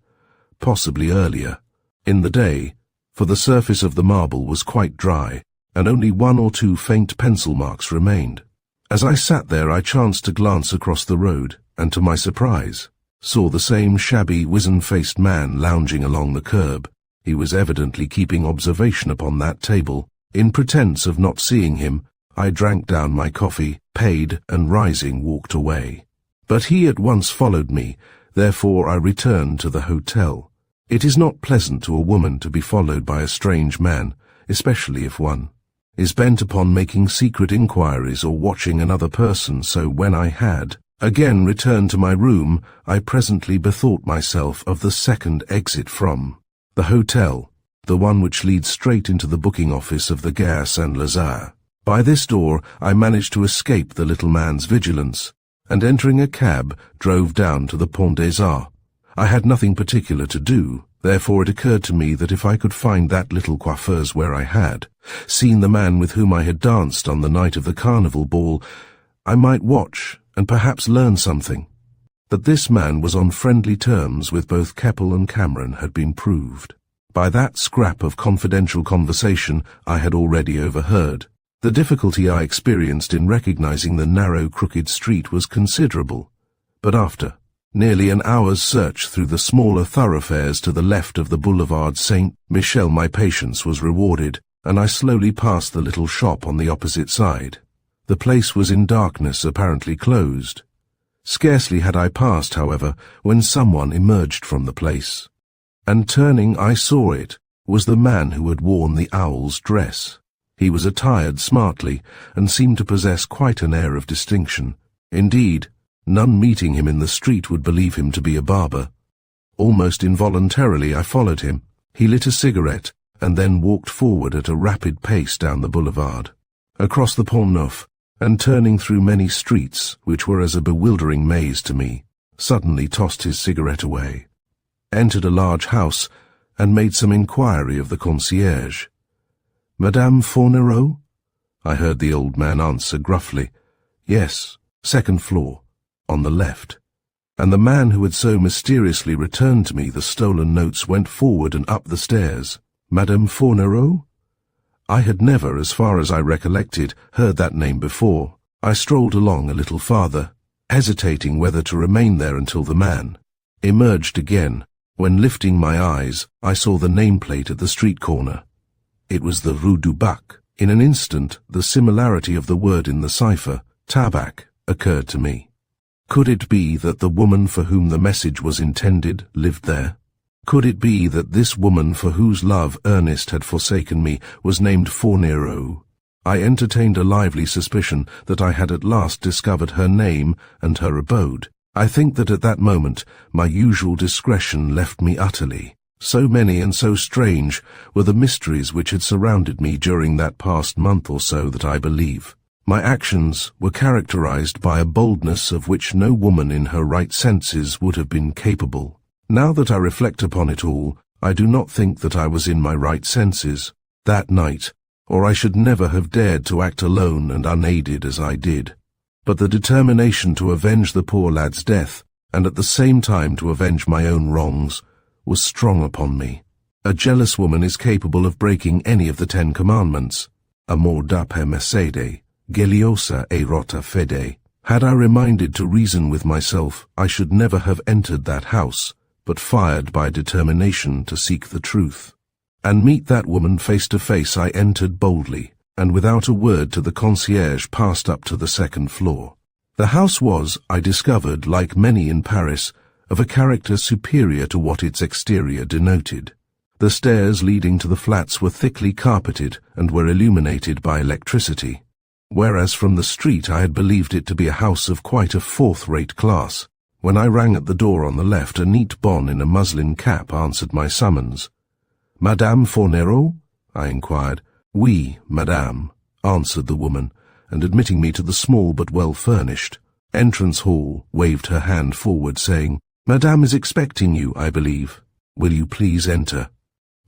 possibly earlier, in the day, for the surface of the marble was quite dry, and only 1 or 2 faint pencil marks remained. As I sat there, I chanced to glance across the road, and to my surprise, saw the same shabby, wizen-faced man lounging along the curb. He was evidently keeping observation upon that table. In pretense of not seeing him, I drank down my coffee, paid, and rising walked away. But he at once followed me, therefore I returned to the hotel. It is not pleasant to a woman to be followed by a strange man, especially if one is bent upon making secret inquiries or watching another person, so when I had again returned to my room, I presently bethought myself of the second exit from the hotel, the one which leads straight into the booking office of the Gare Saint-Lazare. By this door I managed to escape the little man's vigilance, and entering a cab, drove down to the Pont des Arts. I had nothing particular to do, therefore it occurred to me that if I could find that little coiffeuse where I had seen the man with whom I had danced on the night of the carnival ball, I might watch and perhaps learn something. That this man was on friendly terms with both Keppel and Cameron had been proved by that scrap of confidential conversation I had already overheard. The difficulty I experienced in recognizing the narrow, crooked street was considerable, but after nearly an hour's search through the smaller thoroughfares to the left of the Boulevard Saint-Michel, my patience was rewarded, and I slowly passed the little shop on the opposite side. The place was in darkness, apparently closed. Scarcely had I passed, however, when someone emerged from the place, and turning I saw it was the man who had worn the owl's dress. He was attired smartly, and seemed to possess quite an air of distinction. Indeed, none meeting him in the street would believe him to be a barber. Almost involuntarily I followed him. He lit a cigarette, and then walked forward at a rapid pace down the boulevard, across the Pont Neuf, and turning through many streets, which were as a bewildering maze to me, suddenly tossed his cigarette away, entered a large house, and made some inquiry of the concierge. "Madame Fournereau?" I heard the old man answer gruffly. "Yes, 2nd floor, on the left." And the man who had so mysteriously returned to me the stolen notes went forward and up the stairs. Madame Fournereau? I had never, as far as I recollected, heard that name before. I strolled along a little farther, hesitating whether to remain there until the man emerged again, when lifting my eyes, I saw the nameplate at the street corner. It was the Rue du Bac. In an instant, the similarity of the word in the cipher, tabac, occurred to me. Could it be that the woman for whom the message was intended lived there? Could it be that this woman for whose love Ernest had forsaken me was named Fournereau? I entertained a lively suspicion that I had at last discovered her name and her abode. I think that at that moment my usual discretion left me utterly. So many and so strange were the mysteries which had surrounded me during that past month or so that I believe my actions were characterized by a boldness of which no woman in her right senses would have been capable. Now that I reflect upon it all, I do not think that I was in my right senses that night, or I should never have dared to act alone and unaided as I did. But the determination to avenge the poor lad's death, and at the same time to avenge my own wrongs, was strong upon me. A jealous woman is capable of breaking any of the 10 commandments. Amor da per mercede, geliosa e rota fede. Had I reminded to reason with myself, I should never have entered that house, but fired by determination to seek the truth. And meet that woman face to face, I entered boldly, and without a word to the concierge passed up to the 2nd floor. The house was, I discovered, like many in Paris, of a character superior to what its exterior denoted. The stairs leading to the flats were thickly carpeted and were illuminated by electricity, whereas from the street I had believed it to be a house of quite a 4th-rate class. When I rang at the door on the left, a neat bonne in a muslin cap answered my summons. "Madame Fournereau?" I inquired. "Oui, madame," answered the woman, and admitting me to the small but well-furnished entrance hall, waved her hand forward, saying, "Madame is expecting you, I believe. Will you please enter?"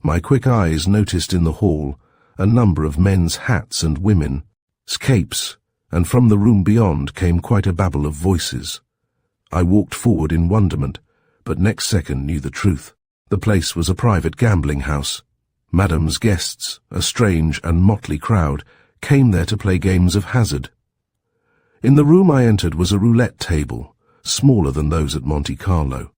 My quick eyes noticed in the hall a number of men's hats and women's capes, and from the room beyond came quite a babble of voices. I walked forward in wonderment, but next second knew the truth. The place was a private gambling house. Madame's guests, a strange and motley crowd, came there to play games of hazard. In the room I entered was a roulette table, smaller than those at Monte Carlo,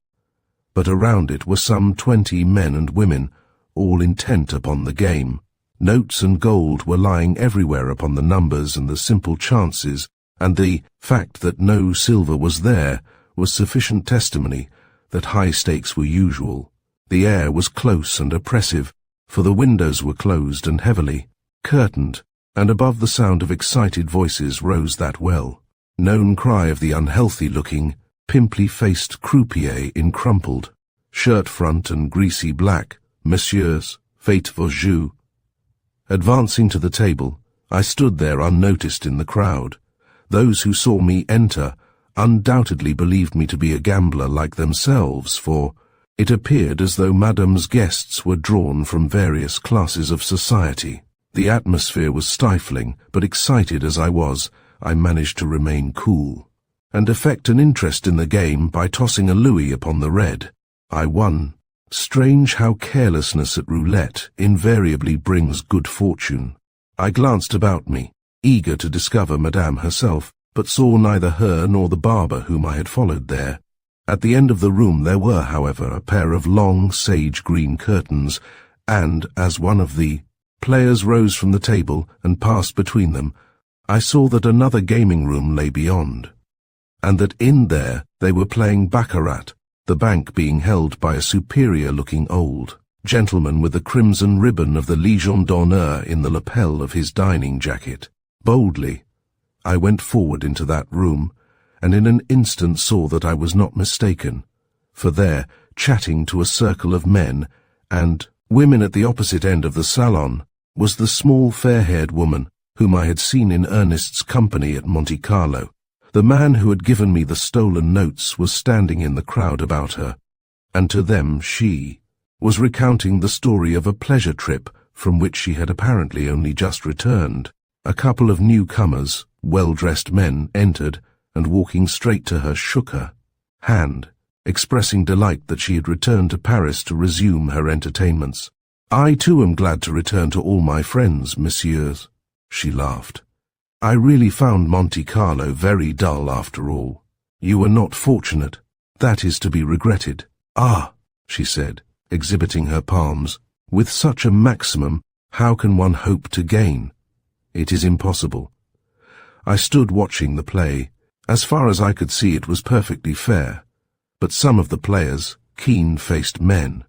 but around it were some 20 men and women, all intent upon the game. Notes and gold were lying everywhere upon the numbers and the simple chances, and the fact that no silver was there was sufficient testimony that high stakes were usual. The air was close and oppressive, for the windows were closed and heavily curtained, and above the sound of excited voices rose that well-known cry of the unhealthy-looking, pimply-faced croupier in crumpled shirt front and greasy black, "Messieurs, faites vos jeux." Advancing to the table, I stood there unnoticed in the crowd. Those who saw me enter undoubtedly believed me to be a gambler like themselves, for it appeared as though Madame's guests were drawn from various classes of society. The atmosphere was stifling, but excited as I was, I managed to remain cool, and affect an interest in the game by tossing a louis upon the red. I won. Strange how carelessness at roulette invariably brings good fortune. I glanced about me, eager to discover Madame herself, but saw neither her nor the barber whom I had followed there. At the end of the room there were, however, a pair of long sage-green curtains, and, as one of the players rose from the table and passed between them, I saw that another gaming room lay beyond, and that in there they were playing baccarat, the bank being held by a superior-looking old gentleman with the crimson ribbon of the Légion d'honneur in the lapel of his dining jacket. Boldly, I went forward into that room, and in an instant saw that I was not mistaken, for there, chatting to a circle of men and women at the opposite end of the salon, was the small fair-haired woman whom I had seen in Ernest's company at Monte Carlo. The man who had given me the stolen notes was standing in the crowd about her, and to them she was recounting the story of a pleasure trip from which she had apparently only just returned. A couple of newcomers, well-dressed men, entered, and walking straight to her shook her hand, expressing delight that she had returned to Paris to resume her entertainments. "I too am glad to return to all my friends, messieurs," she laughed. "I really found Monte Carlo very dull after all. You were not fortunate. That is to be regretted." "Ah," she said, exhibiting her palms, "with such a maximum, how can one hope to gain? It is impossible." I stood watching the play. As far as I could see, it was perfectly fair, but some of the players, keen-faced men,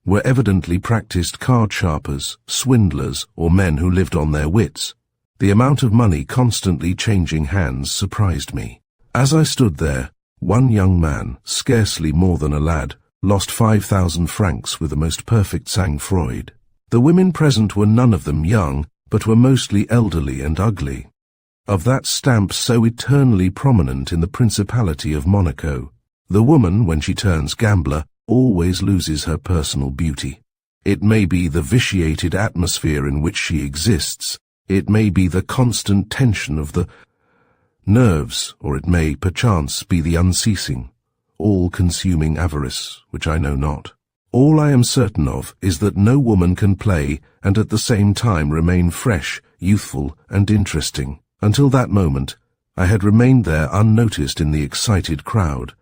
were evidently practiced card sharpers, swindlers, or men who lived on their wits. The amount of money constantly changing hands surprised me. As I stood there, one young man, scarcely more than a lad, lost 5,000 francs with the most perfect sang-froid. The women present were none of them young, but were mostly elderly and ugly, of that stamp so eternally prominent in the Principality of Monaco. The woman, when she turns gambler, always loses her personal beauty. It may be the vitiated atmosphere in which she exists, it may be the constant tension of the nerves, or it may, perchance, be the unceasing, all-consuming avarice, which I know not. All I am certain of is that no woman can play and at the same time remain fresh, youthful, and interesting. Until that moment, I had remained there unnoticed in the excited crowd,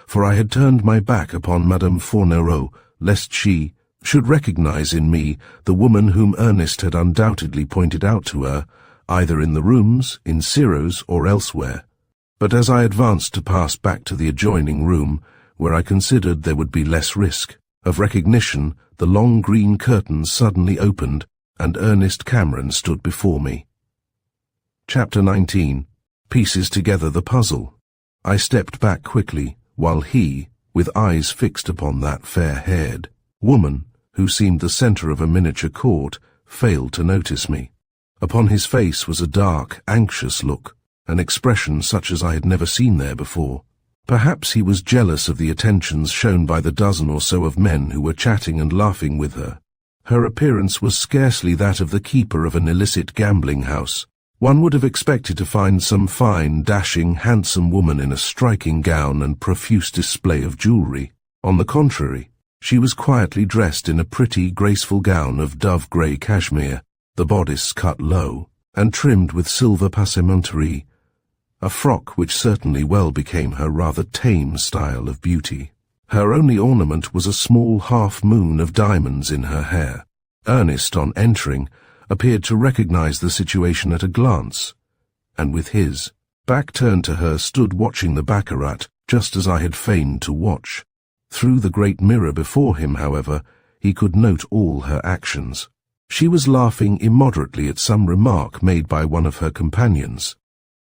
for I had turned my back upon Madame Fournereau, lest she should recognize in me the woman whom Ernest had undoubtedly pointed out to her, either in the rooms, in Ciro's, or elsewhere. But as I advanced to pass back to the adjoining room, where I considered there would be less risk of recognition, the long green curtains suddenly opened, and Ernest Cameron stood before me. Chapter 19. Pieces together the puzzle. I stepped back quickly, while he, with eyes fixed upon that fair-haired woman, who seemed the centre of a miniature court, failed to notice me. Upon his face was a dark, anxious look, an expression such as I had never seen there before. Perhaps he was jealous of the attentions shown by the dozen or so of men who were chatting and laughing with her. Her appearance was scarcely that of the keeper of an illicit gambling house. One would have expected to find some fine, dashing, handsome woman in a striking gown and profuse display of jewellery. On the contrary, she was quietly dressed in a pretty, graceful gown of dove-grey cashmere, the bodice cut low, and trimmed with silver passementerie, a frock which certainly well became her rather tame style of beauty. Her only ornament was a small half-moon of diamonds in her hair. Ernest, on entering, appeared to recognize the situation at a glance, and with his back turned to her stood watching the baccarat just as I had feigned to watch. Through the great mirror before him, however, he could note all her actions. She was laughing immoderately at some remark made by one of her companions,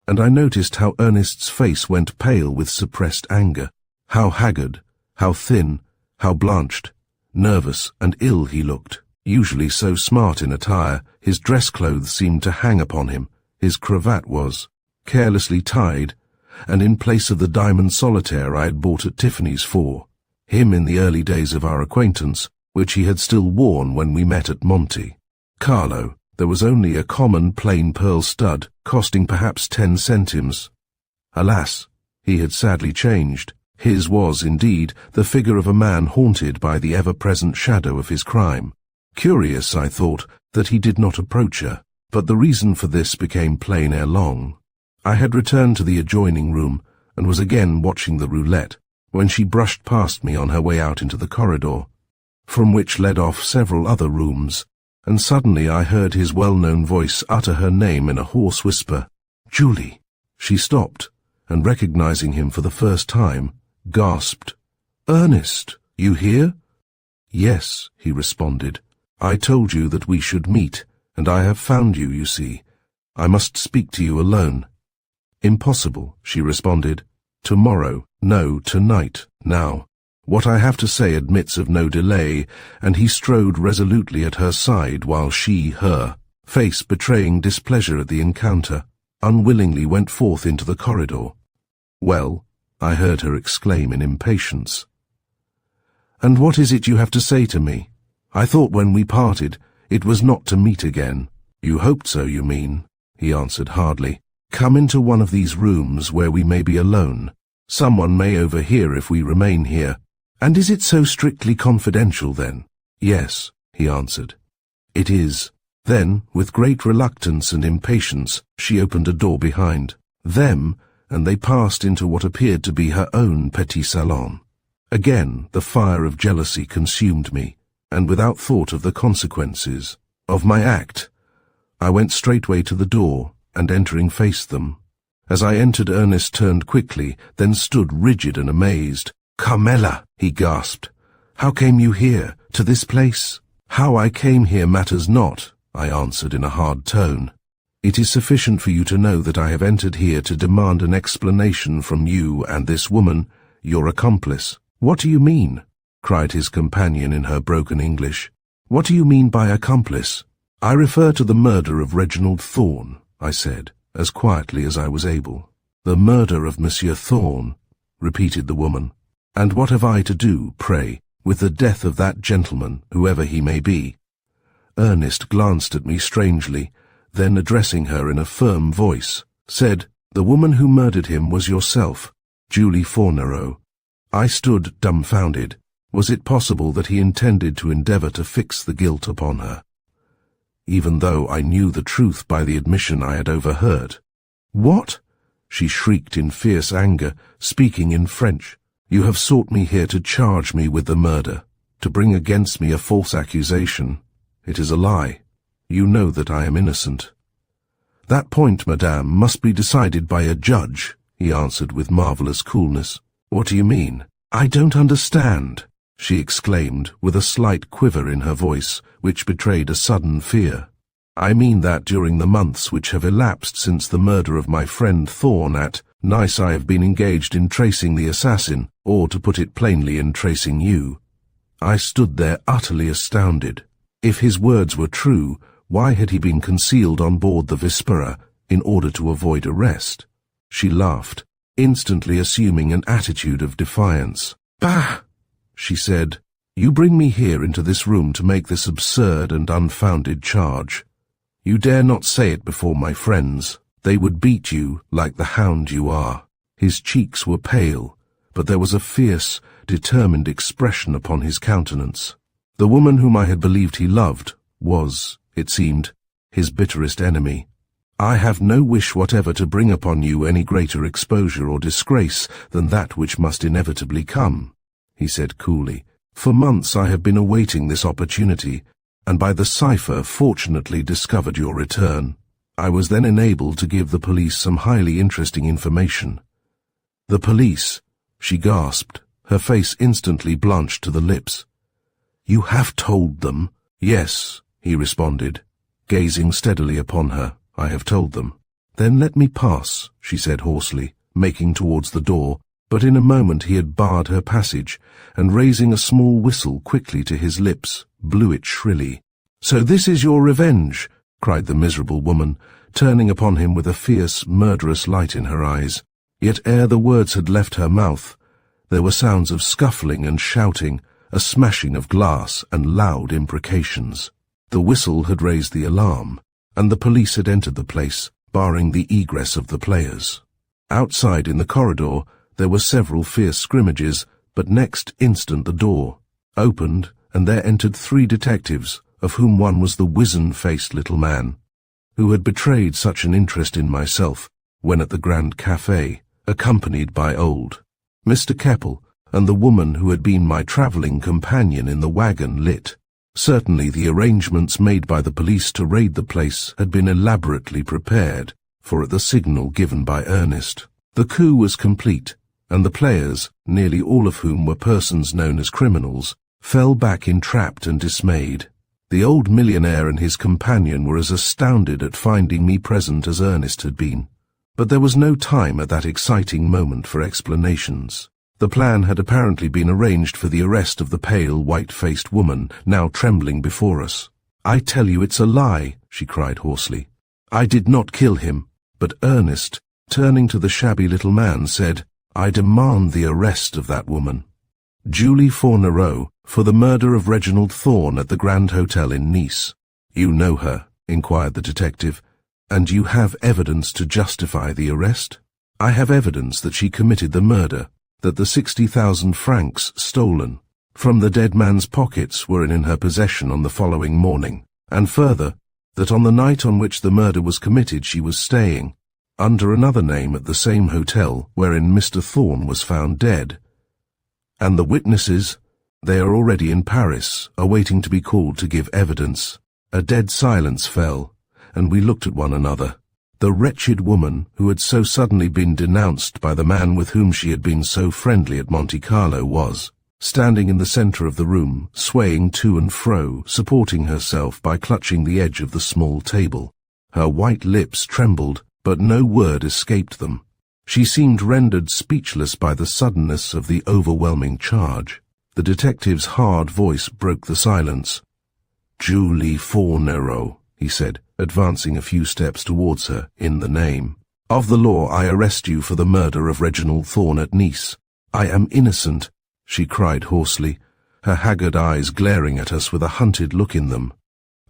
and I noticed how Ernest's face went pale with suppressed anger, how haggard, how thin, how blanched, nervous and ill he looked. Usually so smart in attire, his dress clothes seemed to hang upon him. His cravat was carelessly tied, and in place of the diamond solitaire I had bought at Tiffany's for him in the early days of our acquaintance, which he had still worn when we met at Monte Carlo, there was only a common plain pearl stud, costing perhaps 10 centimes. Alas, he had sadly changed. His was, indeed, the figure of a man haunted by the ever-present shadow of his crime. Curious, I thought, that he did not approach her, but the reason for this became plain ere long. I had returned to the adjoining room, and was again watching the roulette, when she brushed past me on her way out into the corridor, from which led off several other rooms, and suddenly I heard his well-known voice utter her name in a hoarse whisper. "Julie!" She stopped, and recognizing him for the first time, gasped, "Ernest, you here?" "Yes," he responded. "I told you that we should meet, and I have found you, you see. I must speak to you alone." "Impossible," she responded. "Tomorrow, no, tonight, now. What I have to say admits of no delay," and he strode resolutely at her side while she, her face betraying displeasure at the encounter, unwillingly went forth into the corridor. "Well," I heard her exclaim in impatience. "And what is it you have to say to me? I thought when we parted, it was not to meet again." "You hoped so, you mean," he answered hardly. "Come into one of these rooms where we may be alone. Someone may overhear if we remain here." "And is it so strictly confidential, then?" "Yes," he answered. "It is." Then, with great reluctance and impatience, she opened a door behind them, and they passed into what appeared to be her own petit salon. Again the fire of jealousy consumed me, and without thought of the consequences of my act, I went straightway to the door, and entering faced them. As I entered, Ernest turned quickly, then stood rigid and amazed. "Carmela," he gasped. "How came you here, to this place?" "How I came here matters not," I answered in a hard tone. "It is sufficient for you to know that I have entered here to demand an explanation from you and this woman, your accomplice." "What do you mean?" cried his companion in her broken English. "What do you mean by accomplice?" "I refer to the murder of Reginald Thorne," I said, as quietly as I was able. "The murder of Monsieur Thorne," repeated the woman. "And what have I to do, pray, with the death of that gentleman, whoever he may be?" Ernest glanced at me strangely, then addressing her in a firm voice, said, "The woman who murdered him was yourself, Julie Fornero." I stood dumbfounded. Was it possible that he intended to endeavour to fix the guilt upon her, even though I knew the truth by the admission I had overheard? "What?" she shrieked in fierce anger, speaking in French. "You have sought me here to charge me with the murder, to bring against me a false accusation. It is a lie. You know that I am innocent." "That point, madame, must be decided by a judge," he answered with marvellous coolness. "What do you mean?" "I don't understand," she exclaimed, with a slight quiver in her voice, which betrayed a sudden fear. "I mean that during the months which have elapsed since the murder of my friend Thorne at Nice, I have been engaged in tracing the assassin, or to put it plainly, in tracing you." I stood there utterly astounded. If his words were true, why had he been concealed on board the Vispera in order to avoid arrest? She laughed. instantly assuming an attitude of defiance. "Bah!" she said. "You bring me here into this room to make this absurd and unfounded charge. You dare not say it before my friends. They would beat you like the hound you are." His cheeks were pale, but there was a fierce, determined expression upon his countenance. The woman whom I had believed he loved was, it seemed, his bitterest enemy. "I have no wish whatever to bring upon you any greater exposure or disgrace than that which must inevitably come," he said coolly. "For months I have been awaiting this opportunity, and by the cipher fortunately discovered your return. I was then enabled to give the police some highly interesting information." "The police?" she gasped, her face instantly blanched to the lips. "You have told them?" "Yes," he responded, gazing steadily upon her. "I have told them." "Then let me pass," she said hoarsely, making towards the door, but in a moment he had barred her passage, and raising a small whistle quickly to his lips, blew it shrilly. "So this is your revenge!" cried the miserable woman, turning upon him with a fierce, murderous light in her eyes. Yet ere the words had left her mouth, there were sounds of scuffling and shouting, a smashing of glass, and loud imprecations. The whistle had raised the alarm, and the police had entered the place, barring the egress of the players. Outside in the corridor there were several fierce scrimmages, but next instant the door opened, and there entered 3 detectives, of whom one was the wizen-faced little man, who had betrayed such an interest in myself when at the Grand Café, accompanied by old Mr. Keppel and the woman who had been my travelling companion in the wagon lit. Certainly the arrangements made by the police to raid the place had been elaborately prepared, for at the signal given by Ernest, the coup was complete, and the players, nearly all of whom were persons known as criminals, fell back entrapped and dismayed. The old millionaire and his companion were as astounded at finding me present as Ernest had been. But there was no time at that exciting moment for explanations. The plan had apparently been arranged for the arrest of the pale, white-faced woman, now trembling before us. "I tell you it's a lie," she cried hoarsely. "I did not kill him." But Ernest, turning to the shabby little man, said, "I demand the arrest of that woman, Julie Fournereau, for the murder of Reginald Thorne at the Grand Hotel in Nice." "You know her?" inquired the detective. "And you have evidence to justify the arrest?" "I have evidence that she committed the murder, that the 60,000 francs stolen from the dead man's pockets were in her possession on the following morning, and further, that on the night on which the murder was committed she was staying, under another name at the same hotel wherein Mr. Thorne was found dead. And the witnesses? They are already in Paris, awaiting to be called to give evidence." A dead silence fell, and we looked at one another. The wretched woman, who had so suddenly been denounced by the man with whom she had been so friendly at Monte Carlo, was standing in the centre of the room, swaying to and fro, supporting herself by clutching the edge of the small table. Her white lips trembled, but no word escaped them. She seemed rendered speechless by the suddenness of the overwhelming charge. The detective's hard voice broke the silence. "Julie Fournereau," he said, advancing a few steps towards her, "in the name of the law I arrest you for the murder of Reginald Thorne at Nice." "I am innocent," she cried hoarsely, her haggard eyes glaring at us with a hunted look in them.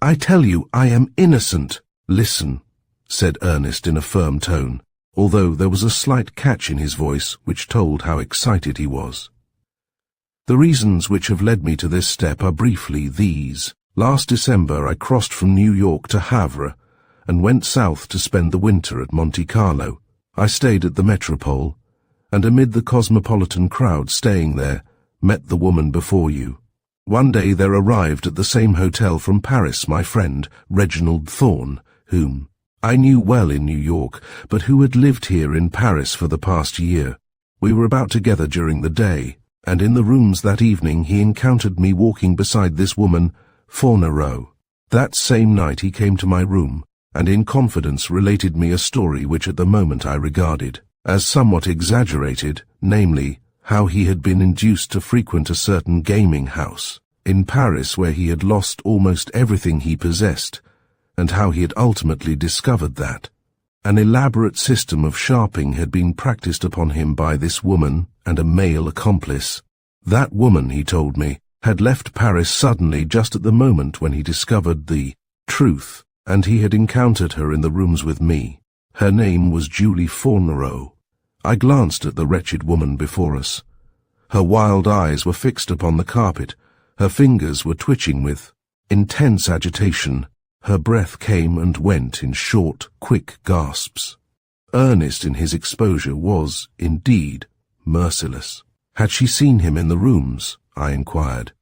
"I tell you I am innocent." "Listen," said Ernest in a firm tone, although there was a slight catch in his voice which told how excited he was. "The reasons which have led me to this step are briefly these. Last December I crossed from New York to Havre and went south to spend the winter at Monte Carlo. I stayed at the Metropole, and amid the cosmopolitan crowd staying there, met the woman before you. One day there arrived at the same hotel from Paris my friend, Reginald Thorne, whom I knew well in New York, but who had lived here in Paris for the past year. We were about together during the day, and in the rooms that evening he encountered me walking beside this woman, Fournereau. That same night he came to my room, and in confidence related me a story which at the moment I regarded as somewhat exaggerated, namely, how he had been induced to frequent a certain gaming house in Paris where he had lost almost everything he possessed, and how he had ultimately discovered that, An elaborate system of sharping had been practiced upon him by this woman and a male accomplice. That woman, he told me, had left Paris suddenly just at the moment when he discovered the truth, and he had encountered her in the rooms with me. Her name was Julie Faunereau. I glanced at the wretched woman before us. Her wild eyes were fixed upon the carpet. Her fingers were twitching with intense agitation. Her breath came and went in short, quick gasps. Earnest in his exposure was, indeed, merciless. Had she seen him in the rooms? I inquired.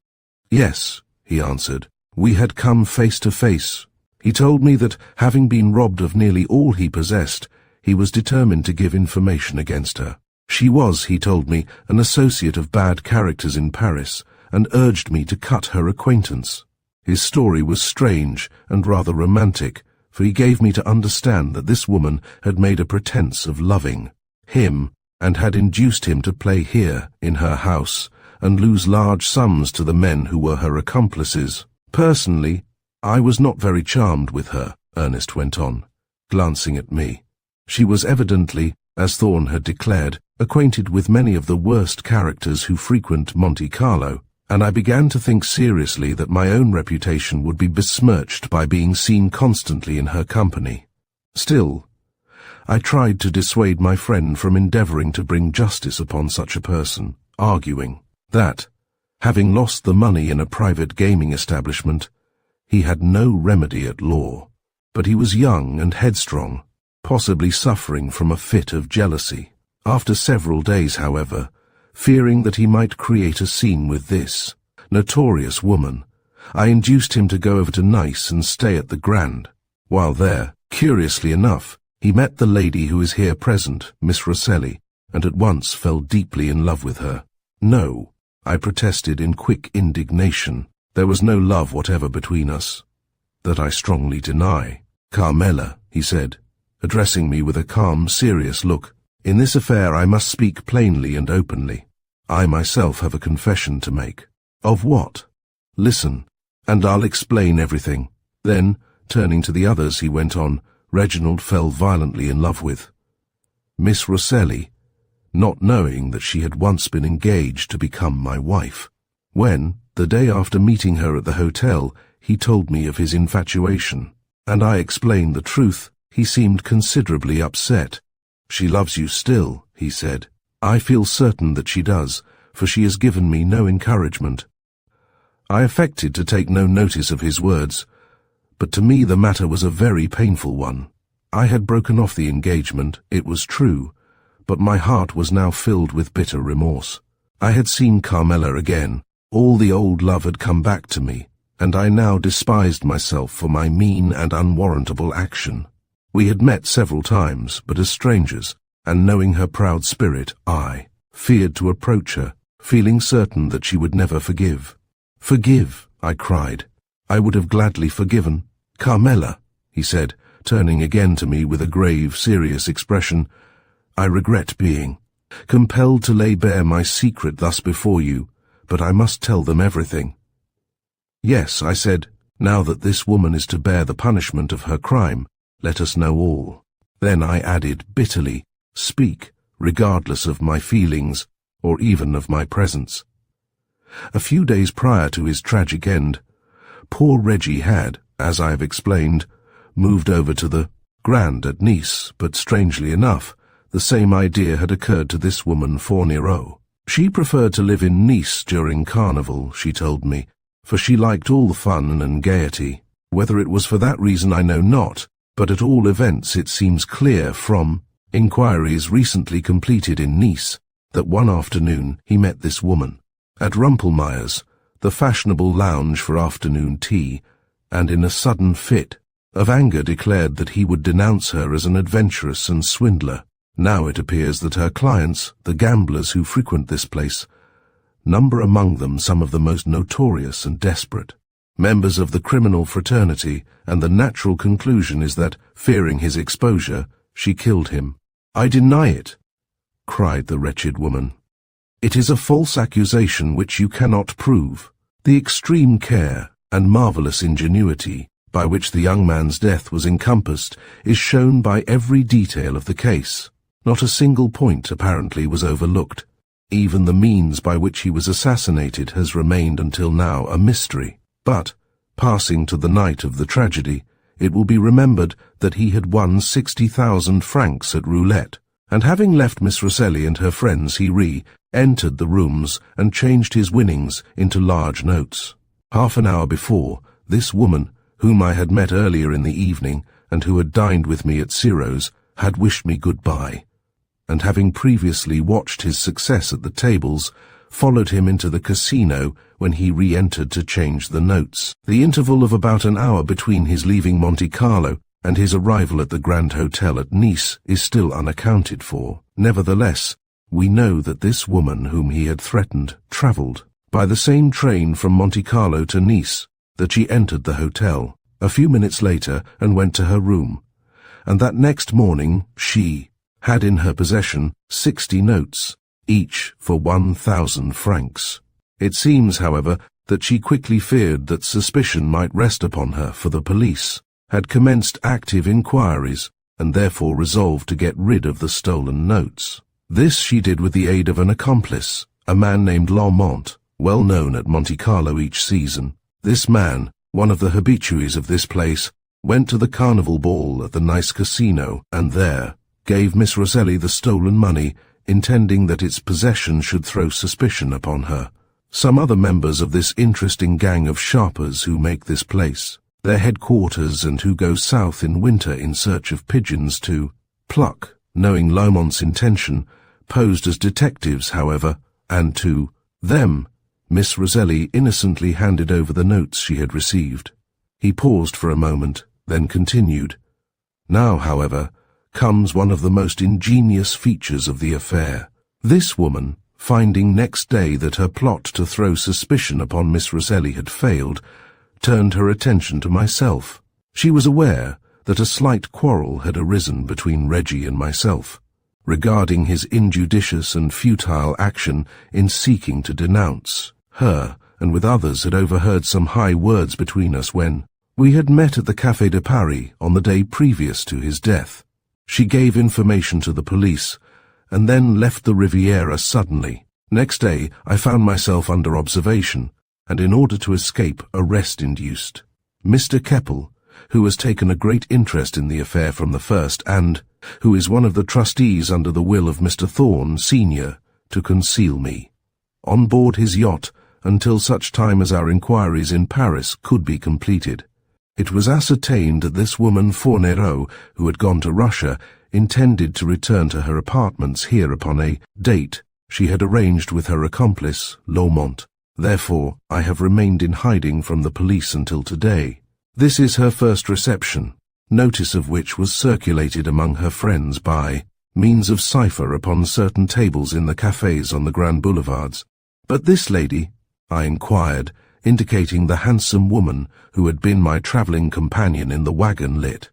Yes, he answered. We had come face to face. He told me that, having been robbed of nearly all he possessed, he was determined to give information against her. She was, he told me, an associate of bad characters in Paris, and urged me to cut her acquaintance. His story was strange and rather romantic, for he gave me to understand that this woman had made a pretense of loving him, and had induced him to play here, in her house, and lose large sums to the men who were her accomplices. Personally, I was not very charmed with her, Ernest went on, glancing at me. She was evidently, as Thorne had declared, acquainted with many of the worst characters who frequent Monte Carlo, and I began to think seriously that my own reputation would be besmirched by being seen constantly in her company. Still, I tried to dissuade my friend from endeavouring to bring justice upon such a person, arguing that, having lost the money in a private gaming establishment, he had no remedy at law. But he was young and headstrong, possibly suffering from a fit of jealousy. After several days, however, fearing that he might create a scene with this notorious woman, I induced him to go over to Nice and stay at the Grand. While there, curiously enough, he met the lady who is here present, Miss Rosselli, and at once fell deeply in love with her. No, I protested in quick indignation. There was no love whatever between us. That I strongly deny. Carmela, he said, addressing me with a calm, serious look, in this affair I must speak plainly and openly. I myself have a confession to make. Of what? Listen, and I'll explain everything. Then, turning to the others, he went on, Reginald fell violently in love with Miss Rosselli, not knowing that she had once been engaged to become my wife. When, the day after meeting her at the hotel, he told me of his infatuation, and I explained the truth, he seemed considerably upset. She loves you still, he said. I feel certain that she does, for she has given me no encouragement. I affected to take no notice of his words, but to me the matter was a very painful one. I had broken off the engagement, it was true, but my heart was now filled with bitter remorse. I had seen Carmela again. All the old love had come back to me, and I now despised myself for my mean and unwarrantable action. We had met several times, but as strangers, and knowing her proud spirit, I feared to approach her, feeling certain that she would never forgive. Forgive, I cried. I would have gladly forgiven. Carmela, he said, turning again to me with a grave, serious expression, I regret being compelled to lay bare my secret thus before you, but I must tell them everything. Yes, I said, now that this woman is to bear the punishment of her crime, let us know all. Then I added bitterly, speak, regardless of my feelings, or even of my presence. A few days prior to his tragic end, poor Reggie had, as I have explained, moved over to the Grand at Nice, but strangely enough, the same idea had occurred to this woman Faunereau. She preferred to live in Nice during Carnival, she told me, for she liked all the fun and gaiety. Whether it was for that reason I know not, but at all events it seems clear from inquiries recently completed in Nice that one afternoon he met this woman at Rumpelmeyer's, the fashionable lounge for afternoon tea, and in a sudden fit of anger declared that he would denounce her as an adventuress and swindler. Now it appears that her clients, the gamblers who frequent this place, number among them some of the most notorious and desperate members of the criminal fraternity, and the natural conclusion is that, fearing his exposure, she killed him. I deny it, cried the wretched woman. It is a false accusation which you cannot prove. The extreme care and marvelous ingenuity by which the young man's death was encompassed is shown by every detail of the case. Not a single point, apparently, was overlooked. Even the means by which he was assassinated has remained until now a mystery. But, passing to the night of the tragedy, it will be remembered that he had won 60,000 francs at roulette, and having left Miss Rosselli and her friends, he re-entered the rooms and changed his winnings into large notes. Half an hour before, this woman, whom I had met earlier in the evening and who had dined with me at Ciro's, had wished me goodbye, and having previously watched his success at the tables, followed him into the casino when he re-entered to change the notes. The interval of about an hour between his leaving Monte Carlo and his arrival at the Grand Hotel at Nice is still unaccounted for. Nevertheless, we know that this woman whom he had threatened travelled by the same train from Monte Carlo to Nice, that she entered the hotel a few minutes later and went to her room, and that next morning she had in her possession 60 notes, each for 1,000 francs. It seems, however, that she quickly feared that suspicion might rest upon her, for the police had commenced active inquiries and therefore resolved to get rid of the stolen notes. This she did with the aid of an accomplice, a man named Laumont, well known at Monte Carlo each season. This man, one of the habitués of this place, went to the carnival ball at the Nice casino and there gave Miss Rosselli the stolen money, intending that its possession should throw suspicion upon her. Some other members of this interesting gang of sharpers who make this place their headquarters and who go south in winter in search of pigeons to pluck, knowing Laumont's intention, posed as detectives, however, and to them Miss Rosselli innocently handed over the notes she had received. He paused for a moment, then continued. Now, however, comes one of the most ingenious features of the affair. This woman, finding next day that her plot to throw suspicion upon Miss Rosselli had failed, turned her attention to myself. She was aware that a slight quarrel had arisen between Reggie and myself, regarding his injudicious and futile action in seeking to denounce her, and with others had overheard some high words between us when we had met at the Café de Paris on the day previous to his death. She gave information to the police, and then left the Riviera suddenly. Next day I found myself under observation, and in order to escape arrest induced. Mr. Keppel, who has taken a great interest in the affair from the first and who is one of the trustees under the will of Mr. Thorne, Senior, to conceal me on board his yacht until such time as our inquiries in Paris could be completed. It was ascertained that this woman Fournereau, who had gone to Russia, intended to return to her apartments here upon a date she had arranged with her accomplice, Laumont. Therefore, I have remained in hiding from the police until today. This is her first reception, notice of which was circulated among her friends by means of cipher upon certain tables in the cafes on the Grand Boulevards. But this lady, I inquired, indicating the handsome woman who had been my travelling companion in the wagon lit.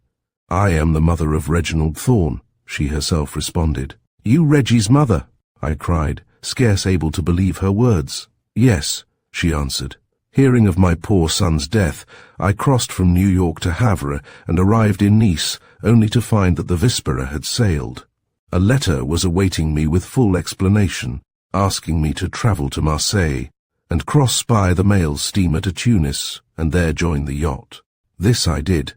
I am the mother of Reginald Thorne, she herself responded. You Reggie's mother, I cried, scarce able to believe her words. Yes, she answered. Hearing of my poor son's death, I crossed from New York to Havre and arrived in Nice, only to find that the Vispera had sailed. A letter was awaiting me with full explanation, asking me to travel to Marseille and cross by the mail steamer to Tunis and there join the yacht. This I did,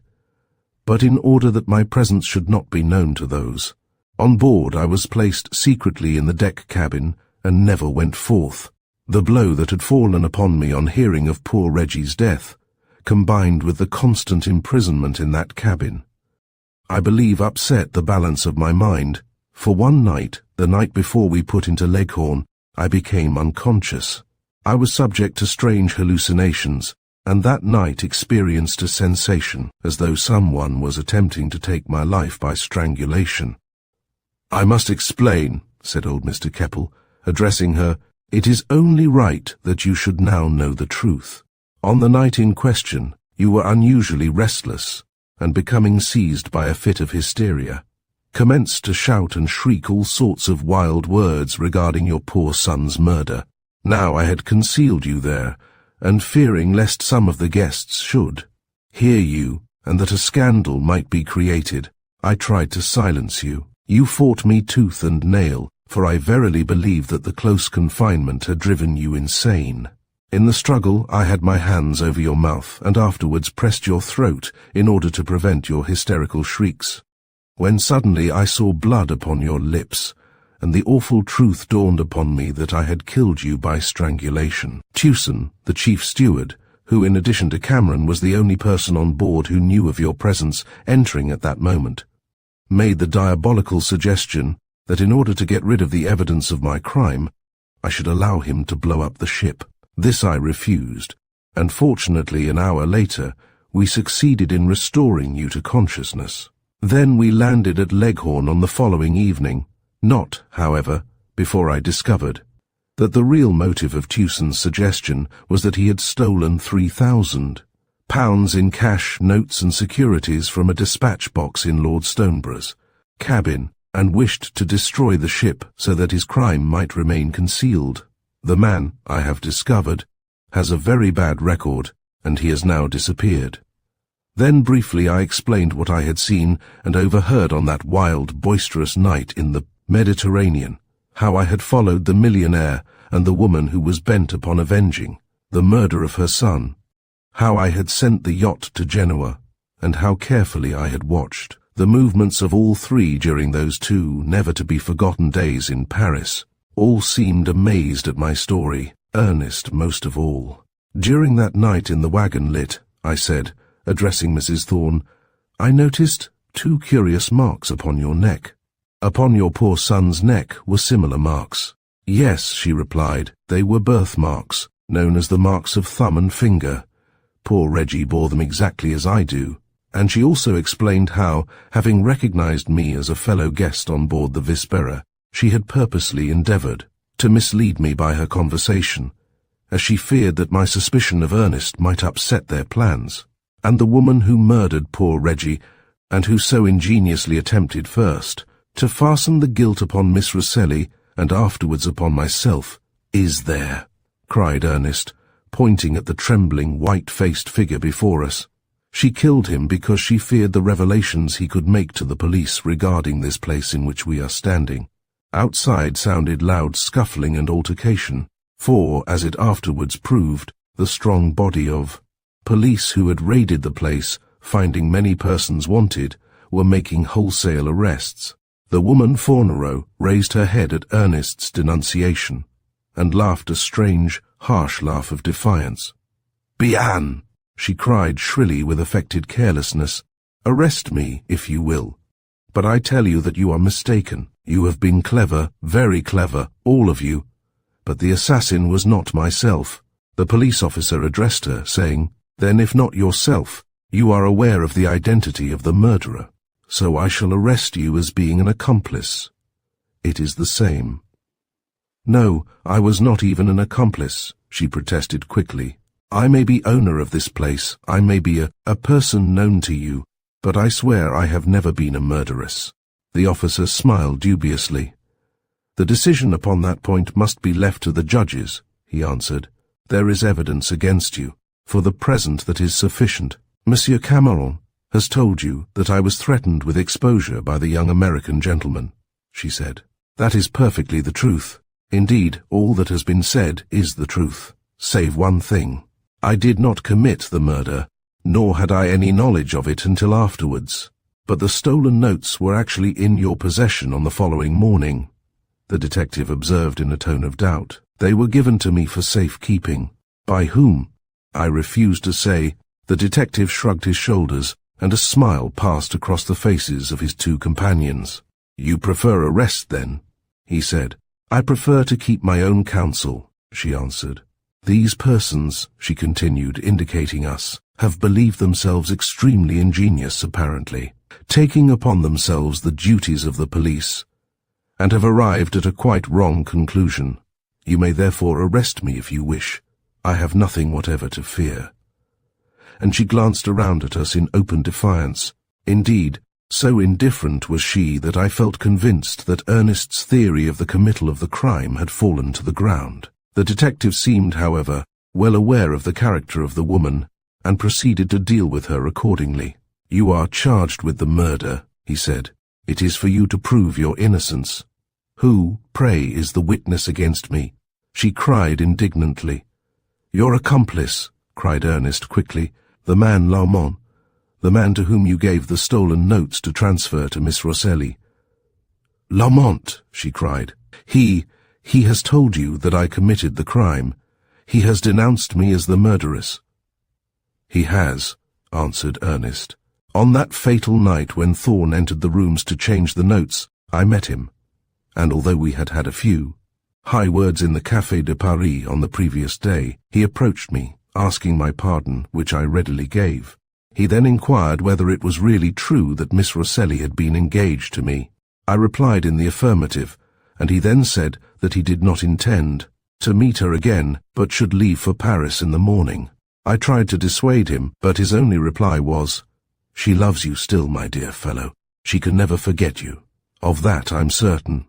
but in order that my presence should not be known to those. On board I was placed secretly in the deck cabin and never went forth. The blow that had fallen upon me on hearing of poor Reggie's death, combined with the constant imprisonment in that cabin, I believe upset the balance of my mind. For one night, the night before we put into Leghorn, I became unconscious. I was subject to strange hallucinations, and that night experienced a sensation as though someone was attempting to take my life by strangulation. I must explain, said old Mr. Keppel, addressing her. It is only right that you should now know the truth. On the night in question, you were unusually restless, and becoming seized by a fit of hysteria, commenced to shout and shriek all sorts of wild words regarding your poor son's murder. Now I had concealed you there, and fearing lest some of the guests should, hear you, and that a scandal might be created, I tried to silence you. You fought me tooth and nail, for I verily believe that the close confinement had driven you insane. In the struggle, I had my hands over your mouth and afterwards pressed your throat in order to prevent your hysterical shrieks. When suddenly I saw blood upon your lips, and the awful truth dawned upon me that I had killed you by strangulation. Tewson, the chief steward, who in addition to Cameron was the only person on board who knew of your presence entering at that moment, made the diabolical suggestion that in order to get rid of the evidence of my crime, I should allow him to blow up the ship. This I refused, and fortunately an hour later, we succeeded in restoring you to consciousness. Then we landed at Leghorn on the following evening, not, however, before I discovered that the real motive of Tewson's suggestion was that he had stolen £3,000 in cash, notes and securities from a dispatch box in Lord Stoneborough's cabin, and wished to destroy the ship so that his crime might remain concealed. The man, I have discovered, has a very bad record, and he has now disappeared. Then briefly I explained what I had seen and overheard on that wild, boisterous night in the Mediterranean, how I had followed the millionaire and the woman who was bent upon avenging the murder of her son, how I had sent the yacht to Genoa, and how carefully I had watched the movements of all three during those 2 never-to-be-forgotten days in Paris. All seemed amazed at my story, Ernest most of all. During that night in the wagon lit, I said, addressing Mrs. Thorne, I noticed 2 curious marks upon your neck. Upon your poor son's neck were similar marks. Yes, she replied, they were birthmarks, known as the marks of thumb and finger. Poor Reggie bore them exactly as I do, and she also explained how, having recognized me as a fellow guest on board the Vispera, she had purposely endeavored to mislead me by her conversation, as she feared that my suspicion of Ernest might upset their plans. And the woman who murdered poor Reggie, and who so ingeniously attempted first to fasten the guilt upon Miss Rosselli and afterwards upon myself, is there, cried Ernest, pointing at the trembling, white-faced figure before us. She killed him because she feared the revelations he could make to the police regarding this place in which we are standing. Outside sounded loud scuffling and altercation, for, as it afterwards proved, the strong body of police who had raided the place, finding many persons wanted, were making wholesale arrests. The woman Fornero raised her head at Ernest's denunciation, and laughed a strange, harsh laugh of defiance. "Bian!" she cried shrilly with affected carelessness. "Arrest me, if you will. But I tell you that you are mistaken. You have been clever, very clever, all of you. But the assassin was not myself." The police officer addressed her, saying, "Then if not yourself, you are aware of the identity of the murderer. So I shall arrest you as being an accomplice." "It is the same." "No, I was not even an accomplice," she protested quickly. "I may be owner of this place, I may be a person known to you, but I swear I have never been a murderess." The officer smiled dubiously. "The decision upon that point must be left to the judges," he answered. "There is evidence against you, for the present that is sufficient. Monsieur Cameron has told you that I was threatened with exposure by the young American gentleman," she said. "That is perfectly the truth. Indeed, all that has been said is the truth, save one thing. I did not commit the murder, nor had I any knowledge of it until afterwards. But the stolen notes were actually in your possession on the following morning," the detective observed in a tone of doubt. "They were given to me for safekeeping. By whom? I refuse to say." The detective shrugged his shoulders, and a smile passed across the faces of his 2 companions. "You prefer arrest, then?" he said. "I prefer to keep my own counsel," she answered. "These persons," she continued, indicating us, "have believed themselves extremely ingenious, apparently, taking upon themselves the duties of the police, and have arrived at a quite wrong conclusion. You may therefore arrest me if you wish. I have nothing whatever to fear." And she glanced around at us in open defiance. Indeed, so indifferent was she that I felt convinced that Ernest's theory of the committal of the crime had fallen to the ground. The detective seemed, however, well aware of the character of the woman, and proceeded to deal with her accordingly. "You are charged with the murder," he said. "It is for you to prove your innocence." "Who, pray, is the witness against me?" she cried indignantly. "Your accomplice," cried Ernest quickly, "the man Laumont, the man to whom you gave the stolen notes to transfer to Miss Rosselli." "Laumont," she cried. He has told you that I committed the crime. He has denounced me as the murderess." "He has," answered Ernest. "On that fatal night when Thorn entered the rooms to change the notes, I met him, and although we had had a few high words in the Café de Paris on the previous day, he approached me, asking my pardon, which I readily gave. He then inquired whether it was really true that Miss Rosselli had been engaged to me. I replied in the affirmative, and he then said that he did not intend to meet her again, but should leave for Paris in the morning. I tried to dissuade him, but his only reply was, "She loves you still, my dear fellow. She can never forget you. Of that I'm certain."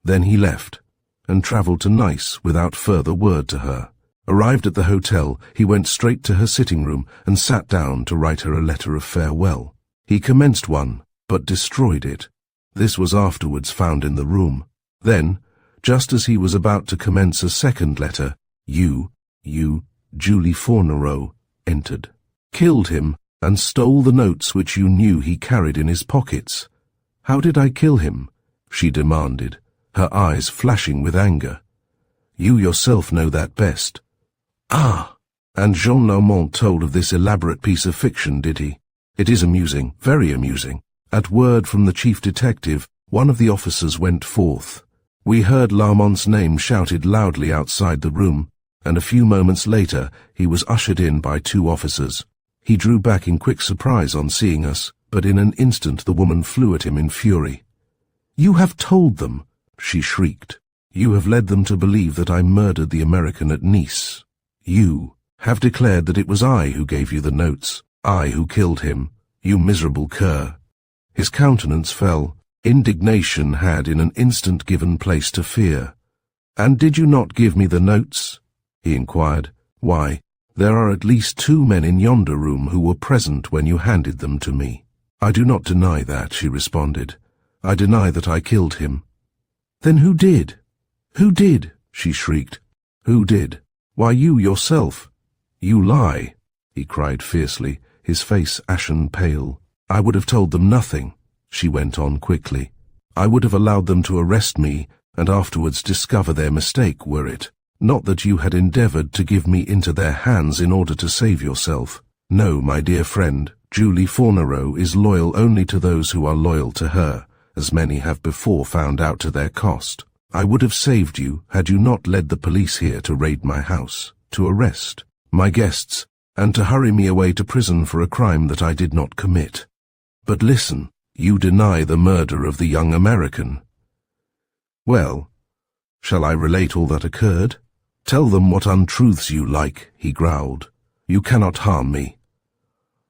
Then he left, and travelled to Nice without further word to her. Arrived at the hotel, he went straight to her sitting room and sat down to write her a letter of farewell. He commenced one, but destroyed it. This was afterwards found in the room. Then, just as he was about to commence a second letter, you, Julie Fornereau, entered, killed him, and stole the notes which you knew he carried in his pockets. "How did I kill him?" she demanded, her eyes flashing with anger. "You yourself know that best." "Ah!" And Jean Laumont told of this elaborate piece of fiction, did he? It is amusing, very amusing. At word from the chief detective, one of the officers went forth. We heard Laumont's name shouted loudly outside the room, and a few moments later he was ushered in by two officers. He drew back in quick surprise on seeing us, but in an instant the woman flew at him in fury. "You have told them," she shrieked. "You have led them to believe that I murdered the American at Nice. You have declared that it was I who gave you the notes, I who killed him, you miserable cur." His countenance fell. Indignation had in an instant given place to fear. "And did you not give me the notes?" he inquired. "Why, there are at least 2 men in yonder room who were present when you handed them to me." "I do not deny that," she responded. "I deny that I killed him." "Then who did? Who did?" she shrieked. "Who did? Why, you yourself." "You lie," he cried fiercely, his face ashen pale. "I would have told them nothing," she went on quickly. "I would have allowed them to arrest me and afterwards discover their mistake, were it not that you had endeavoured to give me into their hands in order to save yourself. No, my dear friend, Julie Fornereau is loyal only to those who are loyal to her, as many have before found out to their cost. I would have saved you had you not led the police here to raid my house, to arrest my guests, and to hurry me away to prison for a crime that I did not commit. But listen, you deny the murder of the young American. Well, shall I relate all that occurred? Tell them what untruths you like," he growled. "You cannot harm me."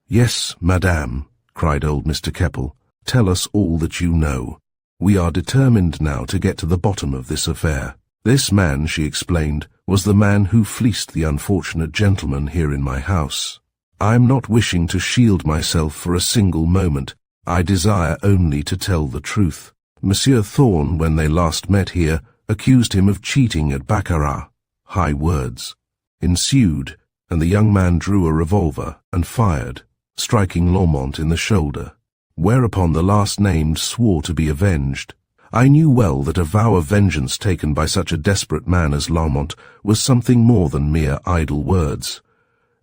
"Yes, madame," cried old Mr. Keppel. "Tell us all that you know. We are determined now to get to the bottom of this affair. This man," she explained, "was the man who fleeced the unfortunate gentleman here in my house. I am not wishing to shield myself for a single moment. I desire only to tell the truth. Monsieur Thorn, when they last met here, accused him of cheating at baccarat. High words ensued, and the young man drew a revolver and fired, striking Laumont in the shoulder, whereupon the last-named swore to be avenged. I knew well that a vow of vengeance taken by such a desperate man as Laumont was something more than mere idle words,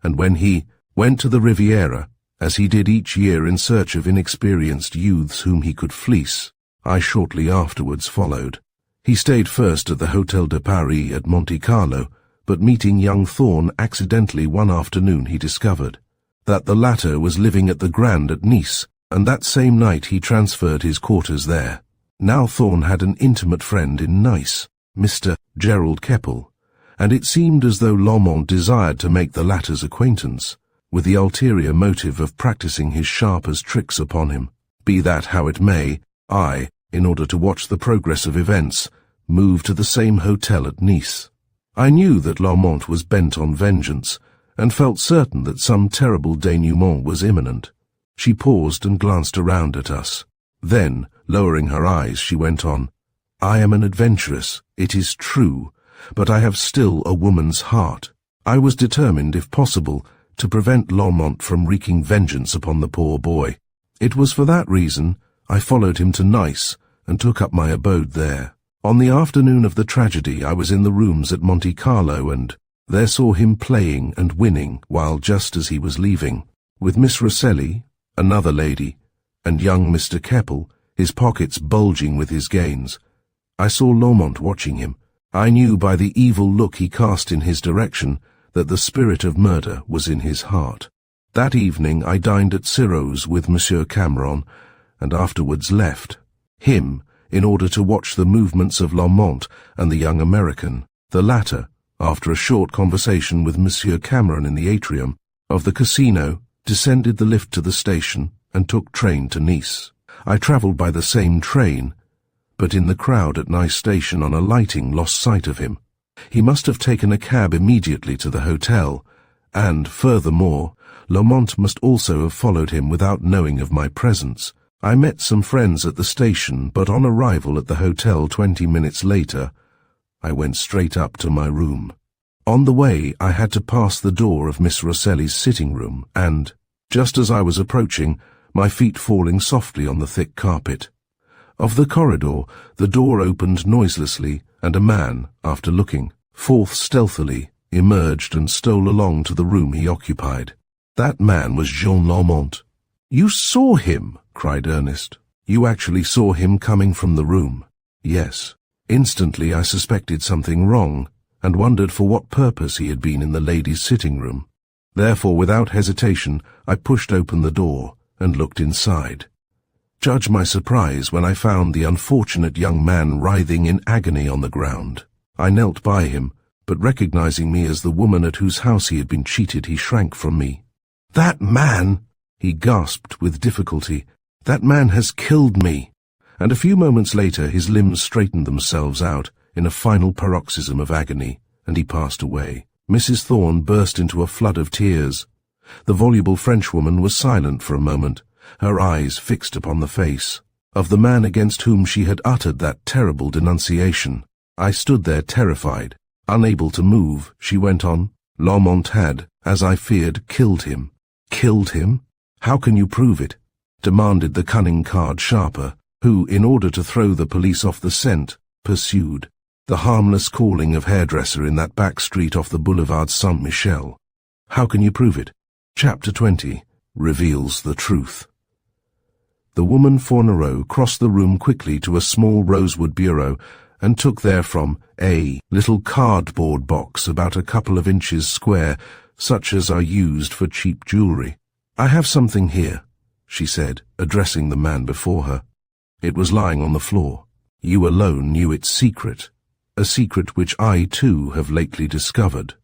and when he went to the Riviera, as he did each year in search of inexperienced youths whom he could fleece, I shortly afterwards followed. He stayed first at the Hotel de Paris at Monte Carlo, but meeting young Thorn accidentally one afternoon he discovered that the latter was living at the Grand at Nice, and that same night he transferred his quarters there. Now Thorn had an intimate friend in Nice, Mr. Gerald Keppel, and it seemed as though Laumont desired to make the latter's acquaintance, with the ulterior motive of practising his sharper's tricks upon him. Be that how it may, I, in order to watch the progress of events, moved to the same hotel at Nice. I knew that Laumont was bent on vengeance, and felt certain that some terrible denouement was imminent. She paused and glanced around at us. Then, lowering her eyes, she went on, "I am an adventuress, it is true, but I have still a woman's heart. I was determined, if possible, to prevent Lormont from wreaking vengeance upon the poor boy. It was for that reason I followed him to Nice and took up my abode there. On the afternoon of the tragedy I was in the rooms at Monte Carlo and there saw him playing and winning while just as he was leaving, with Miss Rosselli, another lady, and young Mr. Keppel, his pockets bulging with his gains. I saw Lormont watching him. I knew by the evil look he cast in his direction that the spirit of murder was in his heart. That evening I dined at Ciro's with Monsieur Cameron, and afterwards left him in order to watch the movements of Lormont and the young American. The latter, after a short conversation with Monsieur Cameron in the atrium of the casino, descended the lift to the station and took train to Nice. I travelled by the same train, but in the crowd at Nice station on alighting lost sight of him. He must have taken a cab immediately to the hotel, and, furthermore, Lormont must also have followed him without knowing of my presence. I met some friends at the station, but on arrival at the hotel 20 minutes later, I went straight up to my room. On the way, I had to pass the door of Miss Rosselli's sitting room, and, just as I was approaching, my feet falling softly on the thick carpet of the corridor, the door opened noiselessly, and a man, after looking forth stealthily, emerged and stole along to the room he occupied. That man was Jean Lormont. "You saw him?" cried Ernest. "You actually saw him coming from the room?" "Yes." Instantly I suspected something wrong, and wondered for what purpose he had been in the ladies' sitting room. Therefore, without hesitation, I pushed open the door and looked inside. Judge my surprise when I found the unfortunate young man writhing in agony on the ground. I knelt by him, but recognizing me as the woman at whose house he had been cheated, he shrank from me. "That man!" he gasped with difficulty. "That man has killed me!" And a few moments later his limbs straightened themselves out in a final paroxysm of agony, and he passed away. Mrs. Thorne burst into a flood of tears. The voluble Frenchwoman was silent for a moment, her eyes fixed upon the face of the man against whom she had uttered that terrible denunciation. I stood there terrified, unable to move. She went on. "Lormont had, as I feared, killed him." "Killed him? How can you prove it?" demanded the cunning card sharper, who, in order to throw the police off the scent, pursued the harmless calling of hairdresser in that back street off the Boulevard Saint-Michel. "How can you prove it?" Chapter 20 reveals the truth. The woman Fornereau crossed the room quickly to a small rosewood bureau and took therefrom a little cardboard box about a couple of inches square, such as are used for cheap jewellery. "I have something here," she said, addressing the man before her. It was lying on the floor. "You alone knew its secret, a secret which I too have lately discovered."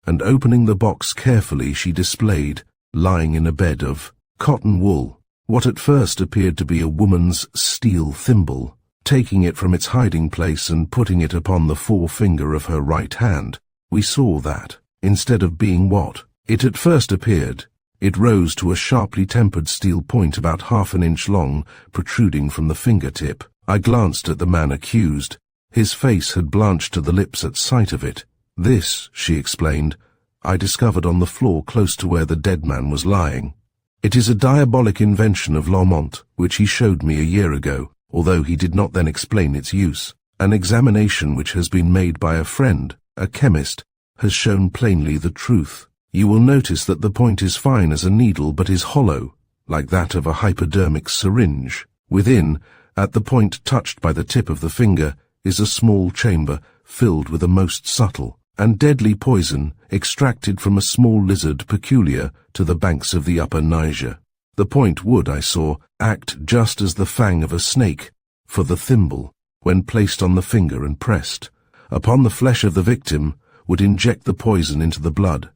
And opening the box carefully, she displayed, lying in a bed of cotton wool, what at first appeared to be a woman's steel thimble. Taking it from its hiding place and putting it upon the forefinger of her right hand, we saw that, instead of being what it at first appeared, it rose to a sharply tempered steel point about half an inch long, protruding from the fingertip. I glanced at the man accused. His face had blanched to the lips at sight of it. "This," she explained, "I discovered on the floor close to where the dead man was lying. It is a diabolic invention of Lormont, which he showed me a year ago, although he did not then explain its use. An examination which has been made by a friend, a chemist, has shown plainly the truth. You will notice that the point is fine as a needle but is hollow, like that of a hypodermic syringe. Within, at the point touched by the tip of the finger, is a small chamber filled with a most subtle and deadly poison extracted from a small lizard peculiar to the banks of the upper Niger. The point would, I saw, act just as the fang of a snake for the thimble, when placed on the finger and pressed upon the flesh of the victim, would inject the poison into the blood,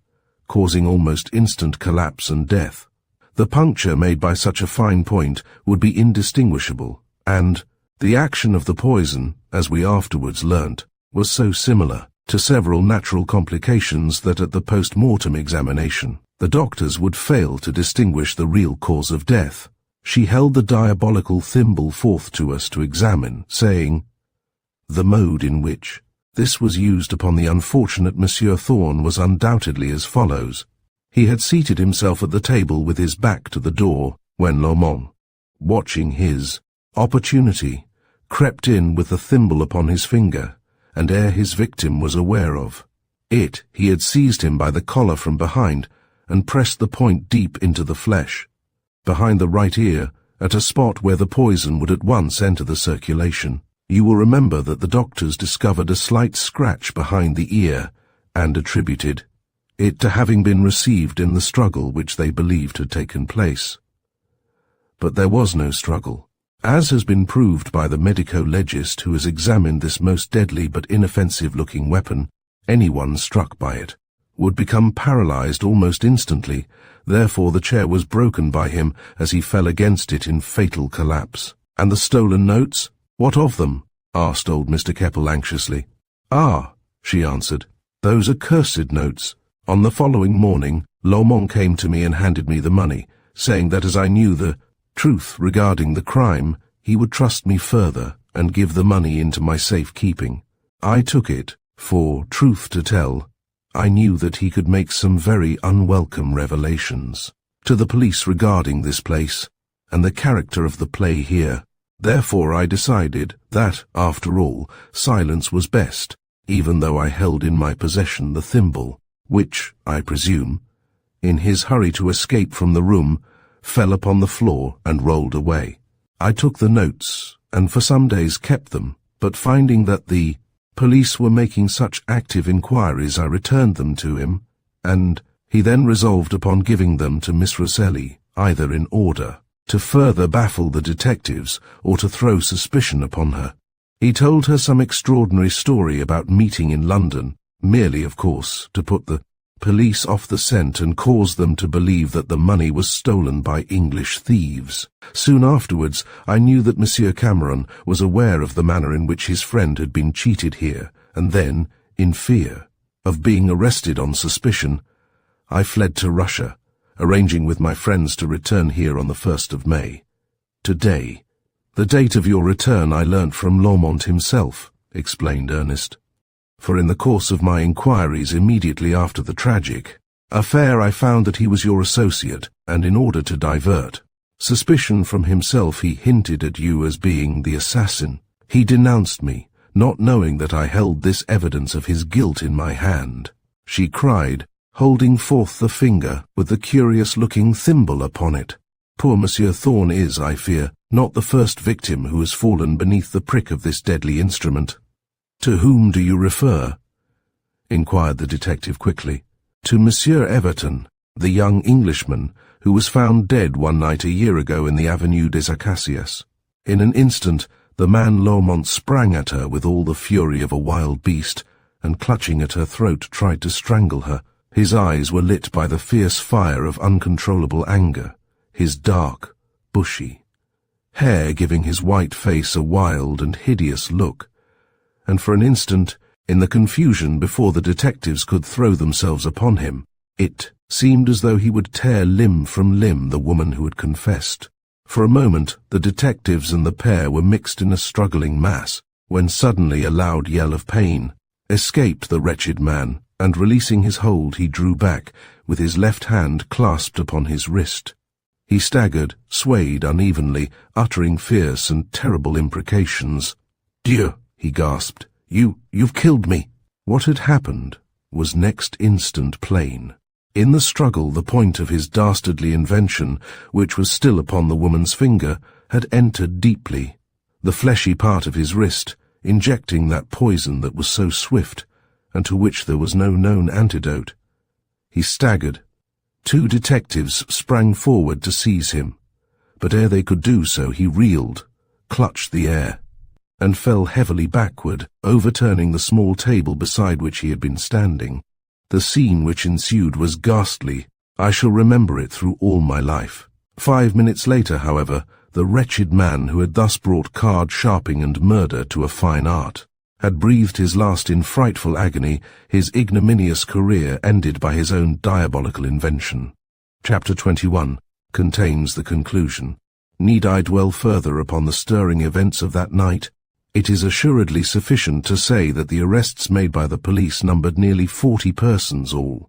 causing almost instant collapse and death. The puncture made by such a fine point would be indistinguishable, and the action of the poison, as we afterwards learnt, was so similar. to several natural complications that at the post-mortem examination, the doctors would fail to distinguish the real cause of death. She held the diabolical thimble forth to us to examine, saying, "The mode in which this was used upon the unfortunate Monsieur Thorne was undoubtedly as follows." He had seated himself at the table with his back to the door when Lomond, watching his opportunity, crept in with the thimble upon his finger, and ere his victim was aware of it, he had seized him by the collar from behind and pressed the point deep into the flesh, behind the right ear, at a spot where the poison would at once enter the circulation. You will remember that the doctors discovered a slight scratch behind the ear and attributed it to having been received in the struggle which they believed had taken place. But there was no struggle. As has been proved by the medico-legist who has examined this most deadly but inoffensive-looking weapon, anyone struck by it would become paralyzed almost instantly. Therefore the chair was broken by him as he fell against it in fatal collapse. "And the stolen notes? What of them?" asked old Mr. Keppel anxiously. "Ah," she answered, "those accursed notes. On the following morning, Lomond came to me and handed me the money, saying that as I knew the truth regarding the crime, he would trust me further and give the money into my safe keeping. I took it, for, truth to tell, I knew that he could make some very unwelcome revelations to the police regarding this place and the character of the play here. Therefore I decided that, after all, silence was best, even though I held in my possession the thimble, which, I presume, in his hurry to escape from the room, fell upon the floor and rolled away. I took the notes, and for some days kept them, but finding that the police were making such active inquiries, I returned them to him, and he then resolved upon giving them to Miss Rosselli, either in order to further baffle the detectives or to throw suspicion upon her. He told her some extraordinary story about meeting in London, merely, of course, to put the police off the scent and cause them to believe that the money was stolen by English thieves. Soon afterwards, I knew that Monsieur Cameron was aware of the manner in which his friend had been cheated here, and then, in fear of being arrested on suspicion, I fled to Russia, arranging with my friends to return here on the 1st of May. Today, the date of your return I learnt from Lomond himself, explained Ernest. For in the course of my inquiries immediately after the tragic affair I found that he was your associate, and in order to divert suspicion from himself he hinted at you as being the assassin. He denounced me, not knowing that I held this evidence of his guilt in my hand," she cried, holding forth the finger with the curious-looking thimble upon it. "Poor Monsieur Thorne is, I fear, not the first victim who has fallen beneath the prick of this deadly instrument." "To whom do you refer?" inquired the detective quickly. "To Monsieur Everton, the young Englishman, who was found dead one night a year ago in the Avenue des Acacias." In an instant, the man Lomond sprang at her with all the fury of a wild beast, and clutching at her throat tried to strangle her. His eyes were lit by the fierce fire of uncontrollable anger, his dark, bushy hair giving his white face a wild and hideous look. And for an instant, in the confusion before the detectives could throw themselves upon him, it seemed as though he would tear limb from limb the woman who had confessed. For a moment, the detectives and the pair were mixed in a struggling mass, when suddenly a loud yell of pain escaped the wretched man, and releasing his hold he drew back, with his left hand clasped upon his wrist. He staggered, swayed unevenly, uttering fierce and terrible imprecations. "Dieu!" he gasped. You've killed me." What had happened was next instant plain. In the struggle, the point of his dastardly invention, which was still upon the woman's finger, had entered deeply, the fleshy part of his wrist, injecting that poison that was so swift, and to which there was no known antidote. He staggered. Two detectives sprang forward to seize him, but ere they could do so he reeled, clutched the air, and fell heavily backward, overturning the small table beside which he had been standing. The scene which ensued was ghastly. I shall remember it through all my life. 5 minutes later, however, the wretched man who had thus brought card sharping and murder to a fine art had breathed his last in frightful agony, his ignominious career ended by his own diabolical invention. Chapter 21 contains the conclusion. Need I dwell further upon the stirring events of that night? It is assuredly sufficient to say that the arrests made by the police numbered nearly 40 persons all,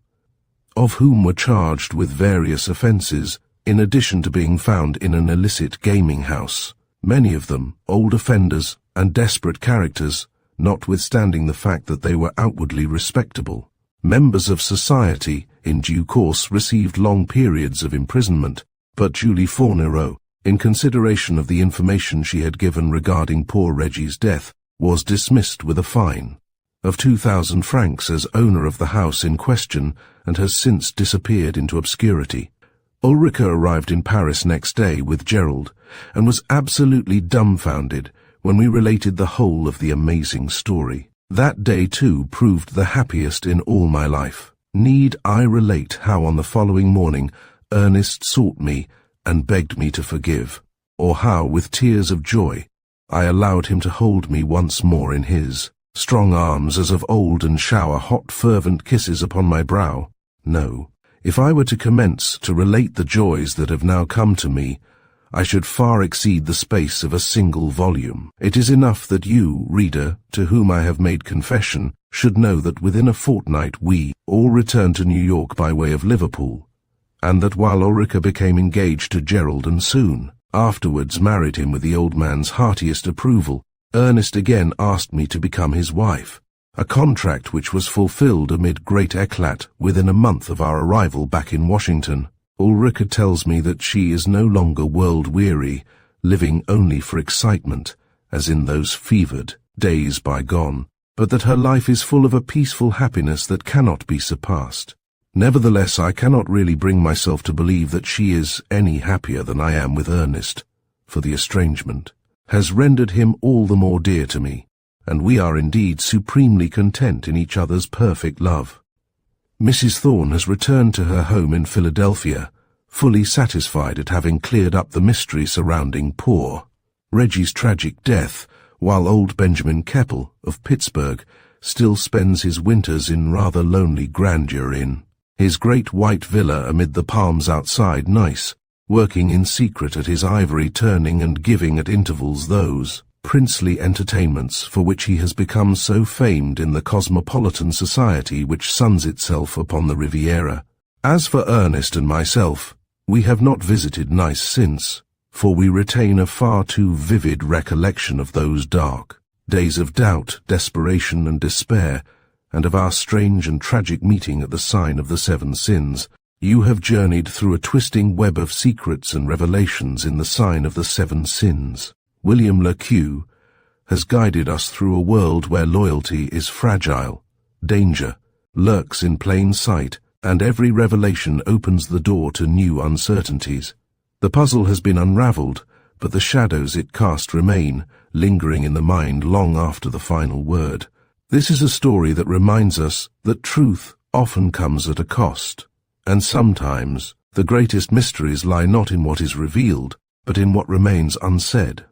of whom were charged with various offences, in addition to being found in an illicit gaming house. Many of them old offenders and desperate characters, notwithstanding the fact that they were outwardly respectable. Members of society, in due course, received long periods of imprisonment, but Julie Fournereau, in consideration of the information she had given regarding poor Reggie's death, was dismissed with a fine of 2,000 francs as owner of the house in question, and has since disappeared into obscurity. Ulrika arrived in Paris next day with Gerald, and was absolutely dumbfounded when we related the whole of the amazing story. That day, too, proved the happiest in all my life. Need I relate how on the following morning Ernest sought me and begged me to forgive, or how, with tears of joy, I allowed him to hold me once more in his strong arms as of old and shower hot fervent kisses upon my brow? No. If I were to commence to relate the joys that have now come to me, I should far exceed the space of a single volume. It is enough that you, reader, to whom I have made confession, should know that within a fortnight we all returned to New York by way of Liverpool, and that while Ulrika became engaged to Gerald and soon afterwards married him with the old man's heartiest approval, Ernest again asked me to become his wife, a contract which was fulfilled amid great éclat within a month of our arrival back in Washington. Ulrika tells me that she is no longer world-weary, living only for excitement, as in those fevered days bygone, but that her life is full of a peaceful happiness that cannot be surpassed. Nevertheless, I cannot really bring myself to believe that she is any happier than I am with Ernest, for the estrangement has rendered him all the more dear to me, and we are indeed supremely content in each other's perfect love. Mrs. Thorne has returned to her home in Philadelphia, fully satisfied at having cleared up the mystery surrounding poor Reggie's tragic death, while old Benjamin Keppel, of Pittsburgh, still spends his winters in rather lonely grandeur in his great white villa amid the palms outside Nice, working in secret at his ivory turning and giving at intervals those princely entertainments for which he has become so famed in the cosmopolitan society which suns itself upon the Riviera. As for Ernest and myself, we have not visited Nice since, for we retain a far too vivid recollection of those dark days of doubt, desperation, and despair, and of our strange and tragic meeting at the sign of the 7 sins. You have journeyed through a twisting web of secrets and revelations in the sign of the 7 sins. William Le Queux has guided us through a world where loyalty is fragile, danger lurks in plain sight, and every revelation opens the door to new uncertainties. The puzzle has been unraveled, but the shadows it cast remain, lingering in the mind long after the final word. This is a story that reminds us that truth often comes at a cost, and sometimes the greatest mysteries lie not in what is revealed, but in what remains unsaid.